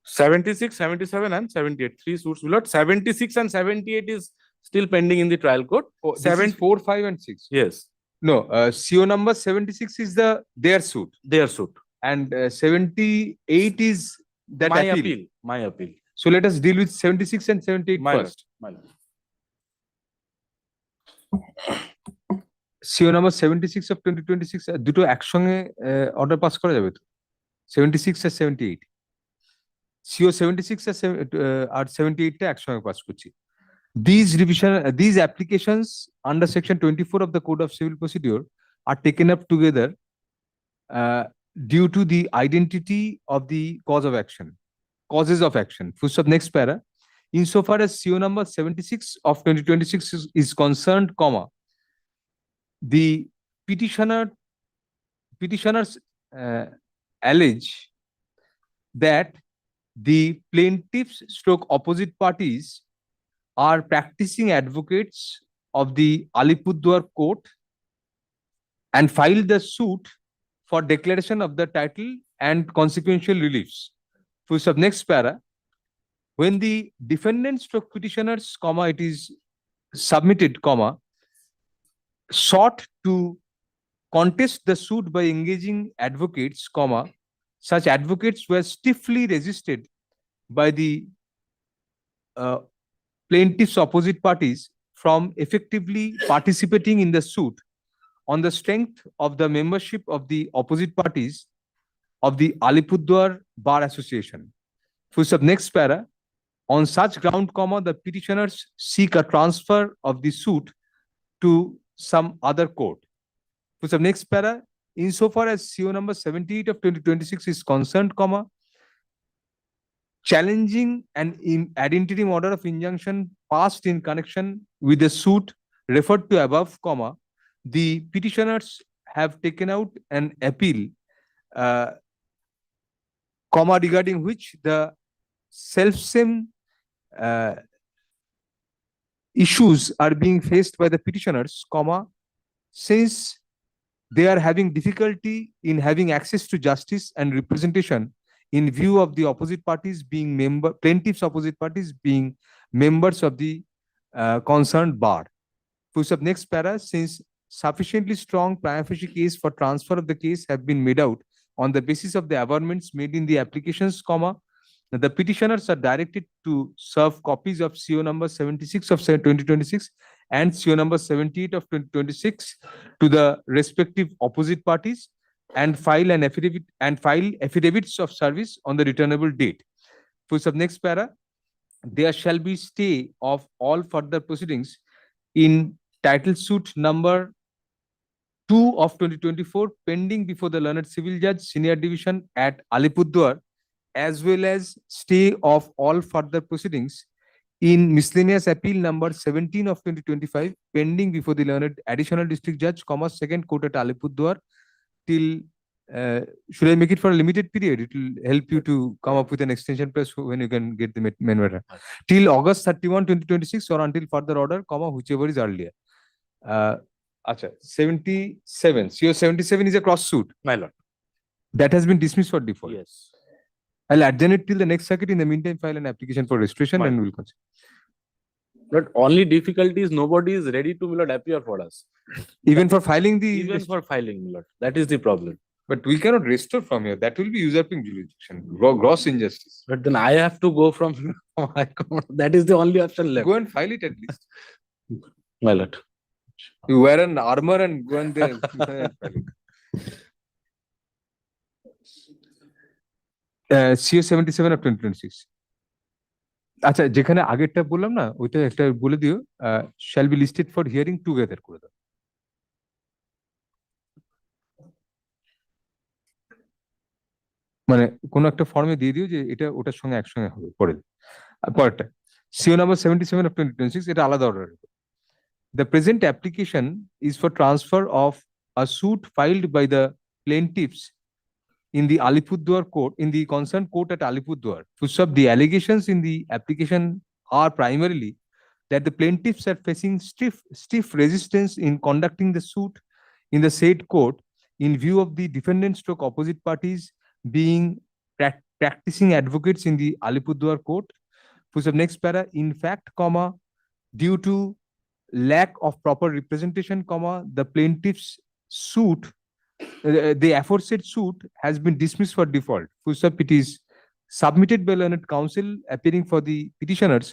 76, 77 and 78. 3 suits, my lord. 76 and 78 is still pending in the trial court. Oh, 7, 4, 5 and 6. Yes. No, CO number 76 is their suit. Their suit. And 78 is that My appeal. appeal. My appeal. So let us deal with 76 and 78 My lord. first. My lord. CO number 76 of 2026 দুটো একসঙ্গে order pass করা যাবে তো 76 আর 78 CO 76 আর 78 টা একসঙ্গে pass করছি these applications under section 24 of the code of civil procedure are taken up together due to the identity of the causes of action. Full of next para. Insofar as CO number 76 of 2026 is concerned, comma, the petitioners allege that the plaintiffs stroke opposite parties are practicing advocates of the Alipurduar court and filed the suit for declaration of the title and consequential reliefs. Full stop. Next para. When the defendant stroke petitioners, comma, it is submitted, comma, sought to contest the suit by engaging advocates, comma, such advocates were stiffly resisted by the plaintiffs' opposite parties from effectively participating in the suit on the strength of the membership of the opposite parties of the Alipurduar Bar Association. Full stop. Next para. On such ground, comma, the petitioners seek a transfer of the suit to some other court. Full stop. Next para. Insofar as CO number 78 of 2026 is concerned, comma, challenging an ad interim order of injunction passed in connection with the suit referred to above, comma, the petitioners have taken out an appeal, comma, regarding which the self-same issues are being faced by the petitioners, comma, since they are having difficulty in having access to justice and representation in view of the opposite parties being plaintiffs' opposite parties being members of the concerned bar. Full stop. Next para. Since sufficiently strong prima facie case for transfer of the case have been made out on the basis of the averments made in the applications, comma, the petitioners are directed to serve copies of CO number 76 of 2026 and CO number 78 of 2026 to the respective opposite parties and file affidavits of service on the returnable date. Full stop. Next para. There shall be stay of all further proceedings in title suit number 2 of 2024 pending before the learned civil judge senior division at Alipurduar, as well as stay of all further proceedings in miscellaneous appeal number 17 of 2025 pending before the learned additional district judge, comma, second court at Alipurduar till should I make it for a limited period? It will help you to come up with an extension press when you can get the main matter. Till August 31, 2026 or until further order, comma, whichever is earlier. Acha, 77. CO 77 is a cross suit. My lord. That has been dismissed for default. Yes. I'll adjourn it till the next circuit. In the meantime, file an application for restoration Fine. and we'll consider. But only difficulty is nobody is ready to, my lord, appear for us. Even for filing the... Even for filing, my lord. That is the problem. But we cannot restore from here. That will be usurping jurisdiction. Gross injustice. But then I have to go from High Court. That is the only option left. Go and file it at least. My lord. You wear an armor and go and there. File it. CO 77 of 2026. আচ্ছা যেখানে আগেরটা বললাম না ওইটা একটা বলে দিও shall be listed for hearing together করে দাও মানে কোন একটা ফর্মে দিয়ে দিও যে এটা ওটার সঙ্গে একসঙ্গে হবে পরে পরেরটা CO number 77 of 2026 এটা আলাদা order The present application is for transfer of a suit filed by the plaintiffs in the Alipurduar court, in the concerned court at Alipurduar. The allegations in the application are primarily that the plaintiffs are facing stiff resistance in conducting the suit in the said court in view of the defendant stroke opposite parties being practicing advocates in the Alipurduar court. Next para, in fact, comma, due to lack of proper representation, comma, the plaintiff's suit, the aforesaid suit has been dismissed for default. It is submitted by learned counsel appearing for the petitioners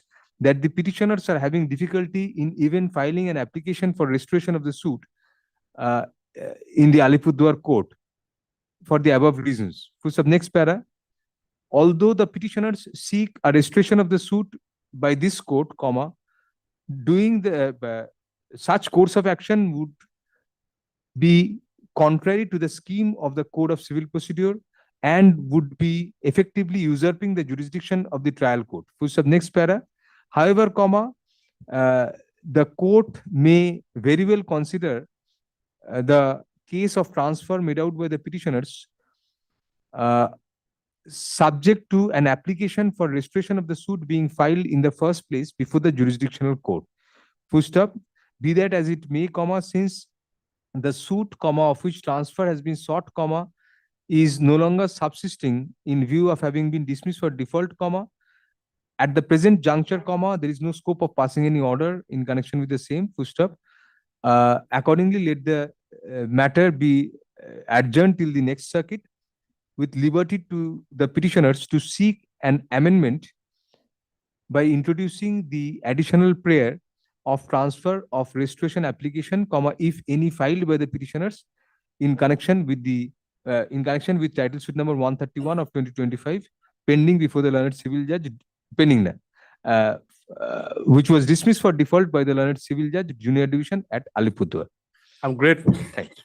that the petitioners are having difficulty in even filing an application for restoration of the suit in the Alipurduar court for the above reasons. Next para, although the petitioners seek a restoration of the suit by this court, comma, doing the such course of action would be contrary to the scheme of the Code of Civil Procedure and would be effectively usurping the jurisdiction of the trial court. Next para, however, comma, the court may very well consider the case of transfer made out by the petitioners subject to an application for restoration of the suit being filed in the first place before the jurisdictional court. Be that as it may, comma, since the suit, of which transfer has been sought, is no longer subsisting in view of having been dismissed for default, at the present juncture, there is no scope of passing any order in connection with the same, full stop. Accordingly, let the matter be adjourned till the next circuit, with liberty to the petitioners to seek an amendment by introducing the additional prayer of transfer of restoration application, if any, filed by the petitioners in connection with title suit number 131 of 2025, pending before the learned civil judge, which was dismissed for default by the learned civil judge, Junior Division at Alipurduar. I'm grateful. Thanks.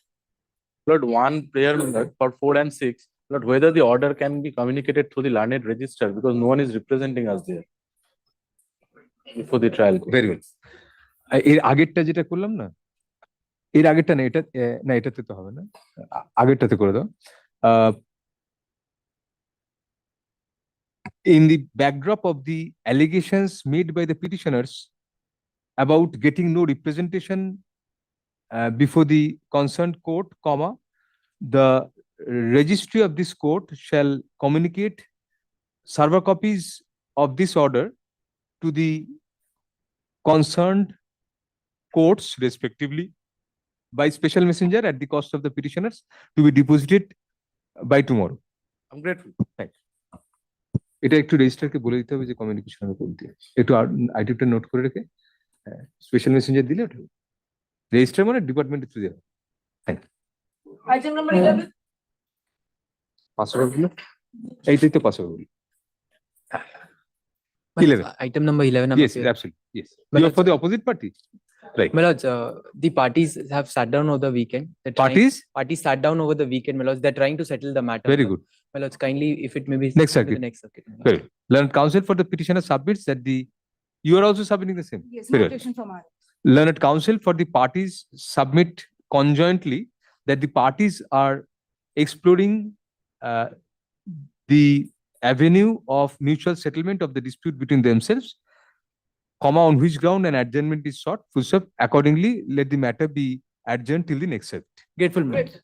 Lord, one prayer, my lord, for 4 and 6, Lord, whether the order can be communicated through the learned register, because no one is representing us there before the trial. Very well. এর আগেরটা যেটা করলাম না, এর আগেরটা না, এটা না, এটাতে তো হবে না, আগেরটাতে করে দাও। In the backdrop of the allegations made by the petitioners about getting no representation before the concerned court, the registry of this court shall communicate server copies of this order to the concerned courts respectively by special messenger at the cost of the petitioners, to be deposited by tomorrow. I'm grateful. Thanks. এটা একটু রেজিস্ট্রারকে বলে দিতে হবে যে communication আমি করে দিই, একটু আইটেমটা নোট করে রেখে স্পেশাল মেসেঞ্জার দিলে ওটা রেজিস্ট্রার মানে ডিপার্টমেন্টের থ্রু দেওয়া। Thank you. Item number 11. Password গুলো এইটাই তো password. 11. Item number 11. Yes, absolutely. Yes. You are for the opposite party? Right. My lords, the parties have sat down over the weekend. Parties sat down over the weekend, my lords. They're trying to settle the matter. Very good. My lords, kindly, if it may be Next to the circuit. next circuit. Very well. Learned counsel for the petitioner submits that you are also submitting the same. Yes, Very no well. objection from our. Learned counsel for the parties submit conjointly that the parties are exploring the avenue of mutual settlement of the dispute between themselves, on which ground an adjournment is sought, full stop. Accordingly, let the matter be adjourned till the next circuit. Grateful, my lords.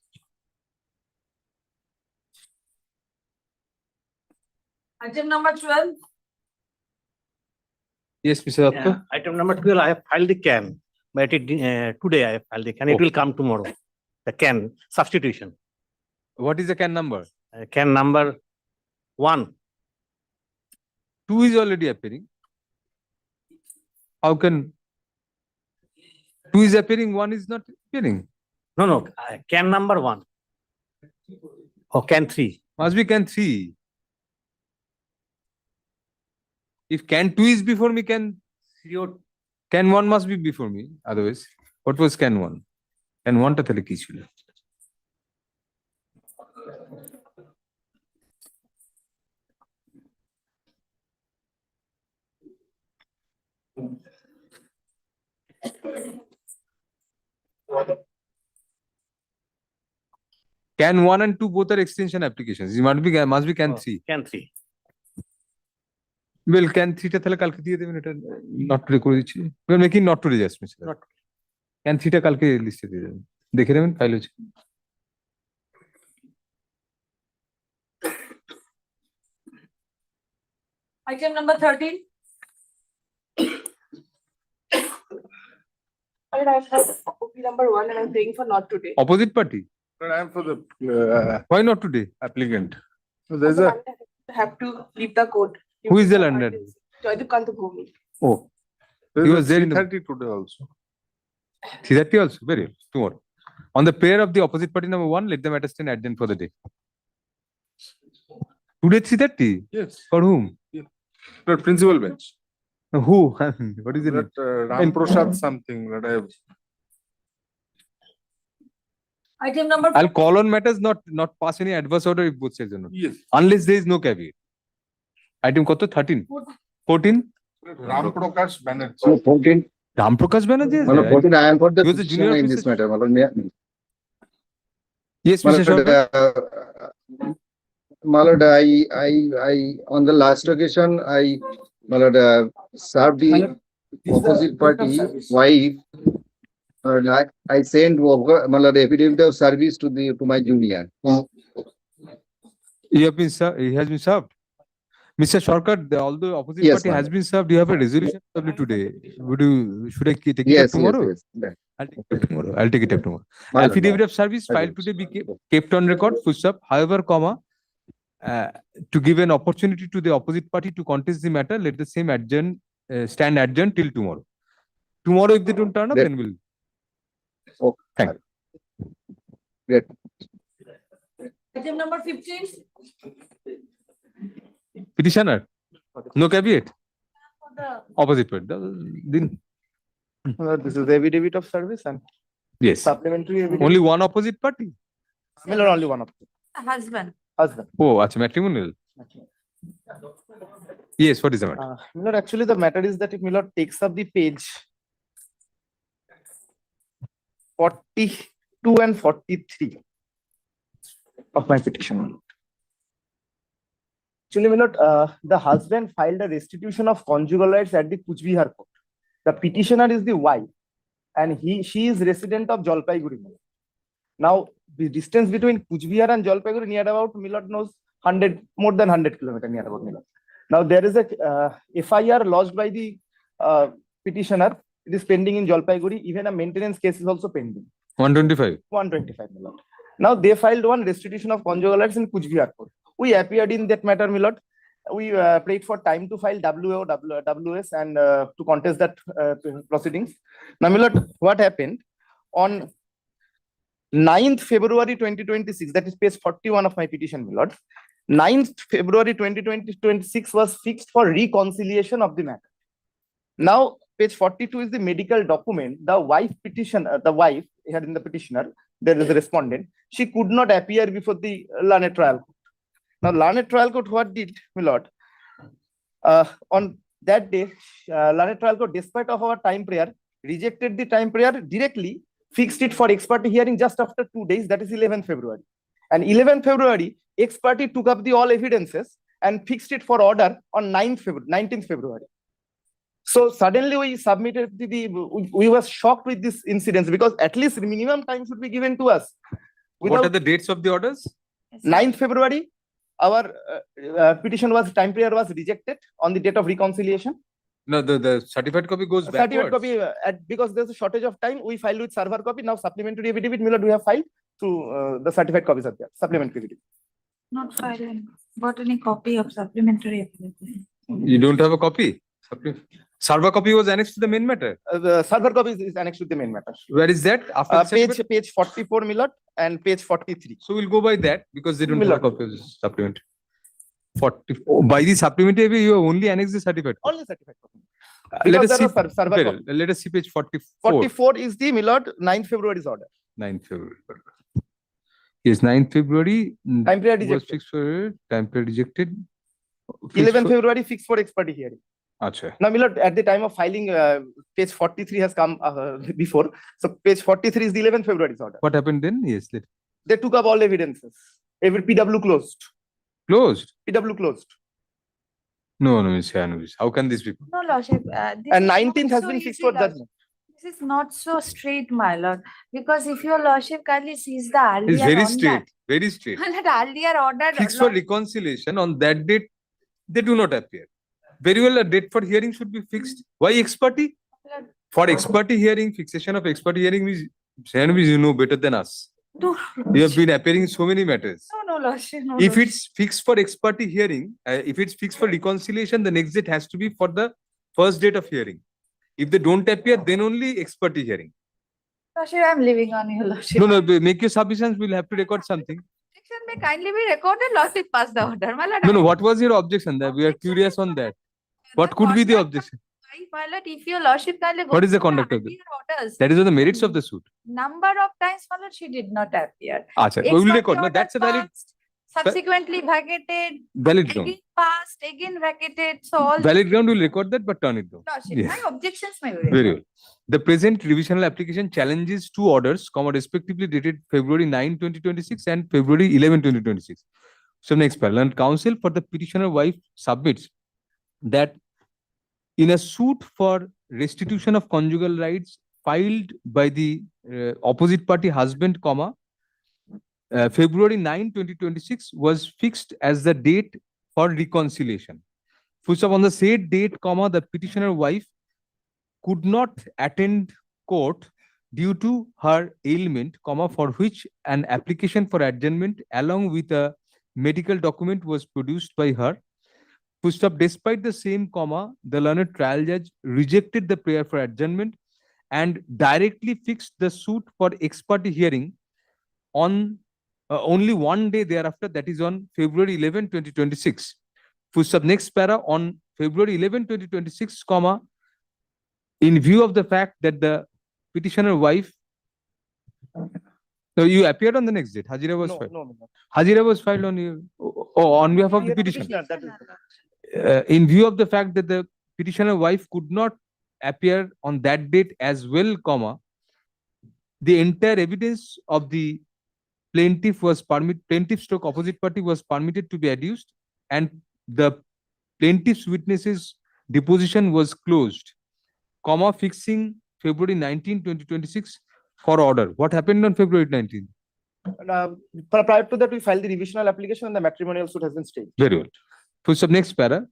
Item number 12. Yes, Mr. Datta. Item number 12, I have filed the CAN, but today I have filed the CAN. It will come tomorrow. The CAN substitution. What is the CAN number? CAN number 1. 2 is already appearing. How can 2 is appearing, 1 is not appearing? No, CAN number 1. Or CAN 3. Must be CAN 3. If CAN 2 is before me, CAN 1 must be before me. Otherwise, what was CAN 1? CAN 1 টা তাহলে কি ছিল? CAN 1 and 2 both are extension applications. It must be CAN 3. CAN 3. Well, CAN 3 টা তাহলে কালকে দিয়ে দেবেন, এটা নট টু করে দিচ্ছি। We are making not to just miss. CAN 3 টা কালকে লিস্টে দিয়ে দেবেন, দেখে নেবেন ফাইল হচ্ছে। Item number 13. I have OP number 1 and I'm praying for not today. Opposite party? I am for the Why not today? applicant. So there's a Have to leave the court. Who is the lender? Joydeep Kanthabhumi. Oh, he was there in the 3:30 today also. 3:30 also. Very well. Tomorrow. On the pair of the opposite party number 1, let them stand adjourned for the day. Today 3:30? Yes. For whom? The principal bench. Who? What is the name? That Ram Prasad something that I have. Item number. I'll call on matters, not pass any adverse order if both sides are not. Yes. Unless there is no caveat. Item কত? 13? 14? Ram Prakash Banerjee. 14. Ram Prakash Banerjee is there. 14, I am for the He was a junior petitioner in this officer. matter. Yes, Mr. Shankar. My lord, I on the last occasion, my lord, served the opposite party wife I sent the affidavit of service to my junior. He has been served. Mr. Sharkar, although opposite Yes, party my has been served, you have a resolution probably today. Should I take it up Yes, tomorrow? yes, yes. I'll take it up tomorrow. I'll take it up tomorrow. My lord, Affidavit my of service my filed lord. today be kept on record, full stop. However, to give an opportunity to the opposite party to contest the matter, let the same stand adjourned till tomorrow. Tomorrow, if they don't turn up, Great. then we'll. Okay. Thank you. Great. Item number 15. Petitioner, no caveat. For the Opposite party. Then This is the affidavit of service and yes, supplementary affidavit. only one opposite party. My lord, only one of them. husband. Husband. Oh, that's matrimonial. Yes, what is the matter? My lord, actually the matter is that if my lord takes up the page 42 and 43 of my petition. Actually, my lord, the husband filed a restitution of conjugal rights at the Kuch Bihar court. The petitioner is the wife and she is resident of Jalpaiguri. Now, the distance between Kuch Bihar and Jalpaiguri near about, my lord knows, more than 100 kilometers near about, my lord. Now, there is a FIR lodged by the petitioner. It is pending in Jalpaiguri. Even a maintenance case is also pending. 125. 125, my lord. Now, they filed one restitution of conjugal rights in Kuch Bihar court. We appeared in that matter, my lord. We prayed for time to file WO, WS and to contest that proceedings. Now, my lord, what happened? On 9th February 2026, that is page 41 of my petition, my lord. 9th February 2026 was fixed for reconciliation of the matter. Now, page 42 is the medical document. The wife here in the petitioner, there is a respondent. She could not appear before the learned trial court. Now, learned trial court, what did, my lord? On that day, learned trial court, despite of our time prayer, rejected the time prayer directly, fixed it for ex parte hearing just after 2 days, that is 11th February. And 11th February, ex parte took up the all evidences and fixed it for order on 19th February. So suddenly we submitted we were shocked with this incident because at least minimum time should be given to us. What are the dates of the orders? 9th February, our petition time prayer was rejected on the date of reconciliation. No, the certified copy goes backwards. Certified copy, because there's a shortage of time, we filed with server copy. Now supplementary affidavit, my lord, we have filed to the certified copies are there. Supplementary affidavit. Not filing, got any copy of supplementary affidavit. You don't have a copy? Server copy was annexed to the main matter. The server copy is annexed to the main matter. Where is that? After the Page 44, my lord, and page 43. So we'll go by that because they don't have a copy of the supplement. 44. By the supplementary, you have only annexed the certificate. Only certificate. Let us see. Server copy. Let us see page 44. 44 is the, my lord, 9th February's order. 9th February. Yes, 9th February. Time period was rejected. fixed for time period rejected. 11th February fixed for ex parte hearing. Achha. Now, my lord, at the time of filing, page 43 has come before. So page 43 is the 11th February's order. What happened then? Yes. They took up all evidences. Every PW closed. Closed? PW closed. No, Miss. How can this be? No, Lordship. And 19th has been fixed for judgment. This is not so straight, my lord, because if your Lordship kindly sees the earlier It's very on straight. Very straight. that earlier order. Fixed for reconciliation on that date, they do not appear. Very well, a date for hearing should be fixed. Why ex parte? For ex parte hearing, fixation of ex parte hearing means you know better than us. No, You have been appearing in so many matters. no, Lordship. No, If Lordship. it's fixed for ex parte hearing, if it's fixed for reconciliation, the next date has to be for the first date of hearing. If they don't appear, then only ex parte hearing. Lordship, I'm leaving on you, Lordship. No, make your submissions. We'll have to record something. Objection may kindly be recorded. Lordship, pass the order, my lord. No. What was your objection? That we are curious on that. What could be the objection? My lord, if your Lordship kindly go What is the through conduct of this? earlier orders, That is on the merits of the suit. number of times, my lord, she did not appear. Achha, we Ex will parte record. No, order that's a valid passed, subsequently vacated, ground. again passed, again vacated. So all Valid ground, we'll record that, but turn it down. Lordship, Yes. my objections may be Very recorded. well. The present revisional application challenges two orders, respectively dated February 9, 2026 and February 11, 2026. So next parallel counsel for the petitioner wife submits that in a suit for restitution of conjugal rights filed by the opposite party husband, comma, February 9, 2026 was fixed as the date for reconciliation. Full stop. On the said date, comma, the petitioner wife could not attend court due to her ailment, comma, for which an application for adjournment along with a medical document was produced by her. Full stop. Despite the same, comma, the learned trial judge rejected the prayer for adjournment and directly fixed the suit for ex parte hearing on only one day thereafter, that is on February 11, 2026. Full stop. Next para, on February 11, 2026, comma, in view of the fact that the petitioner wife, so you appeared on the next date, Hajira was filed. No. Hajira was filed on you, on behalf of the petitioner. In view of the fact that the petitioner wife could not appear on that date as well, comma, the entire evidence of the plaintiff stroke opposite party was permitted to be adduced, and the plaintiff's witnesses deposition was closed, comma, fixing February 19, 2026 for order. What happened on February 19? Prior to that, we filed the revisional application and the matrimonial suit has been stayed. Very well. Full stop. Next para.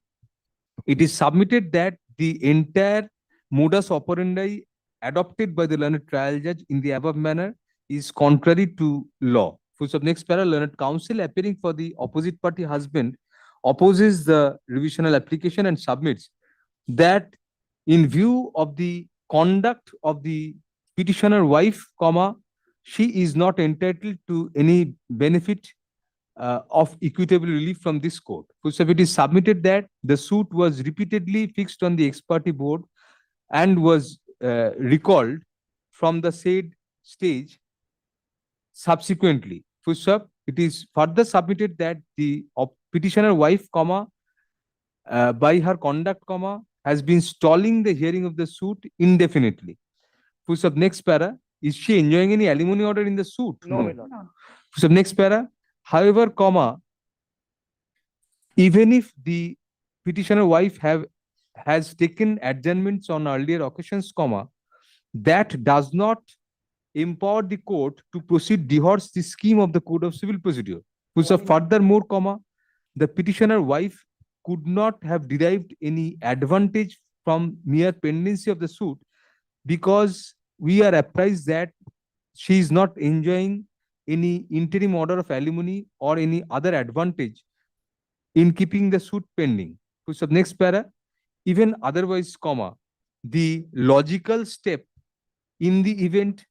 It is submitted that the entire modus operandi adopted by the learned trial judge in the above manner is contrary to law. Full stop. Next para. Learned counsel appearing for the opposite party husband opposes the revisional application and submits that in view of the conduct of the petitioner wife, comma, she is not entitled to any benefit of equitable relief from this court. Full stop. It is submitted that the suit was repeatedly fixed on the ex parte board and was recalled from the said stage subsequently. Full stop. It is further submitted that the petitioner wife, comma, by her conduct, comma, has been stalling the hearing of the suit indefinitely. Full stop. Next para. Is she enjoying any alimony order in the suit? No, my lord. Full stop. Next para. However, comma, even if the petitioner wife has taken adjournments on earlier occasions, comma, that does not empower the court to proceed divorce the scheme of the Code of Civil Procedure. Full stop. Furthermore, comma, the petitioner wife could not have derived any advantage from mere pendency of the suit because we are apprised that she is not enjoying any interim order of alimony or any other advantage in keeping the suit pending. So next para, even otherwise, comma, the logical step in the event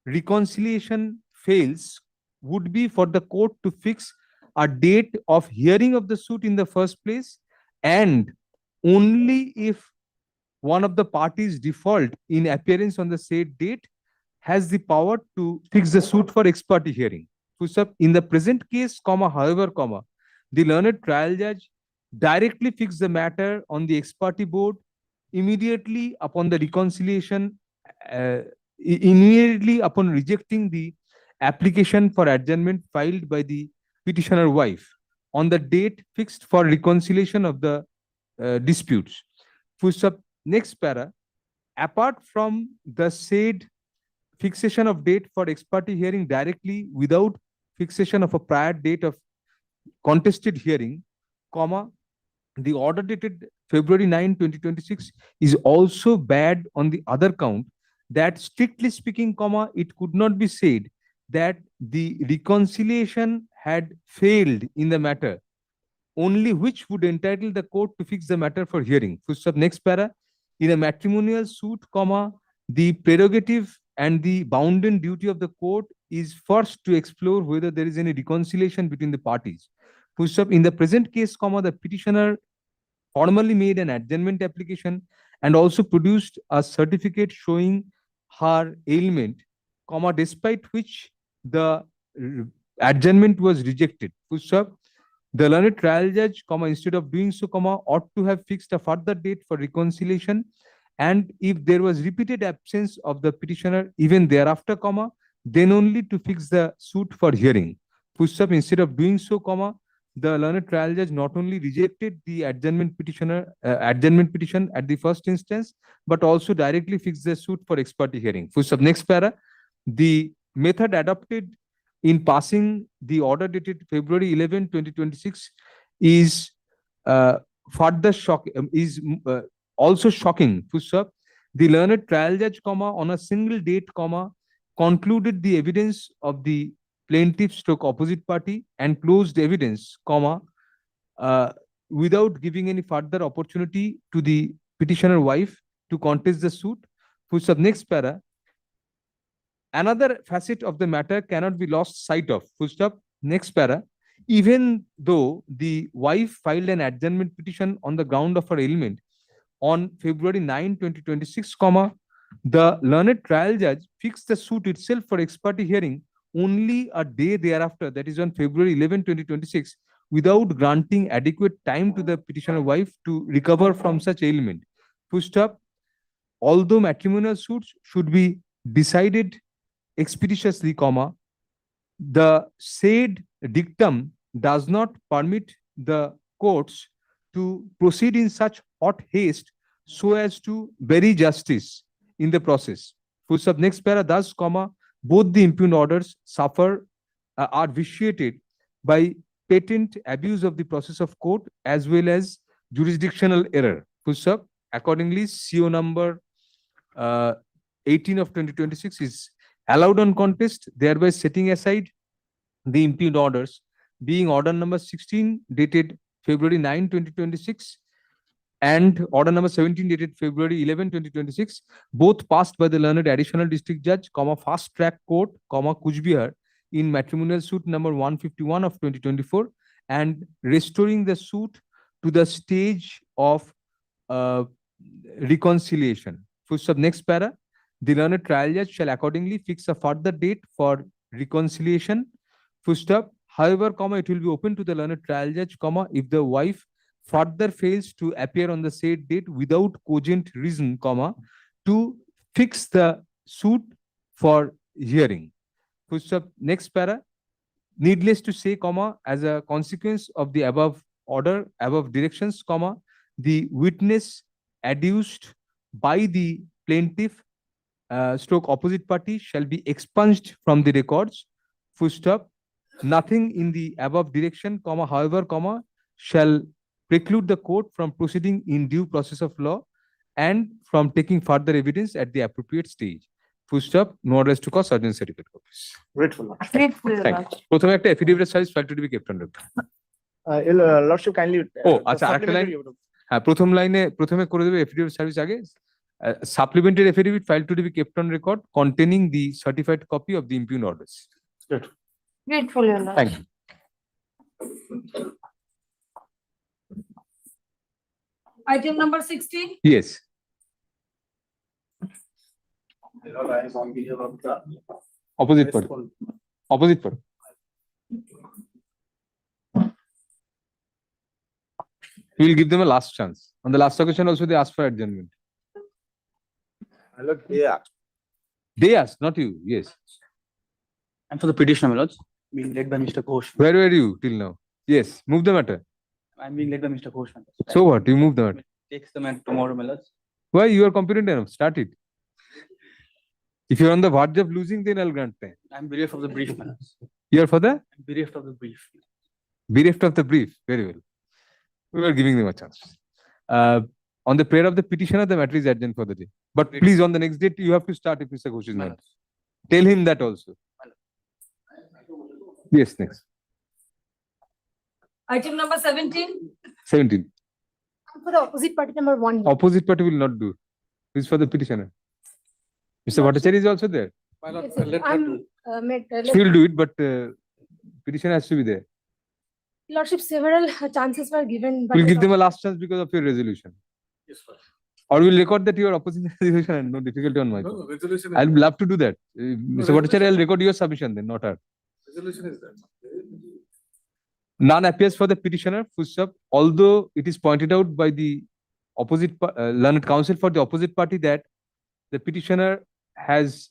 reconciliation fails would be for the court to fix a date of hearing of the suit in the first place, and only if one of the parties default in appearance on the said date has the power to fix the suit for ex parte hearing. In the present case, comma, however, comma, the learned trial judge directly fixed the matter on the ex parte board immediately upon the reconciliation, immediately upon rejecting the application for adjournment filed by the petitioner wife on the date fixed for reconciliation of the disputes. Next para, apart from the said fixation of date for ex parte hearing directly without fixation of a prior date of contested hearing, comma, the order dated February 9, 2026 is also bad on the other count that strictly speaking, comma, it could not be said that the reconciliation had failed in the matter, only which would entitle the court to fix the matter for hearing. Next para, in a matrimonial suit, comma, the prerogative and the bounden duty of the court is first to explore whether there is any reconciliation between the parties. In the present case, comma, the petitioner formally made an adjournment application and also produced a certificate showing her ailment, comma, despite which the adjournment was rejected. The learned trial judge, comma, instead of doing so, comma, ought to have fixed a further date for reconciliation, and if there was repeated absence of the petitioner even thereafter, comma, then only to fix the suit for hearing. Instead of doing so, comma, the learned trial judge not only rejected the adjournment petition at the first instance, but also directly fixed the suit for ex parte hearing. Full stop. Next para. The method adopted in passing the order dated February 11, 2026 is further also shocking. Full stop. The learned trial judge, on a single date, concluded the evidence of the plaintiff stroke opposite party and closed evidence, without giving any further opportunity to the petitioner wife to contest the suit. Full stop. Next para. Another facet of the matter cannot be lost sight of. Full stop. Next para. Even though the wife filed an adjournment petition on the ground of her ailment on February 9, 2026, the learned trial judge fixed the suit itself for ex parte hearing only a day thereafter, that is on February 11, 2026, without granting adequate time to the petitioner wife to recover from such ailment. Full stop. Although matrimonial suits should be decided expeditiously, the said dictum does not permit the courts to proceed in such hot haste so as to bury justice in the process. Full stop. Next para. Thus, both the impugned orders are vitiated by patent abuse of the process of court as well as jurisdictional error. Full stop. Accordingly, CO number 18 of 2026 is allowed on contest, thereby setting aside the impugned orders, being order number 16 dated February 9, 2026 and order number 17 dated February 11, 2026, both passed by the learned additional district judge, fast track court, Kuch Bihar, in matrimonial suit number 151 of 2024, and restoring the suit to the stage of reconciliation. Full stop. Next para. The learned trial judge shall accordingly fix a further date for reconciliation. Full stop. However, it will be open to the learned trial judge, if the wife further fails to appear on the said date without cogent reason, to fix the suit for hearing. Full stop. Next para. Needless to say, as a consequence of the above directions, the witness adduced by the plaintiff stroke opposite party shall be expunged from the records. Full stop. Nothing in the above direction, however, shall preclude the court from proceeding in due process of law and from taking further evidence at the appropriate stage. Full stop. No orders to cause urgent certificate copies. Grateful. Grateful, Your Thank you. প্রথমে একটা affidavit service file to be kept on record. Lordship kindly. আচ্ছা একটা line হ্যাঁ প্রথম লাইনে প্রথমে করে দেবে affidavit service আগে supplementary affidavit file to be kept on record containing the certified copy of the impugned orders. Grateful, Your Lord. Thank you. Item number 16. Yes. Opposite party. Opposite party. We will give them a last chance. On the last occasion also they asked for adjournment. They asked, not you. Yes. And for the petitioner, my lords, being led by Mr. Ghosh. Where were you till now? Yes. Move the matter. I'm being led by Mr. Ghosh. my lords. So what? You move the matter. Takes the matter tomorrow, my lords. Why? You are competent enough. Start it. If you're on the verge of losing, then I'll grant time. I'm bereft of the brief, my lords. You're for the? I'm bereft of the brief. Bereft of the brief. Very well. We are giving them a chance. On the prayer of the petitioner, the matter is adjourned for the day. But please, on the next date, you have to start if Mr. Ghosh is not. Tell him that also. Yes, next. Item number 17. 17. For the opposite party number 1. Opposite party will not do. This is for the petitioner. Mr. Bhattacharya is also there. She will do it, but petition has to be there. Lordship, several chances were given. We'll give them a last chance because of your resolution. Yes, sir. Or we'll record that you are opposing the resolution and no difficulty on my part. No, resolution. I'll love to do that. Mr. Bhattacharya, I'll record your submission then, not her. Resolution is there. None appears for the petitioner, full stop. Although it is pointed out by the opposite learned counsel for the opposite party that the petitioner has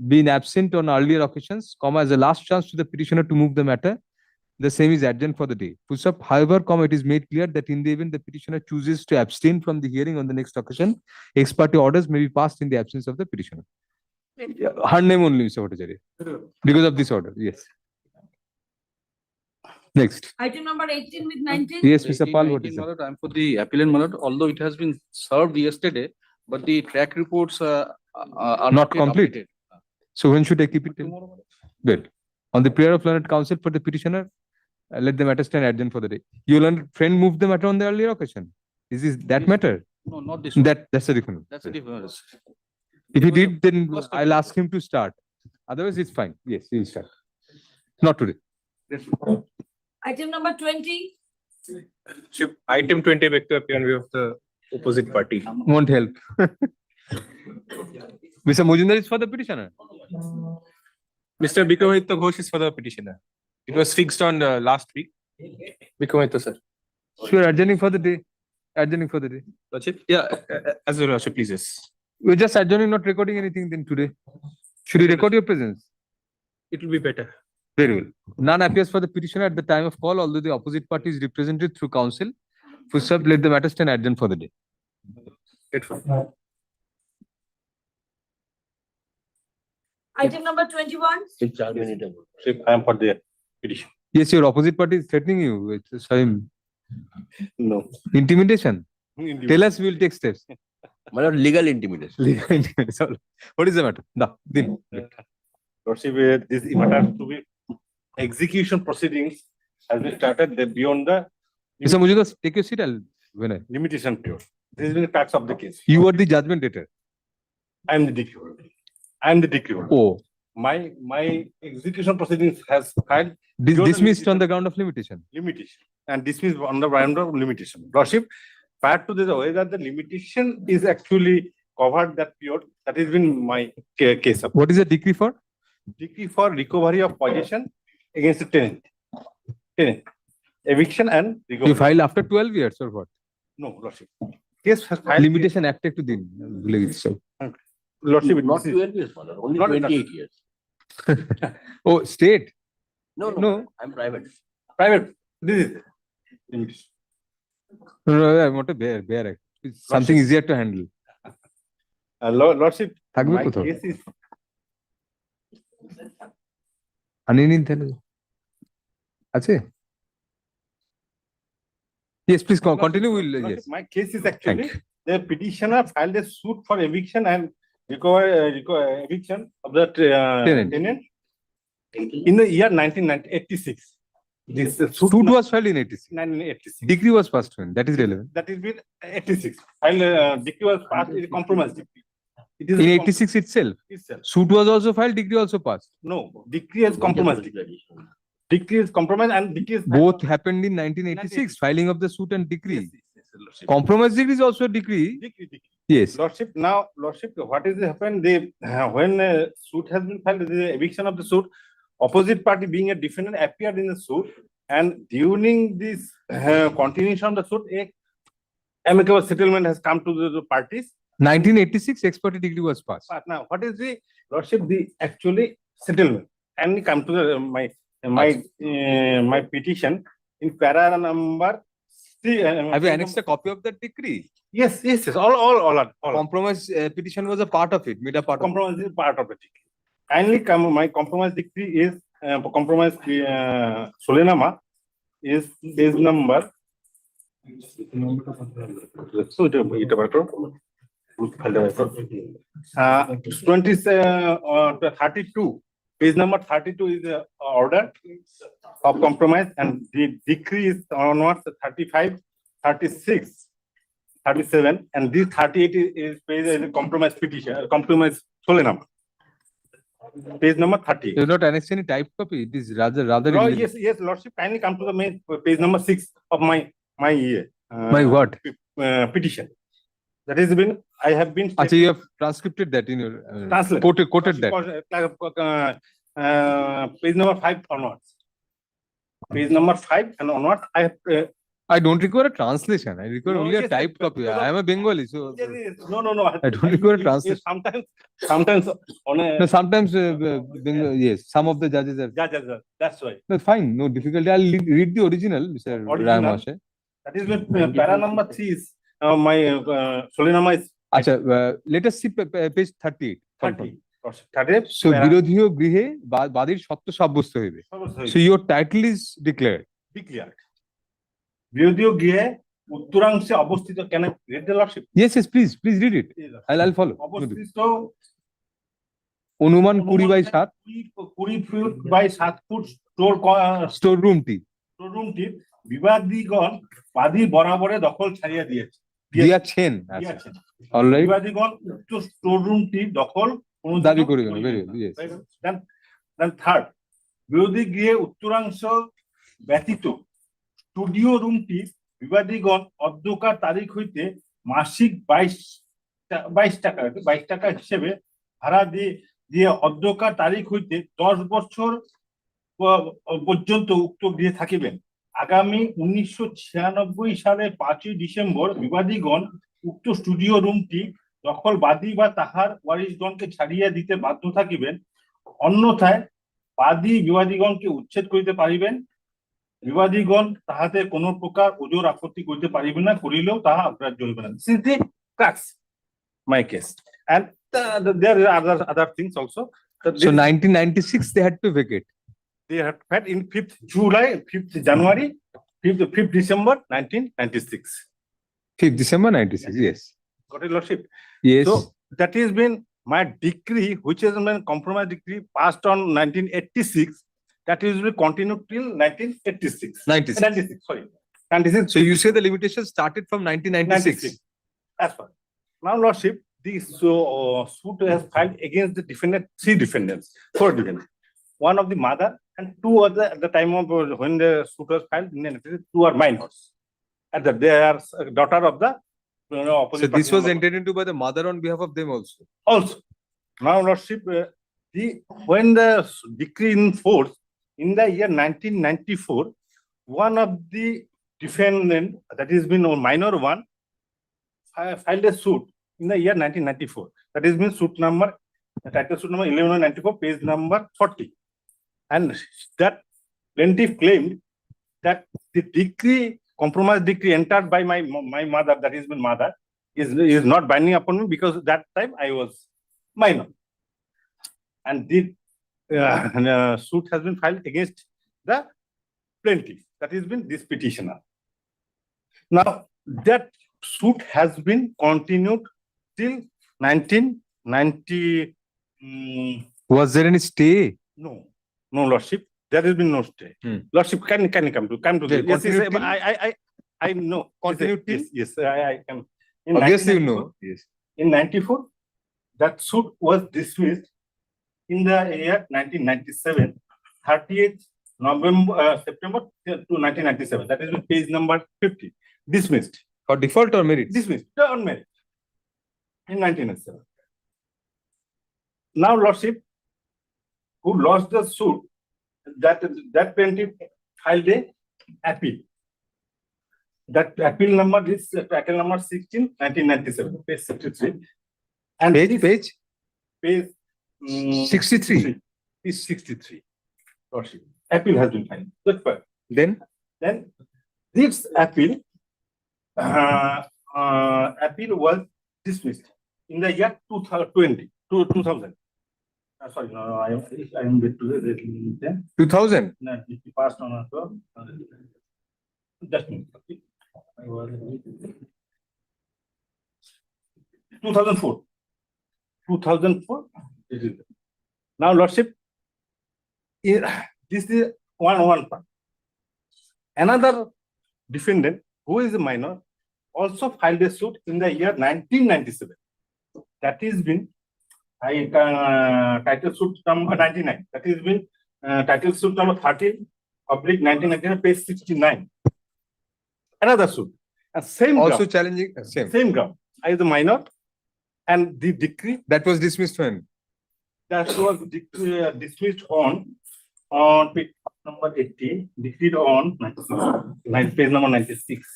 been absent on earlier occasions, as a last chance to the petitioner to move the matter. the same is adjourned for the day. Push-up, however, it is made clear that in the event the petitioner chooses to abstain from the hearing on the next occasion, ex parte orders may be passed in the absence of the petitioner. Her name only, Mr. Bhattacharya. Because of this order, yes. Next. Item number 18 with 19. Yes, Mr. Pal, what is it? I'm for the appellant, my lord, although it has been served yesterday, but the track reports are Not yet complete. updated. So when should I keep it? Well, on the prayer of learned counsel for the petitioner, let the matter stand adjourned for the day. Your learned friend moved the matter on the earlier occasion. Is this that matter? No, not this one. That's a different. That's a difference. If he did, then I'll ask him to start. Otherwise, it's fine. Yes, he'll start. Not today. Item number 20. Item 20 back to appear on behalf of the opposite party. Won't help. Mr. Mujumdar is for the petitioner. Mr. Bikramaditya Ghosh is for the petitioner. It was fixed on the last week. Bikramaditya, sir. Sure, adjourning for the day. Adjourning for the day. Lordship? Yeah, as well, Lordship, please. Yes. We're just adjourning, not recording anything then today. Should we record your presence? It will be better. Very well. None appears for the petitioner at the time of call, although the opposite party is represented through counsel. First up, let the matter stand adjourned for the day. Item number 21. I am for the petition. Yes, your opposite party is threatening you with some No. intimidation. Tell us, we will take steps. Legal intimidation. Legal intimidation. What is the matter? No, then. Lordship, this matter to be execution proceedings has been started beyond the Mr. Mujumdar, take your seat. When I limitation period. This is the facts of the case. You are the judgment debtor. I am the decree holder. I am the decree holder. Oh. My execution proceedings has filed Dismissed on the ground of limitation. limitation and dismissed on the ground of limitation. Lordship, prior to this, whether the limitation is actually covered that period, that has been my case. What is the decree for? Decree for recovery of possession against the tenant. Tenant. Eviction and recovery. You file after 12 years or what? No, Lordship. Case has filed. Limitation acted to din. Lordship, Not this is- 12 years, mother, only Not- 28 years. Oh, state. No, I'm private. Private. This is limitation. No, I want to bear act. It's something easier to handle. Lordship, থাকবে my কোথাও? case is আনিয়ে নিন তাহলে আছে? Yes, please continue. Lordship, Yes. my case is actually Thank the petitioner filed a suit for eviction and eviction of the tenant in the year 1986. This Suit was filed in 86. 1986. Decree was passed when. That is relevant. That is with 86. File decree was passed, it is compromise decree. It is In a 86 itself. itself. Suit was also filed, decree also passed. No, decree is compromise decree. Decree is compromise and decree is Both happened in 1986, filing of the suit and decree. Lordship. Compromise decree is also a decree. Decree. Yes. Lordship, now, Lordship, what is happened? They, when suit has been filed, the eviction of the suit, opposite party being a defendant appeared in the suit, and during this continuation of the suit, a amicable settlement has come to the parties. 1986, ex parte decree was passed. But now, what is the Lordship, the actually settlement? And come to the my petition in para number. Have you annexed a copy of that decree? Yes, all are. Compromise petition was a part of it, made a part of it. Compromise is part of the decree. Kindly come, my compromise decree is, compromise Solenama is page number. So, it about 32. Page number 32 is the order of compromise, and the decree is onwards 35, 36, 37, and this 38 is page as a compromise petition, compromise Solenama. Page number 30. You not annexed any typed copy. It is rather. Oh, yes, Lordship, kindly come to the main page number 6 of my My what? petition. That has been, I have been. Actually, you have transcribed that in your Translate. quoted that. Page number 5 onwards. Page number 5 and onwards, I have I don't require a translation. I require No, only a yes, typed but copy. because I am a Bengali, so Yes, yes. No. I don't require a translation. Sometimes on a. No, sometimes yes, some of the judges are. Yeah. That's why. No, fine, no difficulty. I'll read the original, Mr. Original. Ramashe. That is when para number 3 is my Solinama is Acha, let us see page 38. 30. 30. So, বিরোধীয় গৃহে বাদীর সত্য সাব্যস্ত হইবে. So, your title is declared. Declared. বিরোধীয় গৃহে উত্তরাংশে অবস্থিত, can I read the lordship? Yes, please read it. I'll follow. অবস্থিত অনুমান 20/7 20 foot by 7 foot store রুমটি বিবাদীগণ বাদী বরাবরে দখল ছাড়িয়া দিয়েছেন। অলরাইট। বিবাদীগণ উক্ত স্টোর রুমটি দখল দাবি করিবেন। Then third, বিরোধী গৃহে উত্তরাংশ ব্যতীত স্টুডিও রুমটি বিবাদীগণ অধ্যকার তারিখ হইতে মাসিক 22 টাকা হিসেবে ভাড়া দিয়ে অধ্যকার তারিখ হইতে 10 বছর পর্যন্ত উক্ত গৃহে থাকিবেন। আগামী 1996 সালের 5ই ডিসেম্বর বিবাদীগণ উক্ত স্টুডিও রুমটি দখল বাদী বা তাহার ওয়ারিশগণকে ছাড়িয়া দিতে বাধ্য থাকিবেন, অন্যথায় বাদী বিবাদীগণকে উচ্ছেদ করিতে পারিবেন। বিবাদীগণ তাহাতে কোন প্রকার ওজোর আপত্তি করিতে পারিবেন না, করিলেও তাহা অগ্রাহ্য হইবে না। This is the crux, my case. And there are other things also. So 1996 they had to vacate. They had had in 5th July, 5th January, 5th December 1996. 5th December 96, yes. Got it, Lordship? Yes. So that has been my decree, which has been compromise decree passed on 1986. That is will continue till 1986. 96, sorry. 96. So you say the limitation started from 1996. That's fine. Now, Lordship, this suit has filed against the defendant, 3 defendants, 4 defendants. One of the mother and 2 other at the time of when the suit was filed, 2 are minors. And they are daughter of the opposite. So this was entered into by the mother on behalf of them also. Also, now, Lordship, when the decree in force in the year 1994, one of the defendant, that has been a minor one, filed a suit in the year 1994. That has been suit number, title suit number 1194, page number 40. And that plaintiff claimed that the decree, compromise decree entered by my mother, that is my mother, is not binding upon me because that time I was minor. And the suit has been filed against the plaintiff, that has been this petitioner. Now, that suit has been continued till 1990. Was there any stay? No, Lordship. There has been no stay. Lordship, can you come to this? Yes, I know. Continue till? Yes, I can. Obviously, you know. Yes. In 94, that suit was dismissed in the year 1997, 30th September to 1997. That is page number 50. Dismissed. For default or merit? Dismissed on merit in 1997. Now, Lordship, who lost the suit, that plaintiff filed a appeal. That appeal number is appeal number 16, 1997, page 63. And page 63. Is 63. Lordship, appeal has been filed. That's fine. Then this appeal was dismissed in the year 2000. Sorry, no, I am bit to the 2000. No, it passed on as well. Just a minute. 2004. 2004. This is now, Lordship. This is one part. Another defendant who is a minor also filed a suit in the year 1997. That is been title suit number 99. That is been title suit number 13/1999, page 69. Another suit, same also ground, challenging same ground. I was a minor, and the decree that was dismissed when that was dismissed on page number 80, decreed on page number 96.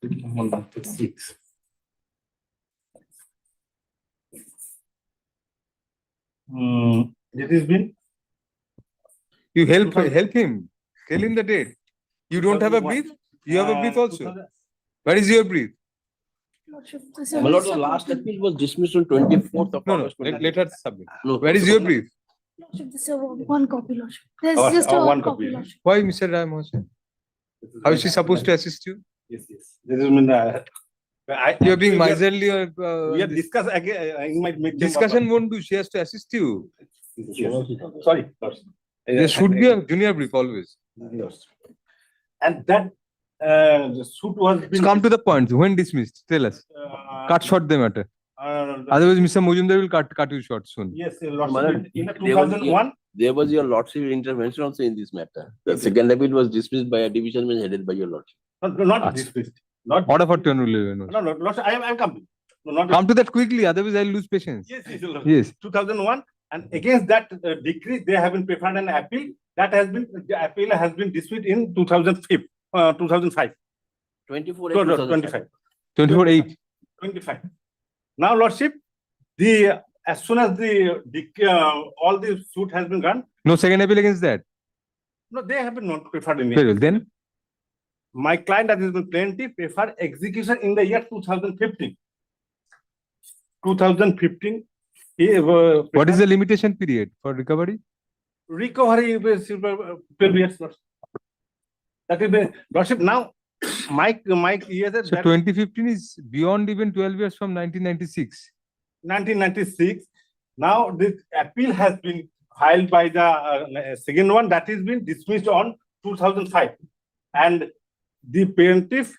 Page number 96. It has been. You help him. Tell him the date. You don't have a brief? You have a brief also. Where is your brief? My lord, the last appeal was dismissed on 24th of August. Let her submit. No. Where is your brief? Lordship, this is one copy, Lordship. There's just a one copy, copy. Lordship. Why, Mr. Ram Hossain? How is she supposed to assist you? Yes. This is mean. You're being miserly or We have discussed again. I might make them discussion won't do. She has to assist you. Yes. Sorry. There should be a junior brief always. And that the suit was been. Come to the point. When dismissed? Tell us. Cut short the matter. Otherwise, Mr. Mujumdar will cut you short soon. Yes, Madam, in there was 2001. There was your lordship intervention also in this matter. The second appeal was dismissed by a division bench headed by your lordship. Not dismissed. Not Order for turn rule. no, Lordship, I am coming. No, not Come to that quickly, otherwise I'll lose patience. Yes, Yes. 2001, and against that decree, they have been preferred an appeal. That has been the appeal has been dismissed in 2005. 24 No, no, 2005. 24/8. 25. Now, Lordship, as soon as all the suit has been run, No second appeal against that. no, they have been not preferred in Very well. it. Then My client that has been plaintiff preferred execution in the year 2015. 2015. what is the limitation period for recovery? Recovery is 12 years. That will be, Lordship, now, Mike, yes, So 2015 is beyond even 12 years from 1996. 1996. Now, this appeal has been filed by the second one that has been dismissed on 2005. And the plaintiff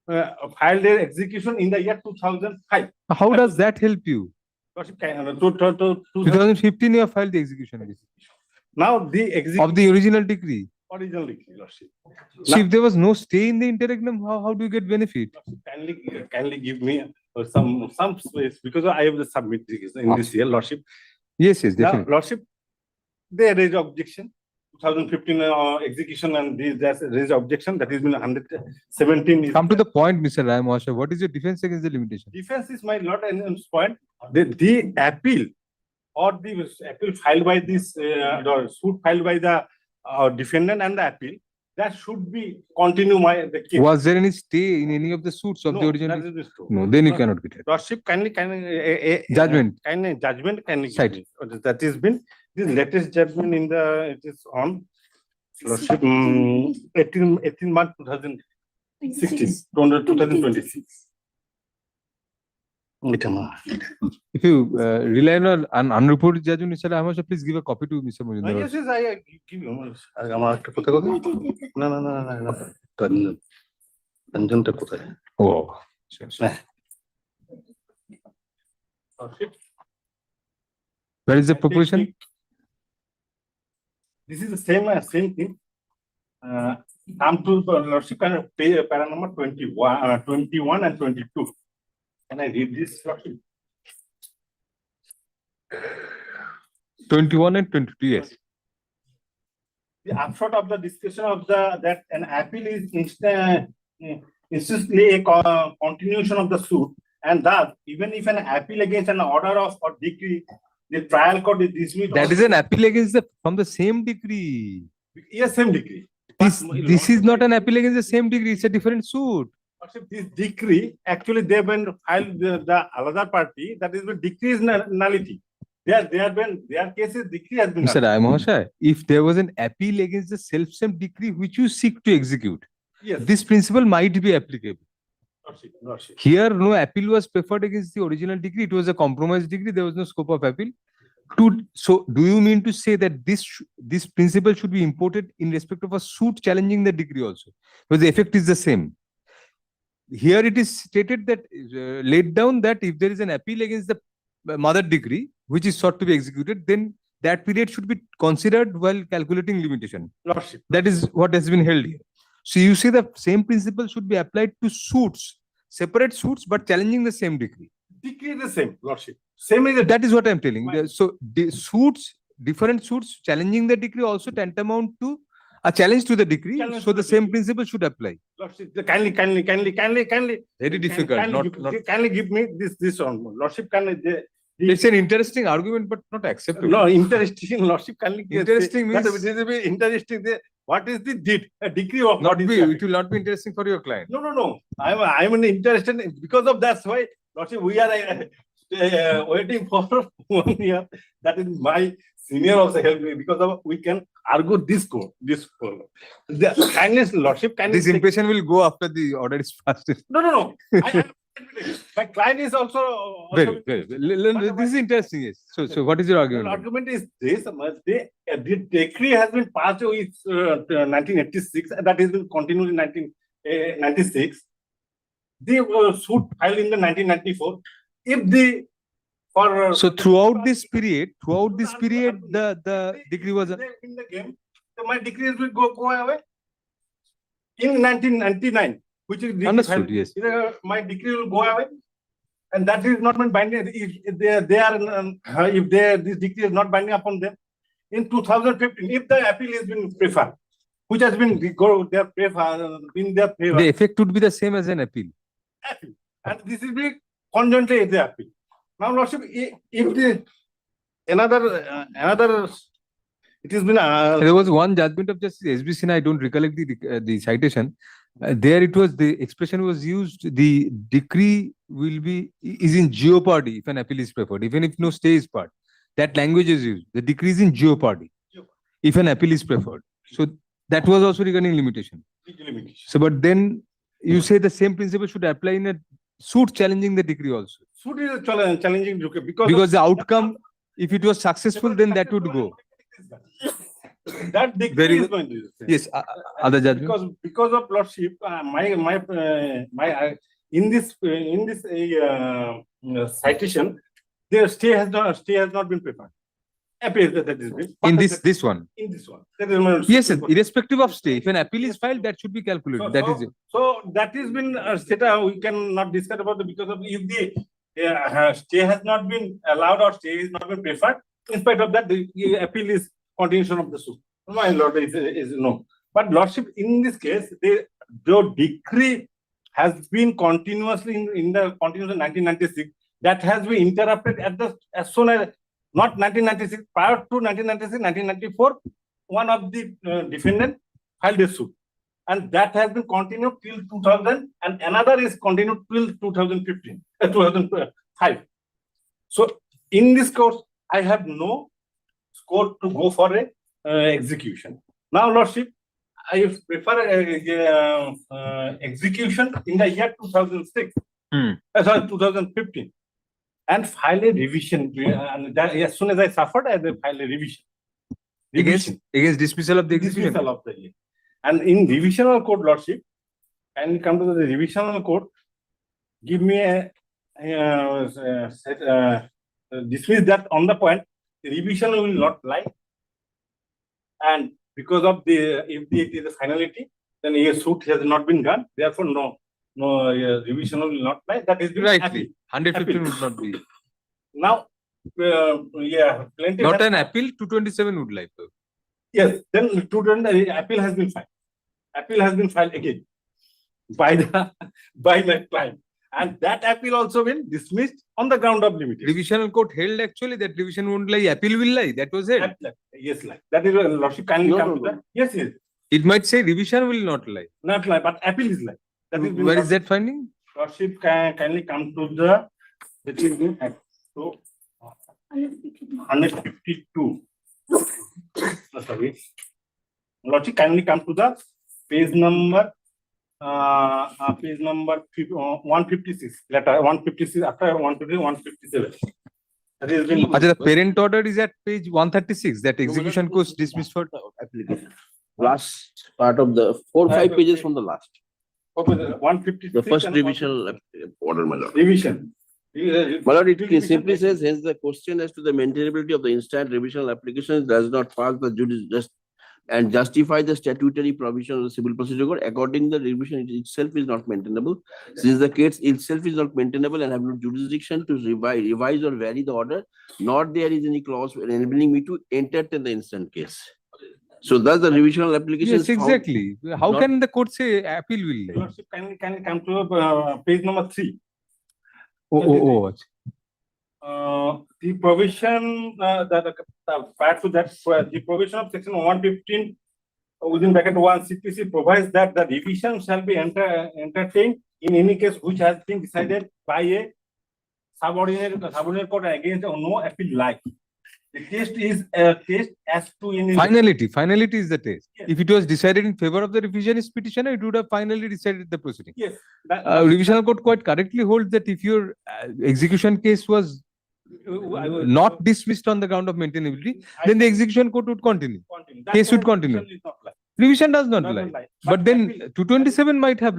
filed their execution in the year 2005. How does that help you? Lordship, 2015 you have filed the execution now, the of the original decree. original decree, Lordship. So if there was no stay in the interregnum, how do you get benefit? Kindly give me some space because I have to submit this in this year, Lordship. Yes, Now, definitely. Lordship, they raised objection. 2015 execution and this raised objection that has been 117. Is Come to the point, Mr. Ram Hossain. What is your defense against the limitation? defense is my lot and point. The appeal or the appeal filed by this the suit filed by the defendant and the appeal that should be continue the case. Was there any stay in any of the suits of the No, original? that is true. No, then you cannot get it. Lordship, kindly Judgment. judgment kindly Cite. give me. That has been this latest judgment in it is on Lordship 18 March 2016 2026. If you rely on an unreported judgment, Mr. Ram Hossain, please give a copy to Mr. Mujumdar. Yes, I give you. আমার একটা কথা কথা না রঞ্জনটা কোথায় Oh. Where is the proposition? This is the same thing. Come to Lordship and para number 21 and 22. Can I read this, Lordship? 21 and 22, yes. The upshot of the discussion of that an appeal is instantly a continuation of the suit, and thus even if an appeal against an order of or decree, the trial court is dismissed. That is an appeal against from the same decree. Yes, same decree. This is not an appeal against the same decree. It's a different suit. This decree actually they have been filed the other party that is the decree is nullity. Their cases decree has been. Mr. Ram Hossain, if there was an appeal against the self-same decree which you seek to execute, Yes. this principle might be applicable. Lordship. Here, no appeal was preferred against the original decree. It was a compromise decree. There was no scope of appeal. So, do you mean to say that this principle should be imported in respect of a suit challenging the decree also? Because the effect is the same. Here it is stated that laid down that if there is an appeal against the mother decree which is sought to be executed, then that period should be considered while calculating limitation. Lordship. That is what has been held here. So you say the same principle should be applied to suits, separate suits, but challenging the same decree. Decree is the same, Lordship. Same is That is what I'm telling. So the suits different suits challenging the decree also tantamount to a challenge to the decree. Challenge So to the the same decree. principle should apply. Lordship, kindly. Very difficult. Kindly give me this one. Lordship, It's an interesting argument, but not acceptable. No, interesting. Lordship, kindly. Interesting That means- is very interesting. What is the deed? A decree of Not what is be, that? it will not be interesting for your client. No. I'm interested because of that's why, Lordship, we are waiting for 1 year. That is my senior also helped me because of we can argue this court. The kindness, Lordship, kindness. This impression will go after the order is passed. No. My client is also. Very. This is interesting. Yes. So what is your The argument? argument is this: the decree has been passed with 1986, and that has been continued in 1996. The suit filed in the 1994. If the for So throughout this period, the decree was. in the game, so my decree will go away. In 1999, which is decree Understood, filed, yes. my decree will go away, and that is not binding. If this decree is not binding upon them, in 2015, if the appeal has been preferred, which has been their prefer in their favor, The effect would be the same as an appeal. appeal, and this will be conjointly the appeal. Now, Lordship, if the another, it has been There was one judgment of Justice S.B. Sinha, I don't recollect the citation. There it was, the expression was used, the decree is in jeopardy if an appeal is preferred, even if no stay is part. That language is used. The decree is in jeopardy if an appeal is preferred. So that was also regarding limitation. So, but then you say the same principle should apply in a suit challenging the decree also. Suit is challenging Because the outcome, if it was successful, then that would go. that decree Very is good. going to Yes, other judgment. because of Lordship, in this citation, their stay has not been prepared. Appeal that is been. In this one. In this one. That is my- Yes, sir, irrespective of stay, if an appeal is filed, that should be calculated. That is it. So that has been we cannot discuss about because of if the stay has not been allowed or stay has not been preferred. In spite of that, the appeal is continuation of the suit. My lord is no. But Lordship, in this case, the decree has been continuously in the continuous 1996. That has been interrupted as soon as not 1996, prior to 1996, 1994, one of the defendant filed a suit. And that has been continued till 2000, and another is continued till 2005. So in this course, I have no scope to go for a execution. Now, Lordship, I prefer execution in the year 2006, 2015. And file a revision. And that, as soon as I suffered, I file a revision. Against dismissal of the execution. Dismissal of the year. And in revisional court, Lordship, and come to the revisional court, give me dismiss that on the point, the revision will not lie. And because of if it is a finality, then a suit has not been done. Therefore, no revision will not lie. That is Rightly. 115 would not be. Now, plenty. Not an appeal, 227 would lie. Yes, then appeal has been filed. Appeal has been filed again by my client. And that appeal also been dismissed on the ground of limitation. Revisional court held actually that revision won't lie, appeal will lie. That was it. Yes, lie. That is Lordship kindly come to that. Yes. It might say revision will not lie. Not lie, but appeal is lie. Where is that finding? Lordship kindly come to the that is been so 152. Sorry. Lordship kindly come to the page number 156. Letter 156 after 150, 157. That is been. The parent order is at page 136. That execution course dismissed for application. Last part of the 4-5 pages from the last. 156. The first revisional order, my lord. Revision. My lord, it simply says, hence the question as to the maintainability of the instant revisional application does not pass the and justify the statutory provision of the civil procedure code according to the revision itself is not maintainable. Since the case itself is not maintainable and have no jurisdiction to revise or vary the order, nor there is any clause enabling me to entertain the instant case. So thus the revisional application Yes, is found exactly. How not- can the court say appeal will lie? Lordship, can you come to page number 3? Oh. The provision prior to that, the provision of section 115 within bracket 1 CPC provides that the revision shall be entertained in any case which has been decided by a subordinate court against no appeal like. The test is a test as to in Finality is the test. Yes. If it was decided in favor of the revisionist petitioner, it would have finally decided the proceeding. Yes. Revisional court quite correctly holds that if your execution case was not dismissed on the ground of maintainability, then the execution court would continue. Case would continue. Revision does not lie. But then 227 might have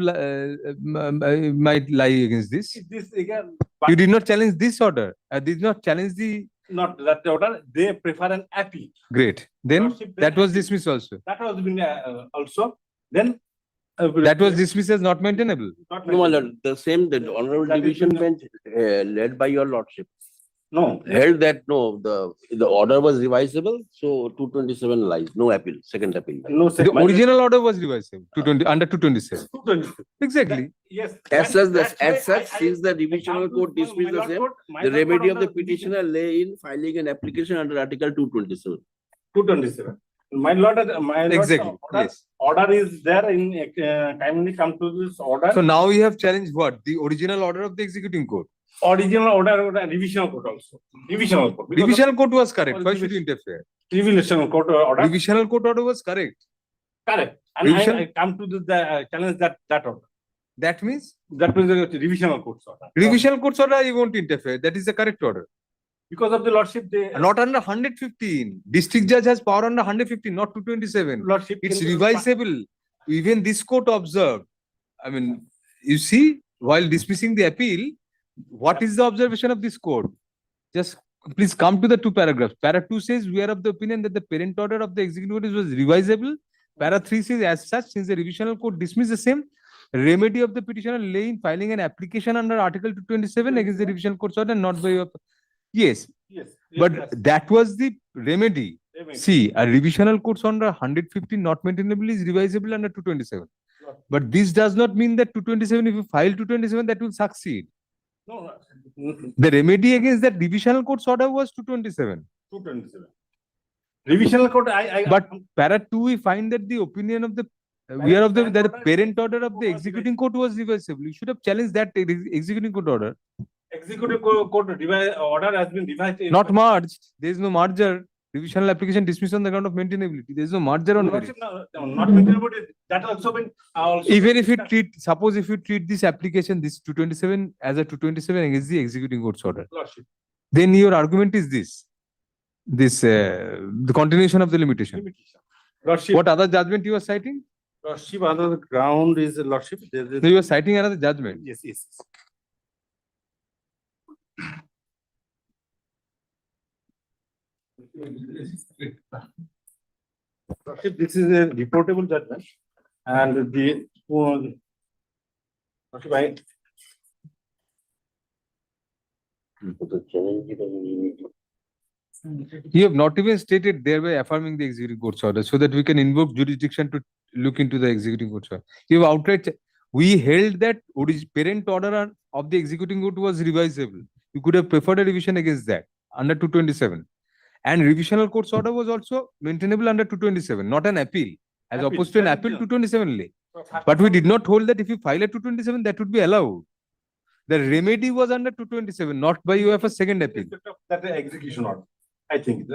might lie against this. This again, You did not challenge this order. Did not challenge the not that order, they prefer an appeal. great. Then Lordship, that was dismissed also. That was been also. Then That was dismissed as not maintainable. not No, my lord, the honorable That is division been- bench led by your lordship No, held that no, the order was revisable, so 227 lies, no appeal, second appeal. no. The original order was revisable 220 under 227. Exactly. Yes. As such, that's why since the divisional court dismissed the same, the remedy of the petitioner lay in filing an application under Article 227. 227. My lord, Exactly, order, yes. order is there in kindly come to this order. So now we have challenged what? The original order of the executing court. Original order, revisional court also. Revisional court. Because of Revisional court was correct. Why should you interfere? Revisional court order. Revisional court order was correct. Correct. And Revision- I come to the challenge that order. That means That was the revisional court order. revisional court's order, you won't interfere. That is the correct order. Because of the lordship, they Not under 115. District judge has power under 115, not 227. lordship. It's can- revisable. Even this court observed. I mean, you see, while dismissing the appeal, what is the observation of this court? Just please come to the two paragraphs. Para 2 says we are of the opinion that the parent order of the executive order was revisable. Para 3 says as such, since the revisional court dismissed the same, remedy of the petitioner lay in filing an application under Article 227 against the revisional court's order, not by your. Yes, Yes. but yes. that was the remedy. Remedy. See, a revisional court's under 115 not maintainable is revisable under 227. But this does not mean that 227, if you file 227, that will succeed. No, The remedy against that divisional court's order was 227. 227. Revisional court, I. But para 2, we find that the opinion of the we are of the that the parent order of the executing court was reversible. You should have challenged that executing court order. Executive court order has been revised. in- Not merged. There is no merger. Revisional application dismissed on the ground of maintainability. There is no merger on merit. Lordship, not maintainable, that also been. also Even if you been- treat, suppose if you treat this application, this 227 as a 227 against the executing court's order, Lordship. then your argument is this, the continuation of the limitation. Limitation. Lordship. What other judgment you are citing? Lordship, other ground is lordship. There is- No, you are citing another judgment. Yes, yes. Lordship, this is a reportable judgment and the Lordship, You have not even stated thereby affirming the executing court's order so that we can invoke jurisdiction to look into the executing court's order. You have outright, we held that parent order of the executing court was revisable. You could have preferred a revision against that under 227. And revisional court's order was also maintainable under 227, not an appeal, as Appeal, opposed to an that is appeal the- 227 lay. But we did not hold that if you file a 227, that would be allowed. The remedy was under 227, not by you have a second appeal. that the execution order, I think,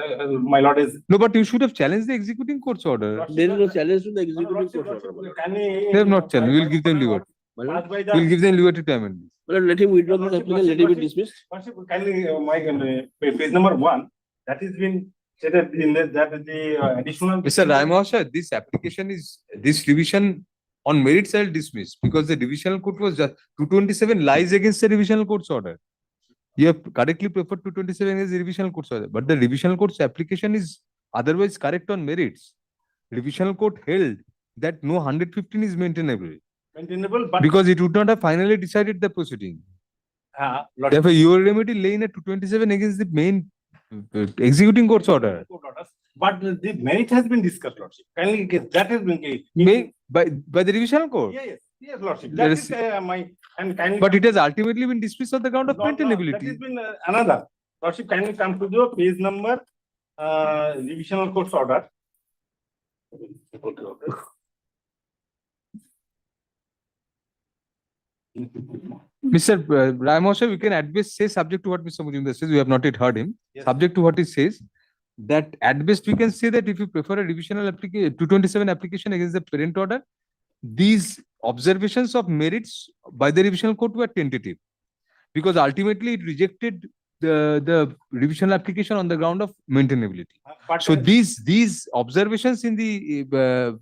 my lord is. No, but you should have challenged the executing court's order. There is no challenge to the executive Lordship, court order. Lordship, can we- They have not challenged. We will give them liberty. My lord, Pass by the- We'll give them liberty to amend this. well, let him withdraw this application, let it be dismissed. Lordship, kindly, page number 1, that is been stated in that the additional. Mr. Raimosha, this application is, this revision on merit shall dismiss because the divisional court was just 227 lies against the revisional court's order. You have correctly preferred 227 as the revisional court's order, but the revisional court's application is otherwise correct on merits. revisional court held that no 115 is maintainable Maintainable, but. because it would not have finally decided the proceeding. Lord, Therefore, your remedy lay in a 227 against the main executing court's order. court orders, but the merit has been discussed, Lordship. Kindly get, that has been. By the revisional court. Yes, Lordship. There That is- is my, and kindly. But it has ultimately been dismissed on the ground of That maintainability. has been another. Lordship, kindly come to the page number, revisional court's order. Mr. Ramosha, we can at best say, subject to what Mr. Mujumdar says, we have not yet heard him. Yes. Subject to what he says, that at best we can say that if you prefer a revisional application, 227 application against the parent order, these observations of merits by the revisional court were tentative. Because ultimately it rejected the revisional application on the ground of maintainability. So these observations in the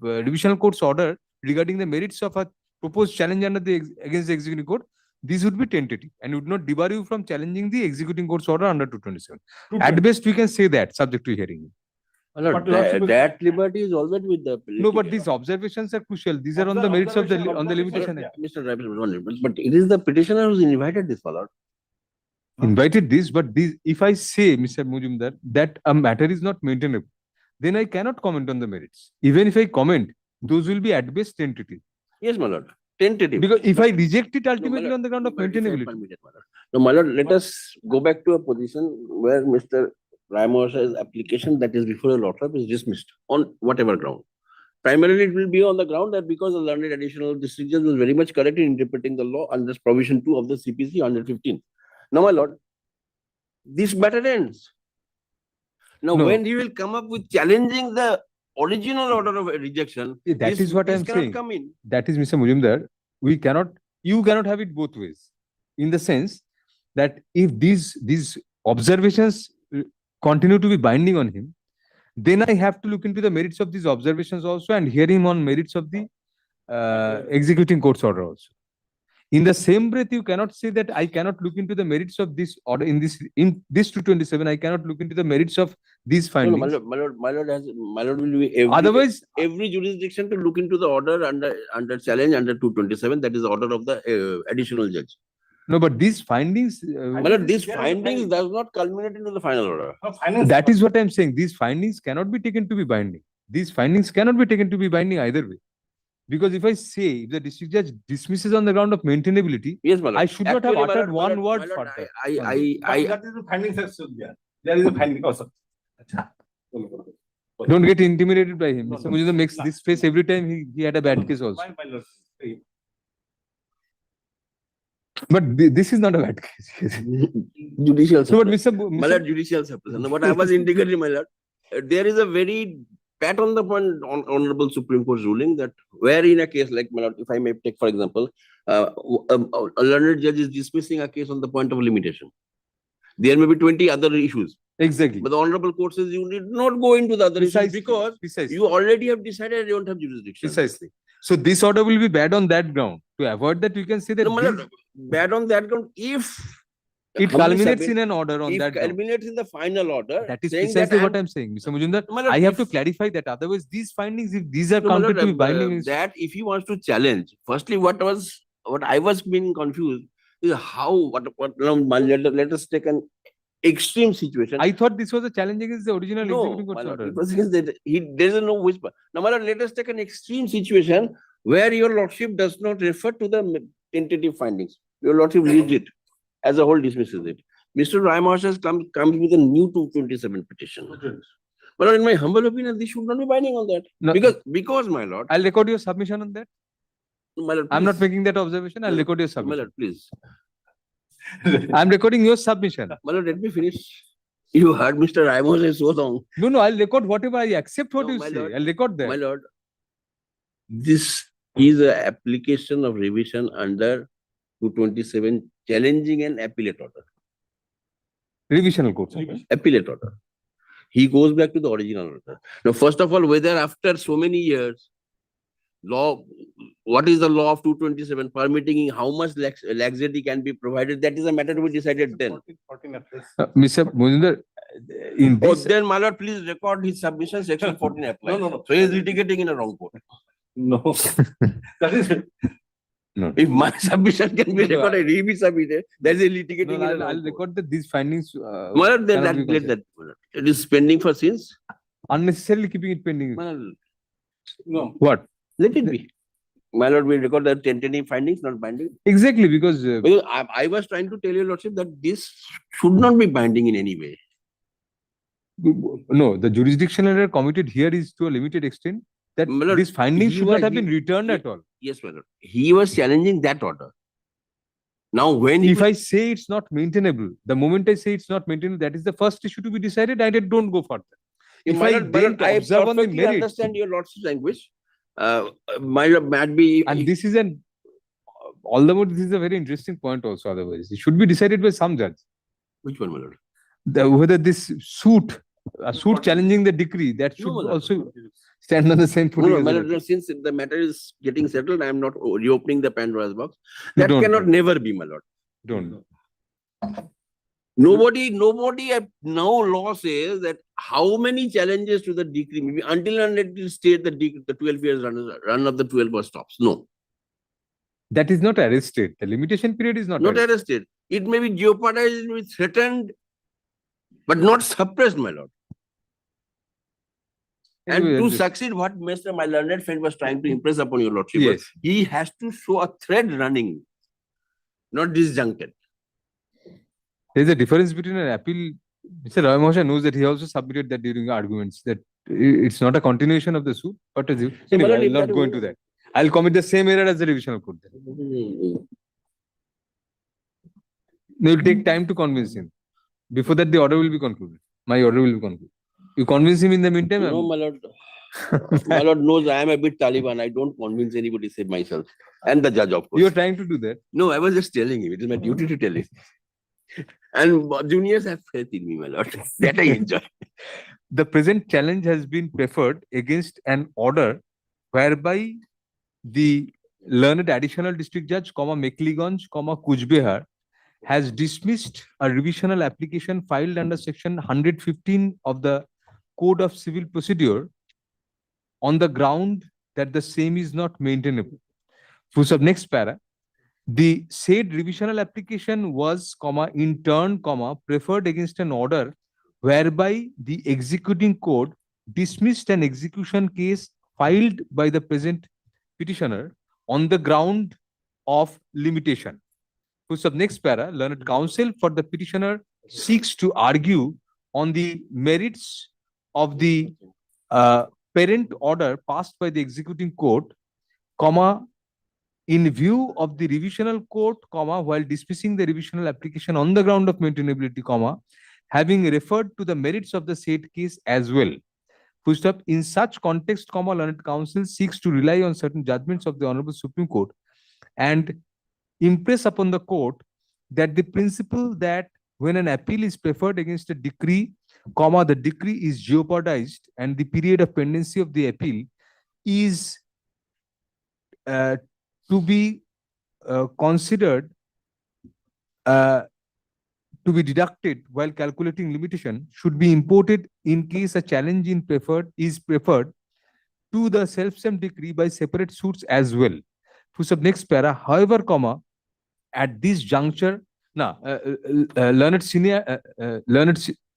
revisional court's order regarding the merits of a proposed challenge under the against the executing court, these would be tentative and would not debar you from challenging the executing court's order under 227. At best, we can say that, subject to hearing. Lord, that liberty is always with the. No, but these observations are crucial. These are on the merits of the on the limitation. Mr. Ravi, but it is the petitioner who's invited this, my lord. Invited this, but these, if I say, Mr. Mujumdar, that a matter is not maintainable, then I cannot comment on the merits. Even if I comment, those will be at best tentative. Yes, my lord. Tentative. Because if I reject it ultimately lord. on the ground of maintainability. No, my lord, let us go back to a position where Mr. Ramosha's application that is before the lordship is dismissed on whatever ground. Primarily, it will be on the ground that because the learned additional district judge was very much correct in interpreting the law under provision 2 of the CPC 115. Now, my lord, this matter ends. Now, No. when he will come up with challenging the original order of rejection, That is what I am cannot saying. come in. That is, Mr. Mujumdar, you cannot have it both ways. In the sense that if these observations continue to be binding on him, then I have to look into the merits of these observations also and hear him on merits of the executing court's order also. In the same breath, you cannot say that I cannot look into the merits of this order in this 227. I cannot look into the merits of these No, findings. my lord will be Otherwise, every jurisdiction to look into the order under challenge under 227. That is the order of the additional judge. no, but these findings. My lord, these findings does not culminate into the final order. That is what I'm saying. These findings cannot be taken to be binding. These findings cannot be taken to be binding either way. Because if I say, if the district judge dismisses on the ground of maintainability, Yes, my lord. I should not have Actually, my uttered lord, one word my lord, further. That is the findings that should be there. There is a finding also. Don't get intimidated by him. Mr. Mujumdar makes this face every time he had a bad case also. My lord. But this is not a bad case. Judicial. So, but Mr. My lord, judicial suppression. What I was indicating, my lord, there is a very pat on the point on Honorable Supreme Court's ruling that where in a case like, my lord, if I may take for example, a learned judge is dismissing a case on the point of limitation. There may be 20 other issues. Exactly. But the Honorable Court says you need not go into the other issues because Precisely. you already have decided you don't have jurisdiction. Precisely. So this order will be bad on that ground. To avoid that, we can say that No, my lord, bad on that ground if it humbly culminates submit- in an order on if that ground. culminates in the final order. That is saying precisely that what I'm saying, Mr. Mujumdar. My lord, I have to if- clarify that. Otherwise, these findings, if these are No, my counted lord, to be binding, that if he wants to challenge, firstly, what I was being confused is how now, let us take an extreme situation. I thought this was a challenge against the original No, executing my court's lord, order. it was against that there is no whisper. Now, my lord, let us take an extreme situation where your lordship does not refer to the tentative findings. Your lordship reads it as a whole, dismisses it. Mr. Raimarsh has comes with a new 227 petition. But in my humble opinion, this should not be binding on that. No. Because, my lord, I'll record your submission on that. my lord, I'm not please. making that observation. I'll record your My submission. lord, please. I'm recording your submission. My lord, let me finish. You heard Mr. Raimarsh say so long. No, I'll record whatever I accept what No, you my say. lord. I'll record that. My lord, this is an application of revision under 227 challenging an appellate order. Revisional court's order. Appellate order. He goes back to the original order. Now, first of all, whether after so many years, what is the law of 227 permitting how much laxity can be provided? That is a matter to be decided then. Mr. Mujumdar, In Oh, this, then my lord, please record his submission, section 14 applies. no. So he is litigating in a wrong court. No. That is, no. If my submission can be No, no, recorded, he be submitted, there is a litigating No, in a I'll wrong court. record that these findings. My lord, then cannot that, be let that, my lord. It is pending for since. unnecessarily keeping it pending. My lord, No. What? let it be. My lord, we record the tentative findings, not binding. Exactly, because Because I was trying to tell your lordship that this should not be binding in any way. no, the jurisdictional error committed here is to a limited extent that My lord, these findings he should not was- have been he- returned he- at all. Yes, my lord. He was challenging that order. Now, when If I say it's not maintainable, the moment I say it's not maintainable, that is the first issue to be decided, I don't go further. If my I lord, my then lord, I observe on the perfectly merits, understand your lordship's language. My lord, might be. and this is an, all the more, this is a very interesting point also otherwise. It should be decided by some judge. Which one, my lord? Whether this a suit challenging the decree, that should No, my lord. also stand on the same No, footing. no, as my the lord, rest. since the matter is getting settled, I am not reopening the Pandora's box. You That don't, cannot never be, my lord. Don't. Nobody now law says that how many challenges to the decree, maybe until and it will state the 12 years run of the 12 was stops. No, That is not arrested. The limitation period is not not arrested. arrested. It may be jeopardized, it may be threatened, but not suppressed, my lord. And Anyway, to this- succeed, what Mr. My learned friend was trying to impress upon your lordship, Yes. he has to show a thread running, not disjuncted. There is a difference between an appeal. Mr. Roy Mohsha knows that he also submitted that during the arguments that it's not a continuation of the suit, but anyway, Malad, I'll if not that go is- into that. I'll commit the same error as the revisional court. Then. It will take time to convince him. Before that, the order will be concluded. My order will be concluded. You convince him in the meantime. No, my lord. My lord knows I am a bit Taliban. I don't convince anybody save myself. And the judge, of course. You are trying to do that. No, I was just telling him. It is my duty to tell him. And juniors have faith in me, my lord. That I enjoy. The present challenge has been preferred against an order whereby the learned additional district judge, Mekliganj, Kuch Behar, has dismissed a revisional application filed under section 115 of the Code of Civil Procedure on the ground that the same is not maintainable. Full stop, next para. The said revisional application was, in turn, preferred against an order whereby the executing court dismissed an execution case filed by the present petitioner on the ground of limitation. Full stop, next para. Learned counsel for the petitioner seeks to argue on the merits of the parent order passed by the executing court, in view of the revisional court, while dismissing the revisional application on the ground of maintainability, having referred to the merits of the said case as well. Full stop. In such context, learned counsel seeks to rely on certain judgments of the Honorable Supreme Court and impress upon the court that the principle that when an appeal is preferred against a decree, the decree is jeopardized and the period of pendency of the appeal is to be considered to be deducted while calculating limitation should be imported in case a challenge is preferred to the self-same decree by separate suits as well. Full stop, next para. However, at this juncture, learned senior,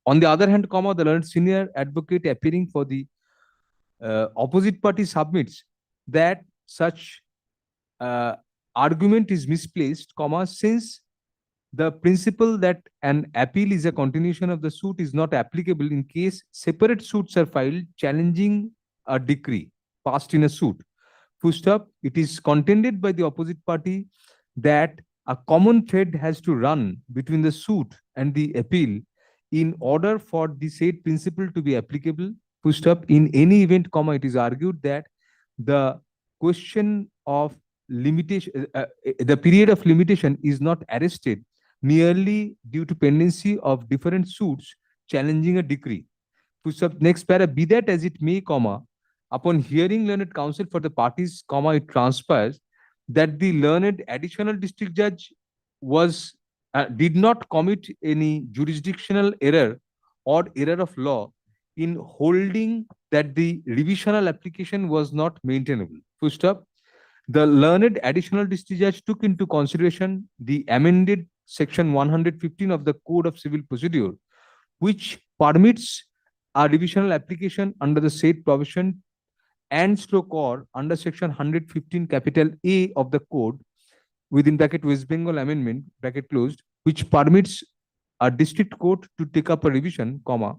on the other hand, the learned senior advocate appearing for the opposite party submits that such argument is misplaced, since the principle that an appeal is a continuation of the suit is not applicable in case separate suits are filed challenging a decree passed in a suit. Full stop. It is contended by the opposite party that a common thread has to run between the suit and the appeal in order for the said principle to be applicable. Full stop. In any event, it is argued that the question of limitation, the period of limitation is not arrested merely due to pendency of different suits challenging a decree. Full stop. Next para. Be that as it may, upon hearing learned counsel for the parties, it transpires that the learned additional district judge did not commit any jurisdictional error or error of law in holding that the revisional application was not maintainable. Full stop. The learned additional district judge took into consideration the amended section 115 of the Code of Civil Procedure, which permits a revisional application under the said provision and stroke or under section 115 capital A of the code within bracket West Bengal amendment bracket closed, which permits a district court to take up a revision, comma,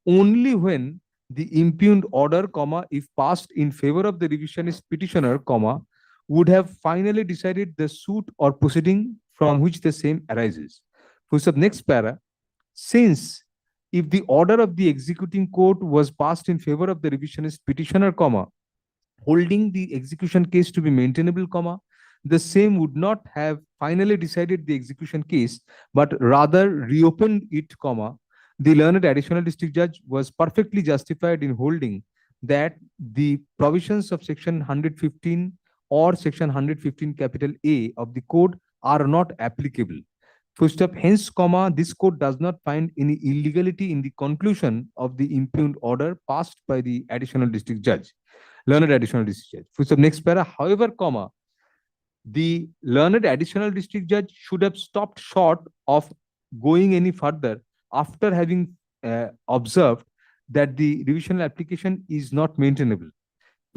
only when the impugned order, comma, if passed in favor of the revisionist petitioner, comma, would have finally decided the suit or proceeding from which the same arises. For sub next para, since if the order of the executing court was passed in favor of the revisionist petitioner, comma, holding the execution case to be maintainable, comma, the same would not have finally decided the execution case, but rather reopened it, comma, the learned additional district judge was perfectly justified in holding that the provisions of section 115 or section 115 capital A of the code are not applicable. First up, hence, comma, this court does not find any illegality in the conclusion of the impugned order passed by the additional district judge, learned additional district judge. First up, next para, however, comma, the learned additional district judge should have stopped short of going any further after having observed that the revisional application is not maintainable.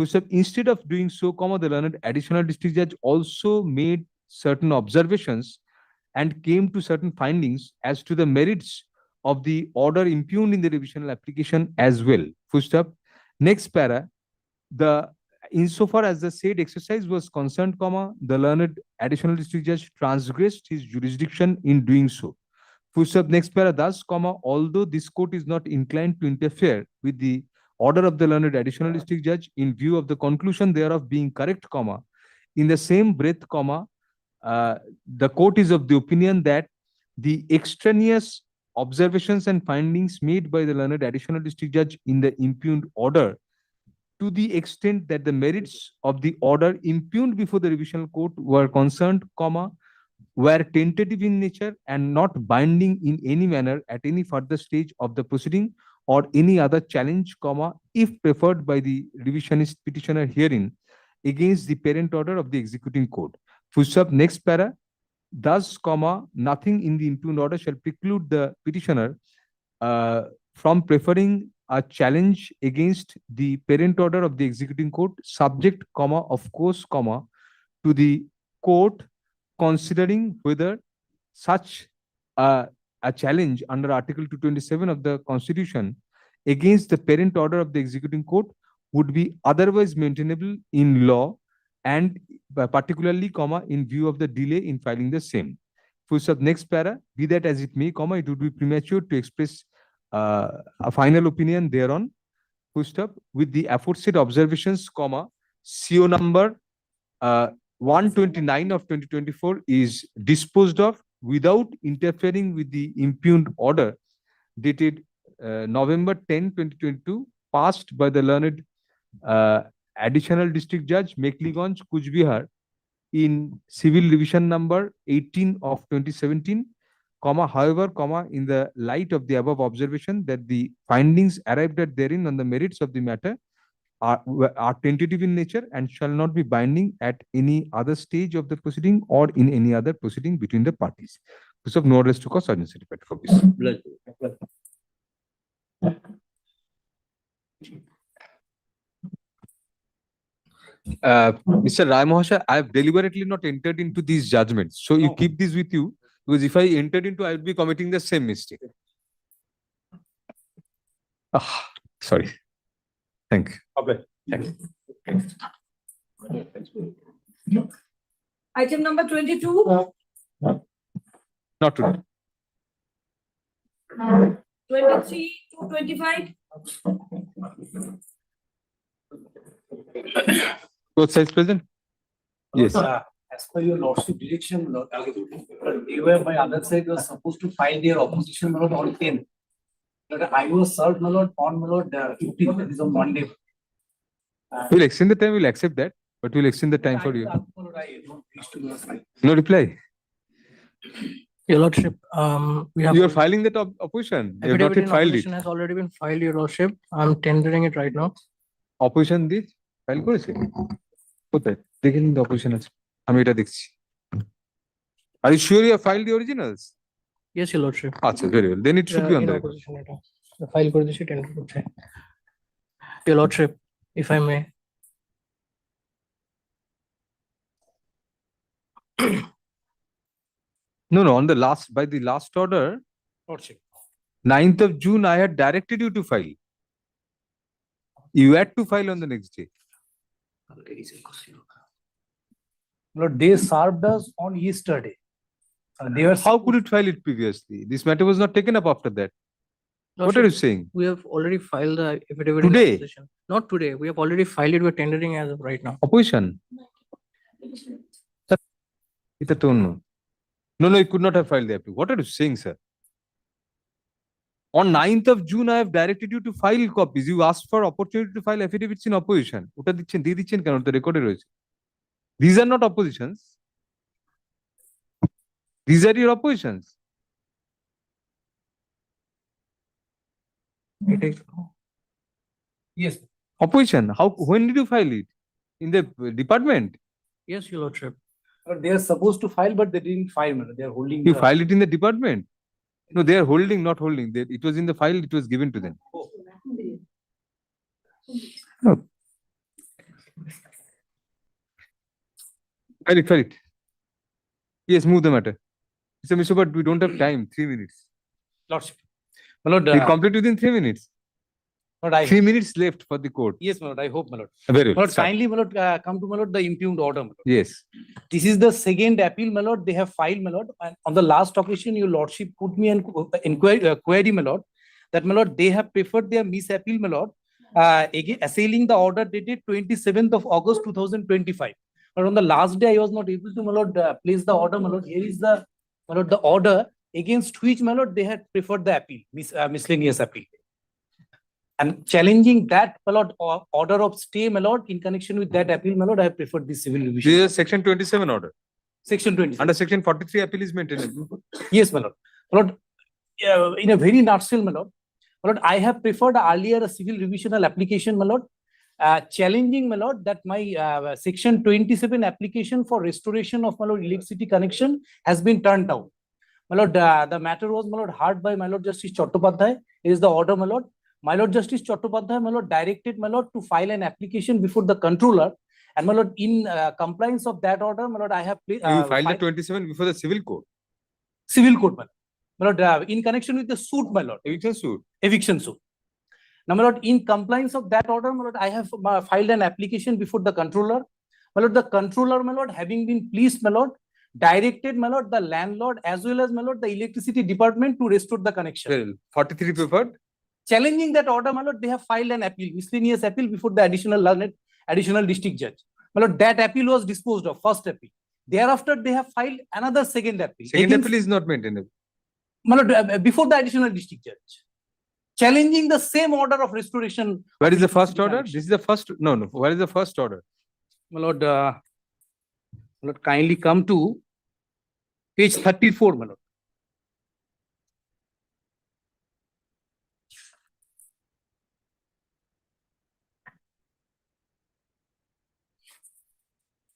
So instead of doing so, comma, the learned additional district judge also made certain observations and came to certain findings as to the merits of the order impugned in the revisional application as well. Full stop. Next para, the insofar as the said exercise was concerned, comma, the learned additional district judge transgressed his jurisdiction in doing so. Full stop. Next para, thus, comma, although this court is not inclined to interfere with the order of the learned additional district judge in view of the conclusion thereof being correct, comma, in the same breath, comma, the court is of the opinion that the extraneous observations and findings made by the learned additional district judge in the impugned order, to the extent that the merits of the order impugned before the revisional court were concerned, comma, were tentative in nature and not binding in any manner at any further stage of the proceeding or any other challenge, comma, if preferred by the revisionist petitioner herein against the parent order of the executing court. Full stop. Next para, thus, comma, nothing in the impugned order shall preclude the petitioner from preferring a challenge against the parent order of the executing court, subject, comma, of course, comma, to the court considering whether such a challenge under Article 227 of the Constitution against the parent order of the executing court would be otherwise maintainable in law and particularly, comma, in view of the delay in filing the same. Full stop. Next para, be that as it may, comma, it would be premature to express a final opinion thereon. Full stop. With the aforesaid observations, comma, CO number 129 of 2024 is disposed of without interfering with the impugned order dated November 10, 2022, passed by the learned additional district judge, Mekliganj, Kuch Bihar, in civil revision number 18 of 2017, comma, however, comma, in the light of the above observation that the findings arrived at therein on the merits of the matter are tentative in nature and shall not be binding at any other stage of the proceeding or in any other proceeding between the parties. This of no rest to cause urgency for this. Mr. Rai Mohasha, I have deliberately not entered into these judgments. So you keep this with you, because if I entered into, I would be committing the same mistake. Sorry. Thank you. Okay. Thank you. Item number 22, Not today. 23 to 25. Both sides present? Yes. As per your lordship direction, they were by other side was supposed to file their opposition, my lord, on 10th. But I was served, my lord, on, my lord, 15th, that is on Monday. We'll extend the time, we'll accept that, but we'll extend the time for you. No reply. Your Lordship, we have. You are filing that opposition. You have not Affidavit yet in filed it. opposition has already been filed, Your Lordship. I'm tendering it right now. Opposition this file করেছে কোথায় দেখে নিন opposition আছে আমি এটা দেখছি are you sure you have filed the originals Yes, Your Lordship. আচ্ছা very well then it should be on In the record opposition এটা file করে দিয়েছি tender করছে. Your Lordship, if I may. No, on the last, by the last order, Lordship. 9th of June, I had directed you to file. You had to file on the next day. Lord, they served us on yesterday. They were How could it file it previously? This matter was not taken up after that. What are you saying? We have already filed the affidavit in Today? opposition. Not today. We have already filed it. We're tendering as of right now. Opposition? It's a tone. No, you could not have filed the appeal. What are you saying, sir? On 9th of June, I have directed you to file copies. You asked for opportunity to file affidavits in opposition. ওটা দিচ্ছেন দিয়ে দিচ্ছেন কেন তো রেকর্ডে রয়েছে These are not oppositions. These are your oppositions. yes, Opposition. When did you file it? In the department? Yes, Your Lordship. but they are supposed to file, but they didn't file. They are holding. You the- filed it in the department? No, they are holding, not holding. It was in the file, it was given to them. No. File it. Yes, move the matter. Mr. Mishra, but we don't have time, 3 minutes. Lordship. My Lord, We complete within 3 minutes. Lord, I 3 minutes left for the court. yes, my Lord, I hope, my Lord. Very My well. Lord, Start. kindly, my Lord, come to my Lord the impugned order, my Lord. Yes. This is the second appeal, my Lord. They have filed, my Lord. And on the last occasion, your Lordship put me an query, my Lord, that my Lord, they have preferred their misappeal, my Lord, again assailing the order dated 27th of August 2025. But on the last day, I was not able to, my Lord, place the order, my Lord. Here is the, my Lord, the order against which, my Lord, they had preferred the appeal, miscellaneous appeal. And challenging that, my Lord, order of stay, my Lord, in connection with that appeal, my Lord, I have preferred this civil revision. This is a section 27 order. Section 20. Under section 43, appeal is maintained. Yes, my Lord. My Lord, in a very nutshell, my Lord, I have preferred earlier a civil revisional application, my Lord, challenging, my Lord, that my section 27 application for restoration of, my Lord, electricity connection has been turned down. My Lord, the matter was, my Lord, heard by my Lord Justice Chattopadhyay. It is the order, my Lord. My Lord Justice Chattopadhyay, my Lord, directed, my Lord, to file an application before the controller. And my Lord, in compliance of that order, my Lord, I have You filed the 27 before the civil court. civil court, my Lord. My Lord, in connection with the suit, my Lord. Eviction suit. Eviction suit. Now, my Lord, in compliance of that order, my Lord, I have filed an application before the controller. My Lord, the controller, my Lord, having been pleased, my Lord, directed, my Lord, the landlord as well as, my Lord, the electricity department to restore the connection. Well, 43 preferred. Challenging that order, my Lord, they have filed an appeal, miscellaneous appeal before the additional district judge. My Lord, that appeal was disposed of, first appeal. Thereafter, they have filed another second appeal. Second against- appeal is not maintainable. My Lord, before the additional district judge. Challenging the same order of restoration. Where is the of first electricity order? connection. This is the first. No. Where is the first order? My Lord, kindly come to page 34, my Lord.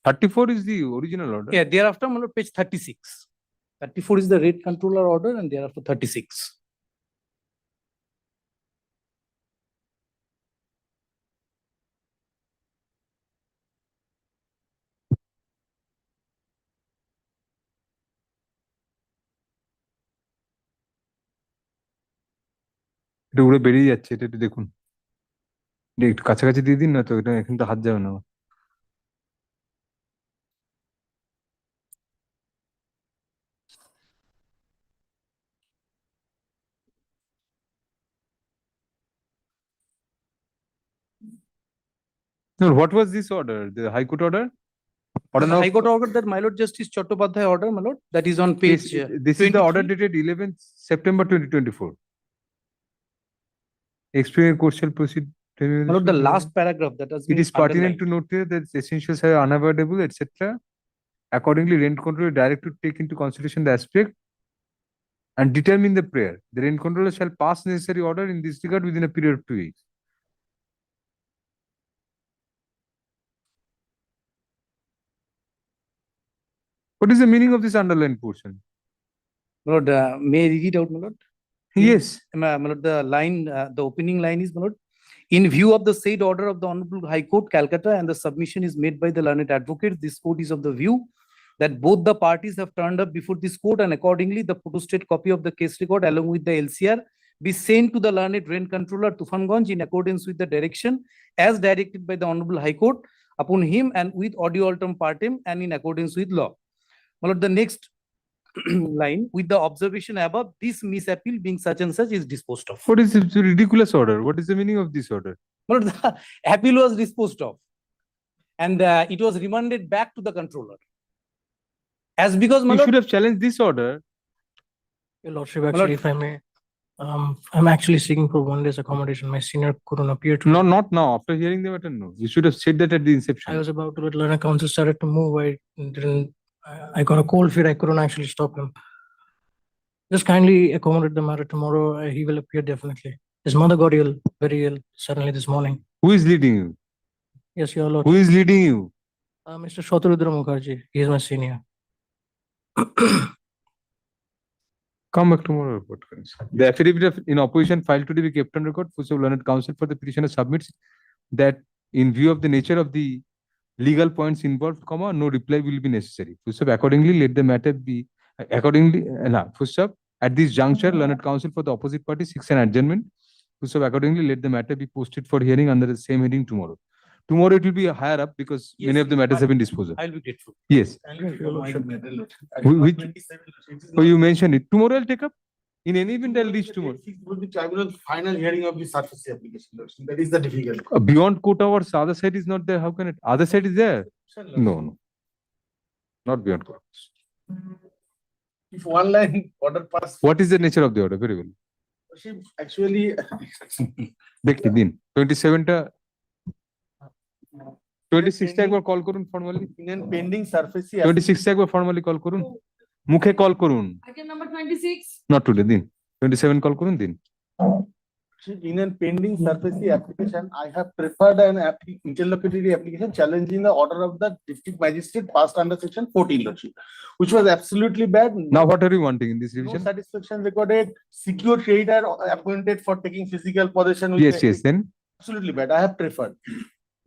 Thirty-four is the original order. Yeah, thereafter, my Lord, page 36. 34 is the rate controller order and thereafter 36. এটা উড়ে বেরিয়ে যাচ্ছে এটা একটু দেখুন একটু কাছাকাছি দিয়ে দিন না তো এটা এখন তো হাত যাবে না আমার। No, what was this order? The High Court order? Order The of- High Court order that my Lord Justice Chattopadhyay order, my Lord, that is on page. This is the order 23. dated 11th September 2024. Exterior court shall proceed. My Lord, the last paragraph that has been. It is pertinent underlined. to note here that essentials are unavoidable, etc. Accordingly, rent control is directed to take into consideration the aspect and determine the prayer. The rent controller shall pass necessary order in this regard within a period of 2 weeks. What is the meaning of this underlined portion? My lord, may I read it out, my lord? Yes. My lord, the line, the opening line is, my lord, in view of the said order of the Honorable High Court, Calcutta, and the submission is made by the learned advocate, this court is of the view that both the parties have turned up before this court, and accordingly, the photostat copy of the case record along with the LCR be sent to the learned rent controller Tufanganj in accordance with the direction as directed by the Honorable High Court upon him and with audio altum partem and in accordance with law. My lord, the next line, with the observation above, this misappeal being such and such is disposed of. What is this ridiculous order? What is the meaning of this order? My lord, the appeal was disposed of, and it was remanded back to the controller. As because, my You lord, should have challenged this order. Your lordship, lord- actually, if I may, I'm actually seeking for 1 day's accommodation. My senior couldn't appear to. No, not now. After hearing the matter, no. You should have said that at the inception. I was about to, but learner council started to move. I got a cold feet. I couldn't actually stop him. Just kindly accommodate the matter tomorrow. He will appear definitely. His mother got ill, very ill, suddenly this morning. Who is leading you? Yes, your lord. Who is leading you? Mr. Shotarudra Mukherjee. He is my senior. Come back tomorrow. Report. The affidavit in opposition filed today be kept on record. Full learned counsel for the petitioner submits that in view of the nature of the legal points involved, comma, no reply will be necessary. Full accordingly, let the matter be accordingly. Full at this juncture, learned counsel for the opposite party seeks an adjournment. Full accordingly, let the matter be posted for hearing under the same heading tomorrow. Tomorrow it will be higher up because Yes, many of the matters have been disposed of. I'll be grateful. Yes. Which, oh, you mentioned it. Tomorrow I'll take up. In any event, I'll reach tomorrow. Will be tribunal final hearing of the surface application. That is the difficult. Beyond court hours, other side is not there. How can it? Other side is there. No, no. Not beyond court hours. If one line order pass, What is the nature of the order? Very well. actually, দেখি দিন 27 টা 26 টা একবার call করুন formally in pending surface 26 টা একবার formally call করুন মুখে কল করুন Item number 26. নট টুডে দিন 27 কল করুন দিন in a pending surface application, I have preferred an interlocutory application challenging the order of the district magistrate passed under section 14, Lordship, which was absolutely bad. Now what are you wanting in this No revision? satisfaction recorded, secure trader appointed for taking physical possession. with Yes, the- yes, then Absolutely bad. I have preferred.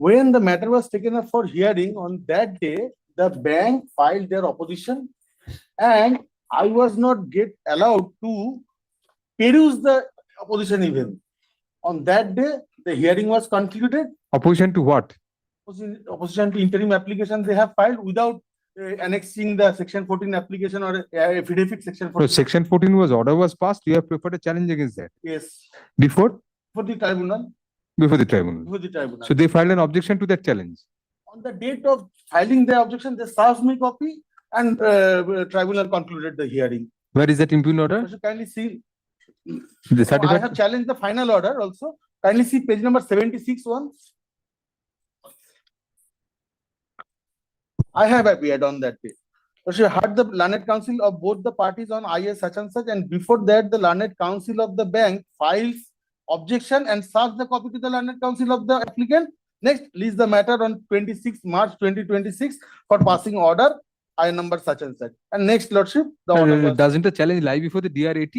When the matter was taken up for hearing on that day, the bank filed their opposition and I was not allowed to peruse the opposition even. On that day, the hearing was concluded. opposition to what? Opposition to interim application they have filed without annexing the section 14 application or affidavit section So 14. section 14 was order was passed, you have preferred a challenge against that. Yes, Before? for the tribunal, Before the tribunal. before the tribunal. So they filed an objection to that challenge. On the date of filing their objection, they served me copy and tribunal concluded the hearing. Where is that impugned order? So kindly see. The So I certificate? have challenged the final order also. Kindly see page number 76 once. I have appeared on that day. So heard the learned counsel of both the parties on IS such and such, and before that, the learned counsel of the bank files objection and serves the copy to the learned counsel of the applicant. Next, leaves the matter on 26 March 2026 for passing order, I number such and such. And next, Lordship, the order was- Doesn't the challenge lie before the DRAT?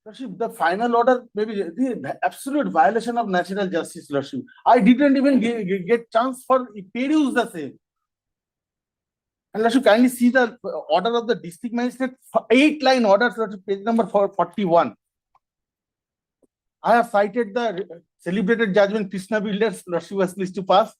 Lordship, the final order, maybe the absolute violation of natural justice, Lordship. I didn't even get chance for peruse the same. And Lordship, kindly see the order of the district magistrate, 8-line order, Lordship, page number 41. I have cited the celebrated judgment Krishna Builders, Lordship was pleased to pass.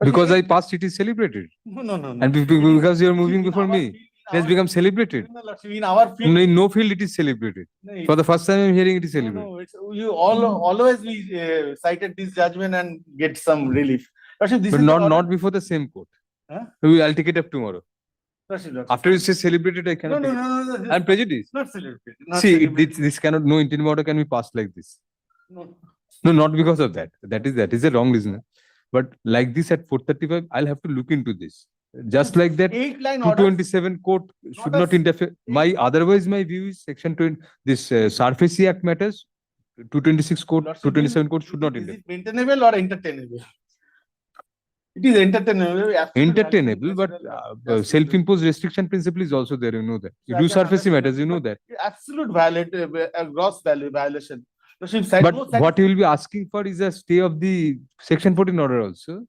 Because I passed, it is celebrated. No. And because you are moving before me, it has become celebrated. No, Lordship, in our field. In no field, it is celebrated. No, For the first time, I'm hearing it is No, celebrated. no, it's, you always we cited this judgment and get some relief. Lordship, this But is the order- not before the same court. Huh? I'll take it up tomorrow. Lordship. After you say celebrated, I No, cannot. no, take it. no, no. I'm prejudiced. Not celebrated. Not See, celebrated. this cannot, no interim order can be passed like this. No. No, not because of that. That is a wrong reason. But like this at 4:35, I'll have to look into this. Just like that, 8-line orders. 227 court should not interfere. Otherwise, my view is section 20, this SARFAESI Act matters. 226 court, 227 court should not Is interfere. it maintainable or entertainable? It is entertainable. absolutely. Entertainable, but self-imposed restriction principle is also there, you know that. You do SARFAESI matters, you know that. Absolute gross violation. But what you will be asking for is a stay of the section 14 order also.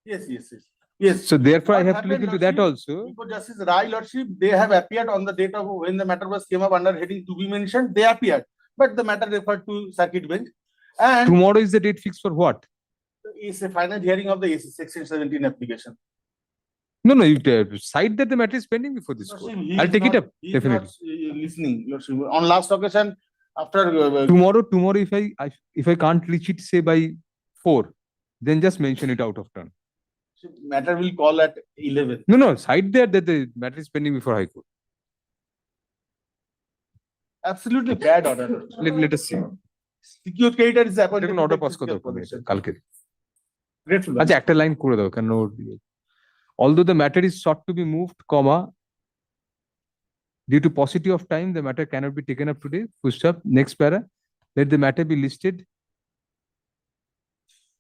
Yes, yes, yes. Yes. So therefore, I What have to look happened, into that Lordship? also. Before Justice Rai, Lordship, they have appeared on the date of when the matter was came up under heading to be mentioned, they appeared. But the matter referred to circuit bench. And Tomorrow is the date fixed for what? is a final hearing of the section 17 application. No, you cite that the matter is pending before this court. Lordship, he I'll is take it not- up, he is definitely. not, listening, Lordship. On last occasion, after Tomorrow, if I can't reach it, say by 4, then just mention it out of turn. matter will call at 11. No, cite there that the matter is pending before High Court. Absolutely bad order. Let us see. Secure creditor is appointed. দেখুন order pass করতে হবে কালকে। Grateful. আচ্ছা একটা line করে দাও কেন although the matter is sought to be moved, comma, due to paucity of time, the matter cannot be taken up today. Push up. Next para. Let the matter be listed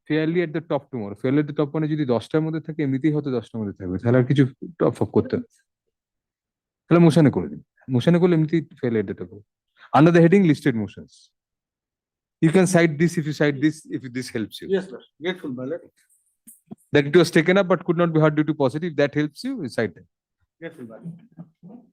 fairly at the top tomorrow. Fairly at the top মানে যদি 10টার মধ্যে থাকে এমনিতেই হয়তো 10টার মধ্যে থাকবে। তাহলে আর কিছু টপ আপ করতে হবে। তাহলে মোশনে করে দিন। মোশনে করলে এমনিতেই fairly at the top. Under the heading listed motions. You can cite this if you cite this if this helps you. Yes, sir. Grateful, my lord. That it was taken up but could not be heard due to paucity. If that helps you, cite it. Grateful, my lord.